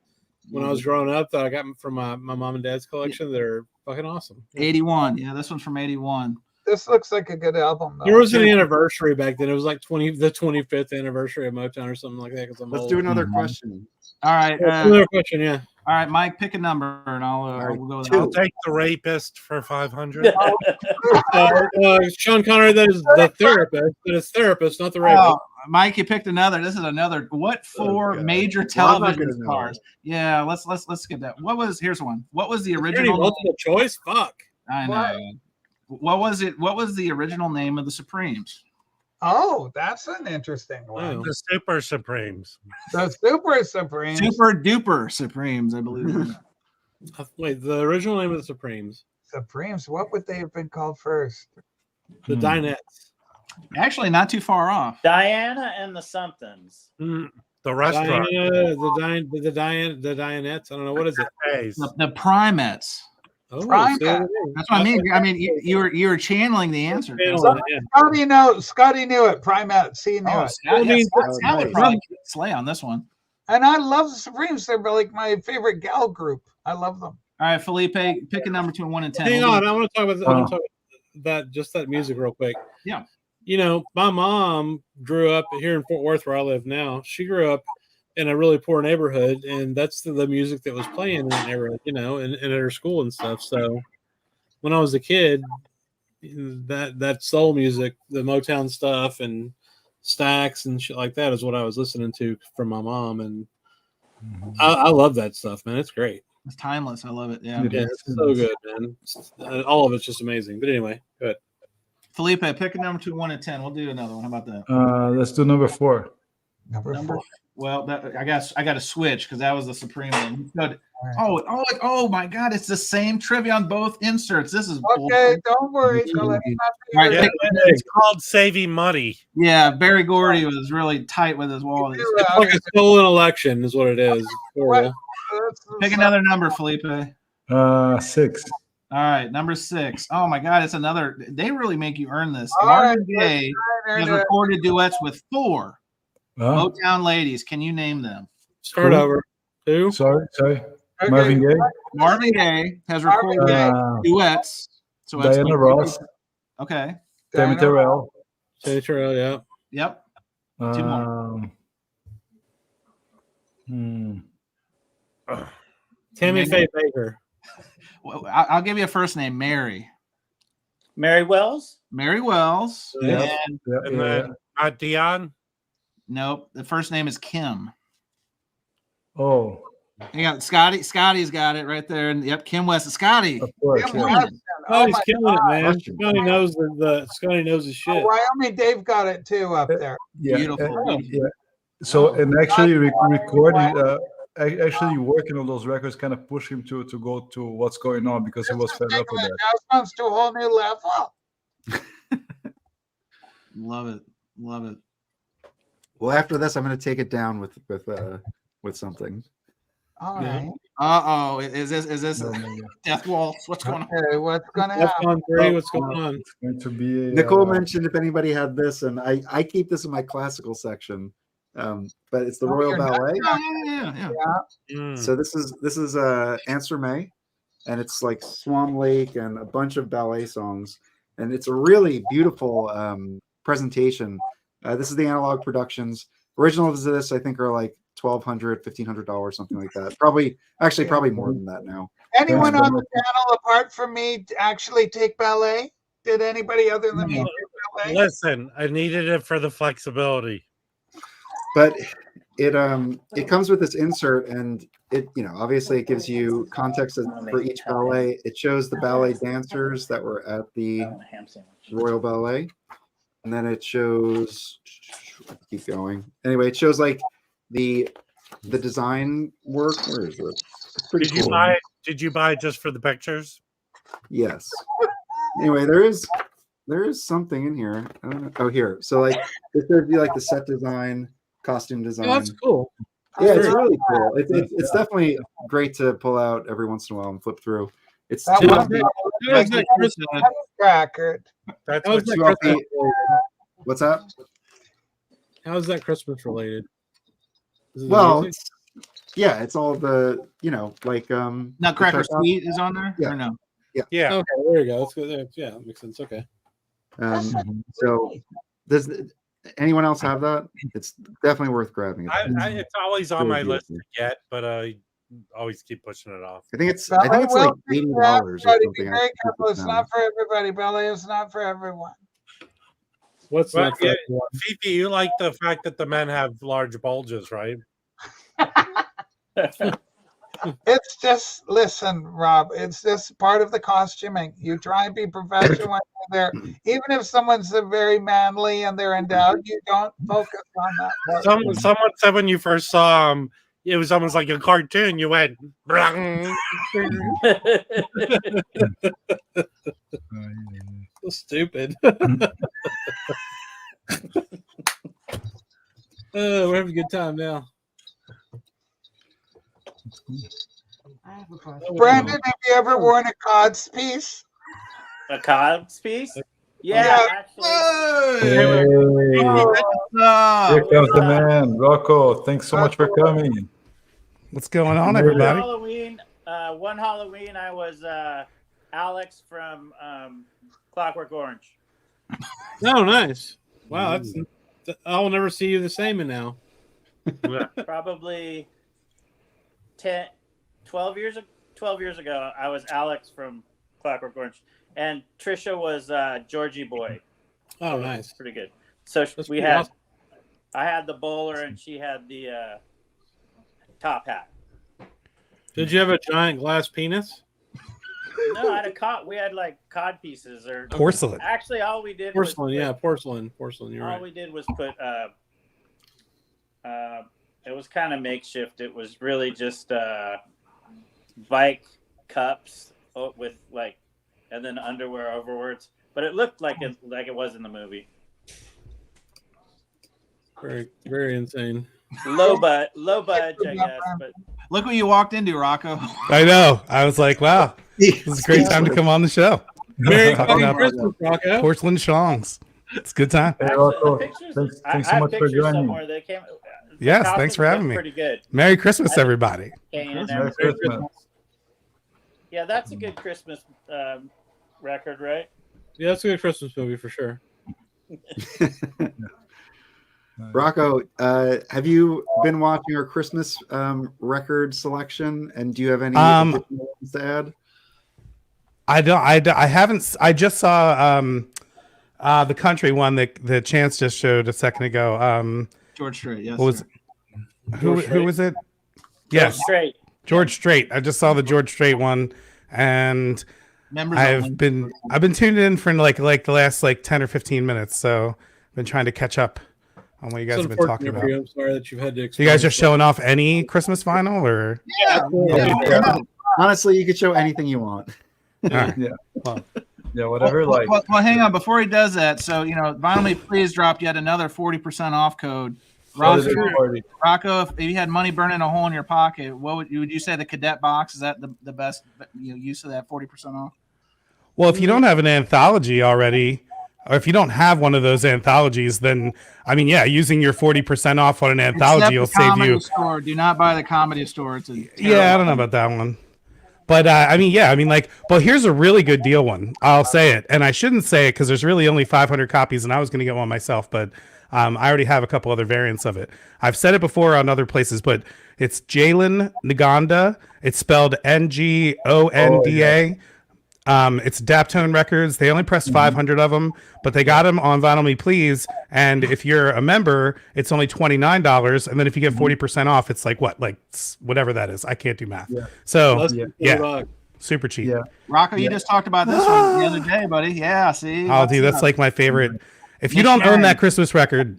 [SPEAKER 1] when I was growing up that I got from my mom and dad's collection that are fucking awesome.
[SPEAKER 8] 81. Yeah, this one's from 81.
[SPEAKER 6] This looks like a good album, though.
[SPEAKER 1] There was an anniversary back then. It was like the 25th anniversary of Motown or something like that.
[SPEAKER 3] Let's do another question.
[SPEAKER 8] All right.
[SPEAKER 1] Another question, yeah.
[SPEAKER 8] All right, Mike, pick a number and we'll go with
[SPEAKER 4] I'll take the rapist for 500.
[SPEAKER 1] Sean Connery, that is the therapist. That is therapist, not the rapist.
[SPEAKER 8] Oh, Mike, you picked another. This is another. What 4 major television stars? Yeah, let's skip that. Here's one. What was the original?
[SPEAKER 1] Multiple choice? Fuck.
[SPEAKER 8] I know. What was it? What was the original name of the Supremes?
[SPEAKER 6] Oh, that's an interesting one.
[SPEAKER 1] Oh.
[SPEAKER 4] The Super Supremes.
[SPEAKER 6] The Super Supremes.
[SPEAKER 8] Super Duper Supremes, I believe.
[SPEAKER 1] Wait, the original name of the Supremes.
[SPEAKER 6] Supremes. What would they have been called first?
[SPEAKER 1] The Dinettes.
[SPEAKER 8] Actually, not too far off.
[SPEAKER 5] Diana and the Somethings.
[SPEAKER 4] The restaurant.
[SPEAKER 1] Diana, the Dianettes. I don't know, what is it?
[SPEAKER 8] The Primettes.
[SPEAKER 1] Oh,
[SPEAKER 6] Primettes.
[SPEAKER 8] That's what I mean. I mean, you were channeling the answer.
[SPEAKER 6] Scotty knew it. Primettes. He knew it.
[SPEAKER 8] Scott would probably slay on this one.
[SPEAKER 6] And I love the Supremes. They're like my favorite gal group. I love them.
[SPEAKER 8] All right, Felipe, pick a number between 1 and 10.
[SPEAKER 1] Hang on, I want to talk about that music real quick.
[SPEAKER 8] Yeah.
[SPEAKER 1] You know, my mom grew up here in Fort Worth, where I live now. She grew up in a really poor neighborhood, and that's the music that was playing in that neighborhood, you know, and at her school and stuff. So when I was a kid, that soul music, the Motown stuff and Stax and shit like that is what I was listening to from my mom. And I love that stuff, man. It's great.
[SPEAKER 8] It's timeless. I love it. Yeah.
[SPEAKER 1] It's so good, man. All of it's just amazing. But anyway, go ahead.
[SPEAKER 8] Felipe, pick a number between 1 and 10. We'll do another one. How about that?
[SPEAKER 2] Let's do number 4.
[SPEAKER 6] Number 4.
[SPEAKER 8] Well, I got to switch because that was the Supreme one. Oh my God! It's the same trivia on both inserts. This is
[SPEAKER 6] okay. Don't worry.
[SPEAKER 8] Right,
[SPEAKER 4] it's called Saving Money.
[SPEAKER 8] Yeah, Barry Gordy was really tight with his wallet.
[SPEAKER 1] It's like a stolen election, is what it is.
[SPEAKER 8] Pick another number, Felipe.
[SPEAKER 2] 6.
[SPEAKER 8] All right, number 6. Oh my God, it's another. They really make you earn this. Marvin Gaye has recorded duets with 4 Motown ladies. Can you name them?
[SPEAKER 1] Start over. Who?
[SPEAKER 2] Sorry.
[SPEAKER 6] Okay.
[SPEAKER 2] Marvin Gaye.
[SPEAKER 8] Marvin Gaye has recorded duets. So
[SPEAKER 2] Diana Ross.
[SPEAKER 8] Okay.
[SPEAKER 2] Tammy Terrell.
[SPEAKER 1] Tammy Terrell, yeah.
[SPEAKER 8] Yep. 2 more.
[SPEAKER 1] Tammy Faye Baker.
[SPEAKER 8] Well, I'll give you a first name, Mary.
[SPEAKER 5] Mary Wells?
[SPEAKER 8] Mary Wells.
[SPEAKER 1] Yeah.
[SPEAKER 4] And then Dion?
[SPEAKER 8] Nope. The first name is Kim.
[SPEAKER 2] Oh.
[SPEAKER 8] You got Scotty. Scotty's got it right there. And yep, Kim West. Scotty.
[SPEAKER 2] Of course.
[SPEAKER 1] Oh, he's killing it, man. Scotty knows his shit.
[SPEAKER 6] Wyoming Dave got it too up there.
[SPEAKER 2] Yeah.
[SPEAKER 8] Beautiful.
[SPEAKER 2] So and actually recording actually working on those records kind of pushed him to go to what's going on because he was fed up with that.
[SPEAKER 6] Sounds to a whole new level.
[SPEAKER 8] Love it.
[SPEAKER 3] Well, after this, I'm going to take it down with something.
[SPEAKER 6] All right.
[SPEAKER 8] Uh-oh. Is this Death Waltz? What's going on?
[SPEAKER 6] Okay, what's going to happen?
[SPEAKER 1] What's going on?
[SPEAKER 2] It's going to be
[SPEAKER 3] Nicole mentioned if anybody had this, and I keep this in my classical section. But it's the Royal Ballet.
[SPEAKER 8] Yeah.
[SPEAKER 3] So this is Answer May, and it's like Swan Lake and a bunch of ballet songs, and it's a really beautiful presentation. This is the Analog Productions. Originals of this I think are like $1,200, $1,500, something like that. Probably more than that now.
[SPEAKER 6] Anyone on the panel apart from me actually take ballet? Did anybody other than me take ballet?
[SPEAKER 4] Listen, I needed it for the flexibility.
[SPEAKER 3] But it comes with this insert, and it obviously it gives you context for each ballet. It shows the ballet dancers that were at the Royal Ballet, and then it shows. Keep going. Anyway, it shows like the design work. Where is it? It's pretty
[SPEAKER 4] Did
[SPEAKER 3] cool.
[SPEAKER 4] Did you buy it just for the pictures?
[SPEAKER 3] Yes. Anyway, there is something in here. I don't know. Oh, here. So like this would be like the set design, costume design.
[SPEAKER 1] Oh, that's cool.
[SPEAKER 3] Yeah, it's really cool. It's definitely great to pull out every once in a while and flip through. It's
[SPEAKER 6] That
[SPEAKER 3] two
[SPEAKER 6] was
[SPEAKER 3] of the-
[SPEAKER 6] record.
[SPEAKER 4] That's
[SPEAKER 1] How is
[SPEAKER 4] what
[SPEAKER 1] that
[SPEAKER 3] two of
[SPEAKER 1] Christmas?
[SPEAKER 3] the- What's that?
[SPEAKER 1] How is that Christmas related? Is it
[SPEAKER 3] Well,
[SPEAKER 1] music?
[SPEAKER 3] it's all the like
[SPEAKER 8] Nutcracker
[SPEAKER 3] the-
[SPEAKER 8] Suite is on there?
[SPEAKER 3] Yeah.
[SPEAKER 8] Or no?
[SPEAKER 4] yeah.
[SPEAKER 1] Okay, there you go. That's good. Yeah, that makes sense. Okay.
[SPEAKER 3] So does anyone else have that? It's definitely worth grabbing.
[SPEAKER 4] It's always on my
[SPEAKER 3] Really
[SPEAKER 4] list to
[SPEAKER 3] beautiful.
[SPEAKER 4] get, but I always keep pushing it off.
[SPEAKER 3] I think it's
[SPEAKER 6] Ballet
[SPEAKER 3] like
[SPEAKER 6] will be
[SPEAKER 3] $80
[SPEAKER 6] for
[SPEAKER 3] or
[SPEAKER 6] everybody. Be
[SPEAKER 3] something.
[SPEAKER 6] very careful. It's not for everybody. Ballet is not for everyone.
[SPEAKER 1] What's
[SPEAKER 4] Well,
[SPEAKER 1] not
[SPEAKER 4] yeah,
[SPEAKER 1] for
[SPEAKER 4] Fifi, you like the fact that the men have large bulges, right?
[SPEAKER 6] It's just, listen, Rob, it's just part of the costuming. You try and be professional when you're there. Even if someone's very manly and they're endowed, you don't focus on that part.
[SPEAKER 4] Someone said when you first saw him, it was almost like a cartoon. You went, "Brung."
[SPEAKER 1] So stupid. We're having a good time now.
[SPEAKER 6] Brandon, have you ever worn a cod's piece?
[SPEAKER 5] A cod's piece? Yeah, actually.
[SPEAKER 2] Hey,
[SPEAKER 8] Oh,
[SPEAKER 2] here comes the man, Rocco. Thanks so much for coming.
[SPEAKER 9] What's going on,
[SPEAKER 5] One
[SPEAKER 9] everybody?
[SPEAKER 5] Halloween, I was Alex from Clockwork Orange.
[SPEAKER 1] Oh, nice. Wow, I'll never see you the same in now.
[SPEAKER 5] Probably 12 years ago, I was Alex from Clockwork Orange, and Trisha was Georgie Boy.
[SPEAKER 1] Oh, nice.
[SPEAKER 5] Pretty good. So
[SPEAKER 1] That's
[SPEAKER 5] we
[SPEAKER 1] pretty
[SPEAKER 5] had,
[SPEAKER 1] awesome.
[SPEAKER 5] I had the bowler, and she had the top hat.
[SPEAKER 1] Did you have a giant glass penis?
[SPEAKER 5] No, I had a cod. We had like cod pieces or
[SPEAKER 9] Porcelain.
[SPEAKER 5] Actually, all we did
[SPEAKER 1] Porcelain,
[SPEAKER 5] was
[SPEAKER 1] yeah, porcelain. You're
[SPEAKER 5] all
[SPEAKER 1] right.
[SPEAKER 5] we did was put it was kind of makeshift. It was really just bike cups with like, and then underwear overwards. But it looked like it was in the movie.
[SPEAKER 1] Very, very insane.
[SPEAKER 5] Low budge, I guess. But
[SPEAKER 8] look what you walked into, Rocco.
[SPEAKER 9] I know. I was like, wow, this is a great time to come on the show.
[SPEAKER 1] Merry
[SPEAKER 9] Talking
[SPEAKER 1] fucking
[SPEAKER 9] about
[SPEAKER 1] Christmas, Rocco.
[SPEAKER 9] porcelain shongs. It's a good time.
[SPEAKER 2] Hey,
[SPEAKER 5] actually,
[SPEAKER 2] Rocco,
[SPEAKER 5] the pictures,
[SPEAKER 2] thanks
[SPEAKER 5] I
[SPEAKER 2] so
[SPEAKER 5] have
[SPEAKER 2] much for
[SPEAKER 5] pictures
[SPEAKER 2] joining.
[SPEAKER 5] somewhere. They came. The
[SPEAKER 9] Yes,
[SPEAKER 5] costumes
[SPEAKER 9] thanks for
[SPEAKER 5] look
[SPEAKER 9] having me.
[SPEAKER 5] Pretty good.
[SPEAKER 9] Merry Christmas, everybody.
[SPEAKER 5] Hanging in
[SPEAKER 2] Merry
[SPEAKER 5] there.
[SPEAKER 2] Christmas.
[SPEAKER 5] Yeah, that's a good Christmas record, right?
[SPEAKER 1] Yeah, that's a good Christmas movie for sure.
[SPEAKER 3] Rocco, have you been watching our Christmas record selection? And do you have any additional ones to add?
[SPEAKER 9] I don't. I haven't. I just saw the country one that Chance just showed a second ago.
[SPEAKER 8] George Strait, yes.
[SPEAKER 9] What was who was it? Yes,
[SPEAKER 5] Straight.
[SPEAKER 9] George Strait. I just saw the George Strait one, and
[SPEAKER 8] Members
[SPEAKER 9] I've
[SPEAKER 8] only.
[SPEAKER 9] been tuned in for like the last 10 or 15 minutes, so I've been trying to catch up on what you guys
[SPEAKER 1] It's
[SPEAKER 9] have been talking
[SPEAKER 1] unfortunate
[SPEAKER 9] about.
[SPEAKER 1] for you. I'm sorry that you've had to.
[SPEAKER 9] So you guys just showing off any Christmas vinyl, or
[SPEAKER 3] Yeah. Honestly, you could show anything you want.
[SPEAKER 9] all right.
[SPEAKER 2] Yeah, whatever. Like,
[SPEAKER 8] Well, hang on. Before he does that, so, Vinyl Me Please dropped yet another 40% off code. Rocco, if you had money burning a hole in your pocket, what would you say the cadet box? Is that the best use of that 40% off?
[SPEAKER 9] Well, if you don't have an anthology already, or if you don't have one of those anthologies, then using your 40% off on an anthology will
[SPEAKER 8] Except the
[SPEAKER 9] save
[SPEAKER 8] Comedy
[SPEAKER 9] you.
[SPEAKER 8] Store. Do not buy the Comedy Store. It's a
[SPEAKER 9] Yeah, I don't know about that one. But but here's a really good deal one. I'll say it, and I shouldn't say it because there's really only 500 copies, and I was going to get one myself, but I already have a couple other variants of it. I've said it before on other places, but it's Jalen Ngonda. It's spelled Ngonda. It's Daptone Records. They only pressed 500 of them, but they got them on Vinyl Me Please. And if you're a member, it's only $29. And then if you get 40% off, it's like whatever that is. I can't do math.
[SPEAKER 2] Yeah.
[SPEAKER 9] So
[SPEAKER 1] Less than
[SPEAKER 9] yeah,
[SPEAKER 1] $40.
[SPEAKER 9] super cheap.
[SPEAKER 2] Yeah.
[SPEAKER 8] Rocco, you just talked about this one the other day, buddy. Yeah, see?
[SPEAKER 9] Oh, dude, that's like my favorite. If you don't own that Christmas record,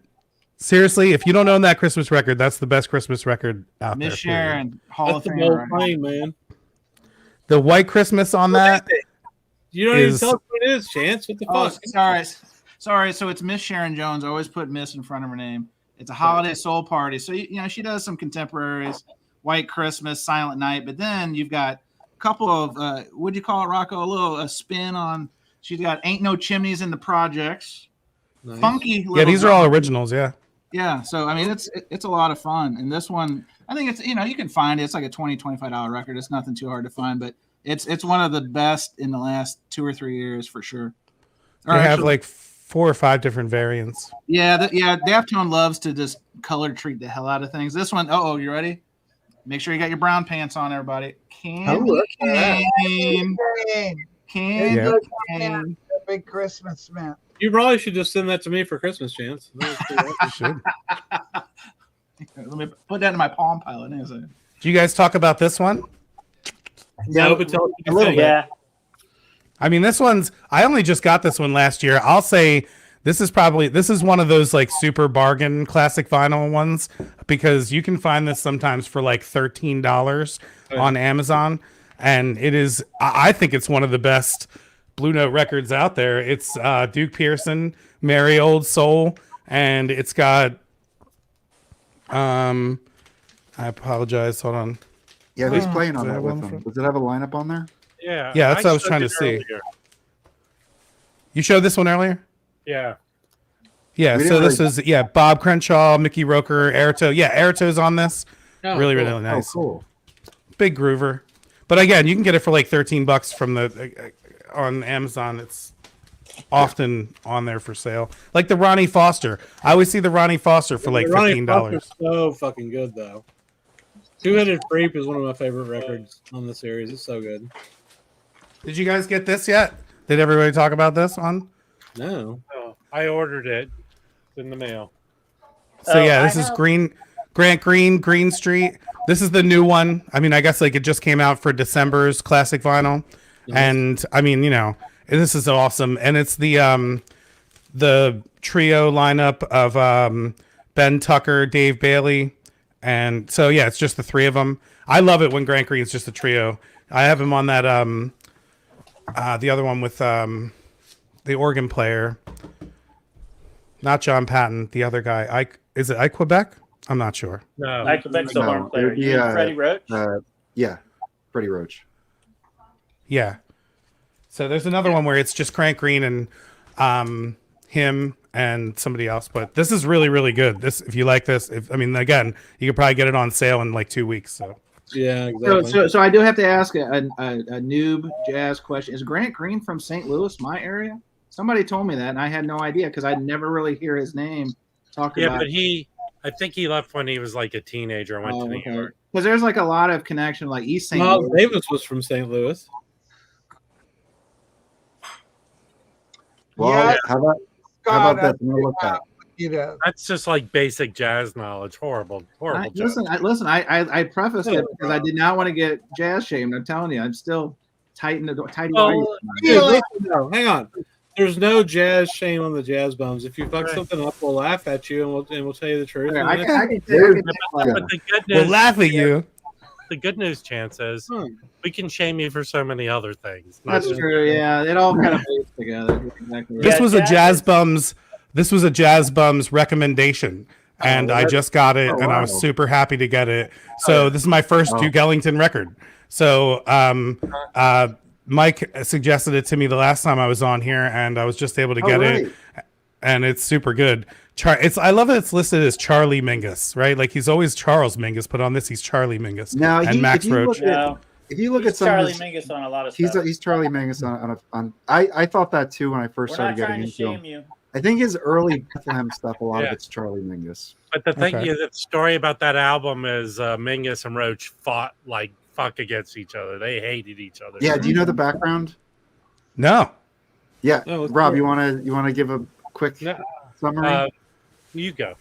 [SPEAKER 9] seriously, if you don't own that Christmas record, that's the best Christmas record out there.
[SPEAKER 8] Miss Sharon, Hall
[SPEAKER 1] That's
[SPEAKER 8] of
[SPEAKER 1] the bold
[SPEAKER 8] Famer.
[SPEAKER 1] claim, man.
[SPEAKER 9] The White Christmas on that.
[SPEAKER 1] You don't even tell us what it is, Chance. What the
[SPEAKER 8] Oh,
[SPEAKER 1] fuck?
[SPEAKER 8] sorry. So it's Miss Sharon Jones. I always put Miss in front of her name. It's a holiday soul party. So you know she does some contemporaries, White Christmas, Silent Night, but then you've got a couple of what do you call it, Rocco? A spin on. She's got Ain't No Chimneys in the Projects.
[SPEAKER 1] Nice.
[SPEAKER 8] Funky.
[SPEAKER 9] Yeah, these are all originals. Yeah.
[SPEAKER 8] Yeah, so I mean it's a lot of fun. And this one, I think it's you can find it. It's like a $20-$25 record. It's nothing too hard to find, but it's one of the best in the last 2 or 3 years for sure.
[SPEAKER 9] They have like 4 or 5 different variants.
[SPEAKER 8] Yeah, Daftone loves to just color treat the hell out of things. This one, you ready? Make sure you got your brown pants on, everybody. Candy cane.
[SPEAKER 6] Candy cane. Big Christmas man.
[SPEAKER 1] You probably should just send that to me for Christmas, Chance.
[SPEAKER 9] Should.
[SPEAKER 8] Let me put that in my palm pilot.
[SPEAKER 9] Do you guys talk about this one?
[SPEAKER 1] No, but tell us what you
[SPEAKER 5] A little
[SPEAKER 1] think.
[SPEAKER 5] bit.
[SPEAKER 9] I mean, I only just got this one last year. I'll say this is one of those like super bargain classic vinyl ones because you can find this sometimes for like $13 on Amazon. And I think it's one of the best Blue Note records out there. It's Duke Pearson, Merry Old Soul, and it's got I apologize, hold on.
[SPEAKER 3] Yeah, who's playing on that with them? Does it have a lineup on there?
[SPEAKER 4] Yeah.
[SPEAKER 9] Yeah, that's what I was trying to see.
[SPEAKER 4] Earlier.
[SPEAKER 9] You showed this one earlier?
[SPEAKER 4] Yeah.
[SPEAKER 9] Yeah, so this is Bob Crenshaw, Mickey Roker, Airto. Yeah, Airto's on this. Really nice.
[SPEAKER 3] Oh, cool.
[SPEAKER 9] Big groover. But again, you can get it for like $13 from the on Amazon. It's often on there for sale. Like the Ronnie Foster. I always see the Ronnie Foster for like $15.
[SPEAKER 1] So fucking good though. Two-Headed Creep is one of my favorite records on the series. It's so good.
[SPEAKER 9] Did you guys get this yet? Did everybody talk about this one?
[SPEAKER 1] No.
[SPEAKER 4] I ordered it. It's in the mail.
[SPEAKER 9] So this is Grant Green Street. This is the new one. I mean, I guess like it just came out for December's classic vinyl. And I mean, this is awesome. And it's the trio lineup of Ben Tucker, Dave Bailey. And so, yeah, it's just the 3 of them. I love it when Grant Green's just a trio. I have him on that, the other one with the organ player. Not John Patton, the other guy. Is it Ike Quebec? I'm not sure.
[SPEAKER 5] No. Ike Quebec's the horn player. Freddie Roach?
[SPEAKER 3] Yeah, Freddie Roach.
[SPEAKER 9] Yeah. So there's another one where it's just Grant Green and him and somebody else. But this is really, really good. If you like this, again, you could probably get it on sale in like 2 weeks. So
[SPEAKER 1] yeah, exactly.
[SPEAKER 8] So I do have to ask a noob jazz question. Is Grant Green from St. Louis, my area? Somebody told me that, and I had no idea because I never really hear his name talked about.
[SPEAKER 4] Yeah, but I think he left when he was like a teenager and went to New York.
[SPEAKER 8] Because there's like a lot of connection, like East St.
[SPEAKER 1] Miles
[SPEAKER 8] Louis.
[SPEAKER 1] Davis was from St. Louis.
[SPEAKER 3] Well,
[SPEAKER 6] Yeah.
[SPEAKER 3] how about that? Look at
[SPEAKER 4] That's just like basic jazz knowledge. Horrible.
[SPEAKER 8] Listen, I prefaced it because I did not want to get jazz shamed. I'm telling you, I'm still tight.
[SPEAKER 1] No, hang on. There's no jazz shame on the jazz bums. If you fuck something up, we'll laugh at you and we'll tell you the truth.
[SPEAKER 8] I can
[SPEAKER 4] But the good news,
[SPEAKER 9] we'll laugh at you.
[SPEAKER 4] The good news, Chance, is we can shame you for so many other things.
[SPEAKER 8] That's true. Yeah, it all kind of fits together. Exactly.
[SPEAKER 9] This was a Jazz Bums. This was a Jazz Bums recommendation, and I just got it, and I was super happy to get it. So this is my first Duke Ellington record. So Mike suggested it to me the last time I was on here, and I was just able to get it, and it's super good. I love that it's listed as Charlie Mingus, right? Like he's always Charles Mingus, but on this he's Charlie Mingus.
[SPEAKER 3] Now,
[SPEAKER 9] and Max Roach.
[SPEAKER 3] If you look at some
[SPEAKER 5] Charlie
[SPEAKER 3] of his,
[SPEAKER 5] Mingus on a lot of stuff.
[SPEAKER 3] he's Charlie Mingus on I thought that too when I first started getting into him.
[SPEAKER 5] You.
[SPEAKER 3] I think his early Bethlehem stuff, a lot of it's Charlie Mingus.
[SPEAKER 4] But the thing is, the story about that album is Mingus and Roach fought like fuck against each other. They hated each other.
[SPEAKER 3] Yeah. Do you know the background?
[SPEAKER 9] No.
[SPEAKER 3] Yeah. Rob, you want to give a quick summary?
[SPEAKER 4] You go.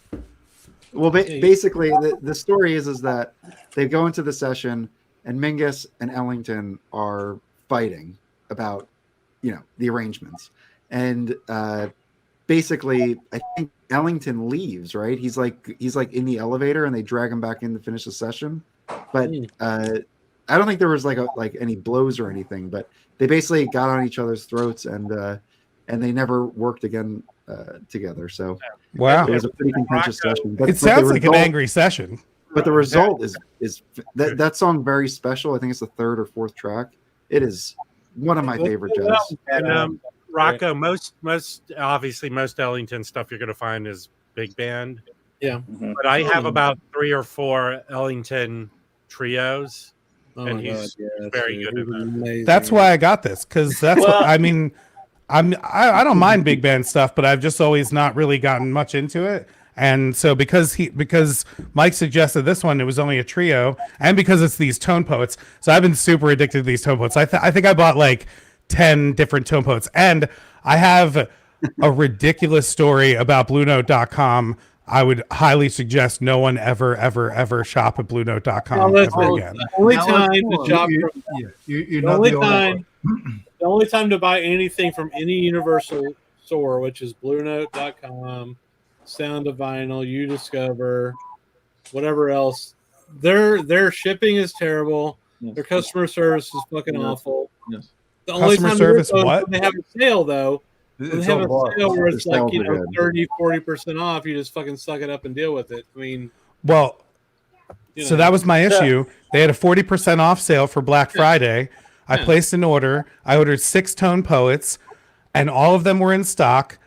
[SPEAKER 3] Well, basically, the story is that they go into the session and Mingus and Ellington are fighting about, the arrangements. And basically, I think Ellington leaves, right? He's like in the elevator, and they drag him back in to finish the session. But I don't think there was like any blows or anything. But they basically got on each other's throats, and they never worked again together. So
[SPEAKER 9] Wow,
[SPEAKER 3] it was a pretty contentious session. But
[SPEAKER 9] it sounds like an angry session.
[SPEAKER 3] But the result is that song very special. I think it's the third or fourth track. It is one of my favorite jazz.
[SPEAKER 4] And Rocco, most obviously most Ellington stuff you're going to find is big band.
[SPEAKER 1] Yeah,
[SPEAKER 4] but I have about 3 or 4 Ellington trios, and he's very good at that.
[SPEAKER 9] That's why I got this, because that's what I mean. I don't mind big band stuff, but I've just always not really gotten much into it. And so because Mike suggested this one, it was only a trio, and because it's these tone poets, so I've been super addicted to these tone poets. I think I bought like 10 different tone poets, and I have a ridiculous story about BlueNote.com. I would highly suggest no one ever shop at BlueNote.com ever again.
[SPEAKER 1] The only time to buy anything from any Universal store, which is BlueNote.com, Sound of Vinyl, UDiscover, whatever else, their shipping is terrible.
[SPEAKER 10] Yes.
[SPEAKER 1] Their customer service is fucking awful.
[SPEAKER 10] Yes.
[SPEAKER 1] The only
[SPEAKER 9] Customer
[SPEAKER 1] time
[SPEAKER 9] service,
[SPEAKER 1] when
[SPEAKER 9] what?
[SPEAKER 1] they have a sale, though, when they
[SPEAKER 2] It's
[SPEAKER 1] have a
[SPEAKER 2] all
[SPEAKER 1] sale where it's like,
[SPEAKER 3] Sales are good.
[SPEAKER 1] 30, 40% off, you just fucking suck it up and deal with it. I mean,
[SPEAKER 9] Well,
[SPEAKER 1] you
[SPEAKER 9] so
[SPEAKER 1] know.
[SPEAKER 9] that was my issue. They had a 40% off sale for Black Friday. I placed an order. I ordered 6 tone poets, and all of them were in stock.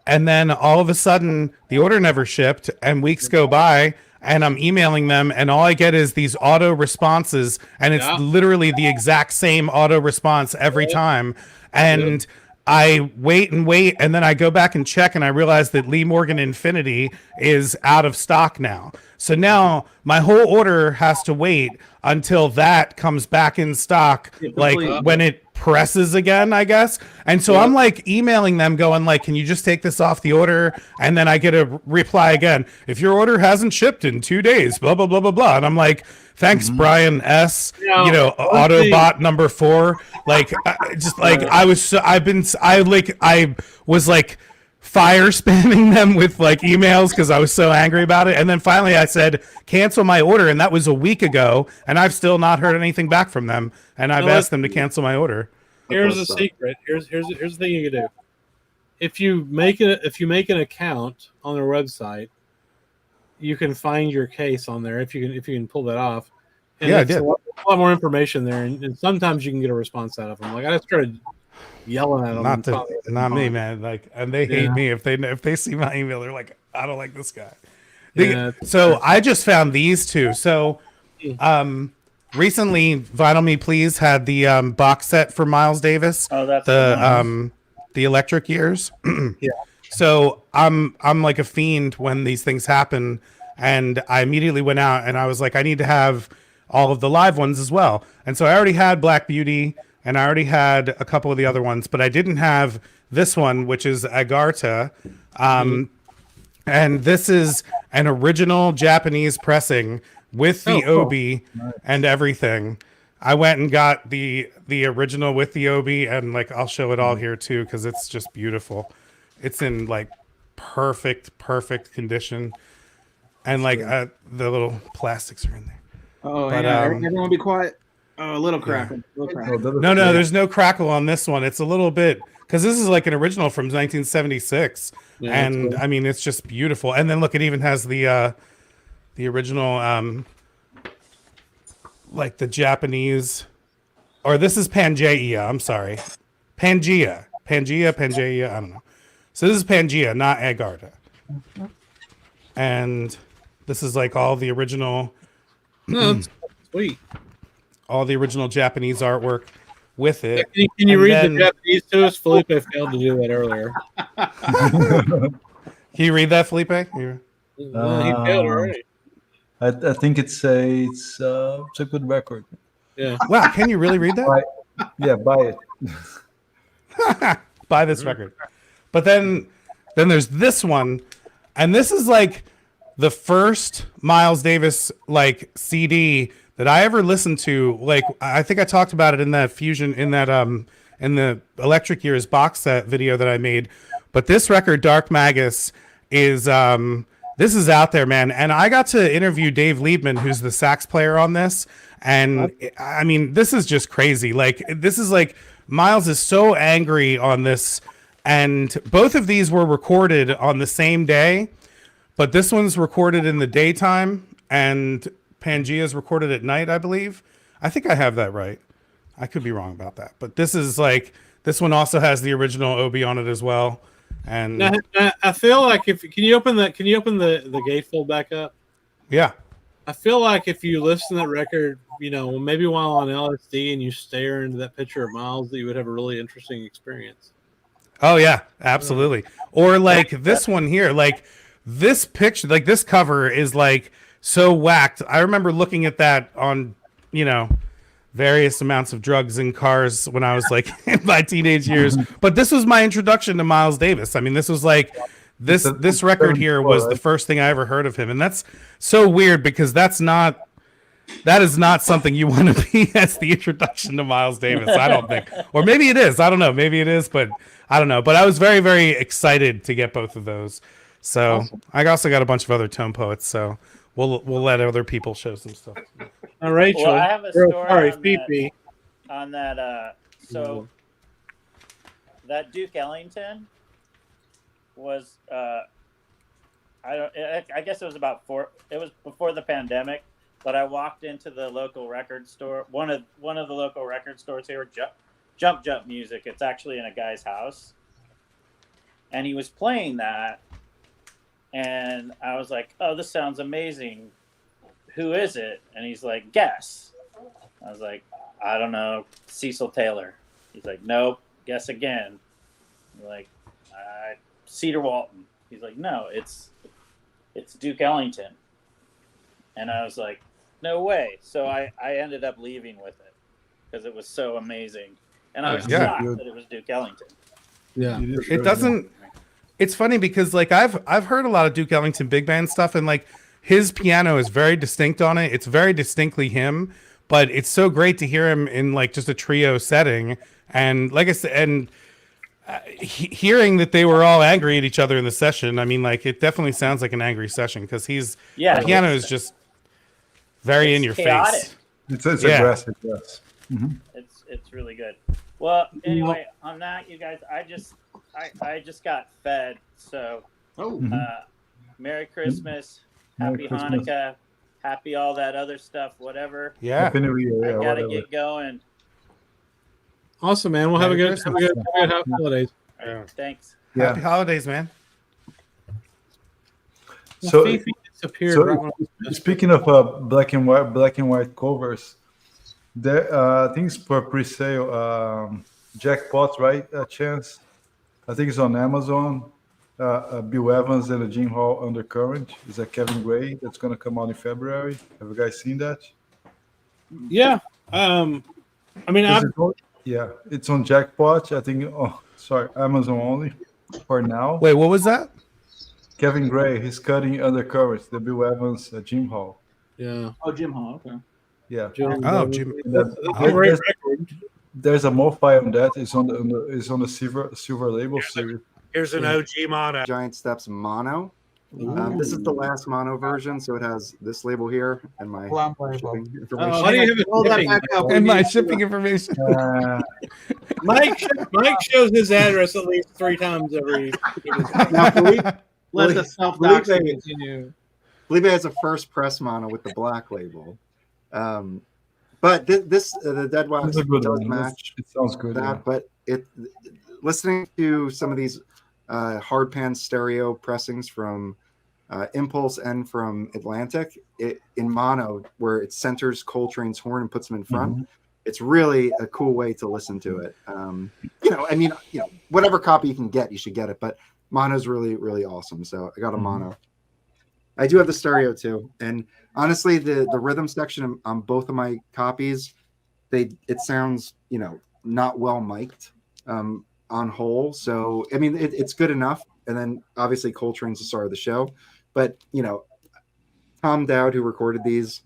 [SPEAKER 9] And then all of a sudden, the order never shipped, and weeks go by, and I'm emailing them, and all I get is these auto responses, and it's literally the exact same auto response every time. And I wait, and then I go back and check, and I realize that Lee Morgan Infinity is out of stock now. So now my whole order has to wait until that comes back in stock, like when it presses again, I guess. And so I'm like emailing them going like, can you just take this off the order? And then I get a reply again, if your order hasn't shipped in 2 days, blah, blah, blah, blah, blah. And I'm like, thanks, Brian S. Autobot number 4. Like, I was like fire spamming them with like emails because I was so angry about it. And then finally I said, cancel my order. And that was a week ago. And I've still not heard anything back from them. And I've asked them to cancel my order.
[SPEAKER 1] Here's a secret. Here's the thing you can do. If you make an account on their website, you can find your case on there if you can pull that off. And
[SPEAKER 9] I did.
[SPEAKER 1] A lot more information there, and sometimes you can get a response out of them. Like I just started yelling at them.
[SPEAKER 9] Not me, man. Like, and they hate me if they see my email. They're like, I don't like this guy. So I just found these two. So, recently, Vinyl Me Please had the box set for Miles Davis.
[SPEAKER 5] Oh, that's
[SPEAKER 9] the Electric Years. So I'm like a fiend when these things happen, and I immediately went out and I was like, I need to have all of the live ones as well. And so I already had Black Beauty, and I already had a couple of the other ones, but I didn't have this one, which is Agartha. And this is an original Japanese pressing with the obi and everything. I went and got the original with the obi, and like I'll show it all here too because it's just beautiful. It's in like perfect condition, and like the little plastics are in there.
[SPEAKER 10] Oh, but, everyone be quiet. Oh, a little crackle.
[SPEAKER 9] No, there's no crackle on this one. It's a little bit because this is like an original from 1976, and I mean it's just beautiful. And then look, it even has the original like the Japanese, or this is Pangea. I'm sorry, Pangea. I don't know. So this is Pangea, not Agartha. And this is like all the original.
[SPEAKER 1] Sweet.
[SPEAKER 9] All the original Japanese artwork with it.
[SPEAKER 1] Can you read the Japanese to us? Felipe failed to do that earlier.
[SPEAKER 9] Can you read that, Felipe?
[SPEAKER 1] He failed already.
[SPEAKER 10] I think it's a good record.
[SPEAKER 1] Yeah.
[SPEAKER 9] Wow, can you really read that?
[SPEAKER 10] Buy it.
[SPEAKER 9] Buy this record. But then there's this one, and this is like the first Miles Davis like CD that I ever listened to. Like I think I talked about it in that Fusion in the Electric Years box set video that I made. But this record, Dark Magus, is this is out there, man. And I got to interview Dave Liebman, who's the sax player on this. And I mean, this is just crazy. Like, this is like Miles is so angry on this. And both of these were recorded on the same day, but this one's recorded in the daytime and Pangea's recorded at night, I believe. I think I have that right. I could be wrong about that. But this is like, this one also has the original Obi on it as well. And
[SPEAKER 1] now, I feel like can you open the gatefold back up?
[SPEAKER 9] Yeah.
[SPEAKER 1] I feel like if you listen to that record, maybe while on LSD and you stare into that picture of Miles, that you would have a really interesting experience.
[SPEAKER 9] Oh yeah, absolutely. Or like this one here, like this picture, like this cover is like so whacked. I remember looking at that on, various amounts of drugs in cars when I was like in my teenage years. But this was my introduction to Miles Davis. I mean, this was like this record here was the first thing I ever heard of him. And that's so weird because that is not something you want to be as the introduction to Miles Davis, I don't think. Or maybe it is. I don't know. Maybe it is, but I don't know. But I was very, very excited to get both of those. So awesome. I also got a bunch of other tone poets. So we'll let other people show some stuff.
[SPEAKER 1] Rachel.
[SPEAKER 5] Well, I have a story
[SPEAKER 1] Fifi.
[SPEAKER 5] On that. So that Duke Ellington was I guess it was it was before the pandemic. But I walked into the local record store, one of the local record stores here, Jump Music. It's actually in a guy's house, and he was playing that, and I was like, "Oh, this sounds amazing. Who is it?" And he's like, "Guess." I was like, "I don't know, Cecil Taylor." He's like, "Nope, guess again." I'm like, Cedar Walton. He's like, "No, it's Duke Ellington." And I was like, no way. So I ended up leaving with it because it was so amazing. And I was shocked that it was Duke Ellington.
[SPEAKER 1] Yeah.
[SPEAKER 9] It doesn't, it's funny because like I've heard a lot of Duke Ellington big band stuff and like his piano is very distinct on it. It's very distinctly him, but it's so great to hear him in like just a trio setting. And like I said, and hearing that they were all angry at each other in the session, I mean, like it definitely sounds like an angry session because the piano is just very in your face.
[SPEAKER 2] It's aggressive, yes. Mm-hmm.
[SPEAKER 5] It's really good. Well, anyway, on that, you guys, I just got fed. So, Merry Christmas, Happy Hanukkah, Happy all that other stuff, whatever.
[SPEAKER 9] Yeah,
[SPEAKER 2] Happy New Year.
[SPEAKER 5] I gotta get going.
[SPEAKER 1] Awesome, man. We'll have a good holidays.
[SPEAKER 5] All right, thanks.
[SPEAKER 2] Yeah.
[SPEAKER 9] Happy holidays, man.
[SPEAKER 2] So,
[SPEAKER 1] Fifi disappeared.
[SPEAKER 2] Speaking of black and white covers, there things for pre-sale. Jackpot, right? Chance. I think it's on Amazon. Bill Evans and a Jim Hall Undercurrent is a Kevin Gray that's going to come out in February. Have you guys seen that?
[SPEAKER 1] Yeah. I mean,
[SPEAKER 2] it's on Jackpot. I think. Oh, sorry, Amazon only for now.
[SPEAKER 9] Wait, what was that?
[SPEAKER 2] Kevin Gray, he's cutting Undercurrents, the Bill Evans, Jim Hall.
[SPEAKER 1] Yeah.
[SPEAKER 8] Oh, Jim Hall. Okay.
[SPEAKER 2] Yeah.
[SPEAKER 9] Jim.
[SPEAKER 2] There's a MoFi on that. It's on the silver label series.
[SPEAKER 4] Here's an OG mono.
[SPEAKER 3] Giant Steps mono. This is the last mono version, so it has this label here and my shipping information.
[SPEAKER 1] Why do you have
[SPEAKER 9] And my shipping information.
[SPEAKER 1] Mike shows his address at least 3 times every.
[SPEAKER 8] Let the self-docs continue.
[SPEAKER 3] Felipe has a first press mono with the black label. But the Dead Wax does match.
[SPEAKER 2] It sounds good.
[SPEAKER 3] But listening to some of these hard pan stereo pressings from Impulse and from Atlantic in mono, where it centers Coltrane's horn and puts him in front, it's really a cool way to listen to it. Whatever copy you can get, you should get it. But mono's really, really awesome. So I got a mono. I do have the stereo too, and honestly, the rhythm section on both of my copies, it sounds not well mic'd on whole. So I mean, it's good enough. And then obviously Coltrane's the star of the show, but Tom Dowd, who recorded these,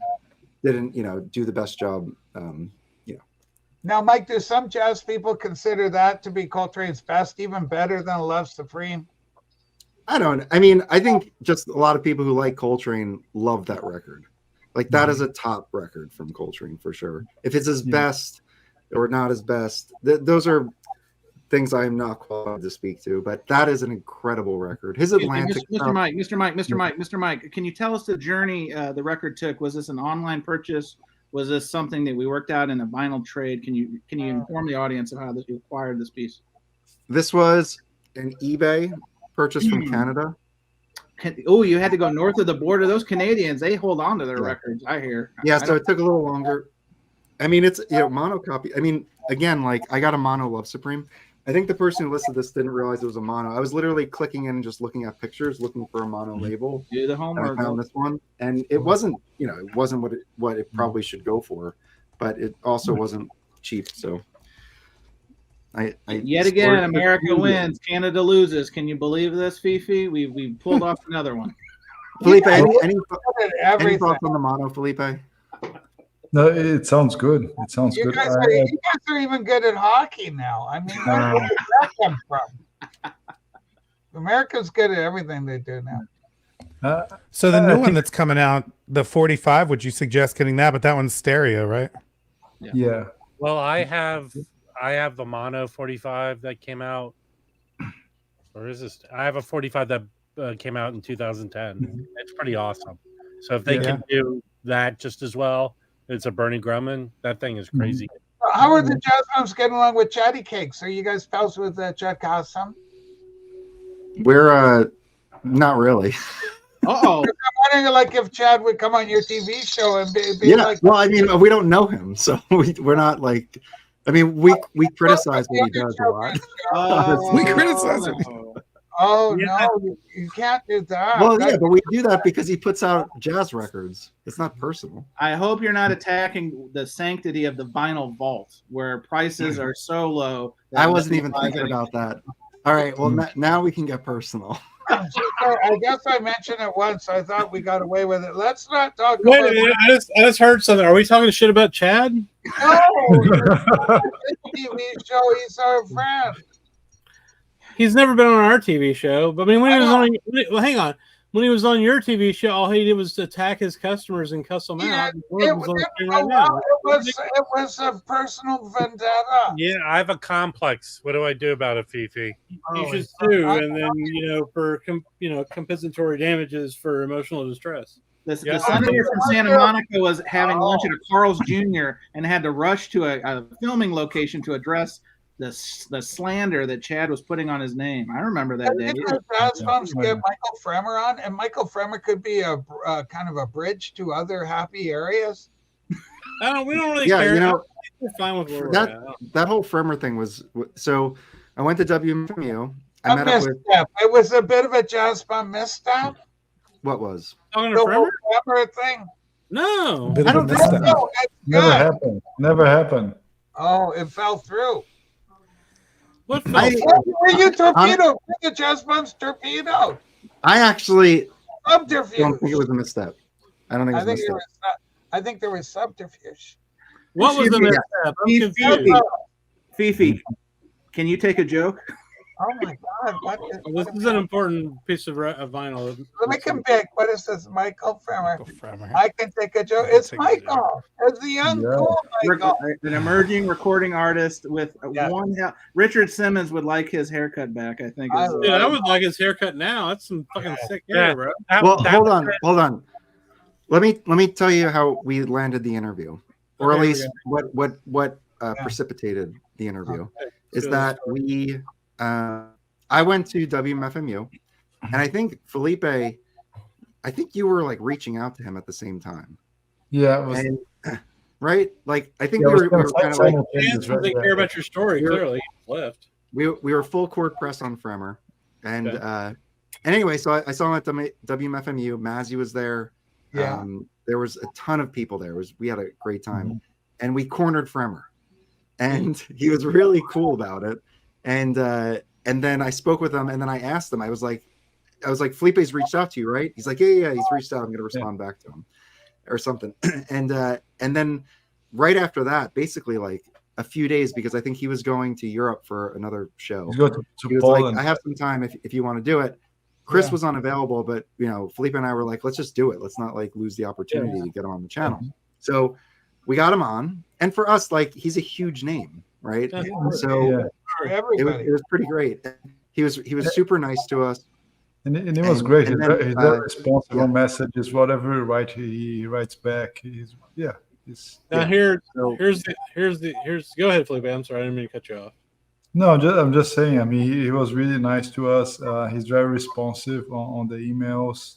[SPEAKER 3] didn't do the best job
[SPEAKER 6] Now, Mike, do some jazz people consider that to be Coltrane's best, even better than Love Supreme?
[SPEAKER 3] I don't. I mean, I think just a lot of people who like Coltrane love that record. Like that is a top record from Coltrane for sure. If it's his best or not his best, those are things I am not qualified to speak to. But that is an incredible record. His Atlantic.
[SPEAKER 8] Mr. Mike, can you tell us the journey the record took? Was this an online purchase? Was this something that we worked out in a vinyl trade? Can you inform the audience of how you acquired this piece?
[SPEAKER 3] This was an eBay purchase from Canada.
[SPEAKER 8] Oh, you had to go north of the border. Those Canadians, they hold on to their records, I hear.
[SPEAKER 3] Yeah, so it took a little longer. I mean, it's mono copy. I mean, again, like I got a mono Love Supreme. I think the person who listed this didn't realize it was a mono. I was literally clicking in and just looking at pictures, looking for a mono label.
[SPEAKER 8] Do the homework.
[SPEAKER 3] I found this one, and it wasn't, it wasn't what it probably should go for, but it also wasn't cheap. So,
[SPEAKER 8] yet again, America wins, Canada loses. Can you believe this, Fifi? We pulled off another one.
[SPEAKER 3] Felipe, any thoughts on the mono, Felipe?
[SPEAKER 2] No, it sounds good. It sounds good.
[SPEAKER 6] You guys are even good at hockey now. I mean, where did that come from? America's good at everything they do now.
[SPEAKER 9] So the new one that's coming out, the 45, would you suggest getting that? But that one's stereo, right?
[SPEAKER 2] Yeah.
[SPEAKER 4] Well, I have the mono 45 that came out. Or is this? I have a 45 that came out in 2010. It's pretty awesome. So if they can do that just as well, it's a Bernie Grumman. That thing is crazy.
[SPEAKER 6] How are the jazz drums getting along with Chatty Cakes? Are you guys pals with Chet Gossam?
[SPEAKER 3] We're not really.
[SPEAKER 8] Uh-oh.
[SPEAKER 6] I'm wondering, like, if Chad would come on your TV show and be like...
[SPEAKER 3] Well, I mean, we don't know him, so we're not like... I mean, we criticize what he does a lot.
[SPEAKER 9] We criticize him.
[SPEAKER 6] Oh, no, you can't do that.
[SPEAKER 3] Well, yeah, but we do that because he puts out jazz records. It's not personal.
[SPEAKER 8] I hope you're not attacking the sanctity of the vinyl vault, where prices are so low.
[SPEAKER 3] I wasn't even thinking about that. All right, well, now we can get personal.
[SPEAKER 6] I guess I mentioned it once. I thought we got away with it. Let's not talk
[SPEAKER 1] Wait
[SPEAKER 6] about
[SPEAKER 1] a minute, I just heard something. Are we talking shit about Chad?
[SPEAKER 6] No, TV show. He's our friend.
[SPEAKER 1] He's never been on our TV show, but I mean, when he was on, hang on, when he was on your TV show, all he did was attack his customers and cuss them out.
[SPEAKER 6] It was a personal vendetta.
[SPEAKER 4] Yeah, I have a complex. What do I do about it, Fifi?
[SPEAKER 1] You should sue, and then for compensatory damages for emotional distress.
[SPEAKER 8] The senator from Santa Monica was having lunch at a Carl's Jr. and had to rush to a filming location to address the slander that Chad was putting on his name. I remember that day.
[SPEAKER 6] Jazz Bumps get Michael Fremer on, and Michael Fremer could be a kind of a bridge to other happy areas.
[SPEAKER 1] We don't really care. We're fine with where
[SPEAKER 3] that whole Fremer thing was. So I went to WMU.
[SPEAKER 6] I met up with. It was a bit of a Jazz Bump misstep.
[SPEAKER 3] What was?
[SPEAKER 1] Talking to Fremer?
[SPEAKER 6] Fremer thing.
[SPEAKER 1] No,
[SPEAKER 6] I don't think so.
[SPEAKER 2] Never happened.
[SPEAKER 6] Oh, it fell through.
[SPEAKER 1] What?
[SPEAKER 6] Were you torpedoed? The Jazz Bumps torpedoed.
[SPEAKER 3] I actually
[SPEAKER 6] subterfuge.
[SPEAKER 3] don't think it was a misstep. I don't think it was a misstep.
[SPEAKER 6] I think there was subterfuge.
[SPEAKER 1] What was the misstep? I'm confused.
[SPEAKER 8] Fifi, can you take a joke?
[SPEAKER 6] Oh my God!
[SPEAKER 1] This is an important piece of vinyl.
[SPEAKER 6] Let me come back. What is this, Michael Fremer? I can take a joke. It's Michael. It's the young cool Michael.
[SPEAKER 8] An emerging recording artist with one. Richard Simmons would like his haircut back. I think.
[SPEAKER 1] I would like his haircut now. That's some fucking sick hair, bro.
[SPEAKER 3] Well, hold on. Let me tell you how we landed the interview, or at least what precipitated the interview. Is that we. I went to WMFMU, and I think Felipe, you were like reaching out to him at the same time.
[SPEAKER 2] Yeah, it was,
[SPEAKER 3] right. Like I think we were kind of like
[SPEAKER 1] they care about your story. Clearly, left.
[SPEAKER 3] We were full court press on Fremer, and anyway, so I saw him at WMFMU. Mazzy was there.
[SPEAKER 6] Yeah,
[SPEAKER 3] there was a ton of people there. We had a great time, and we cornered Fremer, and he was really cool about it. And then I spoke with him, and then I asked him. I was like, Felipe's reached out to you, right? He's like, yeah, he's reached out. I'm going to respond back to him, or something. And then right after that, basically, like a few days because I think he was going to Europe for another show.
[SPEAKER 2] He's going to
[SPEAKER 3] He was
[SPEAKER 2] Poland.
[SPEAKER 3] like, I have some time if you want to do it. Chris was unavailable, but Felipe and I were like, let's just do it. Let's not like lose the opportunity to get him on the channel. So we got him on, and for us, like, he's a huge name, right? So it was pretty great. He was super nice to us.
[SPEAKER 2] And it was great. He's very responsive on messages, whatever he writes back. Here's
[SPEAKER 1] go ahead, Felipe. I'm sorry, I didn't mean to cut you off.
[SPEAKER 2] No, I'm just saying. I mean, he was really nice to us. He's very responsive on the emails,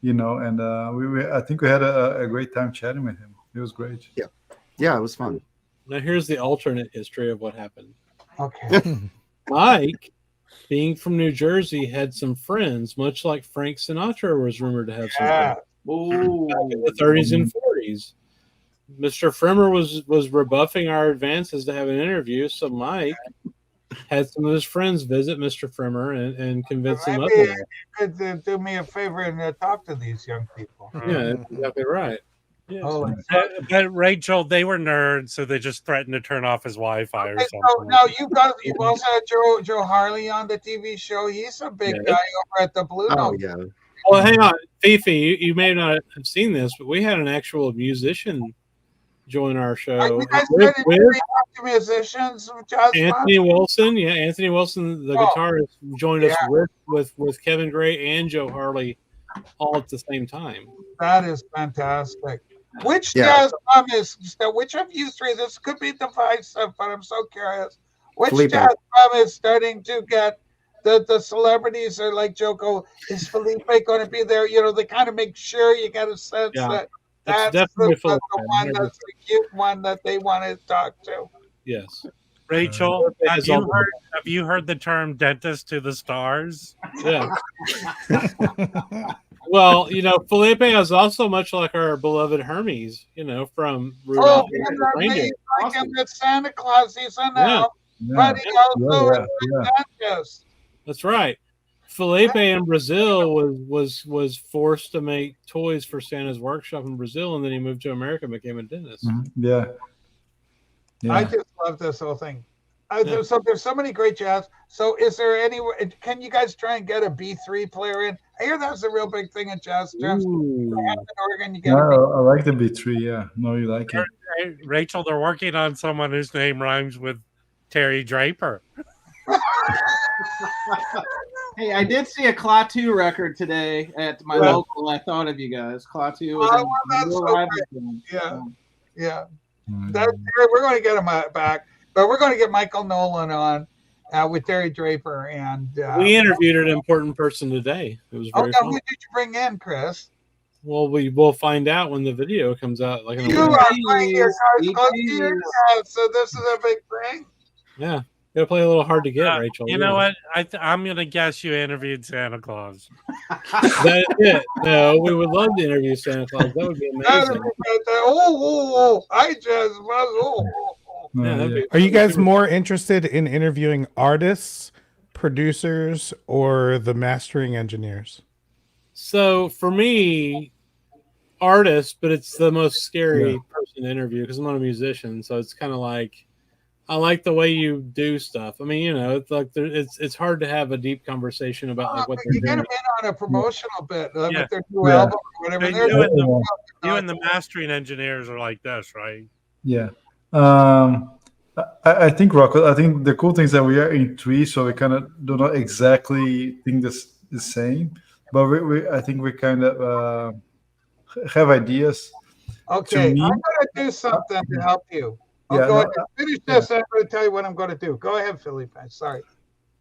[SPEAKER 2] and I think we had a great time chatting with him. It was great.
[SPEAKER 3] Yeah, it was fun.
[SPEAKER 1] Now here's the alternate history of what happened.
[SPEAKER 6] Okay.
[SPEAKER 1] Mike, being from New Jersey, had some friends, much like Frank Sinatra was rumored to have some friends back in the 30s and 40s. Mr. Fremer was rebuffing our advances to have an interview, so Mike had some of his friends visit Mr. Fremer and convince him of it.
[SPEAKER 6] You could do me a favor and talk to these young people.
[SPEAKER 1] Yeah, that's exactly right.
[SPEAKER 6] Yeah.
[SPEAKER 4] But Rachel, they were nerds, so they just threatened to turn off his Wi-Fi or something.
[SPEAKER 6] No, you've also had Joe Harley on the TV show. He's a big guy over at the Blue Note.
[SPEAKER 3] Oh yeah.
[SPEAKER 1] Well, hang on, Fifi, you may not have seen this, but we had an actual musician join our show.
[SPEAKER 6] You guys
[SPEAKER 1] with
[SPEAKER 6] musicians,
[SPEAKER 1] Anthony Wilson. Yeah, Anthony Wilson, the guitarist, joined us with Kevin Gray and Joe Harley all at the same time.
[SPEAKER 6] That is fantastic. Which jazz drum which of you three, this could be divisive, but I'm so curious. Which
[SPEAKER 3] Felipe.
[SPEAKER 6] jazz drum is starting to get the celebrities are like Joko, is Felipe going to be there? They kind of make sure you get a sense that that's
[SPEAKER 1] definitely
[SPEAKER 6] the one that's the cute one that they want to talk to.
[SPEAKER 1] Yes.
[SPEAKER 4] Rachel, have you heard the term dentist to the stars?
[SPEAKER 1] Yeah. Well, Felipe is also much like our beloved Hermes, from Rudolph.
[SPEAKER 6] Like him with Santa Claus, he's in now. But he also is dentist.
[SPEAKER 1] That's right. Felipe in Brazil was forced to make toys for Santa's workshop in Brazil, and then he moved to America and became a dentist.
[SPEAKER 2] Yeah.
[SPEAKER 6] I just love this whole thing. So there's so many great jazz. So is there any? Can you guys try and get a B3 player in? I hear that's a real big thing in jazz drums. Organ,
[SPEAKER 2] I like the B3. Yeah, no, you like it.
[SPEAKER 4] Rachel, they're working on someone whose name rhymes with Terry Draper.
[SPEAKER 8] Hey, I did see a Klaatu record today at my local. I thought of you guys. Klaatu was
[SPEAKER 6] Yeah. We're going to get him back, but we're going to get Michael Nolan on with Terry Draper, and
[SPEAKER 1] we interviewed an important person today. It was very fun.
[SPEAKER 6] Who did you bring in, Chris?
[SPEAKER 1] Well, we will find out when the video comes out. Like
[SPEAKER 6] you are playing your cards close to your chest, so this is a big thing.
[SPEAKER 1] Yeah. Gotta play a little hard to get, Rachel.
[SPEAKER 4] You know what? I'm gonna guess you interviewed Santa Claus.
[SPEAKER 1] That is it. No, we would love to interview Santa Claus. That would be amazing.
[SPEAKER 9] Are you guys more interested in interviewing artists, producers, or the mastering engineers?
[SPEAKER 1] So for me, artists, but it's the most scary person to interview because I'm not a musician. So it's kind of like, I like the way you do stuff. I mean, it's like it's hard to have a deep conversation about like what they're
[SPEAKER 6] doing. You get them in on a promotional bit, with their new album or whatever.
[SPEAKER 4] You and the mastering engineers are like this, right?
[SPEAKER 2] Yeah. I think, Rocco, I think the cool thing is that we are in three, so we kind of do not exactly think this the same, but I think we kind of have ideas.
[SPEAKER 6] Okay, I'm going to do something to help you. Go ahead. Finish this. I'm going to tell you what I'm going to do. Go ahead, Felipe. Sorry.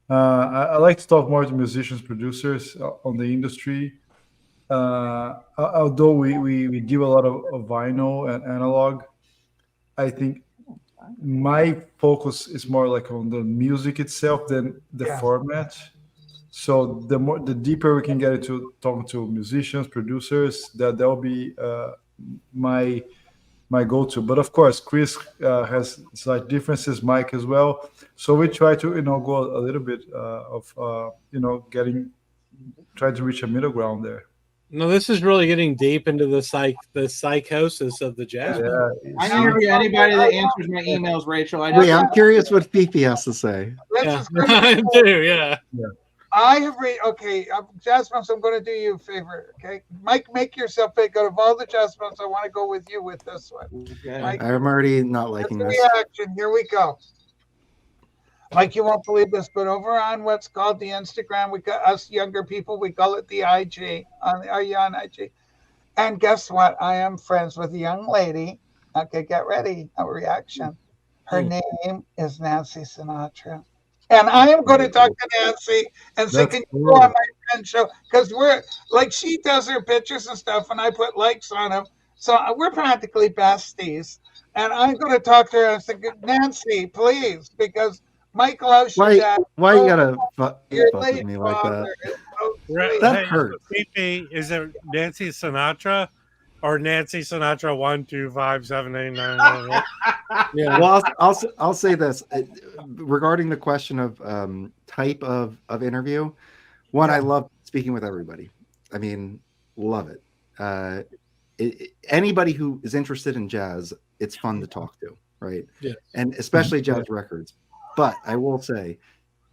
[SPEAKER 2] I like to talk more to musicians, producers on the industry. Although we give a lot of vinyl and analog, I think my focus is more like on the music itself than the format. So the deeper we can get into talking to musicians, producers, that will be my go-to. But of course, Chris has slight differences, Mike as well. So we try to go a little bit of trying to reach a middle ground there.
[SPEAKER 1] No, this is really getting deep into the psychosis of the jazz.
[SPEAKER 2] Yeah.
[SPEAKER 8] I interview anybody that answers my emails, Rachel.
[SPEAKER 3] Wait, I'm curious what Fifi has to say.
[SPEAKER 1] Yeah, I do. Yeah.
[SPEAKER 6] I have okay, Jazz Bumps, I'm going to do you a favor. Okay, Mike, make yourself big. Out of all the Jazz Bumps, I want to go with you with this one.
[SPEAKER 8] Okay.
[SPEAKER 6] Mike,
[SPEAKER 3] I'm already not liking this.
[SPEAKER 6] reaction. Here we go. Mike, you won't believe this, but over on what's called the Instagram, we got us younger people, we call it the IG. Are you on IG? And guess what? I am friends with a young lady. Okay, get ready. A reaction. Her name is Nancy Sinatra. And I am going to talk to Nancy and say, can you go on my friend show? Because we're like, she does her pictures and stuff, and I put likes on them. So we're practically besties. And I'm going to talk to her and say, Nancy, please, because Mike loves your dad.
[SPEAKER 3] Why you gotta fuck
[SPEAKER 6] Your
[SPEAKER 3] with
[SPEAKER 6] late
[SPEAKER 3] me like that?
[SPEAKER 6] father is so
[SPEAKER 4] Right,
[SPEAKER 6] sweet.
[SPEAKER 3] That hurt.
[SPEAKER 4] Fifi, is it Nancy Sinatra or Nancy Sinatra 1 2 5 7 8 9
[SPEAKER 1] Yeah.
[SPEAKER 3] Well, I'll say this regarding the question of type of interview. One, I love speaking with everybody. I mean, love it. Anybody who is interested in jazz, it's fun to talk to, right?
[SPEAKER 1] Yeah.
[SPEAKER 3] And especially jazz records. But I will say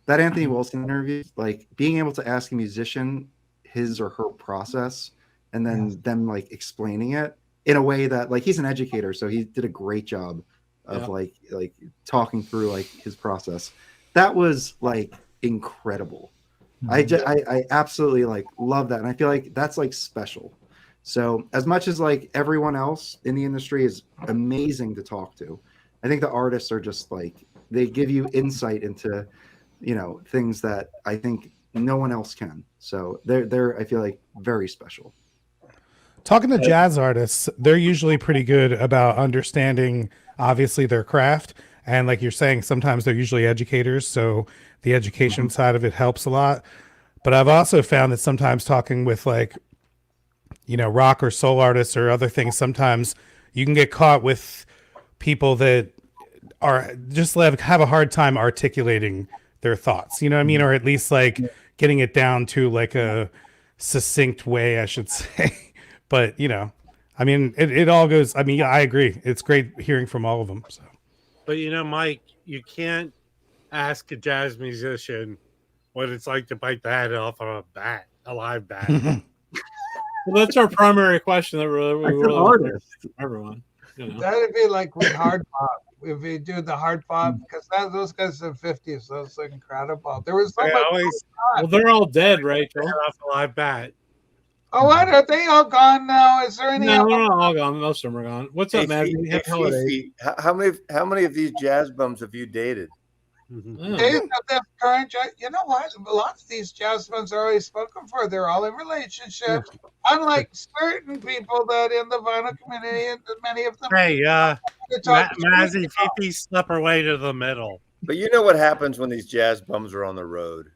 [SPEAKER 3] that Anthony Wilson interview, like being able to ask a musician his or her process and then them like explaining it in a way that like he's an educator, so he did a great job of like talking through like his process. That was like incredible. I absolutely like love that, and I feel like that's like special. So as much as like everyone else in the industry is amazing to talk to, I think the artists are just like they give you insight into, you know, things that I think no one else can. So they're I feel like very special.
[SPEAKER 9] Talking to jazz artists, they're usually pretty good about understanding, obviously, their craft. And like you're saying, sometimes they're usually educators. So the education side of it helps a lot. But I've also found that sometimes talking with like, you know, rock or soul artists or other things, sometimes you can get caught with people that are just have a hard time articulating their thoughts, you know what I mean? Or at least like getting it down to like a succinct way, I should say. But, you know, I mean, it all goes, I mean, yeah, I agree. It's great hearing from all of them. So,
[SPEAKER 4] But you know, Mike, you can't ask a jazz musician what it's like to bite the head off of a live bat.
[SPEAKER 1] Well, that's our primary question that we really
[SPEAKER 3] artist.
[SPEAKER 1] Everyone. You know.
[SPEAKER 6] That'd be like with hard bop. If we do the hard bop, because those guys in the 50s, those are incredible. There was so much.
[SPEAKER 1] Well, they're all dead, Rachel.
[SPEAKER 4] Off a live bat.
[SPEAKER 6] Oh, what? Are they all gone now? Is there any?
[SPEAKER 1] No, they're not all gone. Most of them are gone. What's up, Matt?
[SPEAKER 11] Fifi, Fifi, how many of these jazz bums have you dated?
[SPEAKER 6] The current jazz, you know what? A lot of these jazz bums are already spoken for. They're all in relationships. Unlike certain people that in the vinyl community, and many of them.
[SPEAKER 4] Hey, Mazzy Fifi slept her way to the middle.
[SPEAKER 11] But you know what happens when these jazz bums are on the road.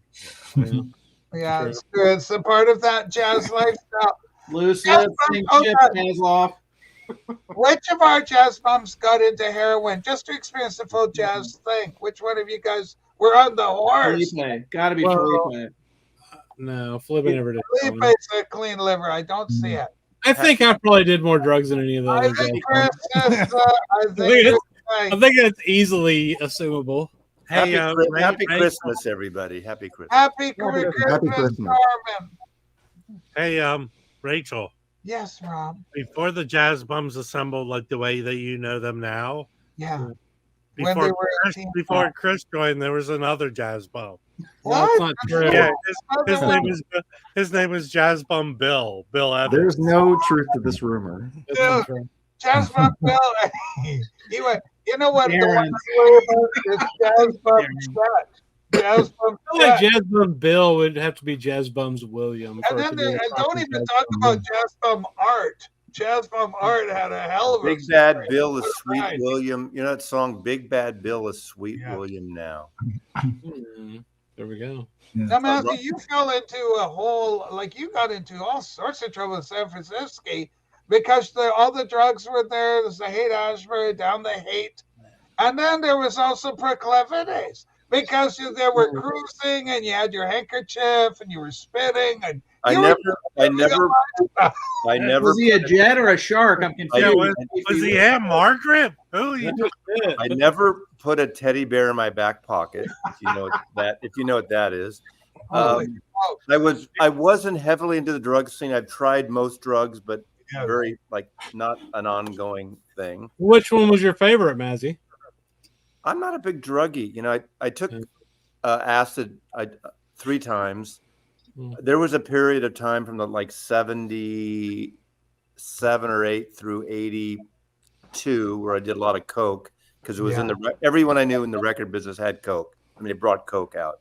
[SPEAKER 6] Yeah, it's good. It's a part of that jazz lifestyle.
[SPEAKER 8] Loose lips, sink ship, hands off.
[SPEAKER 6] Which of our jazz bums got into heroin just to experience the full jazz thing? Which one of you guys were on the horse?
[SPEAKER 8] Felipe. Gotta be Felipe.
[SPEAKER 1] No, Felipe never did.
[SPEAKER 6] Felipe's a clean liver. I don't see it.
[SPEAKER 1] I think I probably did more drugs than any of those.
[SPEAKER 6] I think Chris is,
[SPEAKER 1] I think it's easily assumable.
[SPEAKER 11] Hey, happy Christmas, everybody. Happy Christmas.
[SPEAKER 6] Happy Christmas, Carmen.
[SPEAKER 4] Hey, Rachel.
[SPEAKER 6] Yes, Rob.
[SPEAKER 4] Before the jazz bums assembled like the way that you know them now.
[SPEAKER 6] Yeah.
[SPEAKER 4] Before Chris joined, there was another jazz bum.
[SPEAKER 6] What?
[SPEAKER 1] That's not true.
[SPEAKER 4] Yeah, his name is Jazz Bum Bill Evans.
[SPEAKER 3] There's no truth to this rumor.
[SPEAKER 6] Dude, Jazz Bum Bill. He went. You know what? The Jazz Bum Chet. Jazz Bum
[SPEAKER 1] I feel like Jazz Bum Bill would have to be Jazz Bum's William.
[SPEAKER 6] And then don't even talk about Jazz Bum Art. Jazz Bum Art had a hell of a
[SPEAKER 11] Big Bad Bill is Sweet William. You know that song, Big Bad Bill is Sweet William now.
[SPEAKER 1] There we go.
[SPEAKER 6] Now, Matthew, you fell into a whole, like you got into all sorts of trouble in San Francisco because all the drugs were there. There's the Haight Ashbury, down the Haight. And then there was also proclivities. because they were cruising and you had your handkerchief and you were spitting and
[SPEAKER 11] I never.
[SPEAKER 8] Was he a jet or a shark? I'm confused.
[SPEAKER 4] Was he Margaret? Who are you talking?
[SPEAKER 11] I never put a teddy bear in my back pocket. If you know what that is. I wasn't heavily into the drug scene. I've tried most drugs, but very not an ongoing thing.
[SPEAKER 1] Which one was your favorite, Mazzy?
[SPEAKER 11] I'm not a big druggie. I took acid 3 times. There was a period of time from the 77 or 8 through 82 where I did a lot of coke because it was everyone I knew in the record business had coke. I mean, they brought coke out.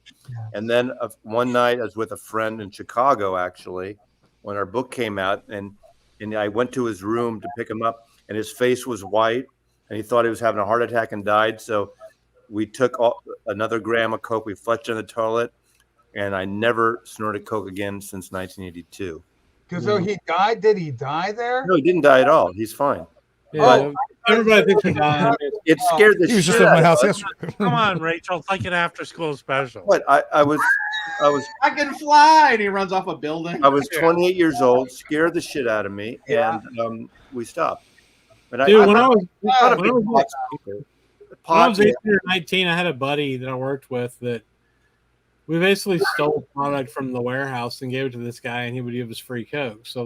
[SPEAKER 11] And then one night I was with a friend in Chicago, actually, when our book came out, and I went to his room to pick him up, and his face was white, and he thought he was having a heart attack and died. So we took another gram of coke, we flushed in the toilet, and I never snorted coke again since 1982.
[SPEAKER 6] Because he died? Did he die there?
[SPEAKER 11] No, he didn't die at all. He's fine.
[SPEAKER 1] Yeah, everybody thinks he died.
[SPEAKER 11] It scared the shit out of us.
[SPEAKER 4] Come on, Rachel. It's like an after-school special.
[SPEAKER 11] What? I was
[SPEAKER 8] I can fly, and he runs off a building.
[SPEAKER 11] I was 28 years old, scared the shit out of me, and we stopped. But
[SPEAKER 1] Dude, when I was 18 or 19, I had a buddy that I worked with that we basically stole product from the warehouse and gave it to this guy, and he would give us free coke. So,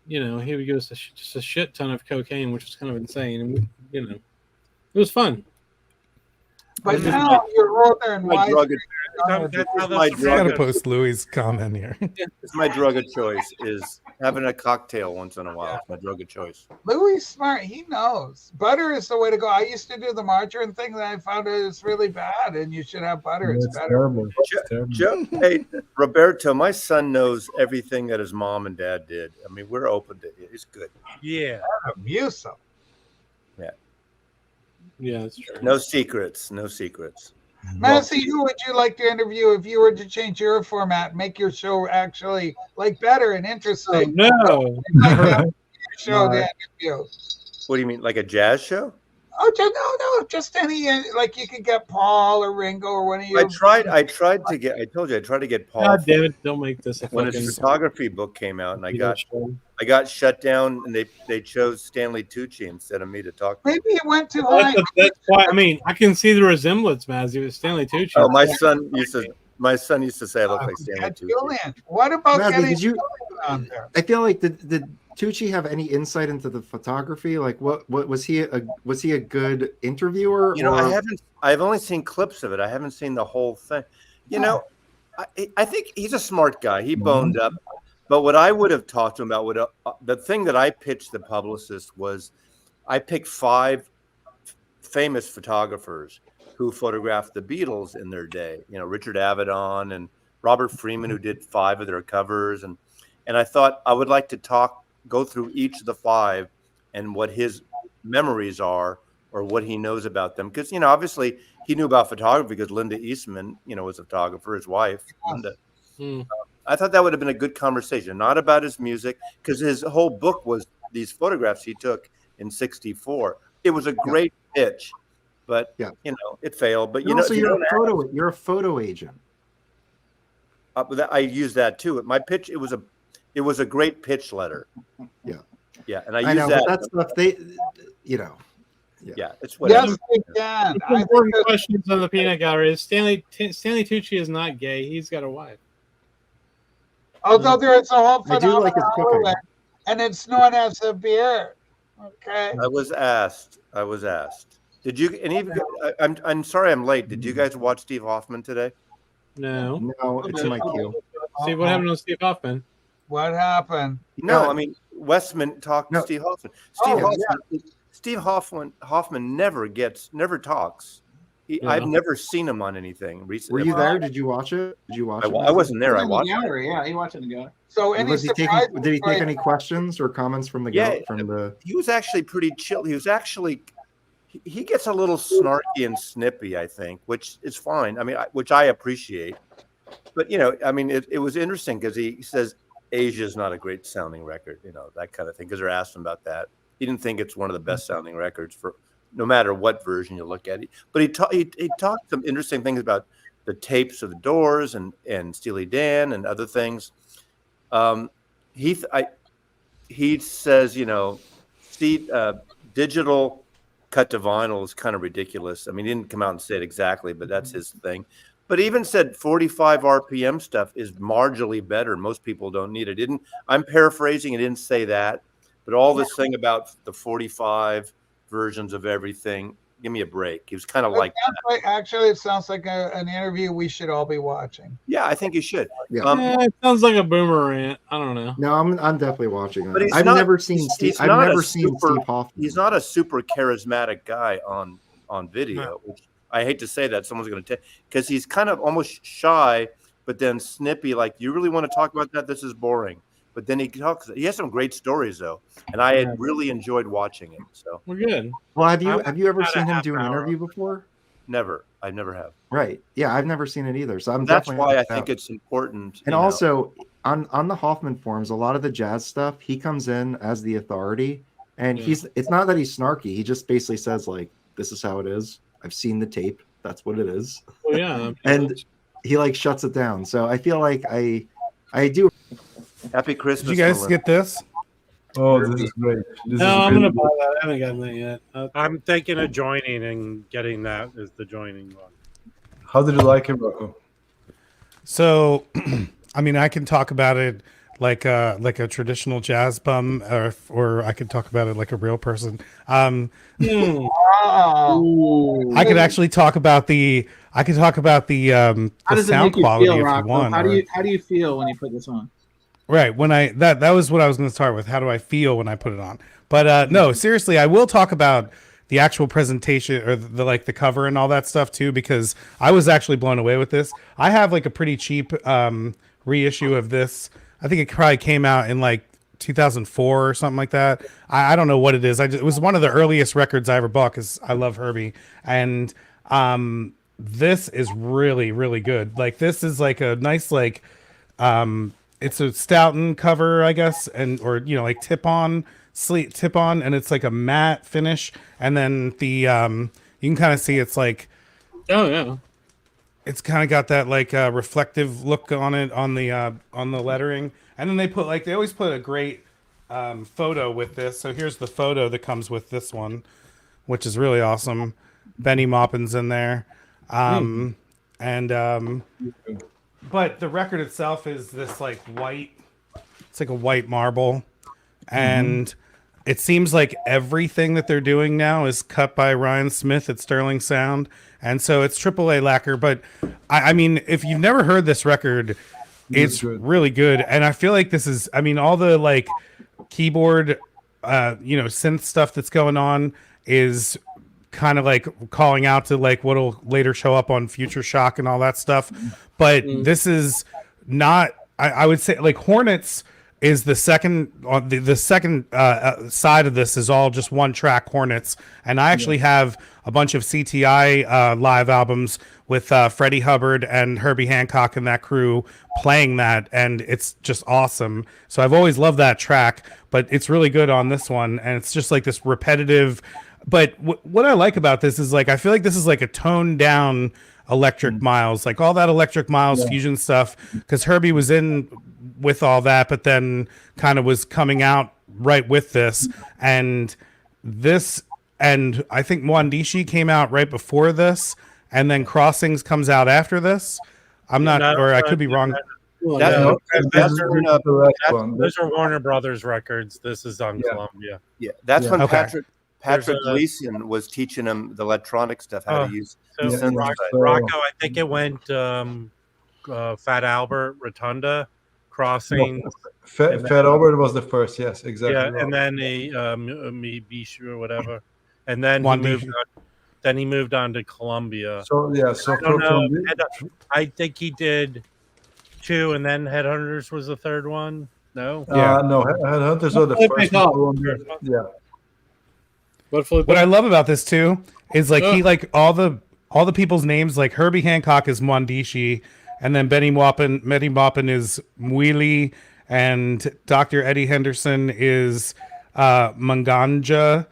[SPEAKER 1] he would give us just a shit ton of cocaine, which was kind of insane. And it was fun.
[SPEAKER 6] But now you're older and wiser.
[SPEAKER 9] I gotta post Louis' comment here.
[SPEAKER 11] It's my drug of choice is having a cocktail once in a while. It's my drug of choice.
[SPEAKER 6] Louis is smart. He knows butter is the way to go. I used to do the margarine thing, and I found it's really bad, and you should have butter. It's better.
[SPEAKER 11] Joe, hey, Roberto, my son knows everything that his mom and dad did. I mean, we're open to it. It's good.
[SPEAKER 4] Yeah.
[SPEAKER 6] Abusive.
[SPEAKER 11] Yeah.
[SPEAKER 1] Yeah, that's true.
[SPEAKER 11] No secrets. No secrets.
[SPEAKER 6] Massey, who would you like to interview if you were to change your format, make your show actually better and interesting?
[SPEAKER 1] Oh, no.
[SPEAKER 6] Show the interview.
[SPEAKER 11] What do you mean, like a jazz show?
[SPEAKER 6] Oh, no, just any you could get Paul or Ringo or one of you.
[SPEAKER 11] I tried to get Paul.
[SPEAKER 1] God damn it! Don't make this
[SPEAKER 11] when his photography book came out, and I got shut down, and they chose Stanley Tucci instead of me to talk to.
[SPEAKER 6] Maybe it went too high.
[SPEAKER 1] That's why. I mean, I can see the resemblance, Mazzy, with Stanley Tucci.
[SPEAKER 11] Oh, my son used to say I look like Stanley Tucci.
[SPEAKER 6] Julian, what about
[SPEAKER 3] Mazzy,
[SPEAKER 6] getting on there?
[SPEAKER 3] I feel like did Tucci have any insight into the photography? Like, what was he a good interviewer?
[SPEAKER 11] I've only seen clips of it. I haven't seen the whole thing. I think he's a smart guy. He boned up. But what I would have talked to him about the thing that I pitched the publicist was I picked 5 famous photographers who photographed the Beatles in their day. Richard Avedon and Robert Freeman, who did 5 of their covers, and I thought I would like to go through each of the 5 and what his memories are or what he knows about them. Because, obviously he knew about photography because Linda Eastman, was a photographer, his wife, Linda. I thought that would have been a good conversation, not about his music, because his whole book was these photographs he took in '64. It was a great pitch, but, it failed. But,
[SPEAKER 3] you're a photo agent.
[SPEAKER 11] I used that too. My pitch, it was a great pitch letter. Yeah, and I used that.
[SPEAKER 3] That stuff
[SPEAKER 11] Yeah, it's whatever.
[SPEAKER 6] Yes,
[SPEAKER 1] Important questions on the peanut gallery is Stanley Tucci is not gay. He's got a wife.
[SPEAKER 6] Although there is a whole
[SPEAKER 3] I do like his cooking.
[SPEAKER 6] and it's known as a beer. Okay.
[SPEAKER 11] I was asked. Did you? I'm sorry, I'm late. Did you guys watch Steve Hoffman today?
[SPEAKER 1] No,
[SPEAKER 3] it's in my queue.
[SPEAKER 1] See what happened to Steve Hoffman?
[SPEAKER 6] What happened?
[SPEAKER 11] No, I mean Westman talked to Steve Hoffman. Steve Hoffman never talks. I've never seen him on anything recently.
[SPEAKER 3] Were you there? Did you watch it?
[SPEAKER 11] I wasn't there. I watched
[SPEAKER 8] it. Yeah, he watched it together.
[SPEAKER 6] So
[SPEAKER 3] did he take any questions or comments from the
[SPEAKER 11] He was actually pretty chill. He was actually he gets a little snarky and snippy, I think, which is fine. I mean, which I appreciate. But it was interesting because he says Asia is not a great sounding record, that kind of thing. Because they're asking about that. He didn't think it's one of the best sounding records for no matter what version you look at it. But he talked some interesting things about the tapes of the Doors and Steely Dan and other things. He says, digital cut to vinyl is kind of ridiculous. I mean, he didn't come out and say it exactly, but that's his thing. But he even said 45 RPM stuff is marginally better. Most people don't need it. I'm paraphrasing. He didn't say that, but all this thing about the 45 versions of everything. Give me a break. He was kind of like that.
[SPEAKER 6] Actually, it sounds like an interview we should all be watching.
[SPEAKER 11] Yeah, I think you should.
[SPEAKER 3] Yeah.
[SPEAKER 1] It sounds like a boomer rant. I don't know.
[SPEAKER 3] No, I'm definitely watching
[SPEAKER 11] But
[SPEAKER 3] it. I've never seen Steve Hoffman.
[SPEAKER 11] He's not a super charismatic guy on video. Which I hate to say that someone's going to take, because he's kind of almost shy, but then snippy. Like, you really want to talk about that? This is boring. But then he talks. He has some great stories though, and I had really enjoyed watching it. So
[SPEAKER 1] we're good.
[SPEAKER 3] Well, have you ever seen him do an interview before?
[SPEAKER 11] Never. I never have.
[SPEAKER 3] Right. Yeah, I've never seen it either. So
[SPEAKER 11] that's why I think it's important.
[SPEAKER 3] And also on the Hoffman forums, a lot of the jazz stuff, he comes in as the authority, and it's not that he's snarky. He just basically says, like, this is how it is. I've seen the tape. That's what it is.
[SPEAKER 1] Well, yeah.
[SPEAKER 3] And he like shuts it down. So I feel like I do.
[SPEAKER 11] Happy Christmas.
[SPEAKER 9] Did you guys get this?
[SPEAKER 2] Oh, this is great.
[SPEAKER 1] I'm gonna buy that. I haven't gotten that yet.
[SPEAKER 4] I'm thinking of joining and getting that as the joining one.
[SPEAKER 2] How did you like it, Rocco?
[SPEAKER 9] So, I mean, I can talk about it like a traditional jazz bum, or I could talk about it like a real person. I could actually talk about the sound quality if you want.
[SPEAKER 8] How do you feel when you put this on?
[SPEAKER 9] Right. When that was what I was going to start with. How do I feel when I put it on? But no, seriously, I will talk about the actual presentation or the cover and all that stuff too, because I was actually blown away with this. I have like a pretty cheap reissue of this. I think it probably came out in like 2004 or something like that. I don't know what it is. It was one of the earliest records I ever bought because I love Herbie. And this is really, really good. Like, this is like a nice, like, it's a Stoughton cover, I guess, or like tip on, and it's like a matte finish. And then the you can kind of see it's like,
[SPEAKER 1] oh yeah,
[SPEAKER 9] it's kind of got that like reflective look on it on the lettering. And then they always put a great photo with this. So here's the photo that comes with this one, which is really awesome. Benny Maupin's in there, but the record itself is this like white. It's like a white marble, and it seems like everything that they're doing now is cut by Ryan Smith at Sterling Sound, and so it's AAA lacquer. But I mean, if you've never heard this record, it's really good. And I feel like this is, I mean, all the like keyboard, synth stuff that's going on is kind of like calling out to like what'll later show up on Future Shock and all that stuff. But this is not, I would say, like, Hornets is the second on the second side of this is all just one track Hornets. And I actually have a bunch of CTI live albums with Freddie Hubbard and Herbie Hancock and that crew playing that, and it's just awesome. So I've always loved that track, but it's really good on this one, and it's just like this repetitive. But what I like about this is, like, I feel like this is like a toned down Electric Miles, like all that Electric Miles fusion stuff, because Herbie was in with all that, but then kind of was coming out right with this, and I think Mwandishi came out right before this, and then Crossings comes out after this. I'm not, or I could be wrong.
[SPEAKER 4] Those are Warner Brothers records. This is on Columbia.
[SPEAKER 11] Yeah, that's when Patrick Gleason was teaching him the electronic stuff, how to use.
[SPEAKER 4] So Rocco, I think it went Fat Albert, Rotunda, Crossing.
[SPEAKER 2] Fat Albert was the first, yes, exactly.
[SPEAKER 4] Yeah, and then Bishu or whatever, and then he moved on to Columbia. I think he did 2, and then Headhunters was the third one. No,
[SPEAKER 2] no, Headhunters are the first one. Yeah.
[SPEAKER 9] What I love about this too is like he like all the people's names, like Herbie Hancock is Mwandishi, and then Benny Maupin is Mwili, and Dr. Eddie Henderson is Manganja,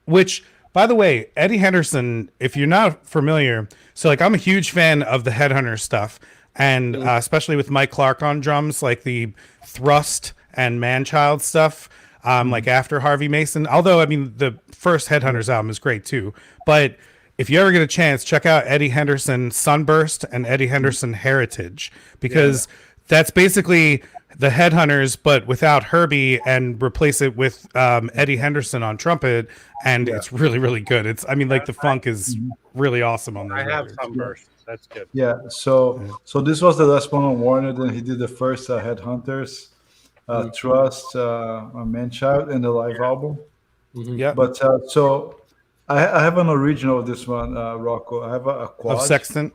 [SPEAKER 9] which By the way, Eddie Henderson, if you're not familiar, so like I'm a huge fan of the Headhunter stuff, and especially with Mike Clark on drums, like the Thrust and Manchild stuff, like after Harvey Mason. Although I mean the first Headhunters album is great too, but if you ever get a chance, check out Eddie Henderson Sunburst and Eddie Henderson Heritage, because that's basically the Headhunters, but without Herbie, and replace it with Eddie Henderson on trumpet, and it's really, really good. It's, I mean, like the funk is really awesome on those
[SPEAKER 4] I have
[SPEAKER 9] records.
[SPEAKER 4] Sunburst. That's good.
[SPEAKER 2] Yeah. So this was the last one on Warner. Then he did the first Headhunters, Trust, Manchild, and the live album.
[SPEAKER 9] Yeah.
[SPEAKER 2] But so I have an original of this one, Rocco. I have a quad.
[SPEAKER 9] Of Sextant?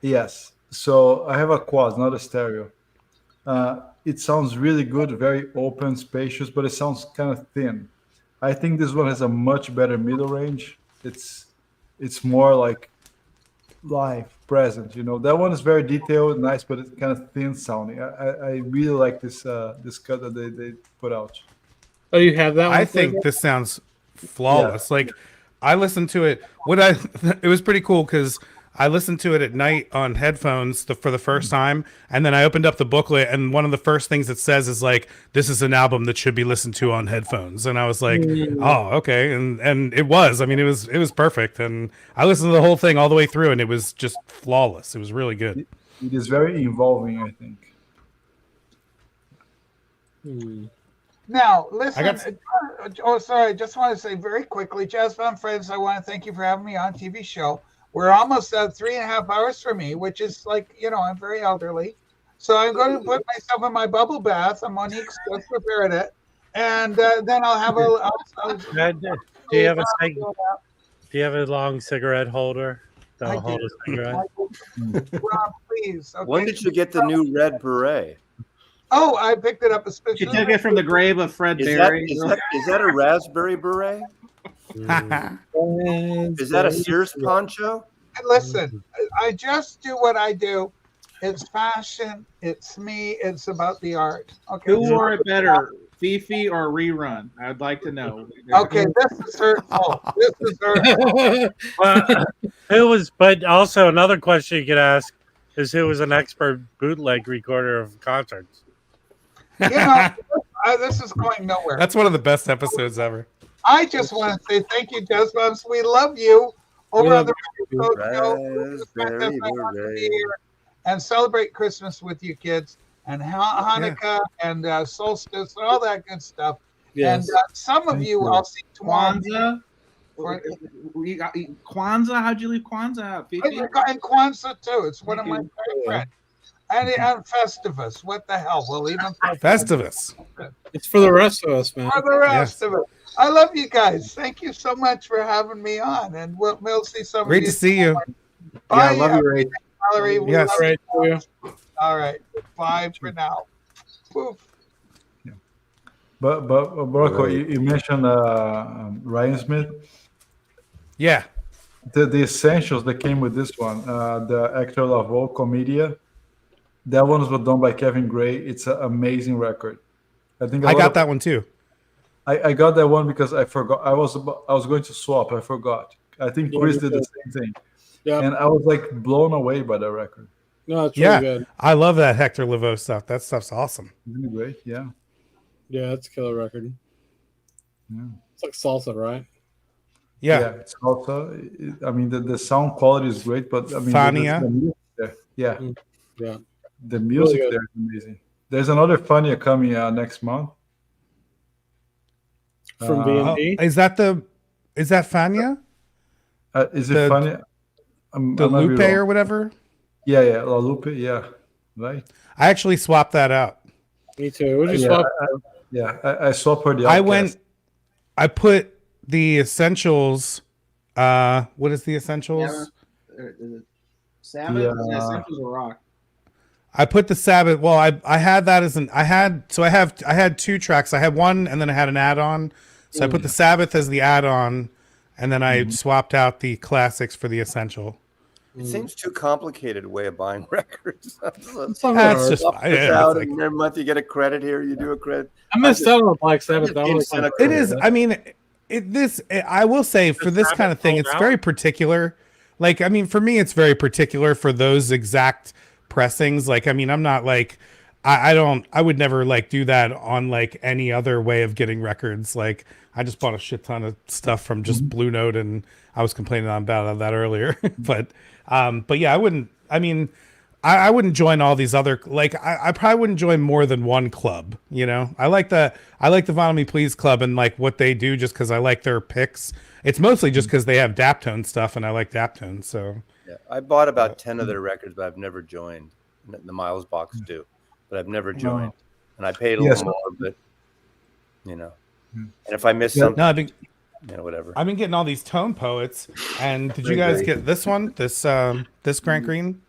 [SPEAKER 2] Yes. So I have a quad, not a stereo. It sounds really good, very open, spacious, but it sounds kind of thin. I think this one has a much better middle range. It's more like live, present. You know, that one is very detailed, nice, but it's kind of thin sounding. I really like this cut that they put out.
[SPEAKER 1] Oh, you have that one?
[SPEAKER 9] I think this sounds flawless. Like I listened to it. It was pretty cool because I listened to it at night on headphones for the first time, and then I opened up the booklet, and one of the first things it says is like, "This is an album that should be listened to on headphones." And I was like, "Oh, okay." And it was. I mean, it was perfect, and I listened to the whole thing all the way through, and it was just flawless. It was really good.
[SPEAKER 2] It is very involving, I think.
[SPEAKER 6] Now, listen. Sorry. I just want to say very quickly, Jazz Band friends, I want to thank you for having me on TV show. We're almost at 3.5 hours for me, which is like, I'm very elderly. So I'm going to put myself in my bubble bath. And Monique's just prepared it. And then I'll have
[SPEAKER 4] do you have a long cigarette holder that'll hold a cigarette?
[SPEAKER 6] Rob, please. Okay.
[SPEAKER 11] When did you get the new red beret?
[SPEAKER 6] Oh, I picked it up especially.
[SPEAKER 8] She took it from the grave of Fred Berry.
[SPEAKER 11] Is that a raspberry beret? Is that a Sears poncho?
[SPEAKER 6] Listen, I just do what I do. It's fashion. It's me. It's about the art. Okay.
[SPEAKER 8] Who wore it better, Fifi or Rerun? I'd like to know.
[SPEAKER 6] Okay, this is her fault. This is her fault.
[SPEAKER 4] But also another question you could ask is who was an expert bootleg recorder of concerts?
[SPEAKER 6] This is going nowhere.
[SPEAKER 9] That's one of the best episodes ever.
[SPEAKER 6] I just want to say thank you, Jazz Bumps. We love you over on the radio and celebrate Christmas with you kids and Hanukkah and solstice and all that good stuff. Yes. And some of you I'll see tomorrow.
[SPEAKER 8] Kwanzaa? How'd you leave Kwanzaa out?
[SPEAKER 6] And Kwanzaa too. It's one of my favorite. And Festivus. What the hell? We'll even
[SPEAKER 9] Festivus.
[SPEAKER 1] It's for the rest of us, man.
[SPEAKER 6] For the rest of us. I love you guys. Thank you so much for having me on. And we'll see some
[SPEAKER 9] Great to see you.
[SPEAKER 6] Bye.
[SPEAKER 3] I love you, Ray.
[SPEAKER 6] Valerie,
[SPEAKER 9] yes.
[SPEAKER 1] Right.
[SPEAKER 6] All right. Bye for now. Poof.
[SPEAKER 2] Yeah. But Rocco, you mentioned Ryan Smith.
[SPEAKER 9] Yeah.
[SPEAKER 2] The essentials that came with this one, the Hector Lavoe Comedia, that one was done by Kevin Gray. It's an amazing record. I think I got
[SPEAKER 9] that one too.
[SPEAKER 2] I got that one because I forgot. I was going to swap. I forgot. I think Chris did the same thing. Yeah. And I was like blown away by that record.
[SPEAKER 1] No, it's really good.
[SPEAKER 9] I love that Hector Lavoe stuff. That stuff's awesome.
[SPEAKER 2] Really great. Yeah.
[SPEAKER 1] Yeah, it's a killer record.
[SPEAKER 2] Yeah.
[SPEAKER 1] It's like salsa, right?
[SPEAKER 2] Yeah. It's salsa. I mean, the sound quality is great, but I mean,
[SPEAKER 9] Fania.
[SPEAKER 2] the music there. Yeah.
[SPEAKER 1] Yeah.
[SPEAKER 2] The music there is amazing. There's another Fania coming next month.
[SPEAKER 1] From B&B?
[SPEAKER 9] Is that Fania?
[SPEAKER 2] Is it Fania?
[SPEAKER 9] The Lupe or whatever?
[SPEAKER 2] Yeah, La Lupe, yeah. Right.
[SPEAKER 9] I actually swapped that out.
[SPEAKER 1] Me too. What did you swap?
[SPEAKER 2] I swapped her the Outcast.
[SPEAKER 9] I put the Essentials. What is the Essentials?
[SPEAKER 8] Sabbath? Essentials or Rock?
[SPEAKER 9] I put the Sabbath. Well, I had that as I had 2 tracks. I had one and then I had an add-on. So I put the Sabbath as the add-on, and then I swapped out the classics for the Essential.
[SPEAKER 11] It seems too complicated way of buying records.
[SPEAKER 9] That's just fine.
[SPEAKER 11] Every month you get a credit here, you do a credit.
[SPEAKER 1] I missed out on Black Sabbath.
[SPEAKER 9] It is. I mean, I will say for this kind of thing, it's very particular. Like, I mean, for me, it's very particular for those exact pressings. Like, I mean, I'm not like, I would never like do that on like any other way of getting records. Like, I just bought a shit ton of stuff from just Blue Note, and I was complaining about that earlier. but yeah, I wouldn't. I mean, I wouldn't join all these other, like, I probably wouldn't join more than one club. You know, I like the Vinyl Me Please Club and like what they do, just because I like their picks. It's mostly just because they have Daptone stuff, and I like Daptone. So
[SPEAKER 11] yeah, I bought about 10 of their records, but I've never joined. The Miles box too, but I've never joined, and I paid a little more. But you know, and if I miss something,
[SPEAKER 9] no, I've been,
[SPEAKER 11] you know, whatever.
[SPEAKER 9] I've been getting all these Tone Poets, and did you guys get this one? This Grant Green?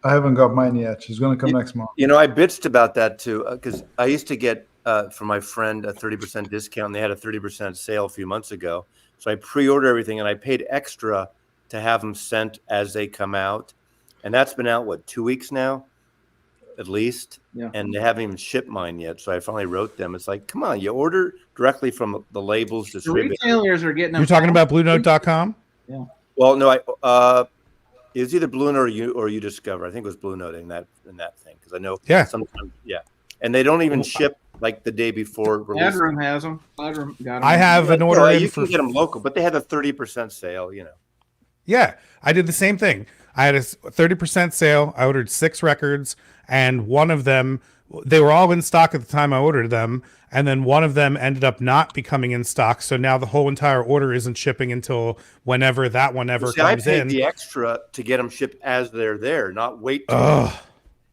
[SPEAKER 2] I haven't got mine yet. She's going to come next month.
[SPEAKER 11] You know, I bitched about that too, because I used to get from my friend a 30% discount, and they had a 30% sale a few months ago. So I pre-ordered everything, and I paid extra to have them sent as they come out. And that's been out, what, 2 weeks now, at least?
[SPEAKER 8] Yeah.
[SPEAKER 11] And they haven't even shipped mine yet. So I finally wrote them. It's like, come on, you order directly from the labels.
[SPEAKER 8] The retailers are getting them.
[SPEAKER 9] You're talking about BlueNote.com?
[SPEAKER 8] Yeah.
[SPEAKER 11] Well, no, it was either Blue Note or you Discover. I think it was Blue Note in that thing, because I know sometimes, and they don't even ship like the day before release.
[SPEAKER 8] Adroom has them. Adroom got them.
[SPEAKER 9] I have an order in
[SPEAKER 11] you
[SPEAKER 9] for.
[SPEAKER 11] can get them local, but they had a 30% sale. You know.
[SPEAKER 9] Yeah, I did the same thing. I had a 30% sale. I ordered 6 records, and one of them, they were all in stock at the time I ordered them, and then one of them ended up not becoming in stock. So now the whole entire order isn't shipping until whenever that one ever comes
[SPEAKER 11] I paid
[SPEAKER 9] in.
[SPEAKER 11] the extra to get them shipped as they're there, not wait.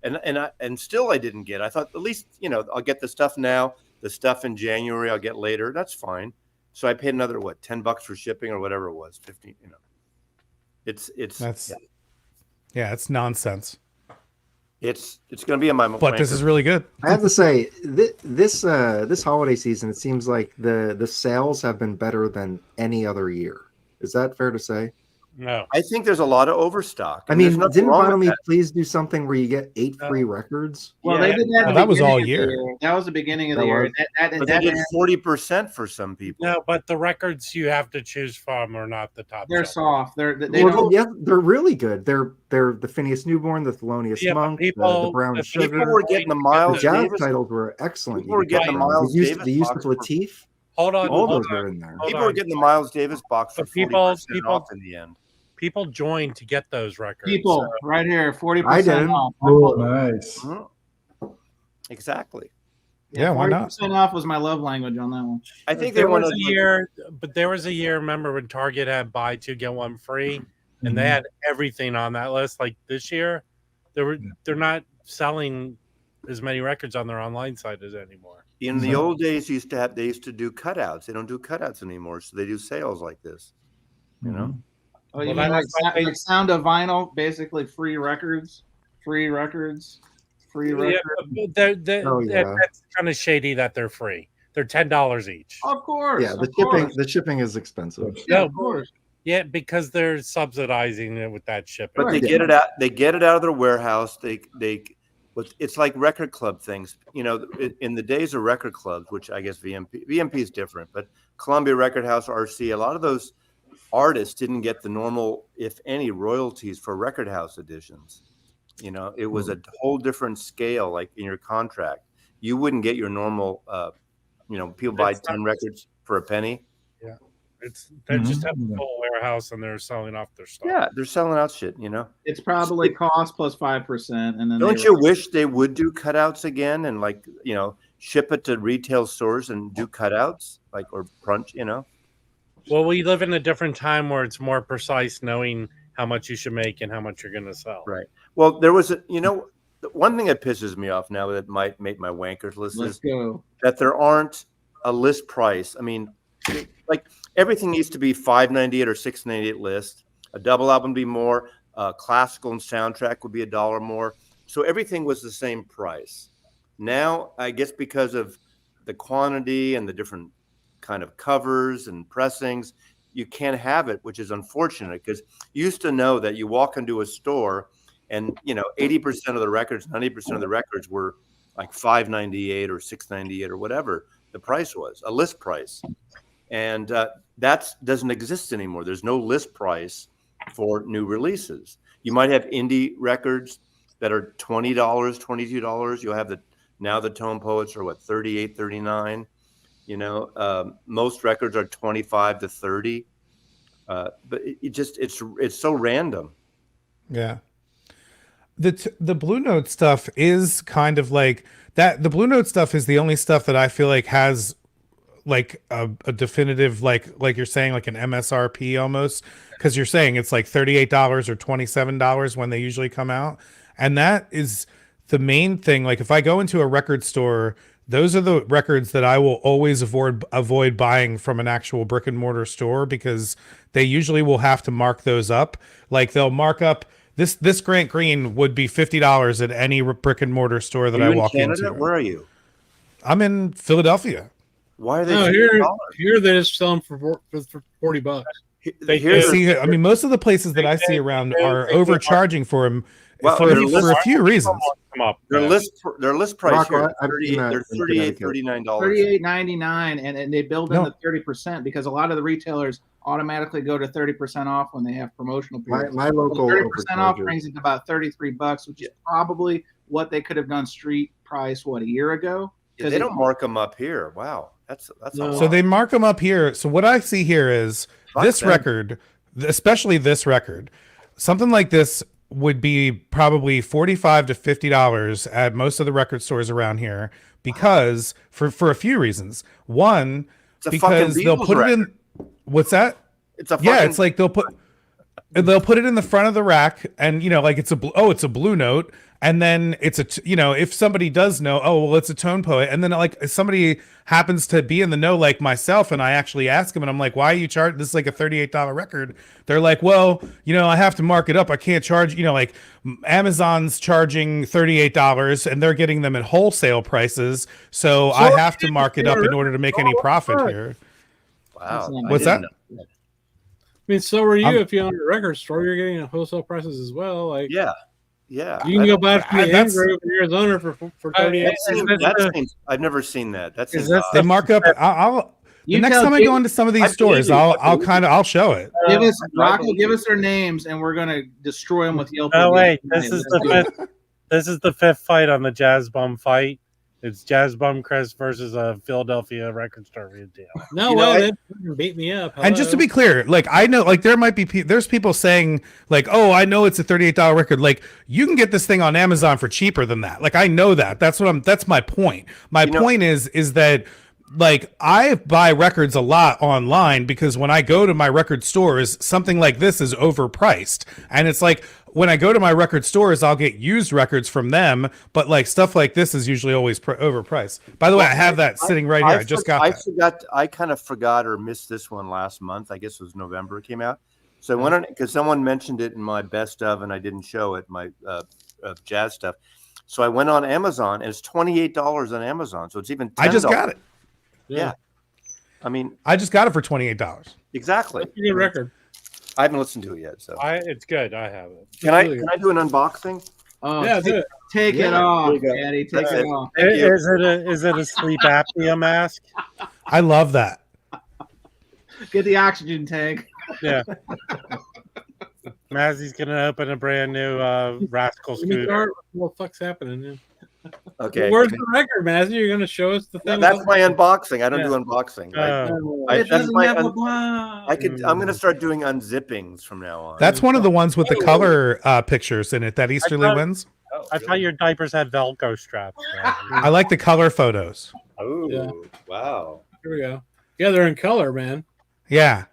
[SPEAKER 11] And still I didn't get. I thought at least, you know, I'll get the stuff now. The stuff in January I'll get later. That's fine. So I paid another $10 for shipping or whatever it was, 15. You know, it's
[SPEAKER 9] it's nonsense.
[SPEAKER 11] It's going to be in my.
[SPEAKER 9] But this is really good.
[SPEAKER 3] I have to say, this holiday season, it seems like the sales have been better than any other year. Is that fair to say?
[SPEAKER 4] No,
[SPEAKER 11] I think there's a lot of overstock.
[SPEAKER 3] I mean, didn't Vinyl Me Please do something where you get 8 free records?
[SPEAKER 8] Well, they did that.
[SPEAKER 9] That was all year.
[SPEAKER 8] That was the beginning of the year.
[SPEAKER 11] But they did 40% for some people.
[SPEAKER 4] No, but the records you have to choose from are not the top.
[SPEAKER 8] They're soft. They're
[SPEAKER 3] really good. They're the Phineas Newborn, the Thelonious Monk, the Brown Sugar.
[SPEAKER 11] People were getting the Miles
[SPEAKER 3] jazz
[SPEAKER 11] Davis
[SPEAKER 3] titles were excellent.
[SPEAKER 11] People were getting the Miles Davis.
[SPEAKER 3] The use of Latif.
[SPEAKER 4] Hold on,
[SPEAKER 3] all those are in there.
[SPEAKER 11] People were getting the Miles Davis box for 40% off in the end.
[SPEAKER 4] People joined to get those records.
[SPEAKER 8] People right here, 40% off.
[SPEAKER 2] Oh, nice.
[SPEAKER 11] Mm-hmm. Exactly.
[SPEAKER 9] Yeah, why not?
[SPEAKER 8] 40% off was my love language on that one.
[SPEAKER 11] I think
[SPEAKER 4] there was a year, but there was a year. Remember when Target had buy 2 get 1 free, and they had everything on that list. Like this year, they're not selling as many records on their online site as anymore.
[SPEAKER 11] In the old days, they used to do cutouts. They don't do cutouts anymore, so they do sales like this. You know.
[SPEAKER 8] Oh, you mean like Sound of Vinyl, basically free records.
[SPEAKER 4] Yeah, that's kind of shady that they're free. They're $10 each.
[SPEAKER 8] Of course.
[SPEAKER 3] Yeah, the shipping is expensive.
[SPEAKER 8] Yeah, of course.
[SPEAKER 4] Yeah, because they're subsidizing it with that shipping.
[SPEAKER 11] But they get it out. They get it out of their warehouse. It's like record club things. You know, in the days of record clubs, which I guess VMP is different, but Columbia Record House, RC, a lot of those artists didn't get the normal, if any, royalties for record house editions. You know, it was a whole different scale. Like in your contract, you wouldn't get your normal. People buy 10 records for a penny.
[SPEAKER 4] Yeah, they just have a full warehouse and they're selling off their stuff.
[SPEAKER 11] Yeah, they're selling out shit. You know,
[SPEAKER 8] it's probably cost plus 5%, and then
[SPEAKER 11] don't you wish they would do cutouts again and ship it to retail stores and do cutouts or crunch? You know.
[SPEAKER 4] Well, we live in a different time where it's more precise knowing how much you should make and how much you're going to sell.
[SPEAKER 11] Right. Well, there was one thing that pisses me off now that might make my wankers list is that there aren't a list price. I mean, like everything needs to be $5.98 or $6.98 list. A double album would be more. Classical and soundtrack would be $1 more. So everything was the same price. Now, I guess because of the quantity and the different kind of covers and pressings, you can't have it, which is unfortunate, because you used to know that you walk into a store and 80% of the records, 90% of the records were like $5.98 or $6.98 or whatever the price was, a list price. and that doesn't exist anymore. There's no list price for new releases. You might have indie records that are $20, $22. You'll have the Tone Poets are what, 38, 39. You know, most records are 25 to 30. But it's so random.
[SPEAKER 9] Yeah. The Blue Note stuff is kind of like that. The Blue Note stuff is the only stuff that I feel like has like a definitive, like you're saying, like an MSRP almost, because you're saying it's like $38 or $27 when they usually come out. And that is the main thing. Like if I go into a record store, those are the records that I will always avoid buying from an actual brick and mortar store, because they usually will have to mark those up. Like they'll mark up this Grant Green would be $50 at any brick and mortar store that I walk into.
[SPEAKER 11] Where are you?
[SPEAKER 9] I'm in Philadelphia.
[SPEAKER 11] Why are they?
[SPEAKER 1] No, here they just sell them for $40.
[SPEAKER 9] I mean, most of the places that I see around are overcharging for them for a few reasons.
[SPEAKER 11] Their list price here, they're $38, $39.
[SPEAKER 8] $38.99, and they build in the 30% because a lot of the retailers automatically go to 30% off when they have promotional periods.
[SPEAKER 3] My local
[SPEAKER 8] 30% off brings it to about $33, which is probably what they could have done street price a year ago.
[SPEAKER 11] Yeah, they don't mark them up here. Wow, that's
[SPEAKER 9] so they mark them up here. So what I see here is this record, especially this record, something like this would be probably $45 to $50 at most of the record stores around here, because for a few reasons. One, because they'll put it in. What's that? It's like they'll put it in the front of the rack, and like it's a Blue Note, and then it's if somebody does know, it's a Tone Poet, and then like if somebody happens to be in the know like myself, and I actually ask them, and I'm like, why are you charging this is like a $38 record? They're like, well, I have to mark it up. I can't charge, like Amazon's charging $38 and they're getting them at wholesale prices, so I have to mark it up in order to make any profit here.
[SPEAKER 11] Wow.
[SPEAKER 9] What's that?
[SPEAKER 1] I mean, so are you. If you own a record store, you're getting wholesale prices as well. Like,
[SPEAKER 11] yeah.
[SPEAKER 1] You can go buy it from the Android in Arizona for $38.
[SPEAKER 11] I've never seen that.
[SPEAKER 9] They mark up. The next time I go into some of these stores, I'll show it.
[SPEAKER 8] Give us Rocco, give us their names, and we're gonna destroy them with Yelp.
[SPEAKER 4] Oh wait, this is the fifth fight on the Jazz Bum fight. It's Jazz Bum Chris versus a Philadelphia record store retail.
[SPEAKER 1] No way, they beat me up. Hello.
[SPEAKER 9] And just to be clear, like I know, like there's people saying like, oh, I know it's a $38 record. Like you can get this thing on Amazon for cheaper than that. Like I know that. That's my point. My point is that like I buy records a lot online, because when I go to my record stores, something like this is overpriced, and it's like, when I go to my record stores, I'll get used records from them, but like stuff like this is usually always overpriced. By the way, I have that sitting right here. I just got that.
[SPEAKER 11] I kind of forgot or missed this one last month. I guess it was November it came out. So I went on, because someone mentioned it in my best of, and I didn't show it, my jazz stuff. So I went on Amazon, and it's $28 on Amazon. So it's even $10.
[SPEAKER 9] I just got it.
[SPEAKER 11] Yeah. I mean,
[SPEAKER 9] I just got it for $28.
[SPEAKER 11] Exactly.
[SPEAKER 1] That's a good record.
[SPEAKER 11] I haven't listened to it yet, so
[SPEAKER 4] it's good. I have it.
[SPEAKER 11] Can I do an unboxing?
[SPEAKER 8] Oh,
[SPEAKER 1] yeah,
[SPEAKER 8] take it off, Daddy. Take it off.
[SPEAKER 4] Is it a sleep apnea mask?
[SPEAKER 9] I love that.
[SPEAKER 8] Get the oxygen tank.
[SPEAKER 4] Yeah. Mazzy's gonna open a brand new Rascal scooter.
[SPEAKER 1] What the fuck's happening? Man?
[SPEAKER 11] Okay.
[SPEAKER 1] Where's the record, Mazzy? You're gonna show us the thing?
[SPEAKER 11] That's my unboxing. I don't do unboxing. I'm gonna start doing unzippings from now on.
[SPEAKER 9] That's one of the ones with the color pictures in it that Easterly wins.
[SPEAKER 4] I thought your diapers had Velcro straps.
[SPEAKER 9] I like the color photos.
[SPEAKER 11] Oh, wow.
[SPEAKER 1] Here we go. Yeah, they're in color, man.
[SPEAKER 9] Yeah.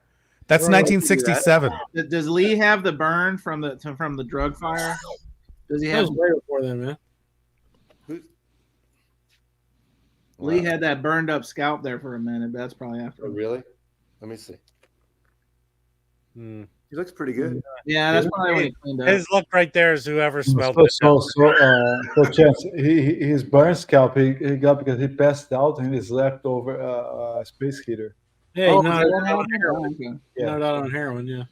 [SPEAKER 9] That's 1967.
[SPEAKER 8] Does Lee have the burn from the drug fire? Does he have?
[SPEAKER 1] That was way before then, man.
[SPEAKER 8] Lee had that burned up scalp there for a minute, but that's probably after.
[SPEAKER 11] Oh, really? Let me see. He looks pretty good.
[SPEAKER 8] Yeah, that's probably when he cleaned up.
[SPEAKER 4] His look right there is whoever smelled it.
[SPEAKER 2] For chance, his burn scalp he got because he passed out and he's left over a space heater.
[SPEAKER 1] Yeah, he's not on heroin. Not on heroin, yeah.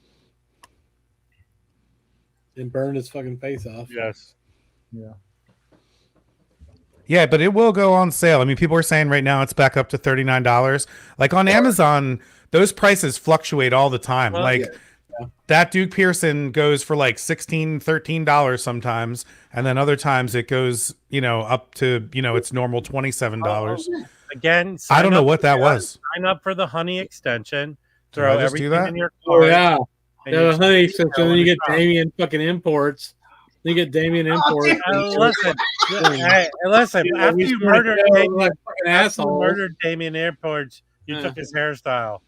[SPEAKER 1] And burned his fucking face off.
[SPEAKER 4] Yes.
[SPEAKER 2] Yeah.
[SPEAKER 9] Yeah, but it will go on sale. I mean, people are saying right now it's back up to $39. Like on Amazon, those prices fluctuate all the time.
[SPEAKER 4] Well,
[SPEAKER 9] like that Duke Pearson goes for like $16, $13 sometimes, and then other times it goes, up to its normal $27.
[SPEAKER 4] Again,
[SPEAKER 9] I don't know what that
[SPEAKER 4] was.
[SPEAKER 9] was.
[SPEAKER 4] Sign up for the honey extension.
[SPEAKER 9] Did
[SPEAKER 4] Throw
[SPEAKER 9] I just do
[SPEAKER 4] everything
[SPEAKER 9] that?
[SPEAKER 4] in your
[SPEAKER 1] Oh
[SPEAKER 4] card.
[SPEAKER 1] yeah,
[SPEAKER 4] and
[SPEAKER 1] yeah.
[SPEAKER 4] you
[SPEAKER 1] The honey extension.
[SPEAKER 4] go
[SPEAKER 1] Then
[SPEAKER 4] in
[SPEAKER 1] you
[SPEAKER 4] the
[SPEAKER 1] get
[SPEAKER 4] shop.
[SPEAKER 1] Damien fucking imports. Then you get Damien imports.
[SPEAKER 4] Listen, hey, listen.
[SPEAKER 1] Yeah,
[SPEAKER 4] After
[SPEAKER 1] we
[SPEAKER 4] you
[SPEAKER 1] started
[SPEAKER 4] murdered
[SPEAKER 1] showing
[SPEAKER 4] Damien,
[SPEAKER 1] like fucking
[SPEAKER 4] after you
[SPEAKER 1] assholes.
[SPEAKER 4] murdered Damien Airports, you
[SPEAKER 1] Yeah.
[SPEAKER 4] took his hairstyle.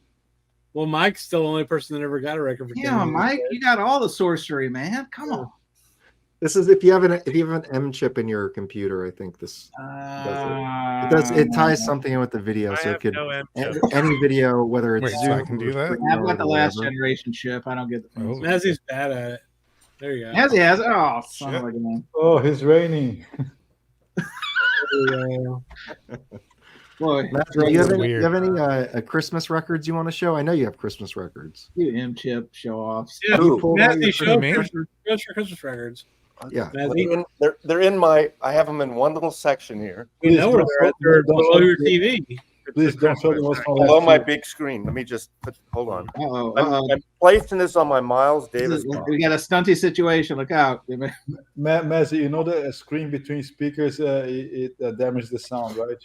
[SPEAKER 1] Well, Mike's still the only person that ever got a record for
[SPEAKER 8] Yeah,
[SPEAKER 1] Damien
[SPEAKER 8] Mike,
[SPEAKER 1] Imports.
[SPEAKER 8] you got all the sorcery, man. Come on.
[SPEAKER 3] This is if you have an M chip in your computer. I think this does it. It ties something in with the video,
[SPEAKER 4] I
[SPEAKER 3] so it
[SPEAKER 4] have
[SPEAKER 3] could
[SPEAKER 4] no M chip.
[SPEAKER 3] any video, whether it's
[SPEAKER 9] Wait, so
[SPEAKER 3] Zoom
[SPEAKER 9] I can do
[SPEAKER 3] or
[SPEAKER 9] that?
[SPEAKER 3] StreamYard
[SPEAKER 8] I've got the
[SPEAKER 3] or
[SPEAKER 8] last
[SPEAKER 3] whatever.
[SPEAKER 8] generation chip. I don't get the fancy.
[SPEAKER 1] Mazzy's bad at it. There you go.
[SPEAKER 8] As he has. Oh, son
[SPEAKER 9] Shit.
[SPEAKER 8] of a gun.
[SPEAKER 2] Oh, it's raining.
[SPEAKER 8] Boy,
[SPEAKER 3] Matt, do you have any,
[SPEAKER 9] Weird.
[SPEAKER 3] Christmas records you want to show? I know you have Christmas records.
[SPEAKER 8] you M chip show offs.
[SPEAKER 1] Yeah,
[SPEAKER 3] You pulled out your
[SPEAKER 1] Mazzy, show
[SPEAKER 9] me?
[SPEAKER 1] us your Christmas records.
[SPEAKER 3] Yeah.
[SPEAKER 1] Mazzy,
[SPEAKER 11] They're in my. I have them in one little section here
[SPEAKER 1] we know where they're at. They're below your TV.
[SPEAKER 2] Please don't show them what's on
[SPEAKER 11] below my
[SPEAKER 2] left.
[SPEAKER 11] big screen. Let me just hold on.
[SPEAKER 8] Uh-oh.
[SPEAKER 11] I'm placing this on my Miles Davis. box.
[SPEAKER 8] We got a stunty situation. Look out.
[SPEAKER 2] Mazzy, you know the screen between speakers, it damages the sound, right?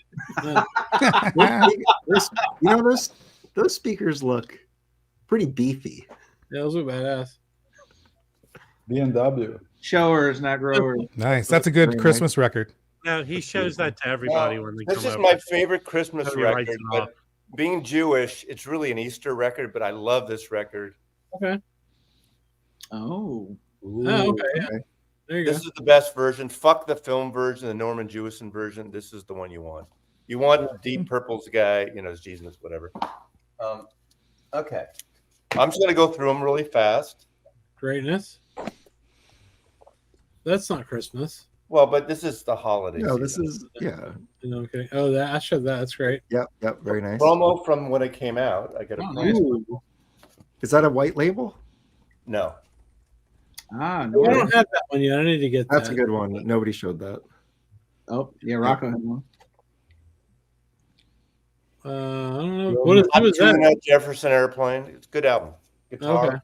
[SPEAKER 3] Those speakers look pretty beefy.
[SPEAKER 1] Yeah, those are badass.
[SPEAKER 2] BMW.
[SPEAKER 8] Showers, not growers.
[SPEAKER 9] Nice. That's a good
[SPEAKER 3] Very
[SPEAKER 9] Christmas record.
[SPEAKER 4] No, he shows that to everybody when they
[SPEAKER 11] This
[SPEAKER 4] come
[SPEAKER 11] is
[SPEAKER 4] over.
[SPEAKER 11] my favorite Christmas
[SPEAKER 4] Nobody writes
[SPEAKER 11] record.
[SPEAKER 4] it
[SPEAKER 11] But
[SPEAKER 4] off.
[SPEAKER 11] being Jewish, it's really an Easter record. But I love this record.
[SPEAKER 1] Okay.
[SPEAKER 8] Oh.
[SPEAKER 1] Oh, okay. Yeah. There you
[SPEAKER 11] This
[SPEAKER 1] go.
[SPEAKER 11] is the best version. Fuck the film version, the Norman Jewison version. This is the one you want. You want Deep Purple's guy, it's Jesus, whatever. Okay. I'm just going to go through them really fast.
[SPEAKER 1] Greatness. That's not Christmas.
[SPEAKER 11] Well, but this is the holiday.
[SPEAKER 3] No, this
[SPEAKER 11] season.
[SPEAKER 3] is
[SPEAKER 1] Okay. Oh, that I showed that. That's great.
[SPEAKER 3] Yep, very nice.
[SPEAKER 11] Promo from when it came out. I got a
[SPEAKER 8] nice.
[SPEAKER 3] Is that a white label?
[SPEAKER 11] No.
[SPEAKER 8] Ah,
[SPEAKER 1] I
[SPEAKER 8] no.
[SPEAKER 1] don't have that one yet. I need to get
[SPEAKER 3] That's
[SPEAKER 1] that.
[SPEAKER 3] a good one. Nobody showed that.
[SPEAKER 8] Oh, yeah, Rocco had one.
[SPEAKER 1] I don't know. What is
[SPEAKER 11] Doing
[SPEAKER 1] that?
[SPEAKER 11] that Jefferson Airplane. It's a good album. Guitar.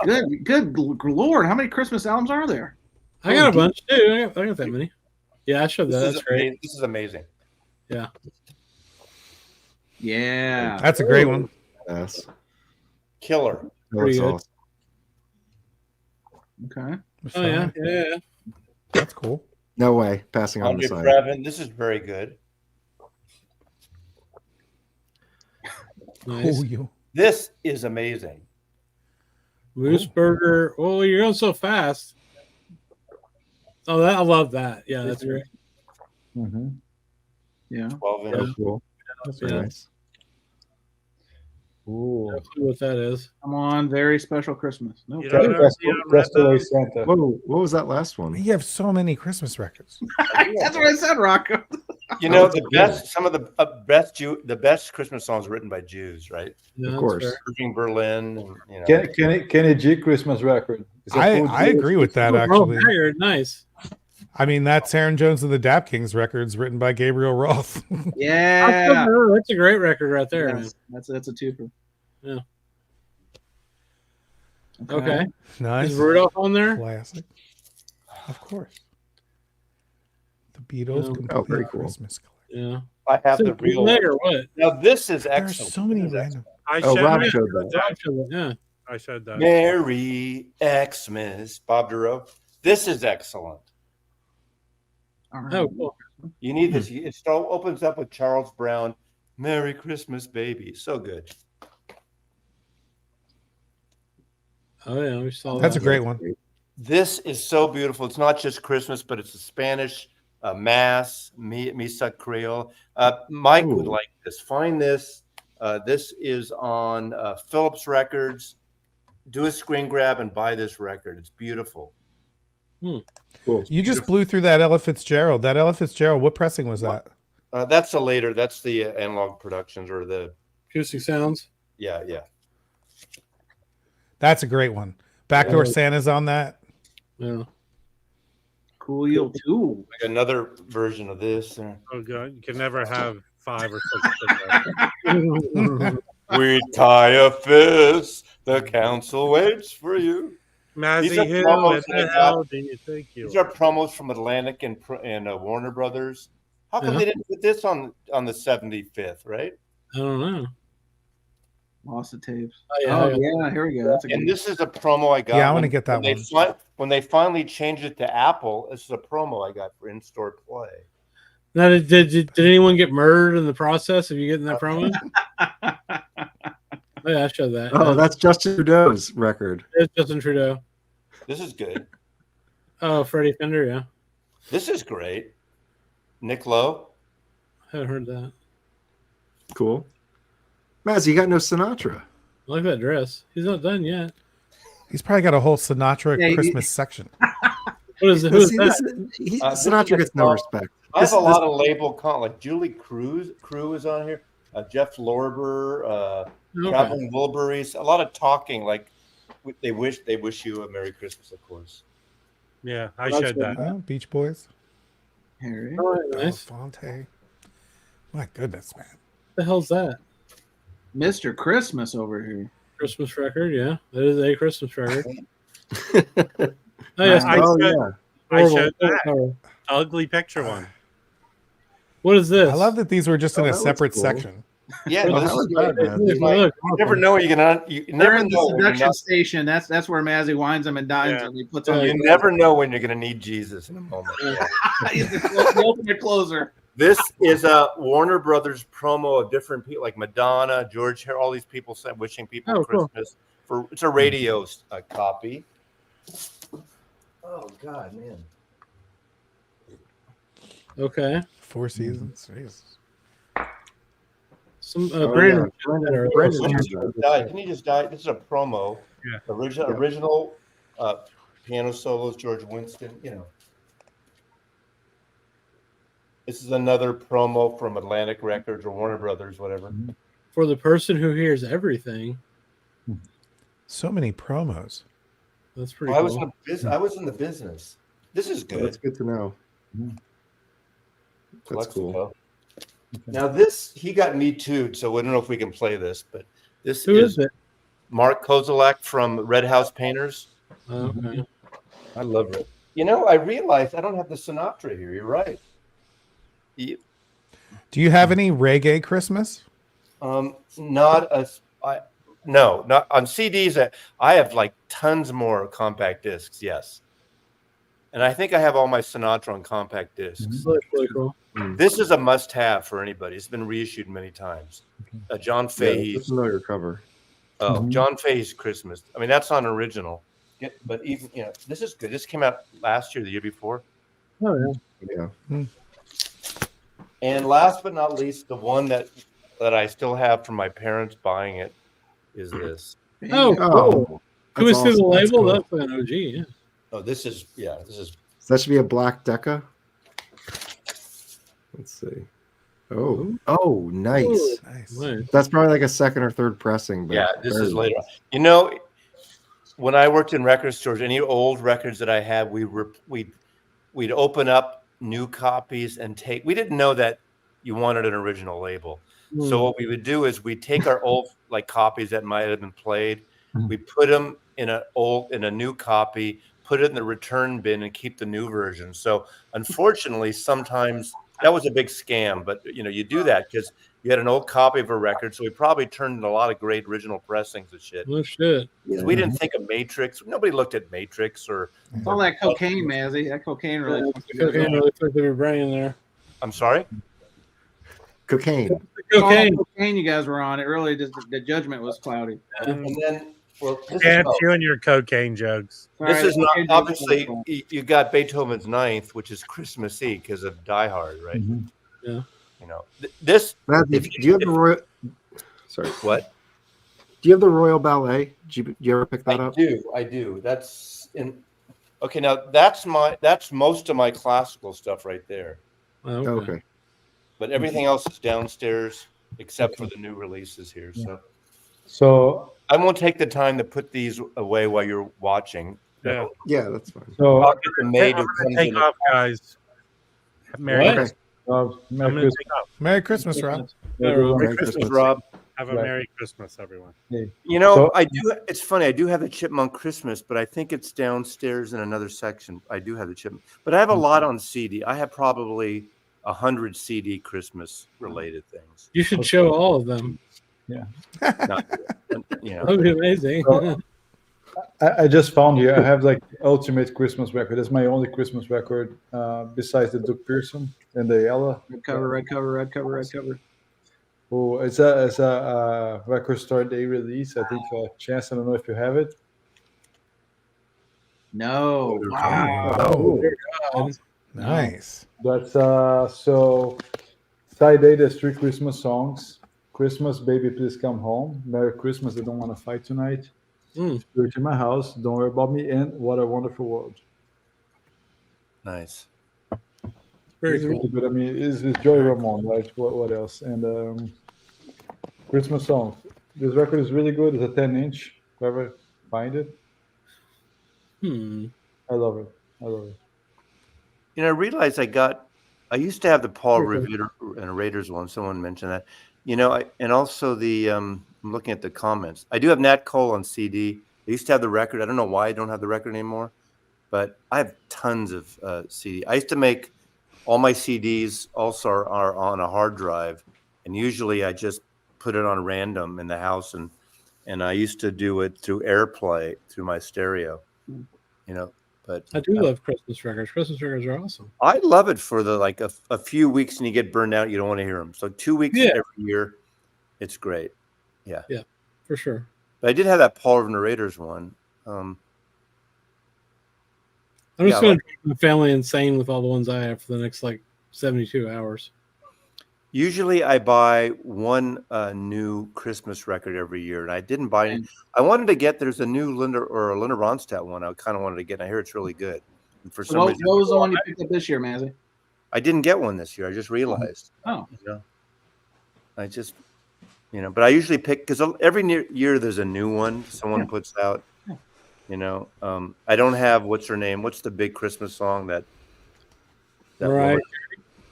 [SPEAKER 1] Okay.
[SPEAKER 8] Good Lord. How many Christmas albums are there?
[SPEAKER 1] I got a bunch too. I got that many. Yeah, I showed that. That's great.
[SPEAKER 11] This is amazing.
[SPEAKER 1] Yeah.
[SPEAKER 8] Yeah.
[SPEAKER 9] That's a great one.
[SPEAKER 3] Yes.
[SPEAKER 11] Killer.
[SPEAKER 1] Pretty good.
[SPEAKER 3] Awesome.
[SPEAKER 8] Okay.
[SPEAKER 1] Oh yeah.
[SPEAKER 9] That's cool.
[SPEAKER 3] No way. Passing on the
[SPEAKER 11] Andre
[SPEAKER 3] side.
[SPEAKER 11] Previn. This is very good.
[SPEAKER 1] Nice.
[SPEAKER 9] Oh, you.
[SPEAKER 11] This is amazing.
[SPEAKER 1] Moose Burger. Oh, you're going so fast. Oh, I love that. Yeah, that's great.
[SPEAKER 2] Mm-hmm.
[SPEAKER 8] Yeah.
[SPEAKER 11] 12 inch.
[SPEAKER 3] That's cool. That's very
[SPEAKER 1] Yeah.
[SPEAKER 3] nice.
[SPEAKER 2] Ooh.
[SPEAKER 1] That's what that is.
[SPEAKER 8] Come on, very special Christmas. No.
[SPEAKER 4] You don't
[SPEAKER 2] That's,
[SPEAKER 4] know,
[SPEAKER 2] that's the way Santa.
[SPEAKER 3] Whoa, what was that last one?
[SPEAKER 9] You have so many Christmas records.
[SPEAKER 8] That's what I said, Rocco.
[SPEAKER 11] The best, some of the best Christmas songs written by Jews, right?
[SPEAKER 1] Yeah,
[SPEAKER 3] Of
[SPEAKER 1] that's
[SPEAKER 3] course.
[SPEAKER 1] fair.
[SPEAKER 11] Irving Berlin. And,
[SPEAKER 2] Kenny G Christmas record. It's a full
[SPEAKER 9] I
[SPEAKER 2] Jewish-
[SPEAKER 9] agree with that,
[SPEAKER 1] Oh,
[SPEAKER 9] actually.
[SPEAKER 1] Haggard, nice.
[SPEAKER 9] I mean, that's Aaron Jones and the Dap Kings records written by Gabriel Roth.
[SPEAKER 8] Yeah.
[SPEAKER 1] That's a great record right there.
[SPEAKER 8] Yes, that's a twofer.
[SPEAKER 1] Yeah. Okay.
[SPEAKER 9] Nice.
[SPEAKER 1] Is Rudolph on there?
[SPEAKER 9] Classic. Of course. The Beatles
[SPEAKER 1] Yeah.
[SPEAKER 9] complete
[SPEAKER 3] very cool.
[SPEAKER 9] Christmas collection.
[SPEAKER 1] Yeah.
[SPEAKER 11] I have
[SPEAKER 1] So
[SPEAKER 11] the real.
[SPEAKER 1] bootleg or what?
[SPEAKER 11] Now this is
[SPEAKER 9] There's
[SPEAKER 11] excellent.
[SPEAKER 9] so many
[SPEAKER 11] This is
[SPEAKER 9] random.
[SPEAKER 4] I
[SPEAKER 3] Oh,
[SPEAKER 4] showed
[SPEAKER 3] Rob
[SPEAKER 4] that.
[SPEAKER 3] showed that.
[SPEAKER 1] Yeah.
[SPEAKER 4] I showed that.
[SPEAKER 11] Merry Xmas, Bob Duro. This is excellent.
[SPEAKER 8] All right.
[SPEAKER 1] Oh, cool.
[SPEAKER 11] You need this. It opens up with Charles Brown. Merry Christmas, baby. So good.
[SPEAKER 1] Oh yeah, we saw
[SPEAKER 9] That's a
[SPEAKER 1] that.
[SPEAKER 9] great one.
[SPEAKER 11] This is so beautiful. It's not just Christmas, but it's a Spanish Mass, Misa Creole. Mike would
[SPEAKER 3] Ooh.
[SPEAKER 11] like this. Find this. This is on Phillips Records. Do a screen grab and buy this record. It's beautiful.
[SPEAKER 3] Cool.
[SPEAKER 9] You just blew through that Ella Fitzgerald. That Ella Fitzgerald, what pressing was that?
[SPEAKER 11] That's a later. That's the Analog Productions or the
[SPEAKER 1] Acoustic Sounds.
[SPEAKER 11] yeah.
[SPEAKER 9] That's a great one. Backdoor Santa's on that.
[SPEAKER 1] Yeah.
[SPEAKER 8] Cool. You too.
[SPEAKER 11] Like another version of this.
[SPEAKER 4] Oh, God. You can never have 5 or 6.
[SPEAKER 11] We tie a fist. The council waits for you. These
[SPEAKER 4] Mazzy,
[SPEAKER 11] are
[SPEAKER 4] who
[SPEAKER 11] promos
[SPEAKER 4] in
[SPEAKER 11] that I
[SPEAKER 4] the
[SPEAKER 11] got.
[SPEAKER 4] hell do you think you
[SPEAKER 11] These are promos from Atlantic and Warner Brothers. How come they didn't put this on the 75th, right?
[SPEAKER 1] I don't know.
[SPEAKER 8] Lost the tapes.
[SPEAKER 1] Oh, yeah,
[SPEAKER 8] Oh, yeah, here we go. That's a
[SPEAKER 11] And
[SPEAKER 8] good
[SPEAKER 11] this is a promo I got.
[SPEAKER 9] Yeah, I want to get that one.
[SPEAKER 11] When they finally changed it to Apple, this is a promo I got for in-store play.
[SPEAKER 1] Now, did anyone get murdered in the process of you getting that promo? Oh, yeah, I showed that.
[SPEAKER 12] Oh, that's Justin Trudeau's record.
[SPEAKER 1] It's Justin Trudeau.
[SPEAKER 11] This is good.
[SPEAKER 1] Oh, Freddie Fender, yeah.
[SPEAKER 11] This is great. Nick Lowe.
[SPEAKER 1] I haven't heard that.
[SPEAKER 12] Cool. Maz, you got no Sinatra.
[SPEAKER 1] I like that dress. He's not done yet.
[SPEAKER 9] He's probably got a whole Sinatra Christmas section.
[SPEAKER 1] What is it? Who is that?
[SPEAKER 12] Sinatra gets no respect.
[SPEAKER 11] I have a lot of label like Julie Crew is on here. Jeff Lorber, Traveling Wilburys. A lot of talking. Like they wish you a Merry Christmas, of course.
[SPEAKER 4] Yeah, I showed that.
[SPEAKER 9] Oh, Beach Boys.
[SPEAKER 8] Harry.
[SPEAKER 1] Oh, nice.
[SPEAKER 9] Fonte. My goodness, man.
[SPEAKER 1] What the hell's that?
[SPEAKER 8] Mr. Christmas over here.
[SPEAKER 1] Christmas record, yeah. That is a Christmas record.
[SPEAKER 4] I showed
[SPEAKER 1] Horrible.
[SPEAKER 4] that ugly picture one.
[SPEAKER 1] What is this?
[SPEAKER 9] I love that these were just in a
[SPEAKER 12] that looks
[SPEAKER 9] separate
[SPEAKER 12] cool.
[SPEAKER 9] section.
[SPEAKER 11] Yeah,
[SPEAKER 12] Oh,
[SPEAKER 11] this
[SPEAKER 12] that was
[SPEAKER 11] is
[SPEAKER 12] bad,
[SPEAKER 11] good.
[SPEAKER 12] man.
[SPEAKER 11] You never know you're gonna. You
[SPEAKER 8] They're
[SPEAKER 11] never
[SPEAKER 8] in the
[SPEAKER 11] know. when you're
[SPEAKER 8] seduction
[SPEAKER 11] not-
[SPEAKER 8] station. That's where Mazzy winds them and dines them. He puts on
[SPEAKER 11] You never know when you're gonna need Jesus in a moment.
[SPEAKER 8] He's the ultimate closer.
[SPEAKER 11] This is a Warner Brothers promo of different people, like Madonna, George, all these people wishing people Christmas. It's a radio copy. Oh God, man!
[SPEAKER 1] Okay.
[SPEAKER 9] Four Seasons. Jesus.
[SPEAKER 1] Some Brandon.
[SPEAKER 11] Didn't he just die? This is a promo.
[SPEAKER 4] Yeah.
[SPEAKER 11] Original piano solos, George Winston. You know. This is another promo from Atlantic Records or Warner Brothers, whatever.
[SPEAKER 1] For the person who hears everything.
[SPEAKER 9] So many promos.
[SPEAKER 1] That's pretty
[SPEAKER 11] I
[SPEAKER 1] cool.
[SPEAKER 11] was in the business. This is good.
[SPEAKER 12] That's good to know. That's cool.
[SPEAKER 11] Now this, he got me too, so I don't know if we can play this, but this
[SPEAKER 1] Who is it?
[SPEAKER 11] Mark Kozolak from Red House Painters.
[SPEAKER 1] Okay.
[SPEAKER 11] I love it. You know, I realized I don't have the Sinatra here. You're right.
[SPEAKER 9] Do you have any reggae Christmas?
[SPEAKER 11] Not on CDs. I have like tons more compact discs. Yes, and I think I have all my Sinatra on compact discs.
[SPEAKER 1] That's really cool.
[SPEAKER 11] This is a must-have for anybody. It's been reissued many times. John Fahey's.
[SPEAKER 12] Familiar cover.
[SPEAKER 11] Oh, John Fahey's Christmas. I mean, that's not original. But even this is good. This came out last year, the year before.
[SPEAKER 1] Oh
[SPEAKER 12] yeah.
[SPEAKER 11] And last but not least, the one that I still have from my parents buying it is this.
[SPEAKER 1] Oh, cool. Can we see the label? That's
[SPEAKER 12] cool.
[SPEAKER 1] an OG, yeah.
[SPEAKER 11] Oh, this is.
[SPEAKER 12] So that should be a black Decca. Let's see. Oh, nice.
[SPEAKER 9] Nice.
[SPEAKER 12] That's probably like a second or third pressing. But
[SPEAKER 11] Yeah, this is later. You know, when I worked in record stores, any old records that I had, we'd open up new copies and take. We didn't know that you wanted an original label. So what we would do is we take our old like copies that might have been played, we put them in a new copy, put it in the return bin, and keep the new version. So unfortunately, sometimes that was a big scam. But you do that because you had an old copy of a record, so we probably turned in a lot of great original pressings of shit.
[SPEAKER 1] No shit.
[SPEAKER 11] We didn't think of Matrix. Nobody looked at Matrix or.
[SPEAKER 8] It's all that cocaine, Mazzy. That cocaine really.
[SPEAKER 1] Cocaine really took your brain there.
[SPEAKER 11] I'm sorry.
[SPEAKER 12] Cocaine.
[SPEAKER 8] Cocaine you guys were on. It really just the judgment was cloudy.
[SPEAKER 11] And then,
[SPEAKER 4] You and your cocaine jokes.
[SPEAKER 11] This is not obviously. You got Beethoven's Ninth, which is Christmassy because of Die Hard, right?
[SPEAKER 1] Yeah.
[SPEAKER 11] This.
[SPEAKER 12] Do you have the Royal? Sorry.
[SPEAKER 11] What?
[SPEAKER 12] Do you have the Royal Ballet? Did you ever pick that up?
[SPEAKER 11] I do. That's in. Okay, now that's most of my classical stuff right there.
[SPEAKER 12] Okay.
[SPEAKER 11] But everything else is downstairs except for the new releases here.
[SPEAKER 2] So
[SPEAKER 11] I won't take the time to put these away while you're watching.
[SPEAKER 12] Yeah, that's fine.
[SPEAKER 2] So
[SPEAKER 11] I'll get the maid
[SPEAKER 4] I'm
[SPEAKER 11] who
[SPEAKER 4] gonna
[SPEAKER 11] comes
[SPEAKER 4] take
[SPEAKER 11] in.
[SPEAKER 4] off, guys. Merry
[SPEAKER 1] What?
[SPEAKER 4] Christmas.
[SPEAKER 2] Merry
[SPEAKER 4] I'm gonna
[SPEAKER 2] Christmas.
[SPEAKER 4] take off.
[SPEAKER 9] Merry Christmas, Rob.
[SPEAKER 11] Merry Christmas, Rob.
[SPEAKER 4] Have a Merry Christmas, everyone.
[SPEAKER 2] Hey.
[SPEAKER 11] You know,
[SPEAKER 2] So-
[SPEAKER 11] I do. It's funny. I do have the Chipmunk Christmas, but I think it's downstairs in another section. I do have the Chipmunk, but I have a lot on CD. I have probably 100 CD Christmas related things.
[SPEAKER 1] You should show all of them.
[SPEAKER 2] Yeah.
[SPEAKER 11] Not, you know.
[SPEAKER 1] That would be amazing.
[SPEAKER 2] So, I just found here. I have like ultimate Christmas record. That's my only Christmas record besides the Duke Pearson and the Ella.
[SPEAKER 13] Red cover.
[SPEAKER 2] Oh, it's a record store day release. I think Chance. I don't know if you have it.
[SPEAKER 13] No.
[SPEAKER 9] Wow. Nice.
[SPEAKER 2] That's so side A. There's 3 Christmas songs. Christmas, baby, please come home. Merry Christmas, I don't want to fight tonight. Spirit in my house. Don't worry about me. And what a wonderful world.
[SPEAKER 11] Nice.
[SPEAKER 1] Very
[SPEAKER 2] Really good. I mean, it's Joey Ramone, right? What else? And Christmas songs. This record is really good. It's a 10-inch. Whoever find it. I love it.
[SPEAKER 11] You know, I realized I used to have the Paul Revere and Raiders one. Someone mentioned that. You know, and also the I'm looking at the comments. I do have Nat Cole on CD. I used to have the record. I don't know why I don't have the record anymore, but I have tons of CD. I used to make all my CDs also are on a hard drive, and usually I just put it on random in the house, and I used to do it through AirPlay through my stereo. You know, but
[SPEAKER 1] I do love Christmas records. Christmas records are awesome.
[SPEAKER 11] I love it for the like a few weeks and you get burned out. You don't want to hear them. So 2 weeks every year, it's great. Yeah,
[SPEAKER 1] for sure.
[SPEAKER 11] But I did have that Paul of Narrators one.
[SPEAKER 1] I'm just going to drive my family insane with all the ones I have for the next like 72 hours.
[SPEAKER 11] Usually I buy one new Christmas record every year, and I didn't buy it. I wanted to get, there's a new Linda Ronstadt one I kind of wanted to get, and I hear it's really good. And for some reason,
[SPEAKER 13] what was the one you picked up this year, Mazzy?
[SPEAKER 11] I didn't get one this year. I just realized.
[SPEAKER 13] Oh.
[SPEAKER 11] You know, I just, you know, but I usually pick, because every year there's a new one someone puts out. You know, I don't have, what's her name? What's the big Christmas song that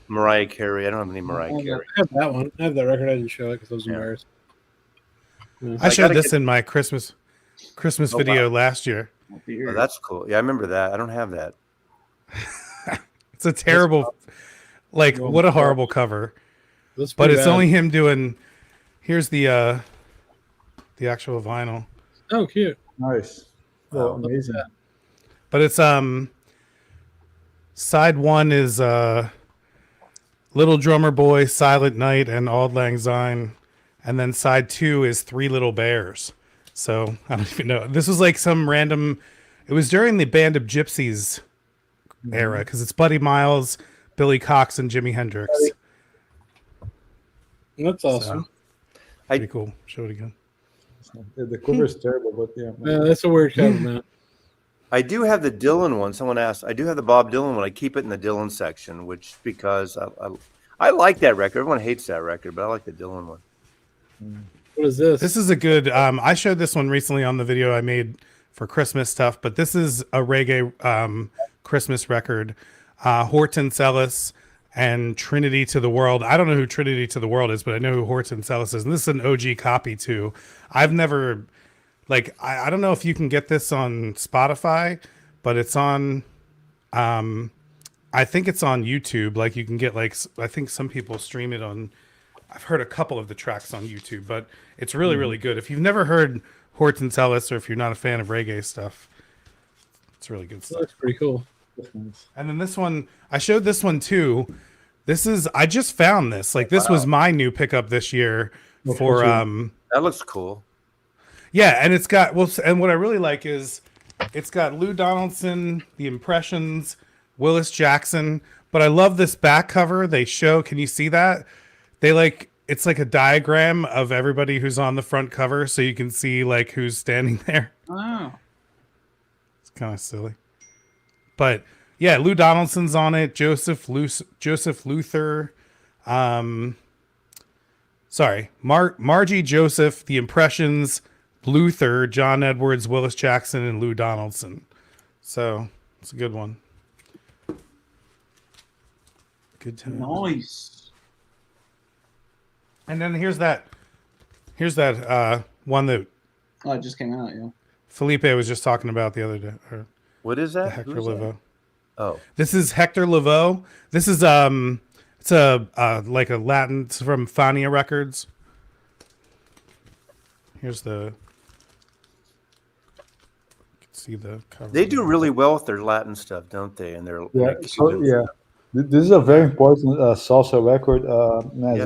[SPEAKER 11] Mariah Carey. I don't have any Mariah Carey.
[SPEAKER 1] I have that one. I have that record. I didn't show it because I was embarrassed.
[SPEAKER 9] I showed this in my Christmas video last year.
[SPEAKER 11] Oh, that's cool. Yeah, I remember that. I don't have that.
[SPEAKER 9] It's a terrible, like, what a horrible cover. But it's only him doing. Here's the actual vinyl.
[SPEAKER 1] Oh, cute.
[SPEAKER 2] Nice. Oh, amazing.
[SPEAKER 9] But it's side 1 is Little Drummer Boy, Silent Night, and Auld Lang Syne, and then side 2 is 3 Little Bears. So I don't even know. This was like some random. It was during the Band of Gypsies era because it's Buddy Miles, Billy Cox, and Jimi Hendrix.
[SPEAKER 1] That's awesome.
[SPEAKER 9] So, pretty cool. Show it again.
[SPEAKER 2] The cover is terrible, but yeah.
[SPEAKER 1] That's a weird cover, man.
[SPEAKER 11] I do have the Dylan one. Someone asked. I do have the Bob Dylan one. I keep it in the Dylan section, which because I like that record. Everyone hates that record, but I like the Dylan one.
[SPEAKER 1] What is this?
[SPEAKER 9] This is a good. I showed this one recently on the video I made for Christmas stuff, but this is a reggae Christmas record. Horton Sellis and Trinity to the World. I don't know who Trinity to the World is, but I know who Horton Sellis is. And this is an OG copy too. I've never. Like, I don't know if you can get this on Spotify, but it's on, I think it's on YouTube. Like, you can get, like, I think some people stream it on, I've heard a couple of the tracks on YouTube, but it's really, really good. If you've never heard Horton Sellis, or if you're not a fan of reggae stuff, it's really good stuff.
[SPEAKER 1] That's pretty cool.
[SPEAKER 9] And then this one, I showed this one too. This is, I just found this. Like, this was my new pickup this year for,
[SPEAKER 11] that looks cool.
[SPEAKER 9] Yeah, and it's got and what I really like is it's got Lou Donaldson, The Impressions, Willis Jackson, but I love this back cover. They show, can you see that? It's like a diagram of everybody who's on the front cover, so you can see like who's standing there.
[SPEAKER 13] Wow.
[SPEAKER 9] It's kind of silly. But yeah, Lou Donaldson's on it, Joseph Luther, Margie Joseph, The Impressions, Luther, John Edwards, Willis Jackson, and Lou Donaldson. So it's a good one. Good times.
[SPEAKER 13] Nice.
[SPEAKER 9] And then here's that one that
[SPEAKER 13] Oh, it just came out, yeah.
[SPEAKER 9] Felipe was just talking about the other day. Or
[SPEAKER 11] What is
[SPEAKER 9] the
[SPEAKER 11] that?
[SPEAKER 9] Hector
[SPEAKER 11] Who's that?
[SPEAKER 9] Laveau.
[SPEAKER 11] Oh,
[SPEAKER 9] This is Hector Laveau. This is it's a like a Latin, it's from Fania Records. Here's the, you can see the cover.
[SPEAKER 11] they do really well with their Latin stuff, don't they? And their
[SPEAKER 2] Yeah.
[SPEAKER 11] their
[SPEAKER 2] So
[SPEAKER 11] Cuban
[SPEAKER 2] yeah,
[SPEAKER 11] stuff.
[SPEAKER 2] this is a very important salsa record, Mazzy.
[SPEAKER 11] Yeah.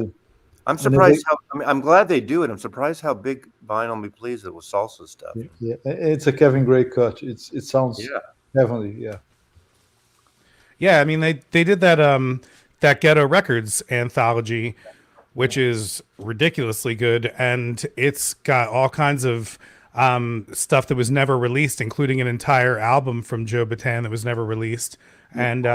[SPEAKER 11] I'm
[SPEAKER 2] And
[SPEAKER 11] surprised how. I mean, I'm glad they do it. I'm surprised how big Vinyl Me Please it with salsa stuff.
[SPEAKER 2] Yeah, it's a Kevin Gray cut. It sounds
[SPEAKER 11] Yeah.
[SPEAKER 2] heavenly. Yeah.
[SPEAKER 9] Yeah, I mean they did that that Ghetto Records anthology, which is ridiculously good, and it's got all kinds of stuff that was never released, including an entire album from Joe Bataan that was never released. And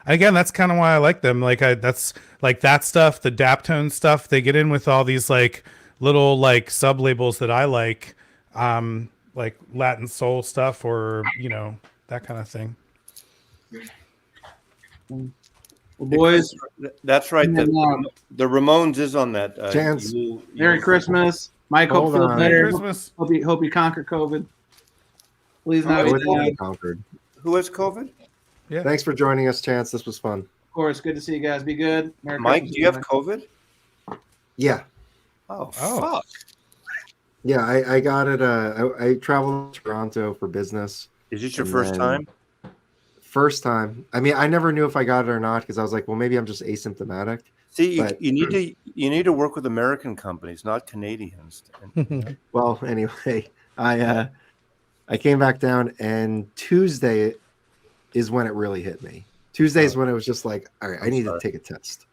[SPEAKER 9] again, that's kind of why I like them. Like that's like that stuff, the Daptone stuff. They get in with all these like little like sub labels that I like Latin soul stuff, or that kind of thing.
[SPEAKER 13] Well, boys,
[SPEAKER 11] That's right.
[SPEAKER 13] and then,
[SPEAKER 11] The Ramones is on that.
[SPEAKER 12] Chance.
[SPEAKER 13] Merry Christmas. Mike, hope
[SPEAKER 12] Hold
[SPEAKER 13] you feel
[SPEAKER 12] on.
[SPEAKER 13] better.
[SPEAKER 9] Merry Christmas.
[SPEAKER 13] Hope you conquer COVID. Please
[SPEAKER 12] Oh,
[SPEAKER 13] not
[SPEAKER 12] it
[SPEAKER 13] be
[SPEAKER 12] would be
[SPEAKER 13] sad.
[SPEAKER 12] conquered.
[SPEAKER 11] Who has COVID?
[SPEAKER 9] Yeah.
[SPEAKER 12] Thanks for joining us, Chance. This was fun.
[SPEAKER 13] Of course, good to see you guys. Be good. Merry
[SPEAKER 11] Mike,
[SPEAKER 13] Christmas,
[SPEAKER 11] do you have
[SPEAKER 13] Mike.
[SPEAKER 11] COVID?
[SPEAKER 12] Yeah.
[SPEAKER 11] Oh,
[SPEAKER 9] Oh.
[SPEAKER 11] fuck.
[SPEAKER 12] Yeah, I got it. I traveled to Toronto for business.
[SPEAKER 11] Is this your
[SPEAKER 12] And
[SPEAKER 11] first
[SPEAKER 12] then-
[SPEAKER 11] time?
[SPEAKER 12] First time. I mean, I never knew if I got it or not because I was like, well, maybe I'm just asymptomatic.
[SPEAKER 11] See,
[SPEAKER 12] But-
[SPEAKER 11] you need to work with American companies, not Canadians.
[SPEAKER 12] Well, anyway, I came back down, and Tuesday is when it really hit me. Tuesday is when it was just like, all right, I need to take a test.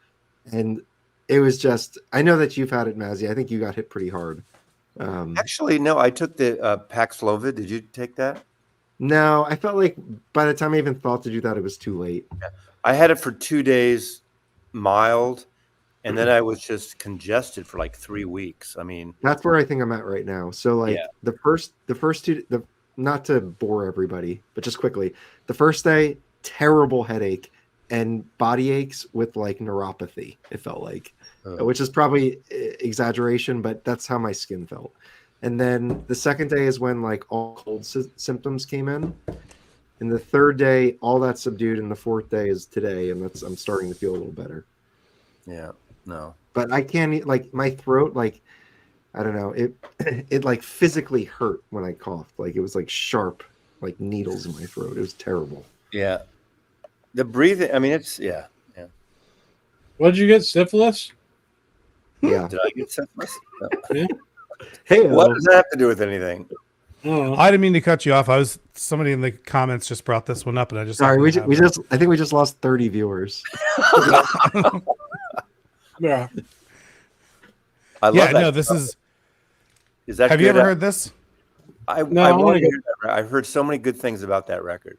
[SPEAKER 12] And it was just, I know that you've had it, Mazzy. I think you got hit pretty hard.
[SPEAKER 11] Actually, no, I took the Paxlovid. Did you take that?
[SPEAKER 12] No, I felt like by the time I even thought to do that, it was too late.
[SPEAKER 11] I had it for 2 days, mild, and then I was just congested for like 3 weeks. I mean,
[SPEAKER 12] That's where I think I'm at right now. So like
[SPEAKER 11] Yeah.
[SPEAKER 12] the first two, not to bore everybody, but just quickly, the first day, terrible headache and body aches with like neuropathy. It felt like, which is probably exaggeration, but that's how my skin felt. And then the second day is when like all cold symptoms came in. And the third day, all that subdued, and the fourth day is today, and I'm starting to feel a little better.
[SPEAKER 11] yeah, no.
[SPEAKER 12] But I can't like my throat, like I don't know, it like physically hurt when I coughed. Like it was like sharp, like needles in my throat. It was terrible.
[SPEAKER 11] Yeah. The breathing, I mean, it's, yeah.
[SPEAKER 1] What did you get? Syphilis?
[SPEAKER 12] Yeah.
[SPEAKER 11] Did I get syphilis? No.
[SPEAKER 1] Yeah.
[SPEAKER 12] Hey,
[SPEAKER 11] What does that have to do with anything?
[SPEAKER 1] Oh.
[SPEAKER 9] I didn't mean to cut you off. Somebody in the comments just brought this one up, and I just
[SPEAKER 12] sorry,
[SPEAKER 9] happened
[SPEAKER 12] we
[SPEAKER 9] to have
[SPEAKER 12] just I think we just lost 30 viewers.
[SPEAKER 1] Yeah.
[SPEAKER 11] I love
[SPEAKER 9] yeah,
[SPEAKER 11] that
[SPEAKER 9] no, this
[SPEAKER 11] stuff.
[SPEAKER 9] is.
[SPEAKER 11] that
[SPEAKER 9] Have you
[SPEAKER 11] good?
[SPEAKER 9] ever heard this?
[SPEAKER 1] No, I
[SPEAKER 11] want
[SPEAKER 1] wanna
[SPEAKER 11] to hear that. I've heard so many good things about that record.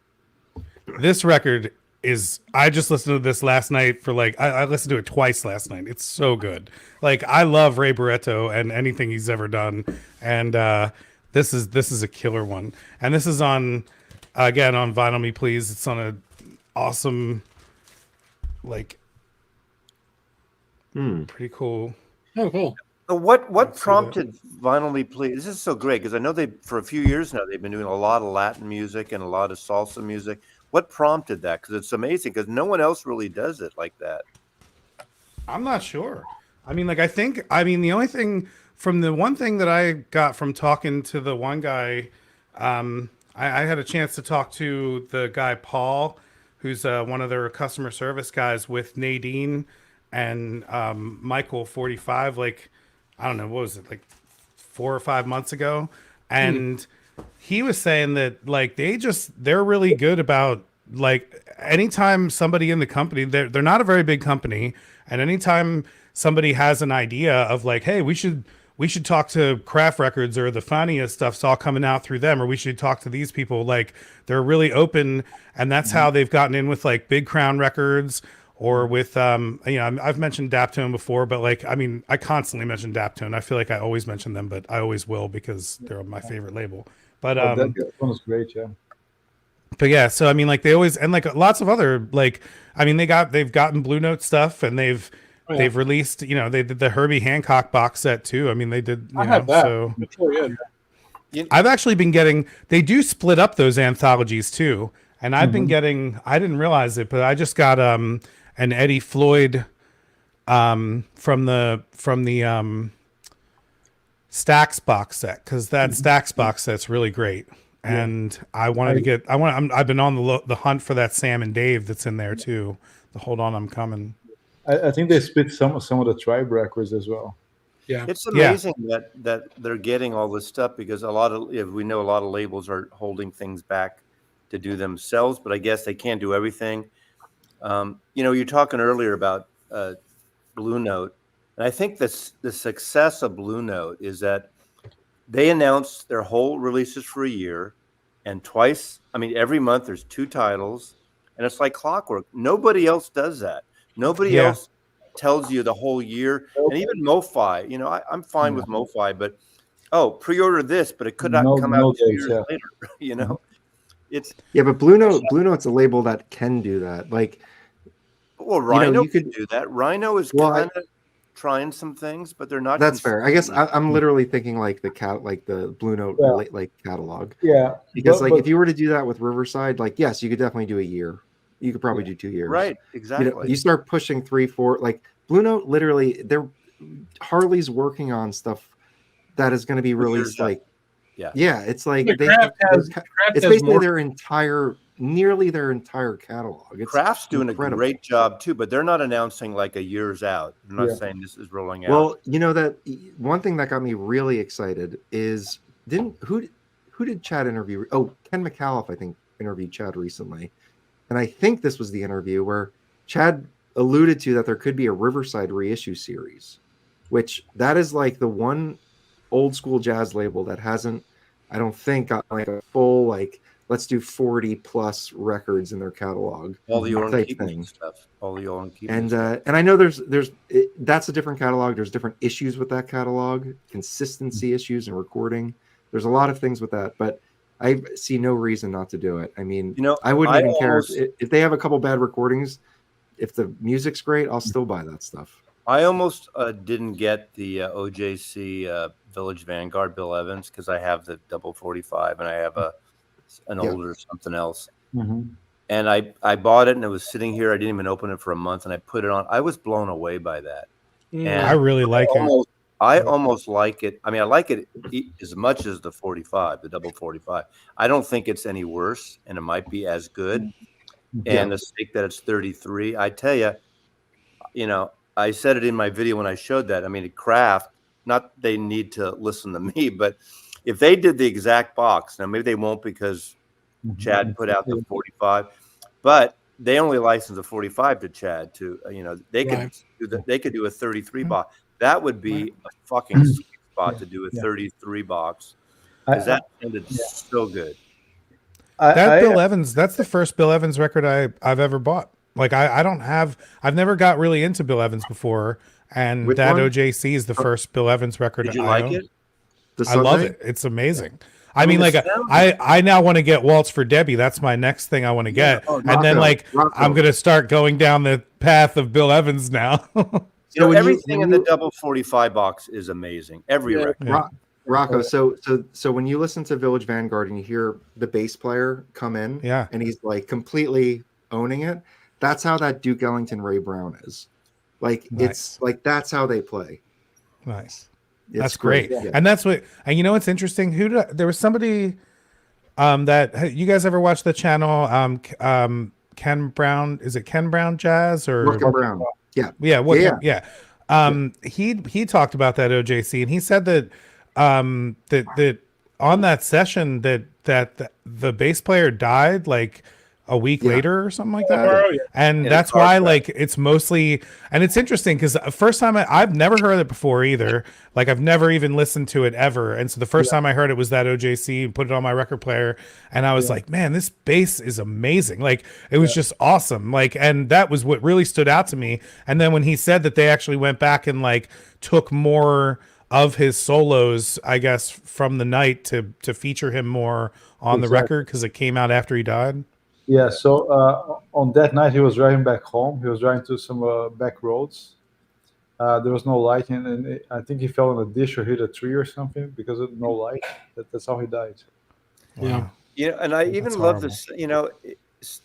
[SPEAKER 9] This record is. I just listened to this last night for like. I listened to it twice last night. It's so good. Like I love Ray Barretto and anything he's ever done, and this is a killer one. And this is on again on Vinyl Me Please. It's on a awesome, like, pretty cool.
[SPEAKER 1] Oh, cool.
[SPEAKER 11] So what
[SPEAKER 9] Let's see
[SPEAKER 11] prompted Vinyl Me Please? This is so great because I know they for a few years now they've been doing a lot of Latin music and a lot of salsa music. What prompted that? Because it's amazing because no one else really does it like that.
[SPEAKER 9] I'm not sure. I mean, like, the only thing from the one thing that I got from talking to the one guy, I had a chance to talk to the guy, Paul, who's one of their customer service guys with Nadine and Michael 45, like, I don't know, what was it, like 4 or 5 months ago? And he was saying that, like, they're really good about, like, anytime somebody in the company, they're not a very big company, and anytime somebody has an idea of like, hey, we should talk to Craft Records or the Fania stuff's all coming out through them, or we should talk to these people, like, they're really open, and that's how they've gotten in with like Big Crown Records or with I've mentioned Daptone before, but like, I mean, I constantly mention Daptone. I feel like I always mention them, but I always will because they're my favorite label. But
[SPEAKER 2] that one was great, yeah.
[SPEAKER 9] But yeah, so I mean, like they always, and like lots of other, like, I mean, they've gotten Blue Note stuff, and they've released, you know, they did the Herbie Hancock box set too. I mean, they did, you
[SPEAKER 1] I
[SPEAKER 9] know,
[SPEAKER 1] have that.
[SPEAKER 9] so
[SPEAKER 1] It's really good.
[SPEAKER 9] I've actually been getting, they do split up those anthologies too. And I've been getting, I didn't realize it, but I just got an Eddie Floyd from the Stax box set, because that Stax box set's really great. And I wanted to get, I've been on the hunt for that Sam and Dave that's in there too. The Hold On, I'm Coming.
[SPEAKER 2] I think they split some of the Tribe records as well.
[SPEAKER 1] Yeah,
[SPEAKER 11] it's amazing that they're getting all this stuff, because we know a lot of labels are holding things back to do themselves, but I guess they can't do everything. You know, you're talking earlier about Blue Note, and I think the success of Blue Note is that they announced their whole releases for a year, and twice, I mean, every month there's 2 titles, and it's like clockwork. Nobody else does that. Nobody else tells you the whole year. And even MoFi, you know, I'm fine with MoFi, but pre-order this, but it could not come out 2 years later. You know, it's
[SPEAKER 12] but Blue Note's a label that can do that. Like,
[SPEAKER 11] well, Rhino can do that. Rhino is kind of trying some things, but they're not.
[SPEAKER 12] That's fair. I guess I'm literally thinking like the Blue Note like catalog.
[SPEAKER 2] Yeah,
[SPEAKER 12] because if you were to do that with Riverside, like, yes, you could definitely do a year. You could probably do 2 years.
[SPEAKER 11] Right, exactly.
[SPEAKER 12] You know, you start pushing 3, 4, like Blue Note, literally, Harley's working on stuff that is going to be released like, it's like it's basically nearly their entire catalog.
[SPEAKER 11] Kraft's doing incredible. A great job too, but they're not announcing like a year's out. They're not saying this is rolling out.
[SPEAKER 12] Well, you know, that one thing that got me really excited is who did Chad interview? Oh, Ken McAuliffe, I think, interviewed Chad recently. And I think this was the interview where Chad alluded to that there could be a Riverside reissue series, which that is like the one old school jazz label that hasn't, I don't think, got like a full, like, let's do 40 plus records in their catalog.
[SPEAKER 11] All the Oren Keeping stuff. All the Oren Keeping
[SPEAKER 12] stuff. And I know that's a different catalog. There's different issues with that catalog, consistency issues and recording. There's a lot of things with that, but I see no reason not to do it. I mean, you know, I wouldn't even care if they have a couple bad recordings. If the music's great, I'll still buy that stuff.
[SPEAKER 11] I almost didn't get the OJC Village Vanguard Bill Evans because I have the double 45 and I have an older something else. And I bought it and it was sitting here. I didn't even open it for a month and I put it on. I was blown away by that.
[SPEAKER 9] And I really like it.
[SPEAKER 11] I almost like it. I mean, I like it as much as the 45, the double 45. I don't think it's any worse, and it might be as good. And the stake that it's 33, I tell you, you know, I said it in my video when I showed that. I mean, Kraft, not they need to listen to me, but if they did the exact box, now maybe they won't because Chad put out the 45, but they only licensed the 45 to Chad to, you know, they could do a 33 box. That would be a fucking sweet spot to do a 33 box. Because that sounded so good.
[SPEAKER 9] Bill Evans, that's the first Bill Evans record I've ever bought. Like I've never got really into Bill Evans before. And
[SPEAKER 12] Which
[SPEAKER 9] that
[SPEAKER 12] one?
[SPEAKER 9] OJC is the first Bill Evans record.
[SPEAKER 11] Did you like it?
[SPEAKER 9] I love it. It's amazing. I mean, like I now want to get Waltz for Debbie. That's my next thing I want to get. And then like I'm going to start going down the path of Bill Evans now.
[SPEAKER 11] You know, everything in the double 45 box is amazing. Every record.
[SPEAKER 12] Rocco, so when you listen to Village Vanguard and you hear the bass player come in and he's like completely owning it, that's how that Duke Ellington Ray Brown is. Like it's like that's how they play.
[SPEAKER 9] Nice.
[SPEAKER 12] It's
[SPEAKER 9] that's great.
[SPEAKER 12] Yeah.
[SPEAKER 9] And that's what, and you know what's interesting? There was somebody that you guys ever watch the channel Ken Brown, is it Ken Brown Jazz or
[SPEAKER 12] Ken Brown? Yeah.
[SPEAKER 9] He talked about that OJC and he said that that on that session that the bass player died like a week later or something like that. And that's why like it's mostly, and it's interesting because first time I've never heard it before either. Like I've never even listened to it ever. And so the first time I heard it was that OJC and put it on my record player. And I was like, man, this bass is amazing. Like it was just awesome. Like, and that was what really stood out to me. And then when he said that they actually went back and like took more of his solos, I guess, from the night to feature him more on the record because it came out after he died.
[SPEAKER 2] Yeah, so on that night he was driving back home. He was driving to some back roads. There was no light, and I think he fell on a dish or hit a tree or something because of no light. That's how he died.
[SPEAKER 1] Yeah.
[SPEAKER 11] You know, and I even
[SPEAKER 9] That's
[SPEAKER 11] love
[SPEAKER 9] horrible.
[SPEAKER 11] this. You know,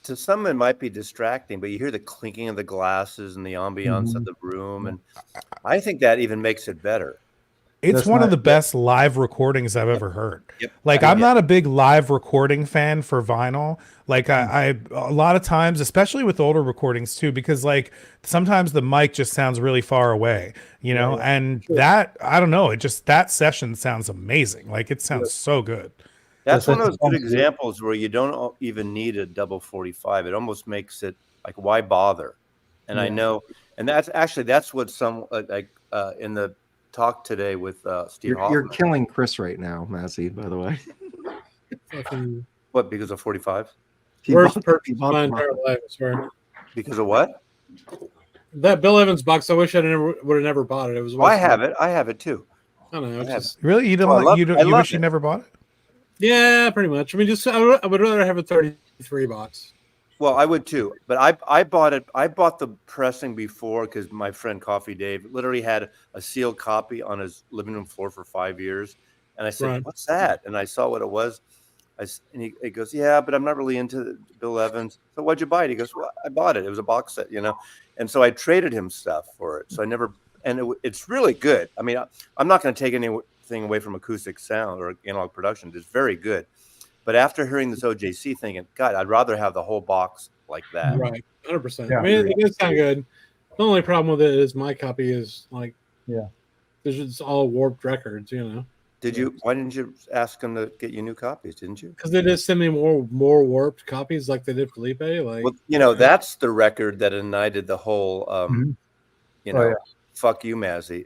[SPEAKER 11] to some it might be distracting, but you hear the clinking of the glasses and the ambiance of the room, and I think that even makes it better.
[SPEAKER 9] It's
[SPEAKER 2] That's
[SPEAKER 9] one of
[SPEAKER 2] not-
[SPEAKER 9] the best live recordings I've ever heard.
[SPEAKER 11] Yep.
[SPEAKER 9] Like,
[SPEAKER 11] I
[SPEAKER 9] I'm
[SPEAKER 11] get
[SPEAKER 9] not a big live recording fan for vinyl. Like, I a lot of times, especially with older recordings too, because like sometimes the mic just sounds really far away, you know, and that, I don't know, it just, that session sounds amazing. Like, it sounds so good.
[SPEAKER 11] That's one of those good
[SPEAKER 2] sounds good.
[SPEAKER 11] examples where you don't even need a double 45. It almost makes it like, why bother? And I know, and that's what some in the talk today with Steve
[SPEAKER 12] You're
[SPEAKER 11] Hoffman.
[SPEAKER 12] killing Chris right now, Mazzy, by the way.
[SPEAKER 1] Fucking
[SPEAKER 11] What, because of 45?
[SPEAKER 1] worst
[SPEAKER 12] he
[SPEAKER 1] purchase of
[SPEAKER 12] bought
[SPEAKER 1] my
[SPEAKER 12] the
[SPEAKER 1] entire
[SPEAKER 12] box.
[SPEAKER 1] life, I swear.
[SPEAKER 11] Because of what?
[SPEAKER 1] That Bill Evans box, I wish I would have never bought it. It was.
[SPEAKER 11] Oh, I have it. I have it too.
[SPEAKER 1] I don't know. It's
[SPEAKER 11] I have
[SPEAKER 1] just,
[SPEAKER 9] Really? You don't
[SPEAKER 11] Oh, I
[SPEAKER 9] like,
[SPEAKER 11] love-
[SPEAKER 9] you don't,
[SPEAKER 11] I
[SPEAKER 9] you
[SPEAKER 11] love
[SPEAKER 9] wish you
[SPEAKER 11] it.
[SPEAKER 9] never bought it?
[SPEAKER 1] yeah, pretty much. I mean, just I would rather have a 33 box.
[SPEAKER 11] Well, I would too, but I bought it. I bought the pressing before because my friend Coffee Dave literally had a sealed copy on his living room floor for 5 years, and I said,
[SPEAKER 1] Right.
[SPEAKER 11] "What's that?" And I saw what it was. And he goes, "Yeah, but I'm not really into Bill Evans." So what'd you buy it? He goes, "Well, I bought it. It was a box set, you know." And so I traded him stuff for it. So I never, and it's really good. I mean, I'm not going to take anything away from acoustic sound or analog production. It's very good. But after hearing this OJC thinking, God, I'd rather have the whole box like that.
[SPEAKER 1] Right, 100%.
[SPEAKER 2] Yeah.
[SPEAKER 1] I mean, it does sound good. The only problem with it is my copy is like,
[SPEAKER 2] Yeah.
[SPEAKER 1] there's just all warped records, you know.
[SPEAKER 11] Did you? Why didn't you ask them to get you new copies? Didn't you?
[SPEAKER 1] Because they just send me more warped copies like they did Felipe. Like,
[SPEAKER 11] Well, you know, that's the record that ignited the whole, you know,
[SPEAKER 2] Oh, yeah.
[SPEAKER 11] fuck you, Mazzy.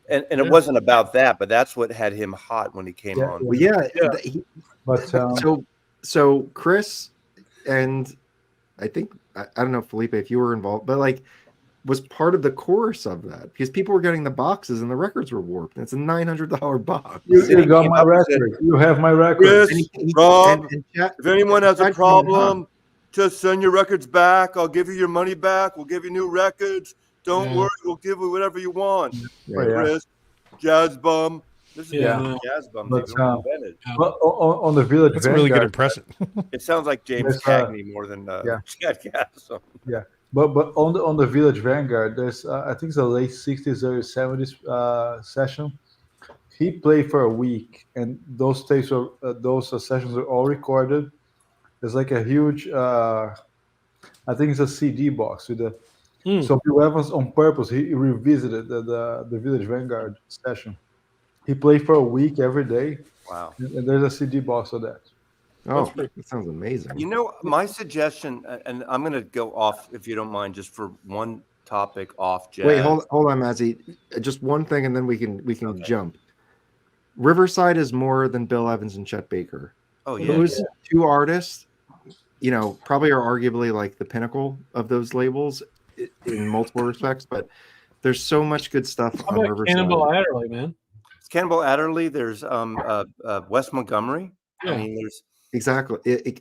[SPEAKER 11] And
[SPEAKER 1] Yeah.
[SPEAKER 11] it wasn't about that, but that's what had him hot when he came
[SPEAKER 2] Yeah,
[SPEAKER 11] on.
[SPEAKER 12] Well, yeah.
[SPEAKER 1] Yeah.
[SPEAKER 2] But
[SPEAKER 12] So Chris and I think I don't know, Felipe, if you were involved, but like was part of the chorus of that because people were getting the boxes and the records were warped. And it's a $900 box.
[SPEAKER 2] you got my record. You have my record.
[SPEAKER 11] Chris, Rob,
[SPEAKER 12] and Chad-
[SPEAKER 11] if anyone has a
[SPEAKER 12] Chad-
[SPEAKER 11] problem, just send your records back. I'll give you your money back. We'll give you new records. Don't
[SPEAKER 1] Yeah.
[SPEAKER 11] worry, we'll give you whatever you want.
[SPEAKER 12] Yeah.
[SPEAKER 2] Oh, yeah.
[SPEAKER 11] Chris, Jazz Bum. This is
[SPEAKER 1] Yeah.
[SPEAKER 11] before Jazz Bum
[SPEAKER 2] But,
[SPEAKER 11] even invented.
[SPEAKER 2] But on the Village
[SPEAKER 9] That's a really good
[SPEAKER 2] Vanguard,
[SPEAKER 9] impression.
[SPEAKER 11] It sounds like James
[SPEAKER 2] There's,
[SPEAKER 11] Cagney more than
[SPEAKER 2] yeah.
[SPEAKER 11] Chad Castle.
[SPEAKER 2] But on the Village Vanguard, there's I think it's a late 60s, early 70s session. He played for a week, and those tapes are those sessions are all recorded. There's like a huge, I think it's a CD box with the. So Bill Evans on purpose he revisited the Village Vanguard session. He played for a week every day.
[SPEAKER 11] Wow.
[SPEAKER 2] And there's a CD box of that.
[SPEAKER 12] Oh, that sounds amazing.
[SPEAKER 11] You know, my suggestion, and I'm going to go off, if you don't mind, just for one topic off jazz.
[SPEAKER 12] Wait, hold on, Mazzy. Just one thing, and then we can jump. Riverside is more than Bill Evans and Chet Baker.
[SPEAKER 11] Oh yeah,
[SPEAKER 12] Those two artists, you know, probably are arguably like the pinnacle of those labels in multiple respects. But there's so much good stuff
[SPEAKER 1] how
[SPEAKER 12] on
[SPEAKER 1] about
[SPEAKER 12] Riverside.
[SPEAKER 1] Cannonball Adderley, man?
[SPEAKER 11] It's Cannonball Adderley. There's Wes Montgomery.
[SPEAKER 1] Yeah.
[SPEAKER 11] I mean, there's
[SPEAKER 12] Exactly.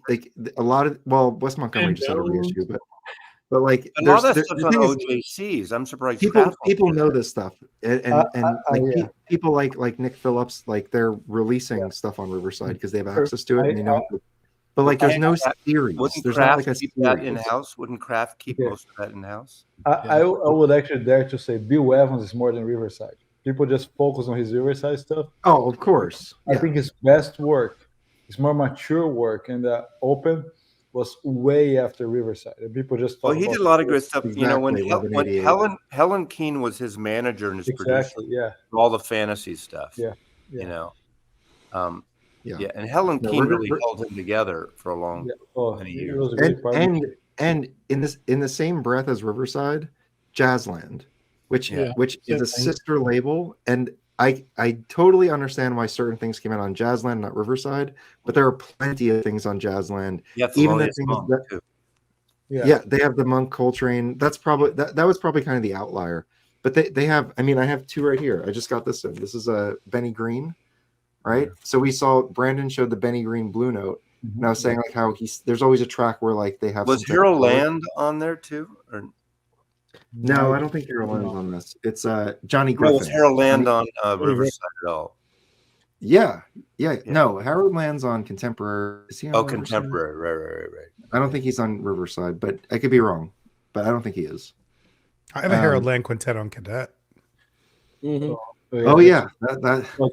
[SPEAKER 12] Like a lot of Wes Montgomery just had a reissue, but like
[SPEAKER 11] a lot of that
[SPEAKER 12] there's-
[SPEAKER 11] stuff's
[SPEAKER 12] the
[SPEAKER 11] on
[SPEAKER 12] thing is,
[SPEAKER 11] OJCs. I'm surprised
[SPEAKER 12] people know this stuff, and like
[SPEAKER 2] yeah.
[SPEAKER 12] people like Nick Phillips, like they're releasing stuff on Riverside because they have access to it, and you know. But like, there's no series.
[SPEAKER 11] Wouldn't
[SPEAKER 12] There's not
[SPEAKER 11] Kraft
[SPEAKER 12] like a
[SPEAKER 11] keep that
[SPEAKER 12] series.
[SPEAKER 11] in house? Wouldn't Kraft keep
[SPEAKER 2] Yeah.
[SPEAKER 11] most of that in house?
[SPEAKER 2] I would actually dare to say Bill Evans is more than Riverside. People just focus on his Riverside stuff.
[SPEAKER 12] Oh, of course.
[SPEAKER 2] I think his best work, his more mature work, and Open was way after Riverside. And people just
[SPEAKER 11] Well,
[SPEAKER 2] talk
[SPEAKER 11] he
[SPEAKER 2] about
[SPEAKER 11] did a lot of great stuff. You know, when
[SPEAKER 12] Exactly,
[SPEAKER 11] when
[SPEAKER 12] 1188.
[SPEAKER 11] Helen Keane was his manager and his
[SPEAKER 2] Exactly,
[SPEAKER 11] producer,
[SPEAKER 2] yeah.
[SPEAKER 11] all the fantasy stuff.
[SPEAKER 2] Yeah,
[SPEAKER 11] You know.
[SPEAKER 12] Yeah.
[SPEAKER 11] And Helen
[SPEAKER 12] No,
[SPEAKER 11] Keane
[SPEAKER 12] we're-
[SPEAKER 11] really
[SPEAKER 12] we're-
[SPEAKER 11] held him together for a long many
[SPEAKER 2] It
[SPEAKER 11] years.
[SPEAKER 2] was a great part.
[SPEAKER 12] And in the same breath as Riverside, Jazzland, which
[SPEAKER 11] Yeah.
[SPEAKER 12] is a sister label, and I totally understand why certain things came out on Jazzland, not Riverside, but there are plenty of things on Jazzland.
[SPEAKER 11] Yeah,
[SPEAKER 12] even the
[SPEAKER 11] Thelonious
[SPEAKER 12] things
[SPEAKER 11] Monk,
[SPEAKER 12] that
[SPEAKER 11] too.
[SPEAKER 12] yeah, they have the Monk Coltrane. That's probably that was probably kind of the outlier.
[SPEAKER 3] But they have. I mean, I have two right here. I just got this one. This is a Benny Green, right? So we saw Brandon showed the Benny Green Blue Note, and I was saying like how there's always a track where like they have.
[SPEAKER 11] Was Harold Land on there too? Or?
[SPEAKER 3] No, I don't think Harold Land's on this. It's Johnny Griffin.
[SPEAKER 11] Was Harold Land on Riverside at all?
[SPEAKER 3] Yeah. No, Harold Land's on Contemporary. Is he on Riverside?
[SPEAKER 11] Contemporary, right.
[SPEAKER 3] I don't think he's on Riverside, but I could be wrong. But I don't think he is.
[SPEAKER 9] I have a Harold Land quintet on Cadet.
[SPEAKER 1] Mm-hmm.
[SPEAKER 3] Oh yeah,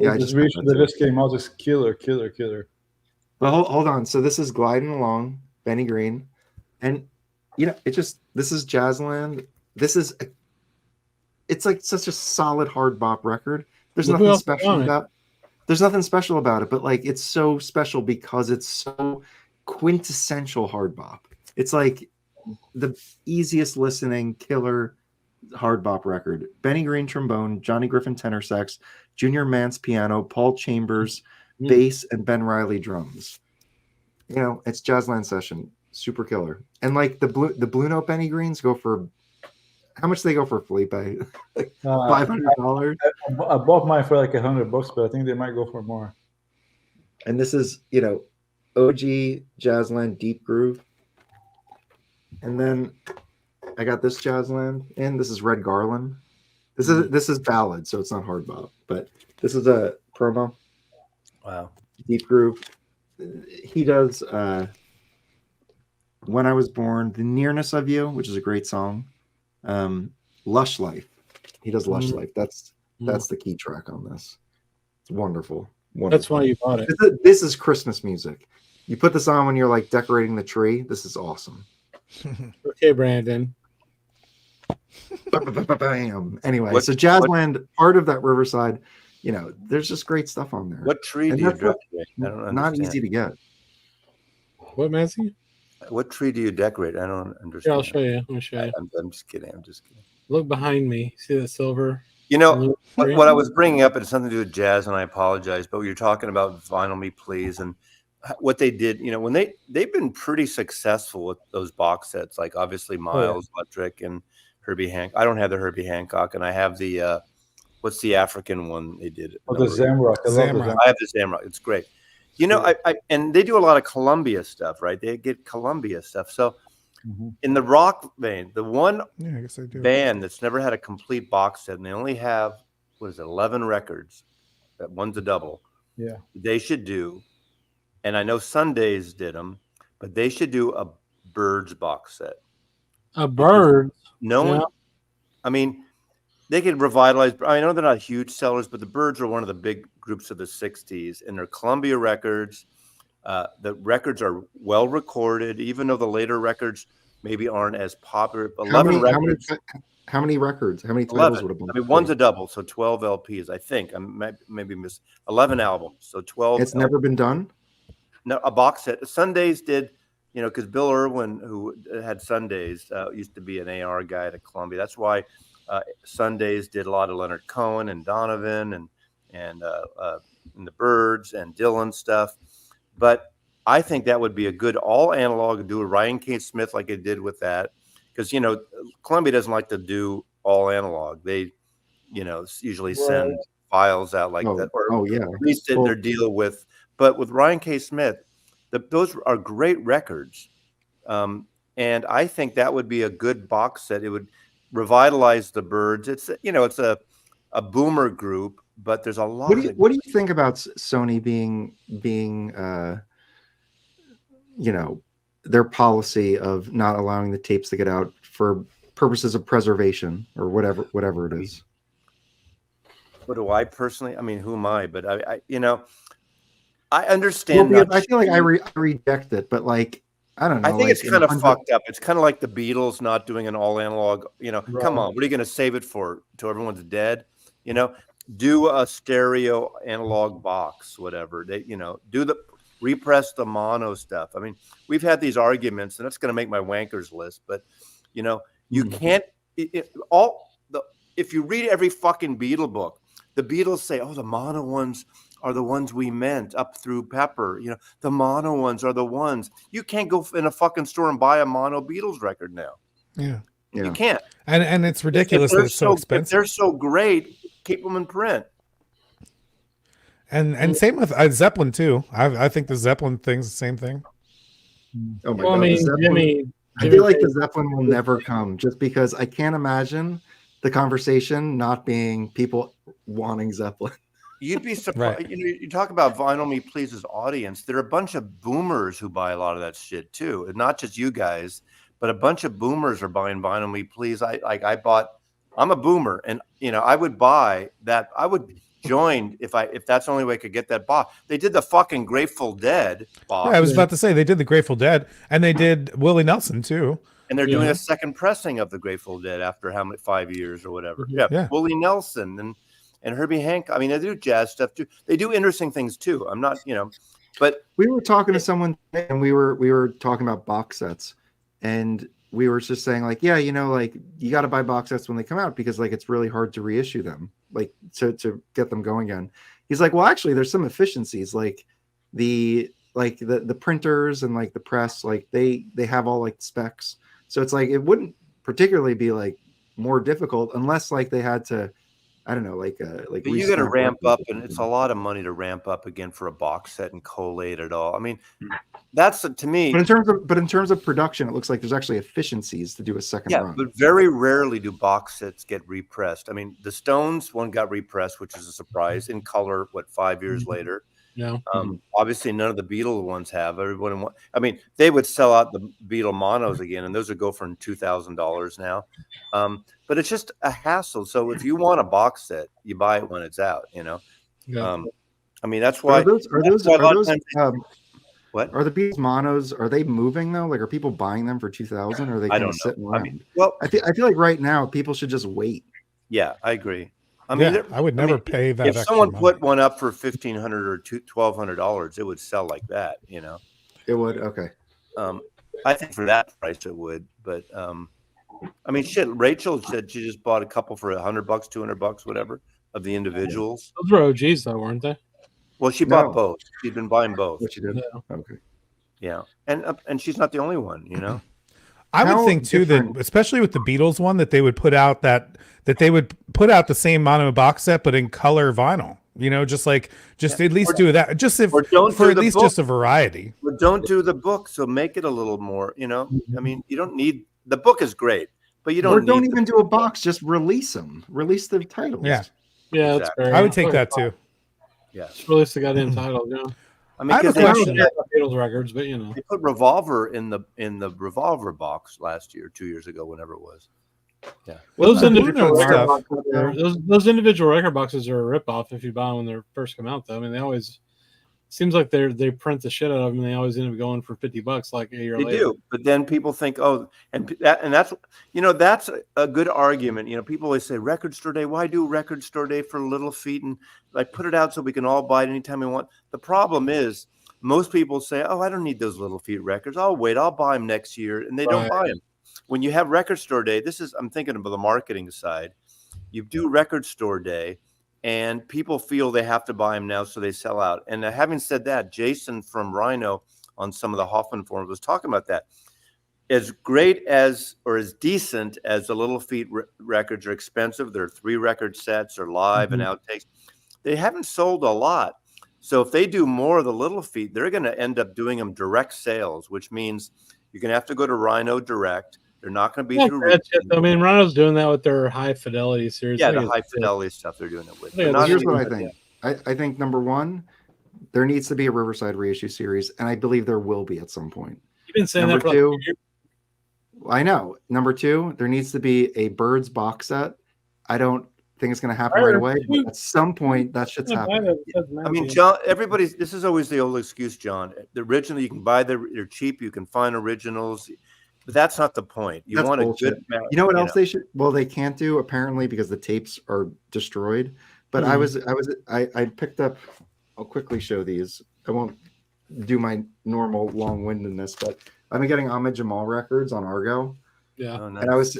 [SPEAKER 2] yeah. This version that just came out is killer.
[SPEAKER 3] Well, hold on. So this is Gliding Along, Benny Green, and this is Jazzland. It's like such a solid hard bop record. There's nothing special about it, but like it's so special because it's so quintessential hard bop. It's like the easiest listening killer hard bop record. Benny Green trombone, Johnny Griffin tenor sax, Junior Mance piano, Paul Chambers bass, and Ben Riley drums. It's Jazzland Session, super killer. And like the Blue Note Benny Greens go for how much do they go for, Felipe? Like $500.
[SPEAKER 2] I bought mine for like $100, but I think they might go for more.
[SPEAKER 3] And this is OG Jazzland Deep Groove. And then I got this Jazzland, and this is Red Garland. This is ballad, so it's not hard bop, but this is a promo.
[SPEAKER 11] Wow.
[SPEAKER 3] Deep Groove. He does When I Was Born, The Nearness of You, which is a great song. Lush Life. He does Lush Life. That's the key track on this. It's wonderful.
[SPEAKER 1] That's why you bought it.
[SPEAKER 3] This is Christmas music. You put this on when you're like decorating the tree. This is awesome.
[SPEAKER 1] Okay, Brandon.
[SPEAKER 3] Bam. Anyway, so Jazzland, part of that Riverside, there's just great stuff on there.
[SPEAKER 11] What tree do you decorate? I don't understand.
[SPEAKER 3] Not easy to get.
[SPEAKER 1] What, Massey?
[SPEAKER 11] What tree do you decorate? I don't understand.
[SPEAKER 1] Yeah, I'll show you. Let me show you.
[SPEAKER 11] I'm just kidding.
[SPEAKER 1] Look behind me. See that silver?
[SPEAKER 11] What I was bringing up, it has something to do with jazz, and I apologize, but you're talking about Vinyl Me Please and what they did, when they've been pretty successful with those box sets, like obviously Miles Electric and Herbie Hancock. I don't have the Herbie Hancock, and I have the what's the African one they did?
[SPEAKER 2] The Zamrock.
[SPEAKER 11] I have the Zamrock. It's great. I and they do a lot of Columbia stuff, right? They get Columbia stuff. So in the rock vein, the one band that's never had a complete box set, and they only have 11 records. That one's a double.
[SPEAKER 2] Yeah,
[SPEAKER 11] they should do. And I know Sundays did them, but they should do a Birds box set.
[SPEAKER 1] A Birds?
[SPEAKER 11] No one. I mean, they could revitalize. I know they're not huge sellers, but the Birds are one of the big groups of the 60s, and they're Columbia records. The records are well recorded, even though the later records maybe aren't as popular. 11 records.
[SPEAKER 3] How many records? How many
[SPEAKER 11] titles
[SPEAKER 3] 11. Would have been?
[SPEAKER 11] I mean, one's a double, so 12 LPs, I think. I maybe missed 11 albums, so 12.
[SPEAKER 3] It's never been done?
[SPEAKER 11] No, a box set. Sundays did, because Bill Irwin, who had Sundays, used to be an AR guy at Columbia. That's why Sundays did a lot of Leonard Cohen and Donovan and the Birds and Dylan stuff. But I think that would be a good all analog, do a Ryan K. Smith like it did with that. Because, Columbia doesn't like to do all analog. They, usually send files out like that. Or at least their deal with. But with Ryan K. Smith, those are great records. And I think that would be a good box set. It would revitalize the Birds. It's, it's a boomer group, but there's a lot.
[SPEAKER 3] What do you think about Sony being their policy of not allowing the tapes to get out for purposes of preservation or whatever it is?
[SPEAKER 11] What do I personally? I mean, who am I? But I understand.
[SPEAKER 3] Well, I feel like I reject it, but like I don't know.
[SPEAKER 11] I think it's kind of fucked up. It's kind of like the Beatles not doing an all analog. Come on, what are you going to save it for? Till everyone's dead? Do a stereo analog box, whatever. They, repress the mono stuff. I mean, we've had these arguments, and that's going to make my wankers list. But you can't. If you read every fucking Beatle book, the Beatles say, "Oh, the mono ones are the ones we meant up through Pepper." The mono ones are the ones. You can't go in a fucking store and buy a mono Beatles record now.
[SPEAKER 9] Yeah.
[SPEAKER 3] Yeah.
[SPEAKER 11] You can't.
[SPEAKER 9] And it's ridiculous that it's so
[SPEAKER 11] If
[SPEAKER 9] expensive.
[SPEAKER 11] they're so great, keep them in print.
[SPEAKER 9] And same with Zeppelin too. I think the Zeppelin thing's the same thing.
[SPEAKER 3] Oh my
[SPEAKER 1] Well, I
[SPEAKER 3] god,
[SPEAKER 1] mean,
[SPEAKER 3] the Zeppelin,
[SPEAKER 1] Jimmy
[SPEAKER 3] I feel like
[SPEAKER 1] Page-
[SPEAKER 3] the Zeppelin will never come, just because I can't imagine the conversation not being people wanting Zeppelin.
[SPEAKER 11] You'd be surprised.
[SPEAKER 9] Right.
[SPEAKER 11] You know, you talk about Vinyl Me Please's audience. There are a bunch of boomers who buy a lot of that shit too, and not just you guys, but a bunch of boomers are buying Vinyl Me Please. I'm a boomer, and you know, I would buy that. I would join if that's the only way I could get that box. They did the fucking Grateful Dead box.
[SPEAKER 9] Yeah, I was about to say they did the Grateful Dead, and they did Willie Nelson too.
[SPEAKER 11] And they're doing a second pressing of the Grateful Dead after how many 5 years or whatever.
[SPEAKER 9] Yeah.
[SPEAKER 11] Willie Nelson and Herbie Hancock. I mean, they do jazz stuff too. They do interesting things too. I'm not, you know, but
[SPEAKER 3] We were talking to someone and we were talking about box sets, and we were just saying like, yeah, you know, like you got to buy box sets when they come out because like it's really hard to reissue them, like to get them going again. He's like, well, actually, there's some efficiencies, like the printers and like the press, like they have all like specs, so it's like it wouldn't particularly be like more difficult unless like they had to, I don't know, like
[SPEAKER 11] But you got to ramp up, and it's a lot of money to ramp up again for a box set and collate it all. I mean, that's to me.
[SPEAKER 3] But in terms of production, it looks like there's actually efficiencies to do a second run.
[SPEAKER 11] But very rarely do box sets get repressed. I mean, the Stones one got repressed, which is a surprise, in color. 5 years later?
[SPEAKER 1] Yeah.
[SPEAKER 11] Obviously, none of the Beatle ones have. Everyone, I mean, they would sell out the Beatle monos again, and those would go for $2,000 now. But it's just a hassle. So if you want a box set, you buy it when it's out. You know.
[SPEAKER 1] Yeah.
[SPEAKER 11] I mean, that's why.
[SPEAKER 3] What are the Beatles monos? Are they moving though? Like, are people buying them for 2,000? Or are they
[SPEAKER 11] I
[SPEAKER 3] kind of
[SPEAKER 11] don't know.
[SPEAKER 3] sitting around?
[SPEAKER 11] I mean, well,
[SPEAKER 3] I feel like right now people should just wait.
[SPEAKER 11] Yeah, I agree. I mean,
[SPEAKER 9] I would never pay that.
[SPEAKER 11] If
[SPEAKER 9] extra
[SPEAKER 11] someone
[SPEAKER 9] money.
[SPEAKER 11] put one up for $1,500 or $1,200, it would sell like that. You know,
[SPEAKER 3] it would. Okay.
[SPEAKER 11] I think for that price it would, but I mean, shit. Rachel said she just bought a couple for $100, $200, whatever, of the individuals.
[SPEAKER 1] Those were OGs though, weren't they?
[SPEAKER 11] Well, she bought both. She'd been buying both.
[SPEAKER 3] What she did?
[SPEAKER 1] Yeah.
[SPEAKER 3] Okay.
[SPEAKER 11] Yeah, and she's not the only one. You know.
[SPEAKER 9] I would think too that, especially with the Beatles one, that they would put out they would put out the same mono box set, but in color vinyl. You know, just at least do that, just for at least just a variety.
[SPEAKER 11] But don't do the book, so make it a little more. You know, I mean, you don't need the book is great, but you don't.
[SPEAKER 3] Or don't even do a box. Just release them. Release the titles.
[SPEAKER 9] Yeah,
[SPEAKER 1] yeah, that's fair.
[SPEAKER 9] I would take that too.
[SPEAKER 11] Yeah,
[SPEAKER 1] just release the goddamn title. Yeah.
[SPEAKER 11] I mean,
[SPEAKER 1] I have a
[SPEAKER 11] because
[SPEAKER 1] question about Beatles records, but you know,
[SPEAKER 11] they put Revolver in the Revolver box last year, 2 years ago, whenever it was. Yeah,
[SPEAKER 1] those individual record
[SPEAKER 9] stuff.
[SPEAKER 1] boxes, those individual record boxes are a ripoff if you buy them when they first come out. Though I mean, they always seems like they print the shit out of them. And they always end up going for $50 like a year later.
[SPEAKER 11] They do, but then people think, oh, and that's that's a good argument. You know, people always say record store day. Why do record store day for Little Feat and like put it out so we can all buy it anytime we want? The problem is most people say, oh, I don't need those Little Feat records. I'll wait. I'll buy them next year, and they don't buy them. When you have record store day, I'm thinking about the marketing side. You do record store day, and people feel they have to buy them now, so they sell out. And having said that, Jason from Rhino on some of the Hoffman forums was talking about that. As great as or as decent as the Little Feat records are expensive, they're 3 record sets or live and outtakes. They haven't sold a lot. So if they do more of the Little Feat, they're going to end up doing them direct sales, which means you're going to have to go to Rhino direct. They're not going to be through.
[SPEAKER 1] I mean, Rhino's doing that with their high fidelity series.
[SPEAKER 11] Yeah, the high fidelity stuff they're doing it with.
[SPEAKER 3] Here's what I think. I think number one, there needs to be a Riverside reissue series, and I believe there will be at some point.
[SPEAKER 1] You've been saying
[SPEAKER 3] number
[SPEAKER 1] that for
[SPEAKER 3] two. I know. Number two, there needs to be a Birds box set. I don't think it's going to happen right away, but at some point that shit's happening.
[SPEAKER 11] I mean, John, this is always the old excuse, John. The original, you can buy they're cheap, you can find originals, but that's not the point. You want bullshit. A good,
[SPEAKER 3] you know what else they should? Well, they can't do apparently because the tapes are destroyed. But I picked up. I'll quickly show these. I won't do my normal long-windedness, but I've been getting Ahmed Jamal records on Argo.
[SPEAKER 1] Yeah,
[SPEAKER 3] and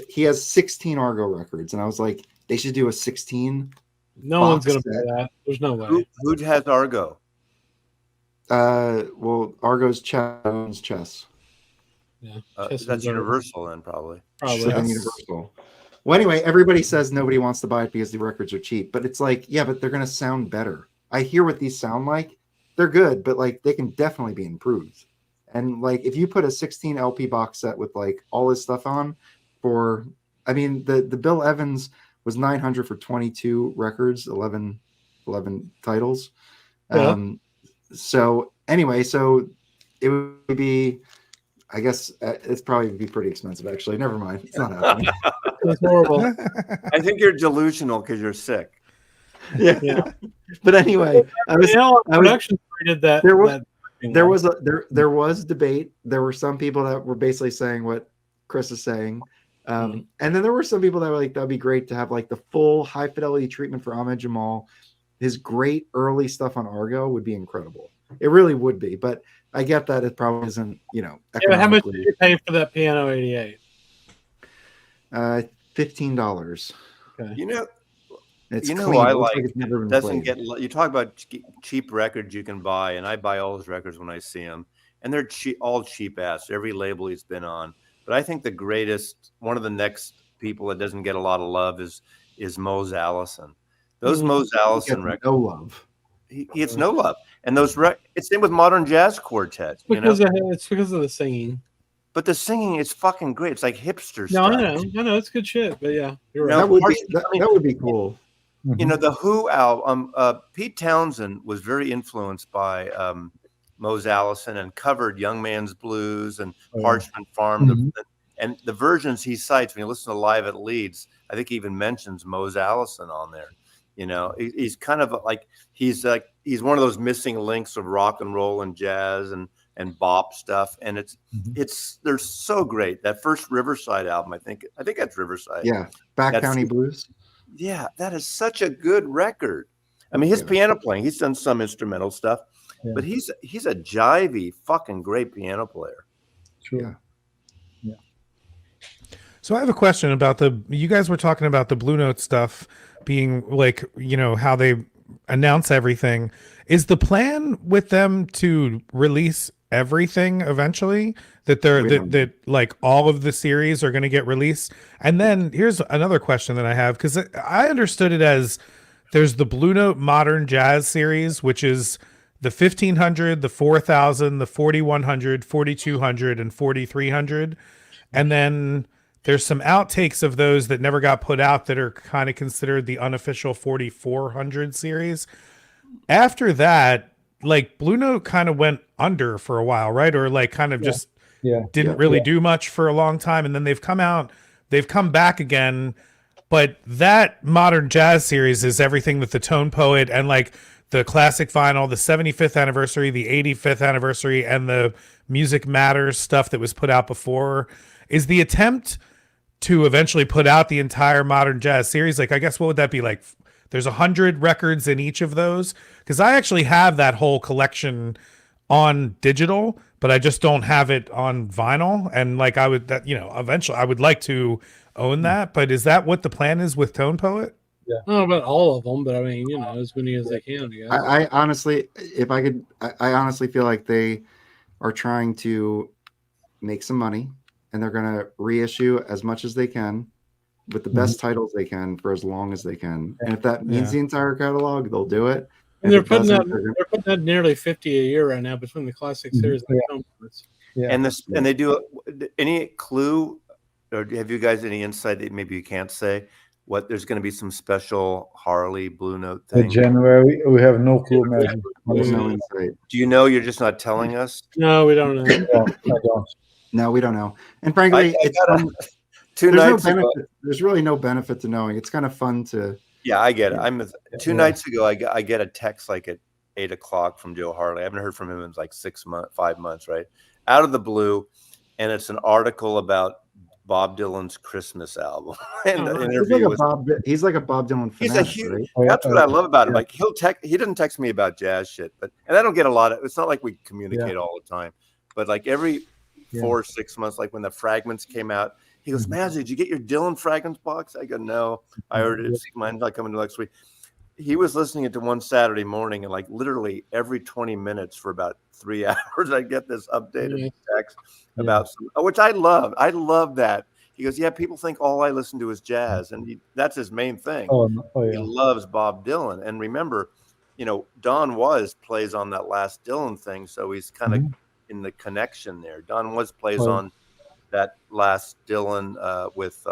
[SPEAKER 3] he has 16 Argo records, and I was like, they should do a 16.
[SPEAKER 1] No one's gonna buy that. There's no way.
[SPEAKER 11] Who has Argo?
[SPEAKER 3] Well, Argo's chess.
[SPEAKER 1] Yeah,
[SPEAKER 11] that's Universal then, probably.
[SPEAKER 1] Probably.
[SPEAKER 3] Should have Universal. Well, anyway, everybody says nobody wants to buy it because the records are cheap, but it's like, yeah, but they're going to sound better. I hear what these sound like. They're good, but like they can definitely be improved. And like if you put a 16 LP box set with like all his stuff on for, I mean, the Bill Evans was 900 for 22 records, 11 titles.
[SPEAKER 1] Yeah.
[SPEAKER 3] So anyway, so it would be, I guess it's probably be pretty expensive. Actually, never mind. It's not happening.
[SPEAKER 1] It's horrible.
[SPEAKER 11] I think you're delusional because you're sick.
[SPEAKER 3] Yeah. But anyway,
[SPEAKER 1] production did that.
[SPEAKER 3] There was debate. There were some people that were basically saying what Chris is saying. And then there were some people that were like, that'd be great to have like the full high fidelity treatment for Ahmed Jamal. His great early stuff on Argo would be incredible. It really would be. But I get that it probably isn't,
[SPEAKER 1] Yeah, how much did you pay for that piano 88?
[SPEAKER 3] $15.
[SPEAKER 1] Okay.
[SPEAKER 11] You know,
[SPEAKER 3] it's
[SPEAKER 11] you know
[SPEAKER 3] clean.
[SPEAKER 11] who I
[SPEAKER 3] It looks
[SPEAKER 11] like
[SPEAKER 3] it's never been
[SPEAKER 11] doesn't
[SPEAKER 3] played.
[SPEAKER 11] get. You talk about cheap records you can buy, and I buy all his records when I see them, and they're cheap, all cheap ass. Every label he's been on, but I think the greatest, one of the next people that doesn't get a lot of love is Mose Allison. Those Mose Allison records,
[SPEAKER 3] no love.
[SPEAKER 11] He gets no love, and those it's same with modern jazz quartet.
[SPEAKER 1] It's because of the singing.
[SPEAKER 11] But the singing is fucking great. It's like hipster
[SPEAKER 1] No,
[SPEAKER 11] stuff.
[SPEAKER 1] I know, it's good shit. But yeah, you're right.
[SPEAKER 3] That would be cool.
[SPEAKER 11] You know, the Who album, Pete Townsend was very influenced by Mose Allison and covered Young Man's Blues and Parchment Farm. And the versions he cites, when you listen to Live at Leeds, I think he even mentions Mose Allison on there. You know, he's kind of like he's one of those missing links of rock and roll and jazz and bop stuff. And they're so great. That first Riverside album, I think that's Riverside.
[SPEAKER 3] Yeah, County Blues.
[SPEAKER 11] Yeah, that is such a good record. I mean, his piano playing, he's done some instrumental stuff, but he's a jivey, fucking great piano player.
[SPEAKER 2] True.
[SPEAKER 3] Yeah.
[SPEAKER 9] So I have a question about you guys were talking about the Blue Note stuff being like, you know, how they announce everything. Is the plan with them to release everything eventually, that like all of the series are going to get released? And then here's another question that I have, because I understood it as there's the Blue Note Modern Jazz series, which is the 1500, the 4000, the 4100, 4200, and 4300. And then there's some outtakes of those that never got put out that are kind of considered the unofficial 4400 series. After that, like Blue Note kind of went under for a while, right? Or like kind of just didn't really do much for a long time. And then they've come back again. But that Modern Jazz series is everything that the Tone Poet and like the classic vinyl, the 75th anniversary, the 85th anniversary, and the Music Matters stuff that was put out before. Is the attempt to eventually put out the entire Modern Jazz series? Like, I guess, what would that be like? There's 100 records in each of those, because I actually have that whole collection on digital, but I just don't have it on vinyl. And like eventually I would like to own that. But is that what the plan is with Tone Poet?
[SPEAKER 1] Yeah, I don't know about all of them, but I mean, as many as they can.
[SPEAKER 3] I honestly, I honestly feel like they are trying to make some money, and they're going to reissue as much as they can with the best titles they can for as long as they can. And if that means the entire catalog, they'll do it.
[SPEAKER 1] And they're putting that nearly 50 a year right now between the classic series and the Tone Poets.
[SPEAKER 11] And they do any clue, or have you guys any insight that maybe you can't say what there's going to be some special Harley Blue Note thing?
[SPEAKER 2] In January, we have no clue, man.
[SPEAKER 3] No insight.
[SPEAKER 11] Do you know? You're just not telling us?
[SPEAKER 1] No, we don't know.
[SPEAKER 2] I don't.
[SPEAKER 3] No, we don't know. And frankly, there's really no benefit to knowing. It's kind of fun to.
[SPEAKER 11] Yeah, I get it. Two nights ago, I get a text like at 8:00 from Joe Harley. I haven't heard from him in like 5 months, right? Out of the blue, and it's an article about Bob Dylan's Christmas album. And the interview
[SPEAKER 3] he's like a Bob Dylan fan.
[SPEAKER 11] He's a huge. Right? That's what I love about him. Like he doesn't text me about jazz shit, and I don't get a lot of. It's not like we communicate all the time, but like every 4 or 6 months, like when the Fragments came out, he goes, "Mazzy, did you get your Dylan Fragments box?" I go, "No, I ordered it. Mine's not coming next week." he was listening to one Saturday morning, and like literally every 20 minutes for about 3 hours, I get this updated text about which I love. I love that. He goes, yeah, people think all I listen to is jazz, and that's his main thing. He loves Bob Dylan. And remember, Don plays on that last Dylan thing, so he's kind of in the connection there. Don plays on that last Dylan with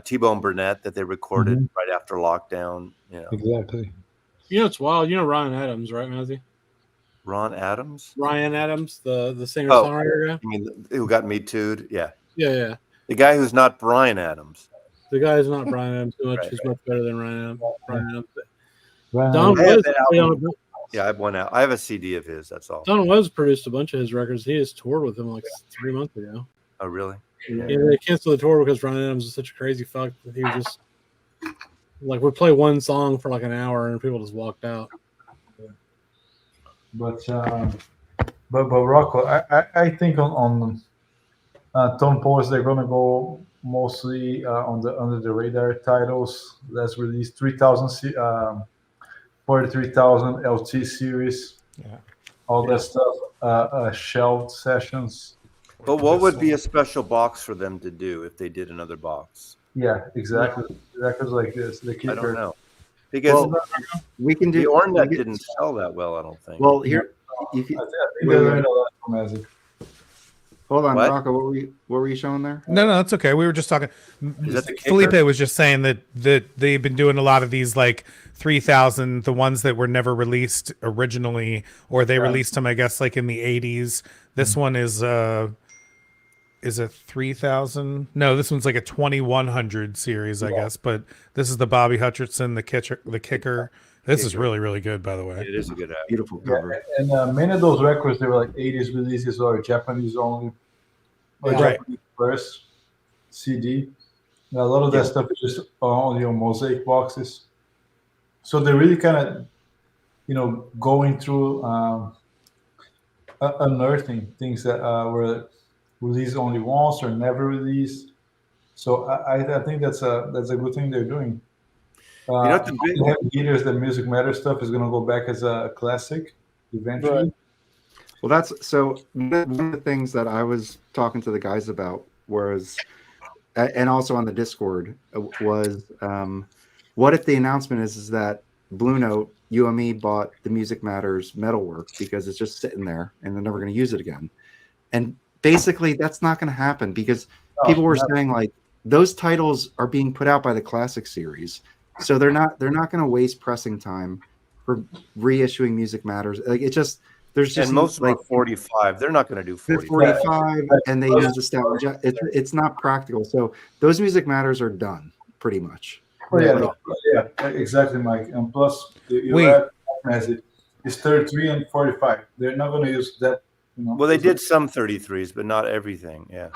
[SPEAKER 11] T-Bone Burnett that they recorded right after lockdown.
[SPEAKER 2] Exactly.
[SPEAKER 1] It's wild. Ryan Adams, right, Matthew?
[SPEAKER 11] Ron Adams?
[SPEAKER 1] Ryan Adams, the singer-songwriter guy?
[SPEAKER 11] You mean who got Me Too'd? Yeah.
[SPEAKER 1] Yeah.
[SPEAKER 11] The guy who's not Brian Adams.
[SPEAKER 1] The guy is not Brian Adams too much. He's much better than Ryan Adams.
[SPEAKER 11] I have one out. I have a CD of his. That's all.
[SPEAKER 1] Don Was produced a bunch of his records. He has toured with him like 3 months ago.
[SPEAKER 11] Oh, really?
[SPEAKER 1] Yeah, they canceled the tour because Ryan Adams is such a crazy fuck that he was just like would play one song for like an hour and people just walked out.
[SPEAKER 2] But Rocco, I think on Tone Poets they're gonna go mostly on the under the radar titles. Let's release 43,000 LT series. Yeah, all that stuff. Shelved sessions.
[SPEAKER 11] But what would be a special box for them to do if they did another box?
[SPEAKER 2] Yeah, exactly. Records like this.
[SPEAKER 11] I don't know. Because
[SPEAKER 3] we can do
[SPEAKER 11] the Ornette didn't sell that well, I don't think.
[SPEAKER 3] Well, here you can, hold on,
[SPEAKER 11] What?
[SPEAKER 3] Rocco. What were you showing there?
[SPEAKER 9] No, that's okay. We were just talking.
[SPEAKER 11] Is that the kicker?
[SPEAKER 9] Felipe was just saying that they've been doing a lot of these like 3,000, the ones that were never released originally, or they released them, I guess, like in the 80s. This one is a 3,000. No, this one's like a 2,100 series, I guess. But this is the Bobby Hutcherson, the kicker. This is really, really good, by the way.
[SPEAKER 11] It is a good,
[SPEAKER 3] beautiful cover.
[SPEAKER 2] And many of those records, they were like 80s releases or Japanese only, or Japanese first CD. A lot of that stuff is just only on mosaic boxes. So they're really kind of, going through unearthing things that were released only once or never released. So I think that's a good thing they're doing. The Heavy the Music Matters stuff is going to go back as a classic eventually.
[SPEAKER 3] Right. Well, that's so. One of the things that I was talking to the guys about was, and also on the Discord, was what if the announcement is that Blue Note UME bought the Music Matters metalwork because it's just sitting there and they're never going to use it again, and basically that's not going to happen because people were saying like those titles are being put out by the Classic series. So they're not going to waste pressing time for reissuing Music Matters. Like there's just
[SPEAKER 11] and most of them are 45. They're not going to do
[SPEAKER 3] 45, and they use the stat. It's not practical. So those Music Matters are done pretty much.
[SPEAKER 2] Yeah, exactly, Mike. And plus, it's 33 and 45. They're not going to use that.
[SPEAKER 11] Well, they did some 33s, but not everything. Yeah.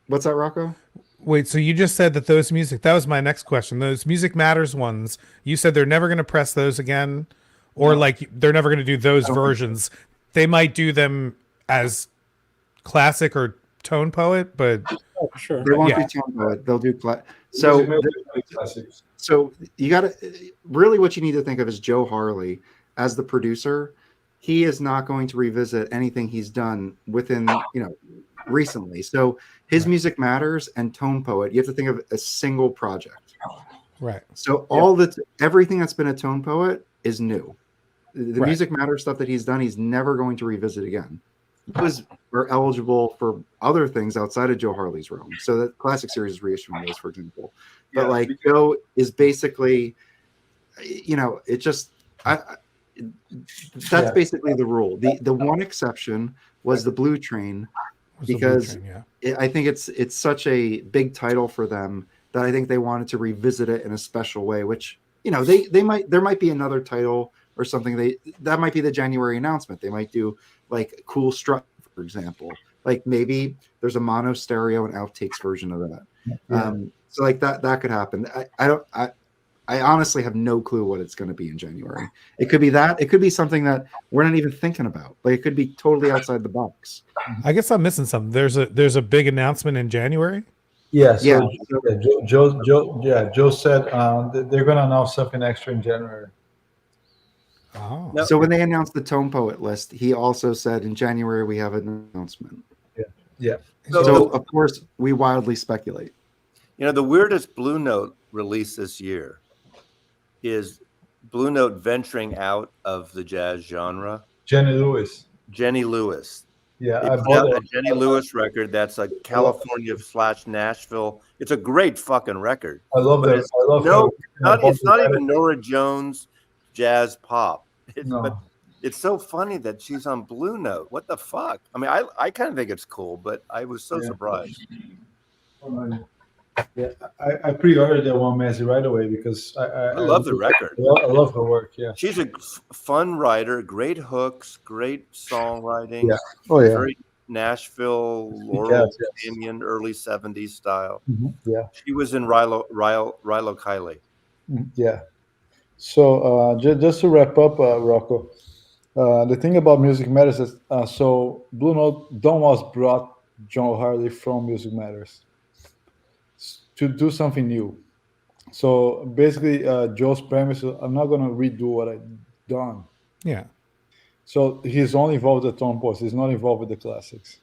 [SPEAKER 3] What's that, Rocco?
[SPEAKER 9] Wait, so you just said that that was my next question. Those Music Matters ones, you said they're never going to press those again, or like they're never going to do those versions. They might do them as classic or tone poet, but
[SPEAKER 1] sure.
[SPEAKER 3] They won't do tone poet. They'll do So you got to really what you need to think of is Joe Harley as the producer. He is not going to revisit anything he's done within, recently. So his Music Matters and Tone Poet, you have to think of a single project.
[SPEAKER 9] Right.
[SPEAKER 3] So everything that's been a Tone Poet is new. The Music Matters stuff that he's done, he's never going to revisit again. We're eligible for other things outside of Joe Harley's realm. So the Classic series is reissuing those, for example. But like Joe is basically, it just that's basically the rule. The one exception was the Blue Train, because I think it's such a big title for them that I think they wanted to revisit it in a special way. Which there might be another title or something. That might be the January announcement. They might do like Cool Strut, for example. Like maybe there's a mono stereo and outtakes version of that. So like that could happen. I honestly have no clue what it's going to be in January. It could be that. It could be something that we're not even thinking about. Like it could be totally outside the box.
[SPEAKER 9] I guess I'm missing something. There's a big announcement in January.
[SPEAKER 2] Yeah,
[SPEAKER 3] Yeah.
[SPEAKER 2] so Joe said they're going to announce something extra in January.
[SPEAKER 9] Oh.
[SPEAKER 3] So when they announced the Tone Poet list, he also said in January we have an announcement.
[SPEAKER 2] Yeah.
[SPEAKER 3] So of course we wildly speculate.
[SPEAKER 11] You know, the weirdest Blue Note release this year is Blue Note venturing out of the jazz genre.
[SPEAKER 2] Jenny Lewis.
[SPEAKER 11] Jenny Lewis.
[SPEAKER 2] Yeah,
[SPEAKER 11] They
[SPEAKER 2] I
[SPEAKER 11] put
[SPEAKER 2] bought
[SPEAKER 11] out
[SPEAKER 2] it.
[SPEAKER 11] a Jenny Lewis record that's a California / Nashville. It's a great fucking record.
[SPEAKER 2] I love
[SPEAKER 11] But
[SPEAKER 2] that.
[SPEAKER 11] it's
[SPEAKER 2] I love
[SPEAKER 11] no,
[SPEAKER 2] her.
[SPEAKER 11] it's not even Nora Jones jazz pop.
[SPEAKER 2] No.
[SPEAKER 11] But it's so funny that she's on Blue Note. What the fuck? I mean, I kind of think it's cool, but I was so surprised.
[SPEAKER 2] Yeah, I pre-ordered that one, Mazzy, right away because I
[SPEAKER 11] love the record.
[SPEAKER 2] I love her work. Yeah,
[SPEAKER 11] She's a fun writer, great hooks, great songwriting.
[SPEAKER 2] Yeah. Oh, yeah.
[SPEAKER 11] Very Nashville, Laurel
[SPEAKER 2] Yes, yes.
[SPEAKER 11] Canyon, early '70s style.
[SPEAKER 2] Yeah.
[SPEAKER 11] She was in Rilo Kiley.
[SPEAKER 2] Yeah. So just to wrap up, Rocco, the thing about Music Matters is so Blue Note Don Was brought John Harley from Music Matters to do something new. So basically, Joe's premise is I'm not going to redo what I've done.
[SPEAKER 9] Yeah.
[SPEAKER 2] So he's only involved with the tone poets. He's not involved with the classics.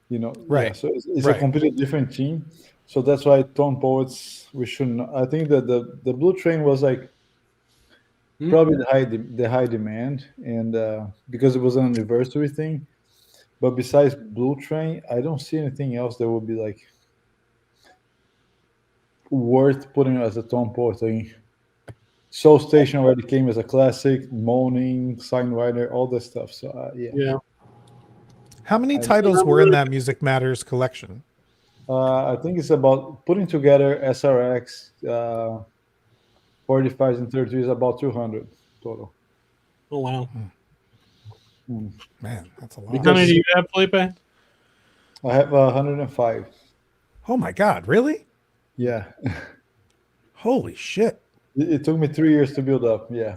[SPEAKER 2] You know,
[SPEAKER 9] Right.
[SPEAKER 2] Yeah, so it's
[SPEAKER 9] Right.
[SPEAKER 2] a completely different team. So that's why tone poets we shouldn't. I think that the Blue Train was like probably the high demand, and because it was an anniversary thing. But besides Blue Train, I don't see anything else that would be like worth putting as a tone poet thing. Soul Station already came as a classic, Moaning, Signwriter, all this stuff. So yeah.
[SPEAKER 9] How many titles were in that Music Matters collection?
[SPEAKER 2] I think it's about putting together SRX, 45s and 33s, about 200 total.
[SPEAKER 1] Oh wow.
[SPEAKER 9] Man, that's a lot.
[SPEAKER 1] How many do you have, Felipe?
[SPEAKER 2] I have 105.
[SPEAKER 9] Oh my God, really?
[SPEAKER 2] Yeah.
[SPEAKER 9] Holy shit.
[SPEAKER 2] It took me 3 years to build up. Yeah.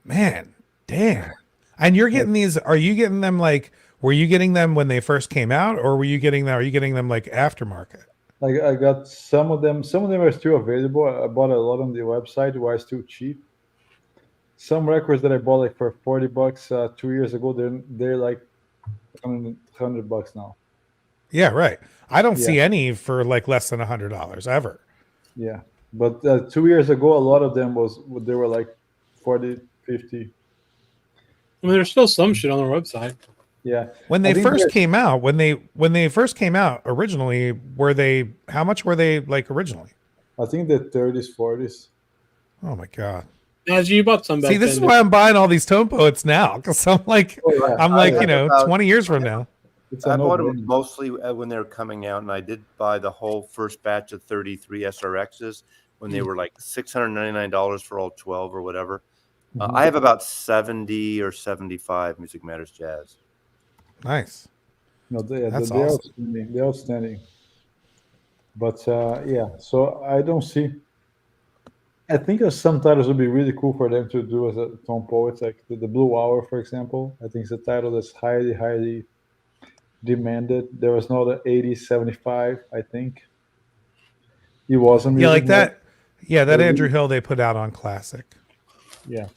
[SPEAKER 9] Man, damn. And you're getting these, are you getting them like, were you getting them when they first came out, or are you getting them like aftermarket?
[SPEAKER 2] I got some of them. Some of them are still available. I bought a lot on the website where it's still cheap. Some records that I bought like for $40 2 years ago, they're like $100 now.
[SPEAKER 9] Yeah, right. I don't see any for like less than $100 ever.
[SPEAKER 2] Yeah, but 2 years ago, a lot of them they were like 40, 50.
[SPEAKER 1] I mean, there's still some shit on their website.
[SPEAKER 2] Yeah.
[SPEAKER 9] When they first came out, when they first came out originally, how much were they like originally?
[SPEAKER 2] I think the 30s, 40s.
[SPEAKER 9] Oh my God.
[SPEAKER 1] As you bought some back
[SPEAKER 9] See, this
[SPEAKER 1] then.
[SPEAKER 9] is why I'm buying all these tone poets now, because I'm like, you know, 20 years from now.
[SPEAKER 11] I bought them mostly when they were coming out, and I did buy the whole first batch of 33 SRXs when they were like $699 for all 12 or whatever. I have about 70 or 75 Music Matters Jazz.
[SPEAKER 9] Nice.
[SPEAKER 2] No,
[SPEAKER 9] That's
[SPEAKER 2] they're
[SPEAKER 9] awesome.
[SPEAKER 2] outstanding. They're outstanding. But so I don't see. I think some titles would be really cool for them to do as a tone poets, like the Blue Hour, for example. I think it's a title that's highly, highly demanded. There was another 80, 75, I think. He wasn't.
[SPEAKER 9] Yeah, like that. Yeah, that Andrew Hill they put out on Classic.
[SPEAKER 2] Yeah.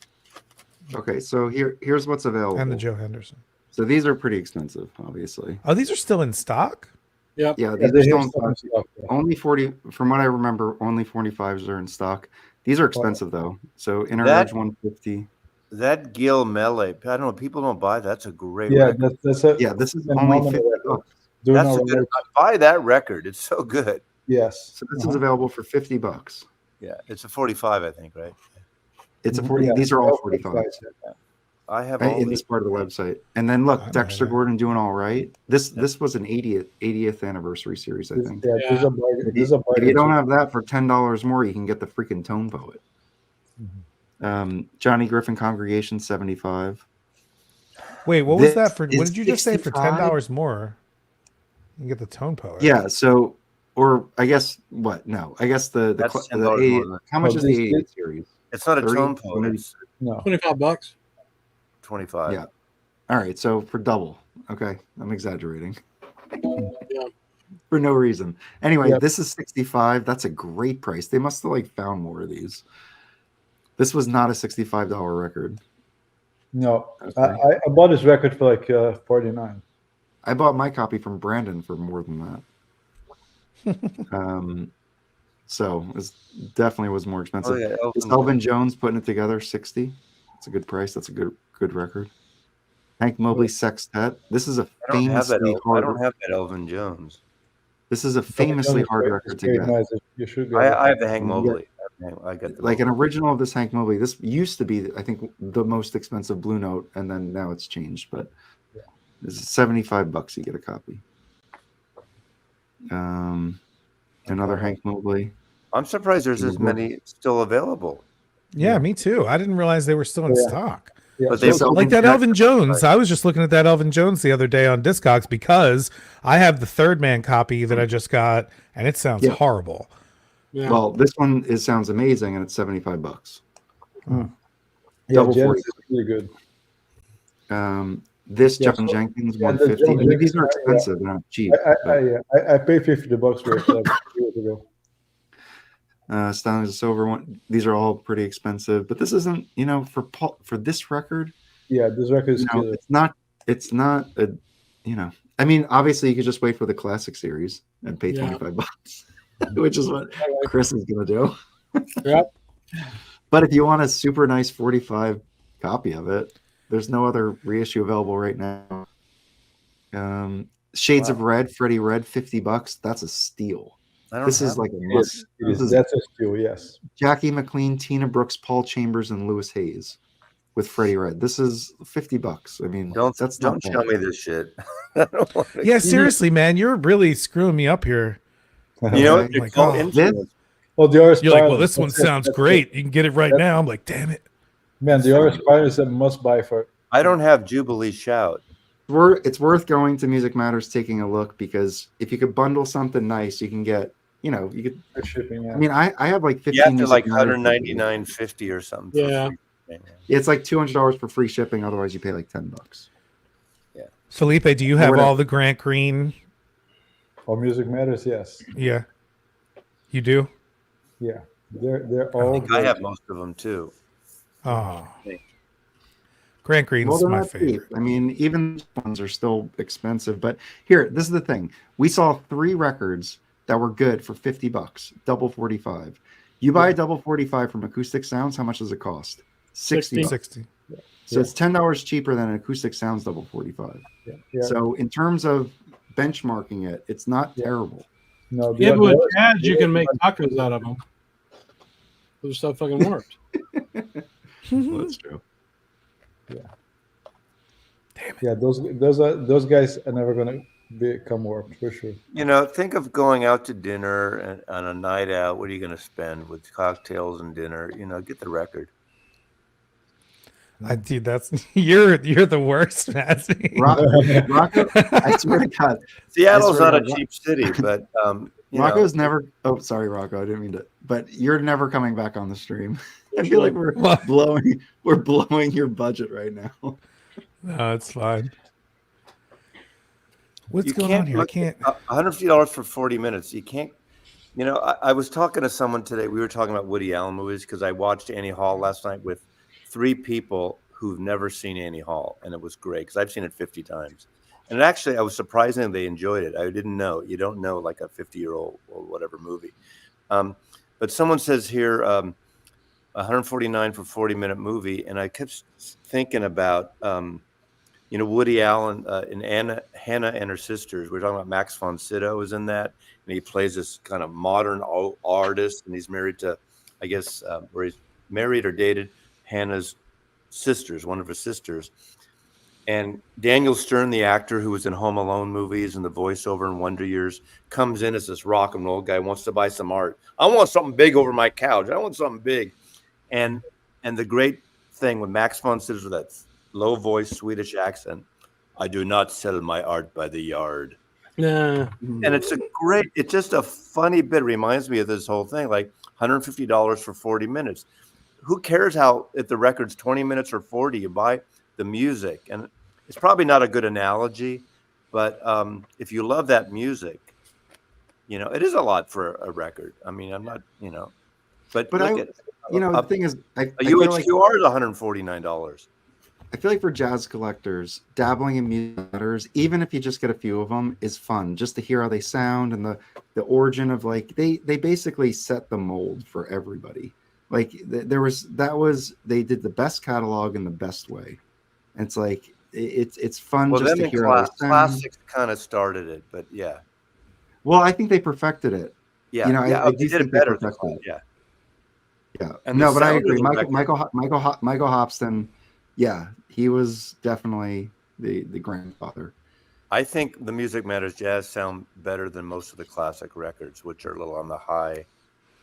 [SPEAKER 3] Okay, so here's what's available.
[SPEAKER 9] And the Joe Henderson.
[SPEAKER 3] So these are pretty expensive, obviously.
[SPEAKER 9] Oh, these are still in stock?
[SPEAKER 1] Yep.
[SPEAKER 3] Yeah, these are still in stock. Only 40, from what I remember, only 45s are in stock. These are expensive though. So Inner Edge 150.
[SPEAKER 11] That Gil Mele, I don't know, people don't buy that. That's a great
[SPEAKER 2] Yeah,
[SPEAKER 11] record.
[SPEAKER 2] this
[SPEAKER 3] is only $50.
[SPEAKER 11] That's a good, buy that record. It's so good.
[SPEAKER 2] Yes.
[SPEAKER 3] So this is available for $50.
[SPEAKER 11] Yeah, it's a 45, I think, right?
[SPEAKER 3] It's a 40. These are all 45s.
[SPEAKER 11] I have
[SPEAKER 3] in
[SPEAKER 11] all
[SPEAKER 3] this part of the website. And then look, Dexter Gordon doing all right. This was an 80th anniversary series, I think.
[SPEAKER 2] Yeah, there's a bargain. There's a
[SPEAKER 3] If
[SPEAKER 2] bargain.
[SPEAKER 3] you don't have that for $10 more, you can get the freaking Tone Poet. Johnny Griffin Congregation 75.
[SPEAKER 9] Wait, what was that for? What
[SPEAKER 3] is
[SPEAKER 9] did you just say for
[SPEAKER 3] 65?
[SPEAKER 9] $10 more? You can get the Tone Poet.
[SPEAKER 3] Yeah, so or I guess what? No, I guess the
[SPEAKER 11] That's
[SPEAKER 3] the
[SPEAKER 11] $10 more
[SPEAKER 3] 80,
[SPEAKER 11] than
[SPEAKER 3] how much
[SPEAKER 2] Oh,
[SPEAKER 3] is the
[SPEAKER 2] this
[SPEAKER 3] 80th series?
[SPEAKER 11] It's not a
[SPEAKER 3] 30?
[SPEAKER 11] Tone Poet. It's
[SPEAKER 2] No.
[SPEAKER 1] $25.
[SPEAKER 11] 25.
[SPEAKER 3] Yeah. All right, so for double. Okay, I'm exaggerating.
[SPEAKER 1] Yeah.
[SPEAKER 3] for no reason. Anyway,
[SPEAKER 2] Yep.
[SPEAKER 3] this is 65. That's a great price. They must have like found more of these. This was not a $65 record.
[SPEAKER 2] No,
[SPEAKER 3] Okay.
[SPEAKER 2] I bought this record for like 49.
[SPEAKER 3] I bought my copy from Brandon for more than that. So it definitely was more expensive.
[SPEAKER 11] Oh, yeah,
[SPEAKER 3] This Elvin Jones putting it together, 60. That's a good price. That's a good record. Hank Mobley Sextet. This is a
[SPEAKER 11] I don't have
[SPEAKER 3] famously
[SPEAKER 11] that. I
[SPEAKER 3] hard.
[SPEAKER 11] don't have that Elvin Jones.
[SPEAKER 3] This is a famously hard record to get.
[SPEAKER 2] Nice. You should get it.
[SPEAKER 11] I have the Hank Mobley. I got the
[SPEAKER 3] Like an original of this Hank Mobley. This used to be, I think, the most expensive Blue Note, and then now it's changed. But this is $75. You get a copy. Another Hank Mobley.
[SPEAKER 11] I'm surprised there's as many still available.
[SPEAKER 9] Yeah, me too. I didn't realize they were still in stock.
[SPEAKER 2] Yeah.
[SPEAKER 11] But they
[SPEAKER 9] Like that Elvin Jones. I was just looking at that Elvin Jones the other day on Discogs because I have the Third Man copy that I just got, and it sounds horrible.
[SPEAKER 1] Yeah.
[SPEAKER 3] Well, this one sounds amazing, and it's $75.
[SPEAKER 2] Yeah,
[SPEAKER 3] Double
[SPEAKER 2] Jazz
[SPEAKER 3] 40.
[SPEAKER 2] is really good.
[SPEAKER 3] This
[SPEAKER 2] Yeah,
[SPEAKER 3] John
[SPEAKER 2] so-
[SPEAKER 3] Jenkins
[SPEAKER 2] yeah, the
[SPEAKER 3] 150.
[SPEAKER 2] John
[SPEAKER 3] I mean, these
[SPEAKER 2] Jenkins,
[SPEAKER 3] are expensive. They're not cheap.
[SPEAKER 2] I paid $50 for it like years ago.
[SPEAKER 3] Styling is a silver one. These are all pretty expensive, but this isn't, for this record.
[SPEAKER 2] Yeah, this record is killer.
[SPEAKER 3] It's not a, I mean, obviously you could just wait for the classic series and pay
[SPEAKER 1] Yeah.
[SPEAKER 3] $25, which is what Chris is gonna do.
[SPEAKER 1] Yep.
[SPEAKER 3] But if you want a super nice 45 copy of it, there's no other reissue available right now. Shades of Red, Freddie Red, $50. That's a steal. This is like a must.
[SPEAKER 2] That's a steal, yes.
[SPEAKER 3] Jackie McLean, Tina Brooks, Paul Chambers, and Lewis Hayes with Freddie Red. This is $50. I mean,
[SPEAKER 11] Don't
[SPEAKER 3] not
[SPEAKER 11] show
[SPEAKER 3] bad.
[SPEAKER 11] me this shit.
[SPEAKER 9] Yeah, seriously, man, you're really screwing me up here.
[SPEAKER 11] You know,
[SPEAKER 3] Okay.
[SPEAKER 11] they're called influence.
[SPEAKER 2] Well, the RS
[SPEAKER 9] You're like, well,
[SPEAKER 2] Pirates,
[SPEAKER 9] this one
[SPEAKER 2] that's-
[SPEAKER 9] sounds
[SPEAKER 2] that's-
[SPEAKER 9] great. You can get it right now. I'm like, damn it.
[SPEAKER 2] Man, the RS Pirates is a must buy for.
[SPEAKER 11] I don't have Jubilee Shout.
[SPEAKER 3] It's worth going to Music Matters, taking a look, because if you could bundle something nice, you can get, you could.
[SPEAKER 2] For shipping, yeah.
[SPEAKER 3] I mean, I have like 15.
[SPEAKER 11] You have to
[SPEAKER 3] Music
[SPEAKER 11] like
[SPEAKER 3] Matters.
[SPEAKER 11] $199.50 or something. for
[SPEAKER 1] Yeah.
[SPEAKER 11] free shipping.
[SPEAKER 3] It's like $200 for free shipping. Otherwise, you pay like $10.
[SPEAKER 9] Felipe, do you have all the Grant Green?
[SPEAKER 2] All Music Matters, yes.
[SPEAKER 9] Yeah. You do?
[SPEAKER 2] Yeah. They're all.
[SPEAKER 11] I think I have most of them too.
[SPEAKER 9] Oh. Grant Green's
[SPEAKER 3] Well, they're
[SPEAKER 9] my
[SPEAKER 3] not
[SPEAKER 9] favorite.
[SPEAKER 3] cheap. I mean, even these ones are still expensive. But here, this is the thing: we saw 3 records that were good for $50, double 45. You buy a double 45 from Acoustic Sounds. How much does it cost? $60.
[SPEAKER 9] 60.
[SPEAKER 3] So it's $10 cheaper than an Acoustic Sounds double 45.
[SPEAKER 2] Yeah.
[SPEAKER 3] So in terms of benchmarking it, it's not terrible.
[SPEAKER 2] No,
[SPEAKER 1] Yeah, but with jazz, you can make tacos out of them. Those stuff fucking worked.
[SPEAKER 3] Well, that's true.
[SPEAKER 2] Yeah, those guys are never gonna become warped for sure.
[SPEAKER 11] You know, think of going out to dinner and on a night out. What are you going to spend with cocktails and dinner? You know, get the record.
[SPEAKER 9] Dude, that's you're the worst, Mazzy.
[SPEAKER 3] Rocco, I swear to God,
[SPEAKER 11] Seattle's
[SPEAKER 3] I swear
[SPEAKER 11] not a
[SPEAKER 3] to God.
[SPEAKER 11] cheap city, but
[SPEAKER 3] Rocco's never. Oh, sorry, Rocco. I didn't mean to. But you're never coming back on the stream. I feel like we're blowing your budget right now.
[SPEAKER 9] No, it's fine. What's
[SPEAKER 11] you
[SPEAKER 9] going
[SPEAKER 11] can't
[SPEAKER 9] on here? I can't.
[SPEAKER 11] $150 for 40 minutes. You can't. You know, I was talking to someone today. We were talking about Woody Allen movies because I watched Annie Hall last night with 3 people who've never seen Annie Hall, and it was great because I've seen it 50 times. And actually, I was surprised they enjoyed it. I didn't know. You don't know like a 50-year-old or whatever movie. But someone says here, 149 for 40-minute movie, and I kept thinking about, Woody Allen in Hannah and Her Sisters. We're talking about Max von Sydow is in that, and he plays this kind of modern artist, and he's married to, I guess, where he's married or dated Hannah's sisters, one of her sisters. And Daniel Stern, the actor who was in Home Alone movies and the voiceover in Wonder Years, comes in as this rock and roll guy, wants to buy some art. I want something big over my couch. I want something big. And the great thing with Max von Sydow with that low voice Swedish accent, I do not sell my art by the yard.
[SPEAKER 1] Yeah.
[SPEAKER 11] And it's just a funny bit. It reminds me of this whole thing, like $150 for 40 minutes. Who cares if the record's 20 minutes or 40, you buy the music. And it's probably not a good analogy, but if you love that music, You know, it is a lot for a record. I mean, I'm not, you know, but look at,
[SPEAKER 3] the thing is,
[SPEAKER 11] a UHQR is $149.
[SPEAKER 3] I feel like for jazz collectors, dabbling in music matters, even if you just get a few of them, is fun. Just to hear how they sound and the origin of like they basically set the mold for everybody. Like they did the best catalog in the best way. And it's like it's fun just to hear how they sound.
[SPEAKER 11] Classics kind of started it, but yeah.
[SPEAKER 3] Well, I think they perfected it.
[SPEAKER 11] Yeah,
[SPEAKER 3] you know, I
[SPEAKER 11] they
[SPEAKER 3] do
[SPEAKER 11] did
[SPEAKER 3] think
[SPEAKER 11] it better.
[SPEAKER 3] they perfected it.
[SPEAKER 11] Yeah.
[SPEAKER 3] Yeah.
[SPEAKER 11] And
[SPEAKER 3] no, but I
[SPEAKER 11] sound of
[SPEAKER 3] agree.
[SPEAKER 11] the
[SPEAKER 3] Michael Hopston, yeah, he was definitely the grandfather.
[SPEAKER 11] I think the Music Matters jazz sound better than most of the classic records, which are a little on the high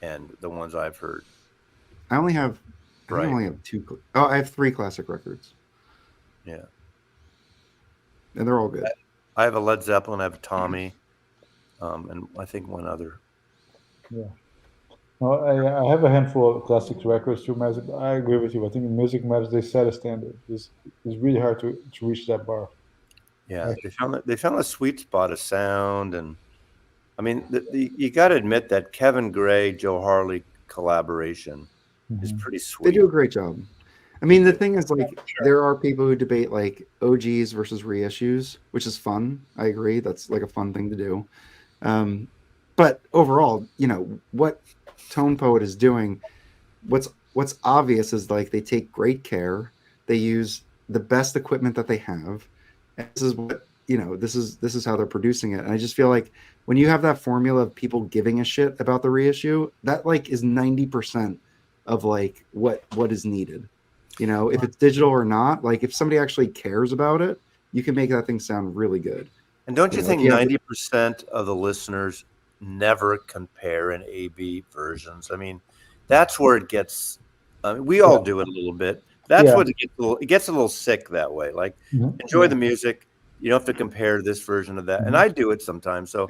[SPEAKER 11] end, the ones I've heard.
[SPEAKER 3] I only have two. Oh, I have 3 classic records.
[SPEAKER 11] Yeah.
[SPEAKER 3] And they're all good.
[SPEAKER 11] I have a Led Zeppelin, I have a Tommy, and I think one other.
[SPEAKER 2] Yeah. No, I have a handful of classic records too, Matt. I agree with you. I think in Music Matters they set a standard. It's really hard to reach that bar.
[SPEAKER 11] Yeah, they found a sweet spot of sound, and I mean, you got to admit that Kevin Gray, Joe Harley collaboration is pretty sweet.
[SPEAKER 3] They do a great job. I mean, the thing is, like, there are people who debate like OGs versus reissues, which is fun. I agree. That's like a fun thing to do. But overall, you know, what Tone Poet is doing, what's obvious is like they take great care. They use the best equipment that they have. And this is what, you know, this is how they're producing it. And I just feel like when you have that formula of people giving a shit about the reissue, that like is 90% of like what is needed. You know, if it's digital or not, like if somebody actually cares about it, you can make that thing sound really good.
[SPEAKER 11] And don't you think
[SPEAKER 3] if
[SPEAKER 11] 90% of the listeners never compare in A/B versions? I mean, that's where it gets. I mean, we all do it a little bit. That's what it gets a little sick that way. Like, enjoy the music. You don't have to compare this version of that. And I do it sometimes. So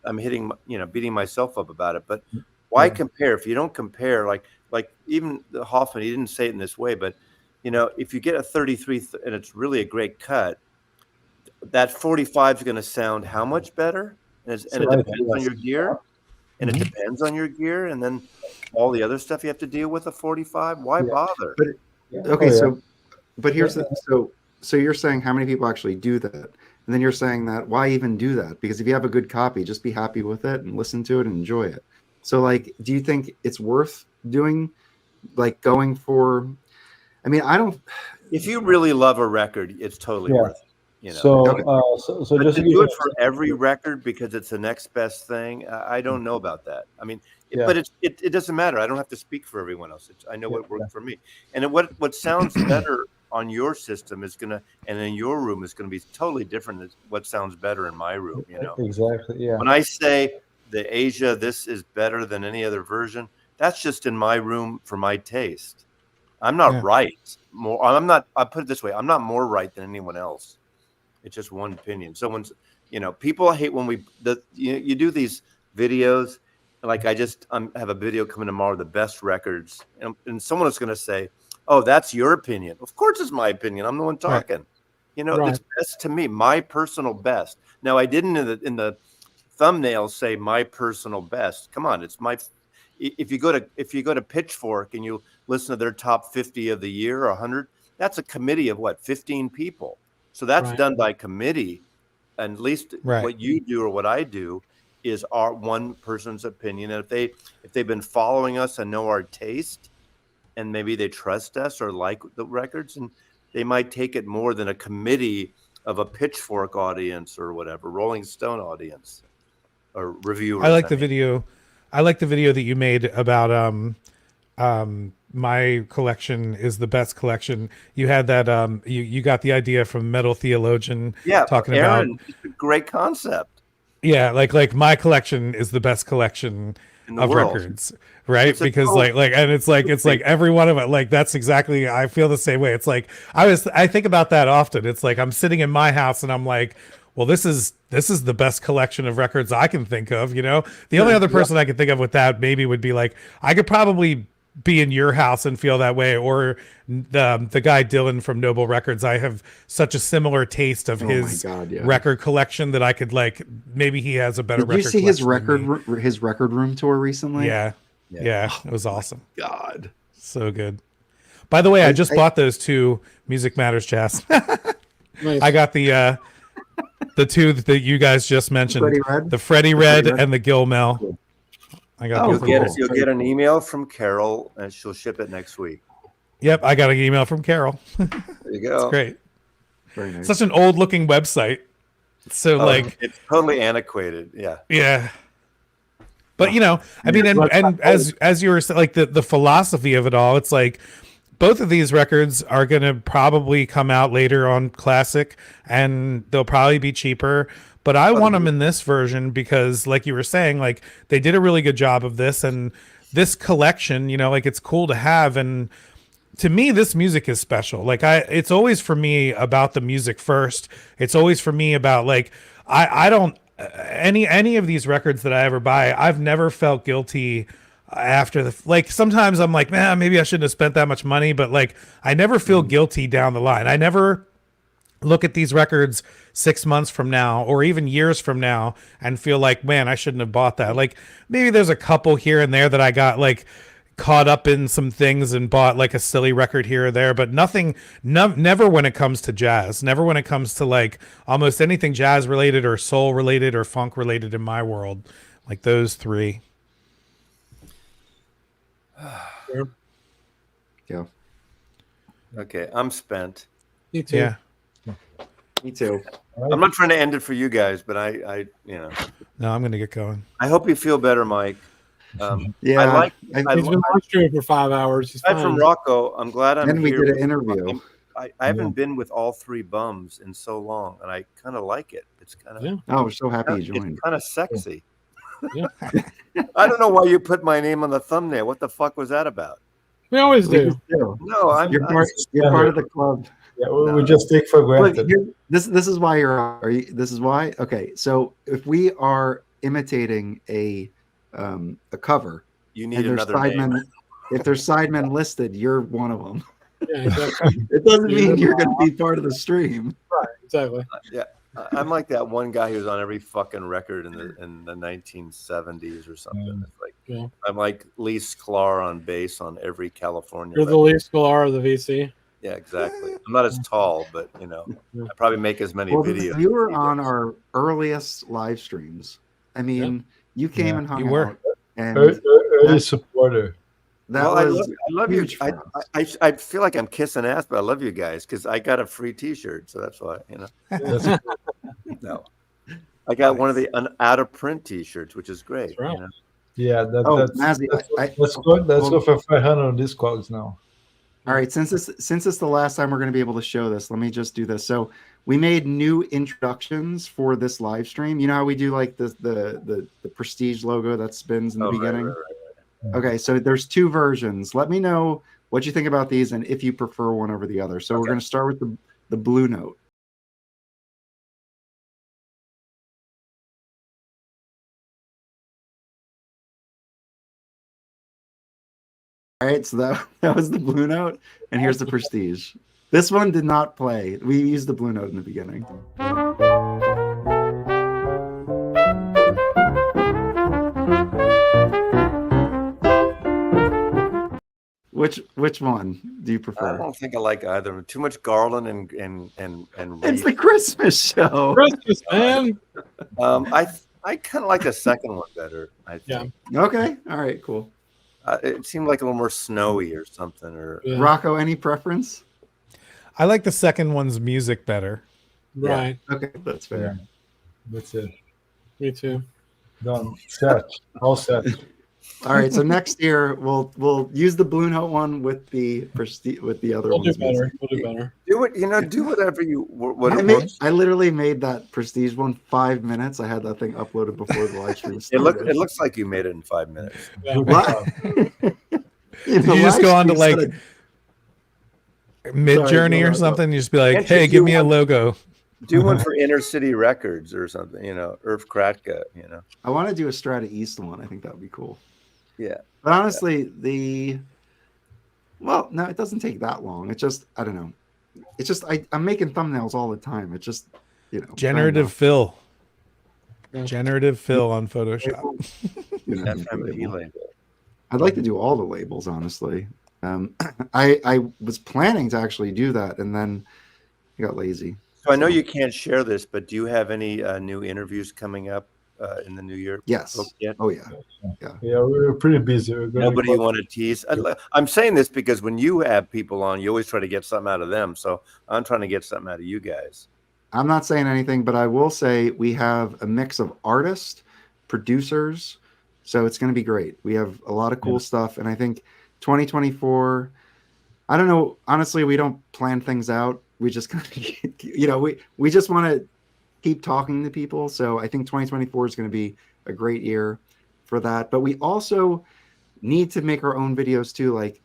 [SPEAKER 11] I'm hitting, beating myself up about it. But why compare if you don't compare? Like even the Hoffman, he didn't say it in this way, but if you get a 33 and it's really a great cut, that 45 is going to sound how much better? And it depends on your gear. And it depends on your gear. And then all the other stuff you have to deal with a 45. Why bother?
[SPEAKER 3] But here's so you're saying how many people actually do that? And then you're saying that why even do that? Because if you have a good copy, just be happy with it and listen to it and enjoy it. So like, do you think it's worth doing, like going for, I mean, I don't.
[SPEAKER 11] If you really love a record, it's totally worth it.
[SPEAKER 2] So
[SPEAKER 11] but
[SPEAKER 2] just
[SPEAKER 11] to do it for every record because it's the next best thing, I don't know about that. I mean, but it doesn't matter. I don't have to speak for everyone else. I know what worked for me, and what sounds better on your system is gonna, and in your room is gonna be totally different than what sounds better in my room.
[SPEAKER 2] Exactly. Yeah.
[SPEAKER 11] When I say the Asia, this is better than any other version, that's just in my room for my taste. I'm not right. I put it this way. I'm not more right than anyone else. It's just one opinion. Someone's, people hate when you do these videos. Like I have a video coming tomorrow, the best records. And someone is going to say, oh, that's your opinion. Of course it's my opinion. I'm the one talking. It's best to me, my personal best. Now I didn't in the thumbnail say my personal best. Come on. It's my, if you go to Pitchfork and you listen to their top 50 of the year or 100, that's a committee of 15 people. So that's done by committee, and at least what you do or what I do is our one person's opinion. And if they've been following us and know our taste, and maybe they trust us or like the records, and they might take it more than a committee of a Pitchfork audience or whatever, Rolling Stone audience or reviewers.
[SPEAKER 9] I like the video. I like the video that you made about my collection is the best collection. You had that you got the idea from Metal Theologian talking
[SPEAKER 11] Aaron,
[SPEAKER 9] about
[SPEAKER 11] it's a great concept.
[SPEAKER 9] Yeah, like my collection is the best collection of
[SPEAKER 11] world.
[SPEAKER 9] Records, right? Because and it's like every one of it, like that's exactly, I feel the same way. It's like I think about that often. It's like I'm sitting in my house and I'm like, well, this is the best collection of records I can think of. The only other person I could think of with that maybe would be like, I could probably be in your house and feel that way, or the guy Dylan from Noble Records. I have such a similar taste of his record collection that I could like. Maybe he has a better.
[SPEAKER 3] Did you see his record room tour recently?
[SPEAKER 9] Yeah, it was awesome.
[SPEAKER 3] God,
[SPEAKER 9] so good. By the way, I just bought those 2 Music Matters Jazz. Nice. I got the 2 that you guys just mentioned, the Freddie Red and the Gil Mel. I got.
[SPEAKER 11] You'll get an email from Carol, and she'll ship it next week.
[SPEAKER 9] Yep, I got an email from Carol.
[SPEAKER 11] There you go.
[SPEAKER 9] It's great.
[SPEAKER 3] Very nice.
[SPEAKER 9] Such an old-looking website. So
[SPEAKER 11] it's totally antiquated. Yeah.
[SPEAKER 9] Yeah. But I mean, and as you were saying, like the philosophy of it all, it's like both of these records are going to probably come out later on Classic, and they'll probably be cheaper. But I want them in this version because, like you were saying, like they did a really good job of this, and this collection, like it's cool to have. And to me, this music is special. Like it's always for me about the music first. It's always for me about like I don't any of these records that I ever buy, I've never felt guilty after like sometimes I'm like, man, maybe I shouldn't have spent that much money, but like I never feel guilty down the line. I never look at these records 6 months from now or even years from now and feel like, man, I shouldn't have bought that. Like maybe there's a couple here and there that I got like caught up in some things and bought like a silly record here or there, but never when it comes to jazz, never when it comes to like almost anything jazz related or soul related or funk related in my world, like those 3.
[SPEAKER 3] Yeah.
[SPEAKER 11] Okay, I'm spent.
[SPEAKER 1] Me too.
[SPEAKER 9] Yeah.
[SPEAKER 3] Me too.
[SPEAKER 11] I'm not trying to end it for you guys, but I
[SPEAKER 9] No, I'm gonna get going.
[SPEAKER 11] I hope you feel better, Mike.
[SPEAKER 3] Yeah,
[SPEAKER 1] he's been live streaming for 5 hours. He's
[SPEAKER 11] aside from Rocco, I'm glad I'm
[SPEAKER 3] and we
[SPEAKER 11] here.
[SPEAKER 3] did an interview.
[SPEAKER 11] I haven't been with all 3 bums in so long, and I kind of like it. It's kind of
[SPEAKER 3] oh, we're so happy you joined.
[SPEAKER 11] It's kind of sexy.
[SPEAKER 1] Yeah.
[SPEAKER 11] I don't know why you put my name on the thumbnail. What the fuck was that about?
[SPEAKER 1] We always do.
[SPEAKER 11] No,
[SPEAKER 3] You're part of the club.
[SPEAKER 2] Yeah, we just take for granted.
[SPEAKER 3] Look, this is why are you? This is why. Okay, so if we are imitating a cover,
[SPEAKER 11] you need another name.
[SPEAKER 3] If there's sidemen listed, you're one of them.
[SPEAKER 1] Yeah, exactly.
[SPEAKER 3] It doesn't mean you're going to be part of the stream.
[SPEAKER 1] Right, exactly.
[SPEAKER 11] Yeah, I'm like that one guy who's on every fucking record in the 1970s or something. It's like I'm like Lee Sklar on bass on every California.
[SPEAKER 1] You're
[SPEAKER 11] record.
[SPEAKER 1] the Lee Sklar of the VC.
[SPEAKER 11] Yeah, exactly. I'm not as tall, but I probably make as many videos.
[SPEAKER 3] You were on our earliest live streams. I mean, you came and hung out. And
[SPEAKER 2] early supporter.
[SPEAKER 3] That
[SPEAKER 11] I
[SPEAKER 3] love
[SPEAKER 11] you. I feel like I'm kissing ass, but I love you guys because I got a free T-shirt, so that's why No, I got one of the out of print T-shirts, which is great.
[SPEAKER 1] That's right.
[SPEAKER 2] Yeah,
[SPEAKER 3] Mazzy,
[SPEAKER 2] let's go for 500 on Discogs now.
[SPEAKER 3] All right, since it's the last time we're going to be able to show this, let me just do this. So we made new introductions for this live stream. You know how we do like the Prestige logo that spins in the beginning? Right. Okay, so there's 2 versions. Let me know what you think about these and if you prefer one over the other. So we're going to start with the Blue Note. All right, so that was the Blue Note, and here's the Prestige. This one did not play. We used the Blue Note in the beginning. Which one do you prefer?
[SPEAKER 11] I don't think I like either. Too much Garland and
[SPEAKER 3] it's the Christmas show.
[SPEAKER 1] Christmas, man.
[SPEAKER 11] I kind of like the second one better. I think.
[SPEAKER 3] Yeah. Okay. All right. Cool.
[SPEAKER 11] It seemed like a little more snowy or something. Or
[SPEAKER 3] Rocco, any preference?
[SPEAKER 9] I like the second one's music better.
[SPEAKER 1] Right.
[SPEAKER 3] Yeah. Okay, that's fair.
[SPEAKER 2] Yeah. That's it.
[SPEAKER 1] Me too.
[SPEAKER 2] Done. Set. All set.
[SPEAKER 3] All right. So next year we'll use the Blue Note one with the other
[SPEAKER 1] We'll
[SPEAKER 3] ones.
[SPEAKER 1] do better. We'll do better.
[SPEAKER 11] Do it. Do whatever you.
[SPEAKER 3] I literally made that Prestige one 5 minutes. I had that thing uploaded before the live stream started.
[SPEAKER 11] It looks like you made it in 5 minutes.
[SPEAKER 1] Yeah.
[SPEAKER 3] What?
[SPEAKER 9] You just go on to like Mid Journey or something. You just be like, "Hey, give me a logo."
[SPEAKER 11] Do one for Inner City Records or something. Irv Kratka.
[SPEAKER 3] I want to do a Strata East one. I think that would be cool.
[SPEAKER 11] Yeah.
[SPEAKER 3] But honestly, the Well, no, it doesn't take that long. It's just I don't know. It's just I'm making thumbnails all the time. It just
[SPEAKER 9] generative fill. Generative fill on Photoshop.
[SPEAKER 3] I'd like to do all the labels, honestly. I was planning to actually do that, and then I got lazy.
[SPEAKER 11] So I know you can't share this, but do you have any new interviews coming up in the new year?
[SPEAKER 3] Yes. Oh yeah.
[SPEAKER 2] Yeah, we're pretty busy.
[SPEAKER 11] Nobody you want to tease. I'm saying this because when you have people on, you always try to get something out of them. So I'm trying to get something out of you guys.
[SPEAKER 3] I'm not saying anything, but I will say we have a mix of artists, producers, so it's going to be great. We have a lot of cool stuff, and I think 2024. I don't know. Honestly, we don't plan things out. We just kind of, we just want to keep talking to people. So I think 2024 is going to be a great year for that. But we also need to make our own videos too. Like,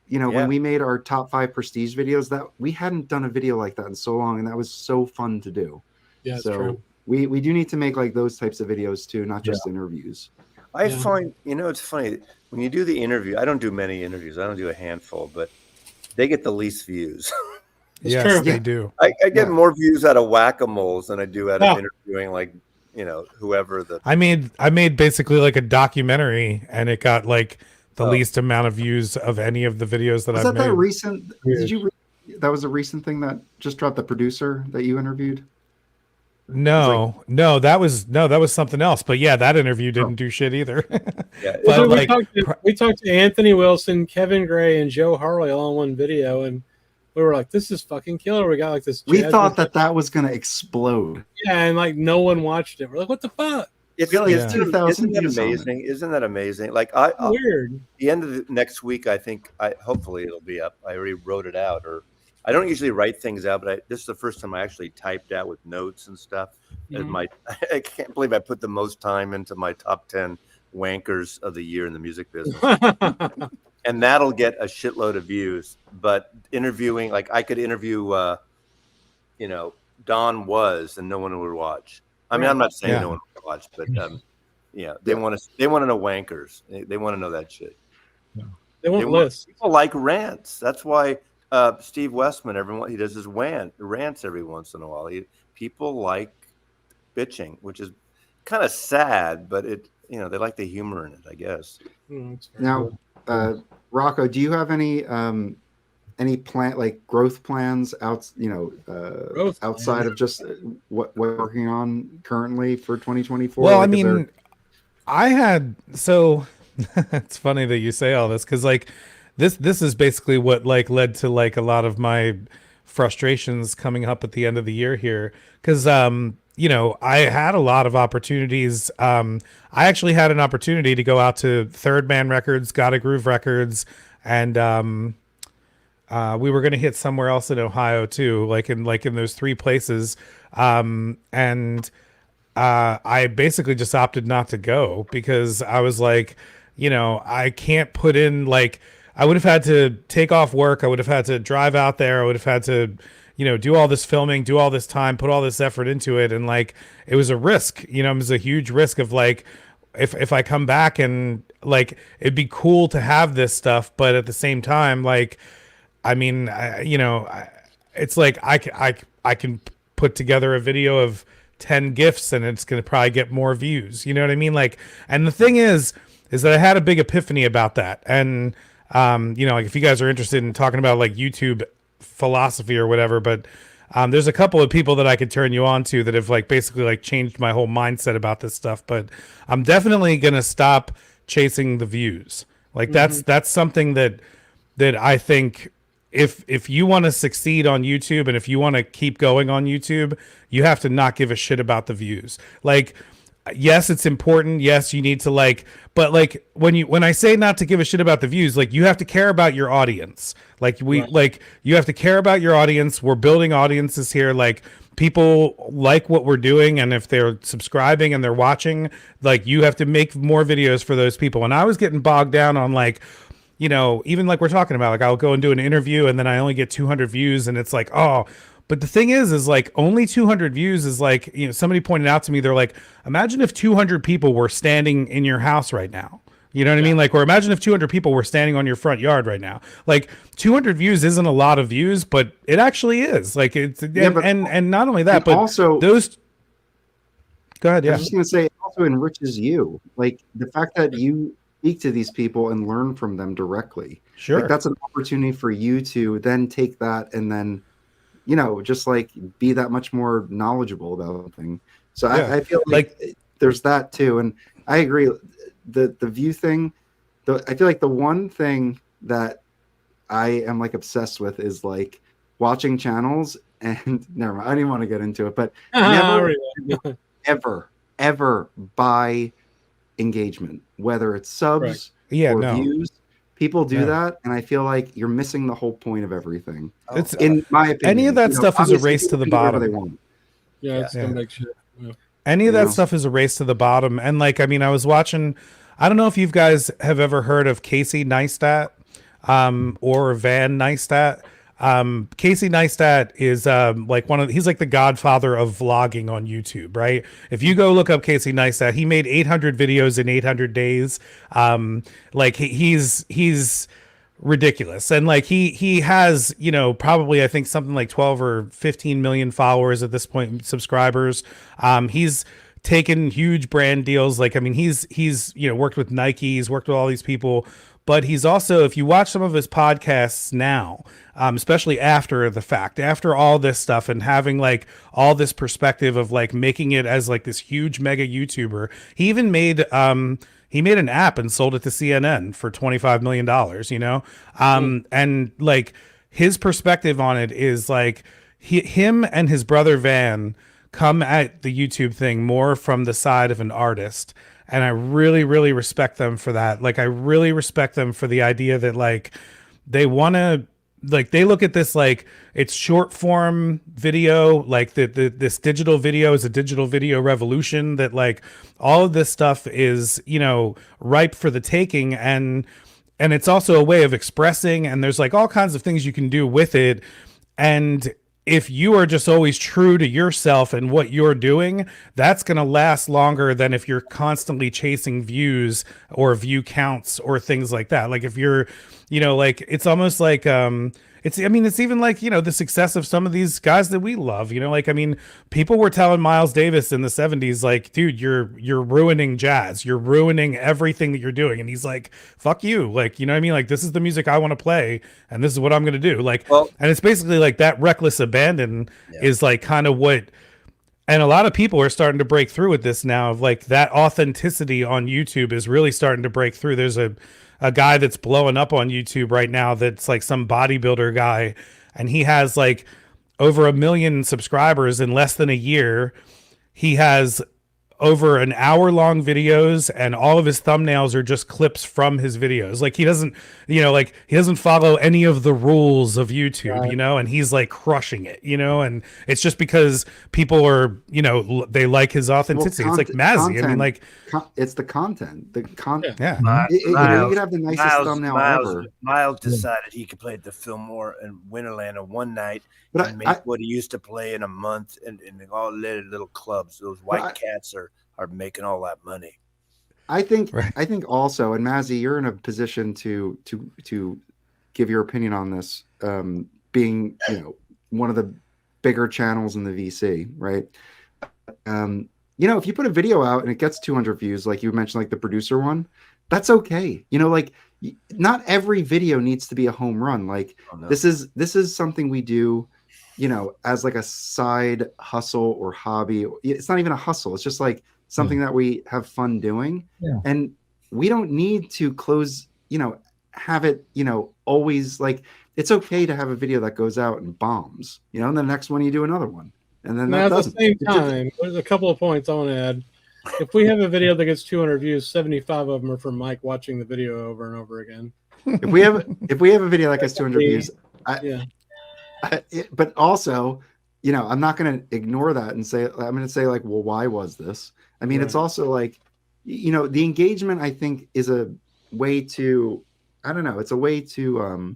[SPEAKER 3] when we made our top 5 prestige videos, that we hadn't done a video like that in so long, and that was so fun to do.
[SPEAKER 1] Yeah,
[SPEAKER 3] so
[SPEAKER 1] true.
[SPEAKER 3] we do need to make like those types of videos too, not just interviews.
[SPEAKER 11] I find, it's funny when you do the interview. I don't do many interviews. I don't do a handful, but they get the least views.
[SPEAKER 9] Yes, they do.
[SPEAKER 11] I get more views out of whack-a-moles than I do out of interviewing like whoever the.
[SPEAKER 9] I made basically like a documentary, and it got like the least amount of views of any of the videos that I've made.
[SPEAKER 3] That recent? Did you? That was a recent thing that just dropped. The producer that you interviewed.
[SPEAKER 9] No, that was something else. But yeah, that interview didn't do shit either.
[SPEAKER 1] Yeah, but we talked to Anthony Wilson, Kevin Gray, and Joe Harley all in one video, and we were like, "This is fucking killer." We got like this.
[SPEAKER 3] We thought that was going to explode.
[SPEAKER 1] Yeah, and like no one watched it. We're like, "What the fuck?"
[SPEAKER 11] It's 2,000 views. Amazing? Isn't that amazing? Like
[SPEAKER 1] weird.
[SPEAKER 11] The end of the next week, I think. Hopefully it'll be up. I already wrote it out, or I don't usually write things out, but this is the first time I actually typed out with notes and stuff.
[SPEAKER 1] Mm-hmm.
[SPEAKER 11] And I can't believe I put the most time into my top 10 wankers of the year in the music business. And that'll get a shitload of views. But interviewing, like I could interview, Don Was, and no one would watch. I mean, I'm not saying no one would watch, but they want to know wankers. They want to know that shit.
[SPEAKER 1] Yeah. They want lists.
[SPEAKER 11] People like rants. That's why Steve Westman, he does his rants every once in a while. People like bitching, which is kind of sad, but they like the humor in it, I guess.
[SPEAKER 3] Now, Rocco, do you have any growth plans outside of just what we're working on currently for 2024?
[SPEAKER 9] Well, I mean, it's funny that you say all this, because like this is basically what like led to like a lot of my frustrations coming up at the end of the year here, because I had a lot of opportunities. I actually had an opportunity to go out to Third Man Records, Gotta Groove Records, and we were going to hit somewhere else in Ohio too, like in those 3 places. And I basically just opted not to go, because I was like, I can't put in, like, I would have had to take off work. I would have had to drive out there. I would have had to, do all this filming, do all this time, put all this effort into it. And like, it was a risk, it was a huge risk of like, if I come back and like, it'd be cool to have this stuff, but at the same time, like, I mean, it's like, I can put together a video of 10 GIFs and it's going to probably get more views. You know what I mean? Like, and the thing is that I had a big epiphany about that. And, like if you guys are interested in talking about like YouTube philosophy or whatever, but there's a couple of people that I could turn you on to that have like basically like changed my whole mindset about this stuff. But I'm definitely gonna stop chasing the views. Like that's something that I think if you want to succeed on YouTube and if you want to keep going on YouTube, you have to not give a shit about the views. Like, yes, it's important. Yes, you need to like, but like when I say not to give a shit about the views, like you have to care about your audience. Like you have to care about your audience. We're building audiences here. Like people like what we're doing. And if they're subscribing and they're watching, like you have to make more videos for those people. And I was getting bogged down on like, even like we're talking about, like I'll go and do an interview and then I only get 200 views and it's like, oh, but the thing is like only 200 views is like, somebody pointed out to me, they're like, imagine if 200 people were standing in your house right now. You know what I mean? Like, or imagine if 200 people were standing on your front yard right now. Like 200 views isn't a lot of views, but it actually is. Like it's and not only that, but
[SPEAKER 12] also
[SPEAKER 9] those. Go ahead.
[SPEAKER 12] I
[SPEAKER 9] Yeah.
[SPEAKER 12] was just going to say, it also enriches you. Like the fact that you speak to these people and learn from them directly.
[SPEAKER 9] Sure.
[SPEAKER 12] Like that's an opportunity for you to then take that and then, just like be that much more knowledgeable about something. So
[SPEAKER 9] Yeah.
[SPEAKER 12] I feel like there's that too. And I agree. The view thing, I feel like the one thing that I am like obsessed with is like watching channels and never mind, I didn't want to get into it, but ever buy engagement, whether it's subs or views. People do that, and I feel like you're missing the whole point of everything.
[SPEAKER 9] It's
[SPEAKER 12] in my opinion.
[SPEAKER 9] Any of that stuff is a race to the bottom.
[SPEAKER 12] They want.
[SPEAKER 1] Yeah, it's gonna make shit. Yeah.
[SPEAKER 9] Any of that stuff is a race to the bottom. And like, I mean, I was watching, I don't know if you guys have ever heard of Casey Neistat or Van Neistat. Casey Neistat is like he's like the godfather of vlogging on YouTube, right? If you go look up Casey Neistat, he made 800 videos in 800 days. Like he's ridiculous. And like he has, probably I think something like 12 or 15 million followers at this point, subscribers. He's taken huge brand deals. Like, I mean, he's worked with Nike, he's worked with all these people, but he's also, if you watch some of his podcasts now, especially after the fact, after all this stuff and having like all this perspective of like making it as like this huge mega YouTuber, he even made an app and sold it to CNN for $25 million, and like his perspective on it is like him and his brother Van come at the YouTube thing more from the side of an artist. And I really, really respect them for that. Like, I really respect them for the idea that like they want to, like, they look at this like it's short form video, like this digital video is a digital video revolution, that like all of this stuff is, ripe for the taking. And it's also a way of expressing, and there's like all kinds of things you can do with it. And if you are just always true to yourself and what you're doing, that's going to last longer than if you're constantly chasing views or view counts or things like that. Like if you're, like it's almost like, it's even like, the success of some of these guys that we love, like, I mean, people were telling Miles Davis in the 70s, like, dude, you're ruining jazz. You're ruining everything that you're doing. And he's like, fuck you. Like, like, this is the music I want to play and this is what I'm going to do. Like, and it's basically like that reckless abandon is like kind of what, and a lot of people are starting to break through with this now, of like that authenticity on YouTube is really starting to break through. There's a guy that's blowing up on YouTube right now that's like some bodybuilder guy, and he has like over 1 million subscribers in less than a year. He has over an hour-long videos, and all of his thumbnails are just clips from his videos. Like he doesn't, he doesn't follow any of the rules of YouTube, and he's like crushing it, and it's just because people are, they like his authenticity. It's like Mazzy. I mean, like
[SPEAKER 12] it's the content,
[SPEAKER 9] Yeah.
[SPEAKER 12] You could have the nicest thumbnail ever.
[SPEAKER 11] Miles decided he could play at the Fillmore and Winterland in one night and make what he used to play in a month in all little clubs. Those white cats are making all that money.
[SPEAKER 12] I think also, and Mazzy, you're in a position to give your opinion on this, being one of the bigger channels in the VC, right? If you put a video out and it gets 200 views, like you mentioned, like the producer one, that's okay. Like not every video needs to be a home run. Like this is something we do, as like a side hustle or hobby. It's not even a hustle. It's just like something that we have fun doing. Yeah. And we don't need to close, have it, always like, it's okay to have a video that goes out and bombs, and the next one you do another one. And then
[SPEAKER 1] at the same time, there's a couple of points I want to add. If we have a video that gets 200 views, 75 of them are from Mike watching the video over and over again.
[SPEAKER 12] If we have a video that gets 200 views, but also, I'm not going to ignore that and say, I'm going to say like, well, why was this? I mean, It's also like, the engagement, I think, is a way to, I don't know, it's a way to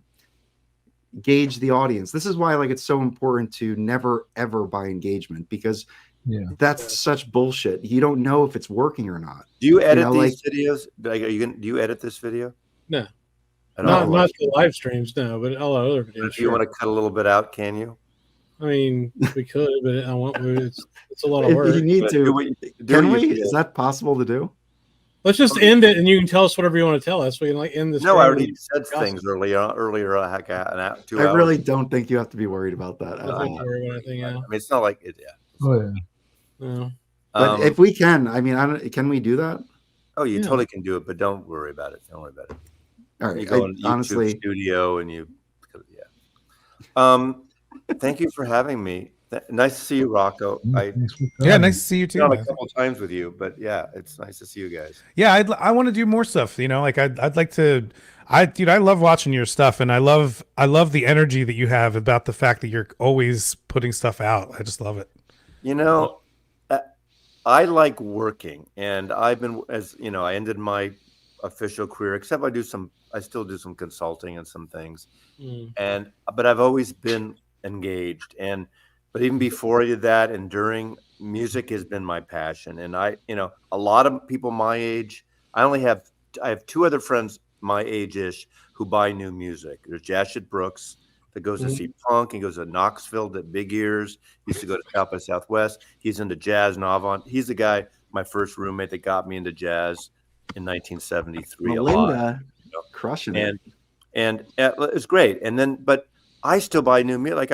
[SPEAKER 12] gauge the audience. This is why like it's so important to never ever buy engagement, because
[SPEAKER 2] Yeah.
[SPEAKER 3] That's such bullshit. You don't know if it's working or not.
[SPEAKER 11] Do you edit
[SPEAKER 3] know,
[SPEAKER 11] these videos? Like, do you edit this video?
[SPEAKER 1] No.
[SPEAKER 11] At
[SPEAKER 1] Not
[SPEAKER 11] all?
[SPEAKER 1] not the live streams, no, but all our other videos.
[SPEAKER 11] If you want to cut a little bit out, can you?
[SPEAKER 1] I mean, we could, but I want it's a lot of
[SPEAKER 3] If
[SPEAKER 1] work.
[SPEAKER 3] you need
[SPEAKER 11] Do
[SPEAKER 3] to,
[SPEAKER 11] what you
[SPEAKER 3] can we?
[SPEAKER 11] feel.
[SPEAKER 3] Is that possible to do?
[SPEAKER 1] Let's just end it, and you can tell us whatever you want to tell us. We can like end this.
[SPEAKER 11] No, I
[SPEAKER 1] stream
[SPEAKER 11] already
[SPEAKER 1] and
[SPEAKER 11] said
[SPEAKER 1] gossip.
[SPEAKER 11] things earlier, like an hour, 2
[SPEAKER 3] I
[SPEAKER 11] hours.
[SPEAKER 3] really don't think you have to be worried about that at
[SPEAKER 1] I think
[SPEAKER 3] all.
[SPEAKER 1] we're anything, yeah.
[SPEAKER 11] I mean, it's not like it. Yeah.
[SPEAKER 2] Oh yeah.
[SPEAKER 1] No.
[SPEAKER 3] But if we can, I mean, can we do that?
[SPEAKER 11] Oh, you
[SPEAKER 1] Yeah.
[SPEAKER 11] totally can do it, but don't worry about it. Don't worry about it.
[SPEAKER 3] All right.
[SPEAKER 11] You go on YouTube
[SPEAKER 3] honestly,
[SPEAKER 11] Studio and yeah. Thank you for having me. Nice to see you, Rocco.
[SPEAKER 9] Yeah, nice to see you too.
[SPEAKER 11] Done a
[SPEAKER 9] man.
[SPEAKER 11] couple times with you, but yeah, it's nice to see you guys.
[SPEAKER 9] Yeah, I want to do more stuff. You know, like I'd like to. Dude, I love watching your stuff, and I love the energy that you have about the fact that you're always putting stuff out. I just love it.
[SPEAKER 11] You know, I like working, and I've been, as you know, I ended my official career, except I still do some consulting and some things, but I've always been engaged, but even before I did that and during, music has been my passion. And a lot of people my age, I have two other friends my age-ish who buy new music. There's Jashit Brooks that goes to see punk. He goes to Knoxville, to Big Ears. He used to go to South by Southwest. He's into jazz and avant. He's the guy, my first roommate, that got me into jazz in 1973.
[SPEAKER 3] Melinda, crushing it.
[SPEAKER 11] And it's great. And then, but I still buy new music.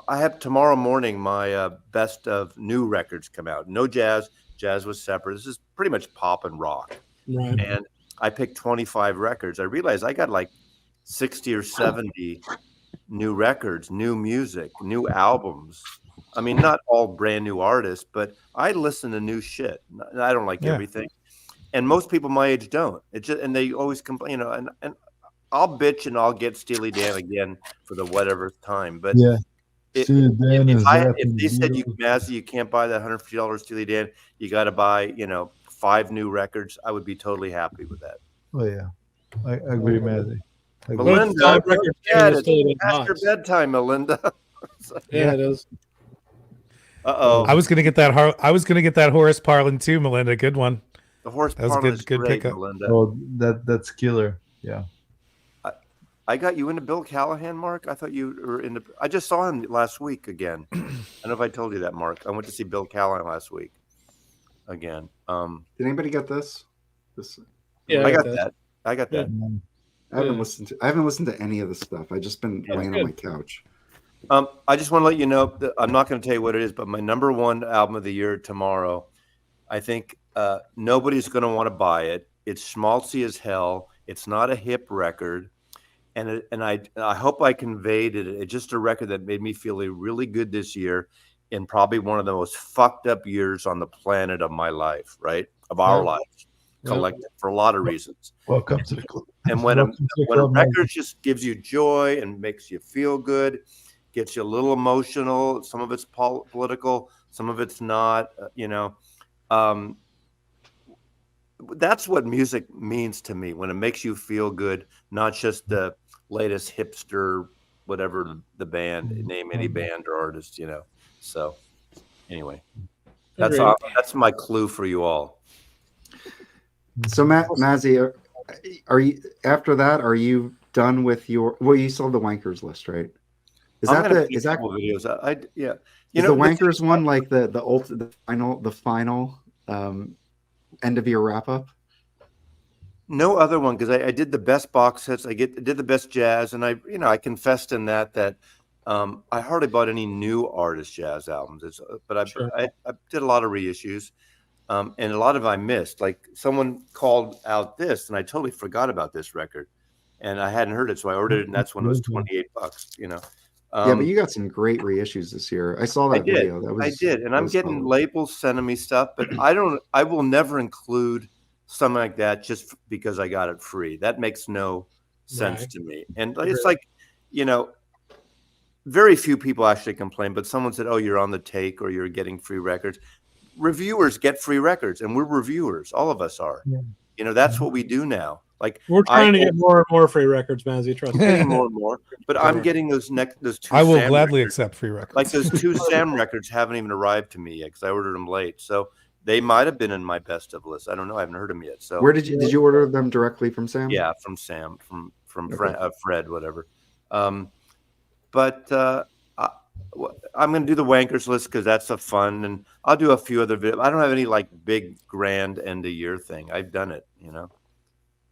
[SPEAKER 11] I have tomorrow morning my best of new records come out. No jazz. Jazz was separate. This is pretty much pop and rock.
[SPEAKER 1] Right.
[SPEAKER 11] And I picked 25 records. I realized I got like 60 or 70 new records, new music, new albums. I mean, not all brand new artists, but I listen to new shit. I don't like everything. And most people my age don't. And they always complain, and I'll bitch and I'll get Steely Dan again for the whatever time. But
[SPEAKER 2] yeah.
[SPEAKER 11] If they said Mazzy, you can't buy that $150 Steely Dan, you got to buy, 5 new records, I would be totally happy with that.
[SPEAKER 2] Oh yeah, I agree, Mazzy.
[SPEAKER 11] Melinda, it's past your bedtime, Melinda.
[SPEAKER 1] Yeah, it is.
[SPEAKER 11] Uh-oh.
[SPEAKER 9] I was gonna get that. I was gonna get that Horace Parlin too, Melinda. Good one.
[SPEAKER 11] The Horace
[SPEAKER 9] That was
[SPEAKER 11] Parlin
[SPEAKER 9] good.
[SPEAKER 11] is
[SPEAKER 9] Good
[SPEAKER 11] great,
[SPEAKER 9] pickup.
[SPEAKER 11] Melinda.
[SPEAKER 2] Oh, that's killer. Yeah.
[SPEAKER 11] I got you into Bill Callahan, Mark. I thought you were into. I just saw him last week again. I don't know if I told you that, Mark. I went to see Bill Callahan last week again.
[SPEAKER 3] Did anybody get this?
[SPEAKER 1] Yeah,
[SPEAKER 11] I got that. I got that.
[SPEAKER 3] I haven't listened to any of the stuff. I've just been laying on my couch.
[SPEAKER 11] I just want to let you know that I'm not going to tell you what it is, but my number one album of the year tomorrow, I think nobody's going to want to buy it. It's schmaltzy as hell. It's not a hip record. And I hope I conveyed it. It's just a record that made me feel really good this year in probably one of the most fucked up years on the planet of my life, right? Of our lives, collective, for a lot of reasons.
[SPEAKER 2] Welcome to the club.
[SPEAKER 11] And when a record just gives you joy and makes you feel good, gets you a little emotional, some of it's political, some of it's not, that's what music means to me, when it makes you feel good, not just the latest hipster, whatever the band, name any band or artist, So anyway, that's my clue for you all.
[SPEAKER 3] So Mazzy, are you after that? Are you done with your? Well, you still have the Wankers list, right? Is that
[SPEAKER 11] videos? Yeah.
[SPEAKER 3] Is the Wankers one like the final end of year wrap up?
[SPEAKER 11] No other one, because I did the best box sets. I did the best jazz, and I confessed in that I hardly bought any new artist jazz albums. I did a lot of reissues, and a lot of I missed. Like someone called out this, and I totally forgot about this record, and I hadn't heard it, so I ordered it, and that's when it was $28.
[SPEAKER 3] Yeah, but you got some great reissues this year. I saw that video.
[SPEAKER 11] I did, and I'm getting labels sending me stuff, but I will never include something like that just because I got it free. That makes no sense to me. And it's like, very few people actually complain, but someone said, "Oh, you're on the take or you're getting free records." Reviewers get free records, and we're reviewers. All of us are. Yeah. That's what we do now. Like
[SPEAKER 1] We're trying to get more and more free records, Mazzy. Trust me.
[SPEAKER 11] getting more and more, but I'm getting those two.
[SPEAKER 9] I will
[SPEAKER 11] Sam
[SPEAKER 9] gladly
[SPEAKER 11] records.
[SPEAKER 9] accept free records.
[SPEAKER 11] Like those 2 Sam records haven't even arrived to me yet because I ordered them late. So they might have been in my best of list. I don't know. I haven't heard them yet. So
[SPEAKER 3] where did you order them directly from Sam?
[SPEAKER 11] Yeah, from Sam, from
[SPEAKER 3] Okay.
[SPEAKER 11] Fred, whatever. But I'm going to do the Wankers list because that's a fun, and I'll do a few other videos. I don't have any like big grand end of year thing. I've done it, you know.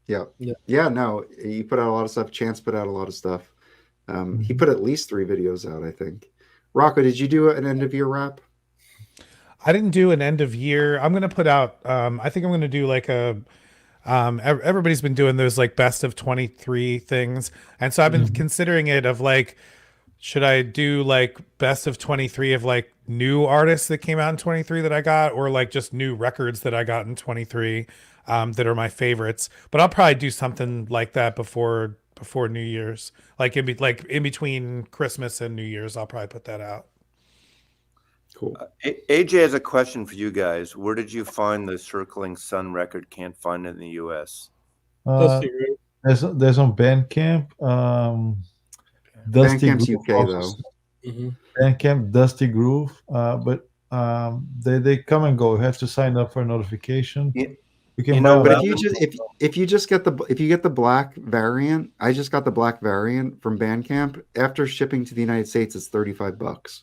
[SPEAKER 3] Yeah. No, you put out a lot of stuff. Chance put out a lot of stuff. He put at least 3 videos out, I think. Rocco, did you do an end of year wrap?
[SPEAKER 9] I didn't do an end of year. I'm gonna put out. I think I'm gonna do like a. Everybody's been doing those like best of 23 things, and so I've been considering it of like, should I do like best of 23 of like new artists that came out in 23 that I got, or like just new records that I got in 23 that are my favorites. But I'll probably do something like that before New Year's, like in between Christmas and New Year's. I'll probably put that out.
[SPEAKER 3] Cool.
[SPEAKER 11] AJ has a question for you guys. Where did you find the Circling Sun record? Can't find it in the U.S.
[SPEAKER 2] There's on Bandcamp. Dusty
[SPEAKER 3] Bandcamp's
[SPEAKER 2] Groove
[SPEAKER 3] UK
[SPEAKER 2] also.
[SPEAKER 3] though.
[SPEAKER 2] Bandcamp, Dusty Groove, but they come and go. You have to sign up for a notification. You can buy
[SPEAKER 3] but if you get the black variant, I just got the black variant from Bandcamp. After shipping to the United States, it's $35.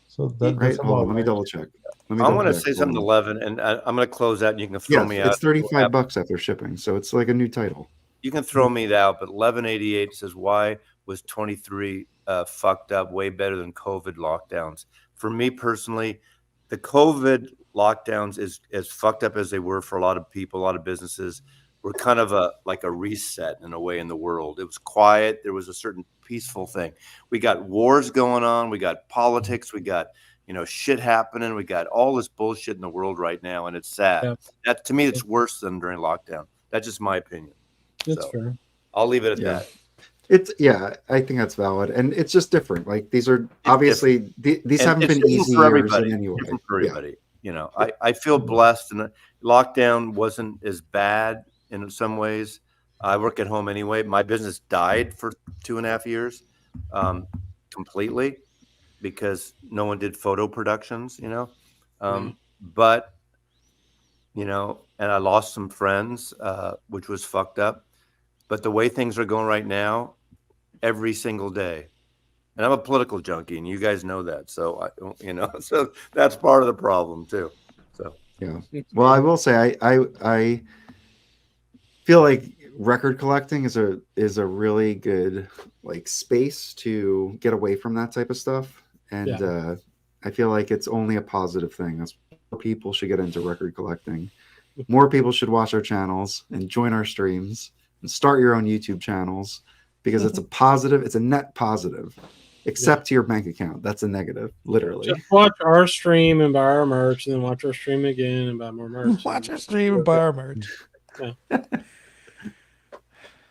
[SPEAKER 2] So
[SPEAKER 3] right.
[SPEAKER 2] that's
[SPEAKER 3] Hold on, let me double check.
[SPEAKER 11] I want to say something to Levin, and I'm going to close out, and you can throw me out.
[SPEAKER 3] It's $35 after shipping, so it's like a new title.
[SPEAKER 11] You can throw me out, but 1188 says, why was 23 fucked up way better than COVID lockdowns? For me personally, the COVID lockdowns, as fucked up as they were for a lot of people, a lot of businesses, were kind of like a reset in a way in the world. It was quiet. There was a certain peaceful thing. We got wars going on. We got politics. We got, shit happening. We got all this bullshit in the world right now, and it's sad.
[SPEAKER 1] Yeah.
[SPEAKER 11] That to me, it's worse than during lockdown. That's just my opinion.
[SPEAKER 1] That's fair.
[SPEAKER 11] I'll leave it at that.
[SPEAKER 3] I think that's valid, and it's just different. Like these are obviously these haven't been easy
[SPEAKER 11] for
[SPEAKER 3] years
[SPEAKER 11] everybody.
[SPEAKER 3] in any way.
[SPEAKER 11] For everybody, I feel blessed, and lockdown wasn't as bad in some ways. I work at home anyway. My business died for 2.5 years, completely, because no one did photo productions. But and I lost some friends, which was fucked up. But the way things are going right now, every single day, and I'm a political junkie, and you guys know that. So so that's part of the problem too. So
[SPEAKER 3] yeah. Well, I will say I feel like record collecting is a really good like space to get away from that type of stuff, and I feel like it's only a positive thing. That's more people should get into record collecting. More people should watch our channels and join our streams and start your own YouTube channels, because it's a positive, it's a net positive, except to your bank account. That's a negative, literally.
[SPEAKER 1] Just watch our stream and buy our merch, and then watch our stream again and buy more merch.
[SPEAKER 9] Watch our stream and buy our merch.
[SPEAKER 1] Yeah.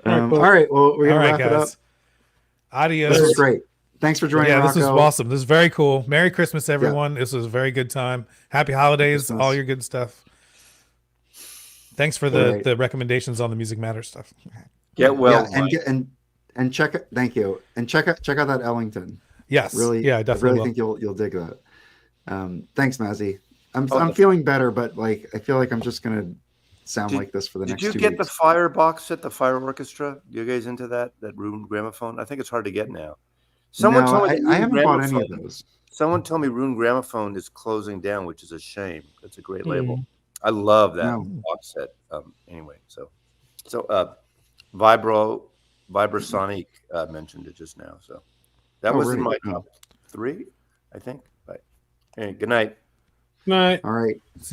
[SPEAKER 3] All right, well, we're gonna wrap it up.
[SPEAKER 9] Adios.
[SPEAKER 3] This was great. Thanks for joining.
[SPEAKER 9] Yeah, this was
[SPEAKER 3] Rocco.
[SPEAKER 9] awesome. This is very cool. Merry Christmas, everyone. This was a very good time. Happy holidays, all your good stuff. Thanks for the recommendations on the Music Matters stuff.
[SPEAKER 11] Get well,
[SPEAKER 3] and check it. Thank you. And check out that Ellington.
[SPEAKER 9] Yes,
[SPEAKER 3] really.
[SPEAKER 9] Yeah, I definitely
[SPEAKER 3] really think you'll dig that. Thanks, Mazzy. I'm feeling better, but like I feel like I'm just gonna sound like this for the next 2 weeks.
[SPEAKER 11] Did you get the Fire box set, the Fire Orchestra? You guys into that Rune gramophone? I think it's hard to get now. Someone told me
[SPEAKER 3] I haven't bought any of those.
[SPEAKER 11] Someone told me Rune Gramophone is closing down, which is a shame. It's a great label. I love that box set. Anyway, so Vibrasonic mentioned it just now. So that was in my top 3, I think. Right. Hey, good night.
[SPEAKER 1] Night.
[SPEAKER 3] All right.
[SPEAKER 9] See you.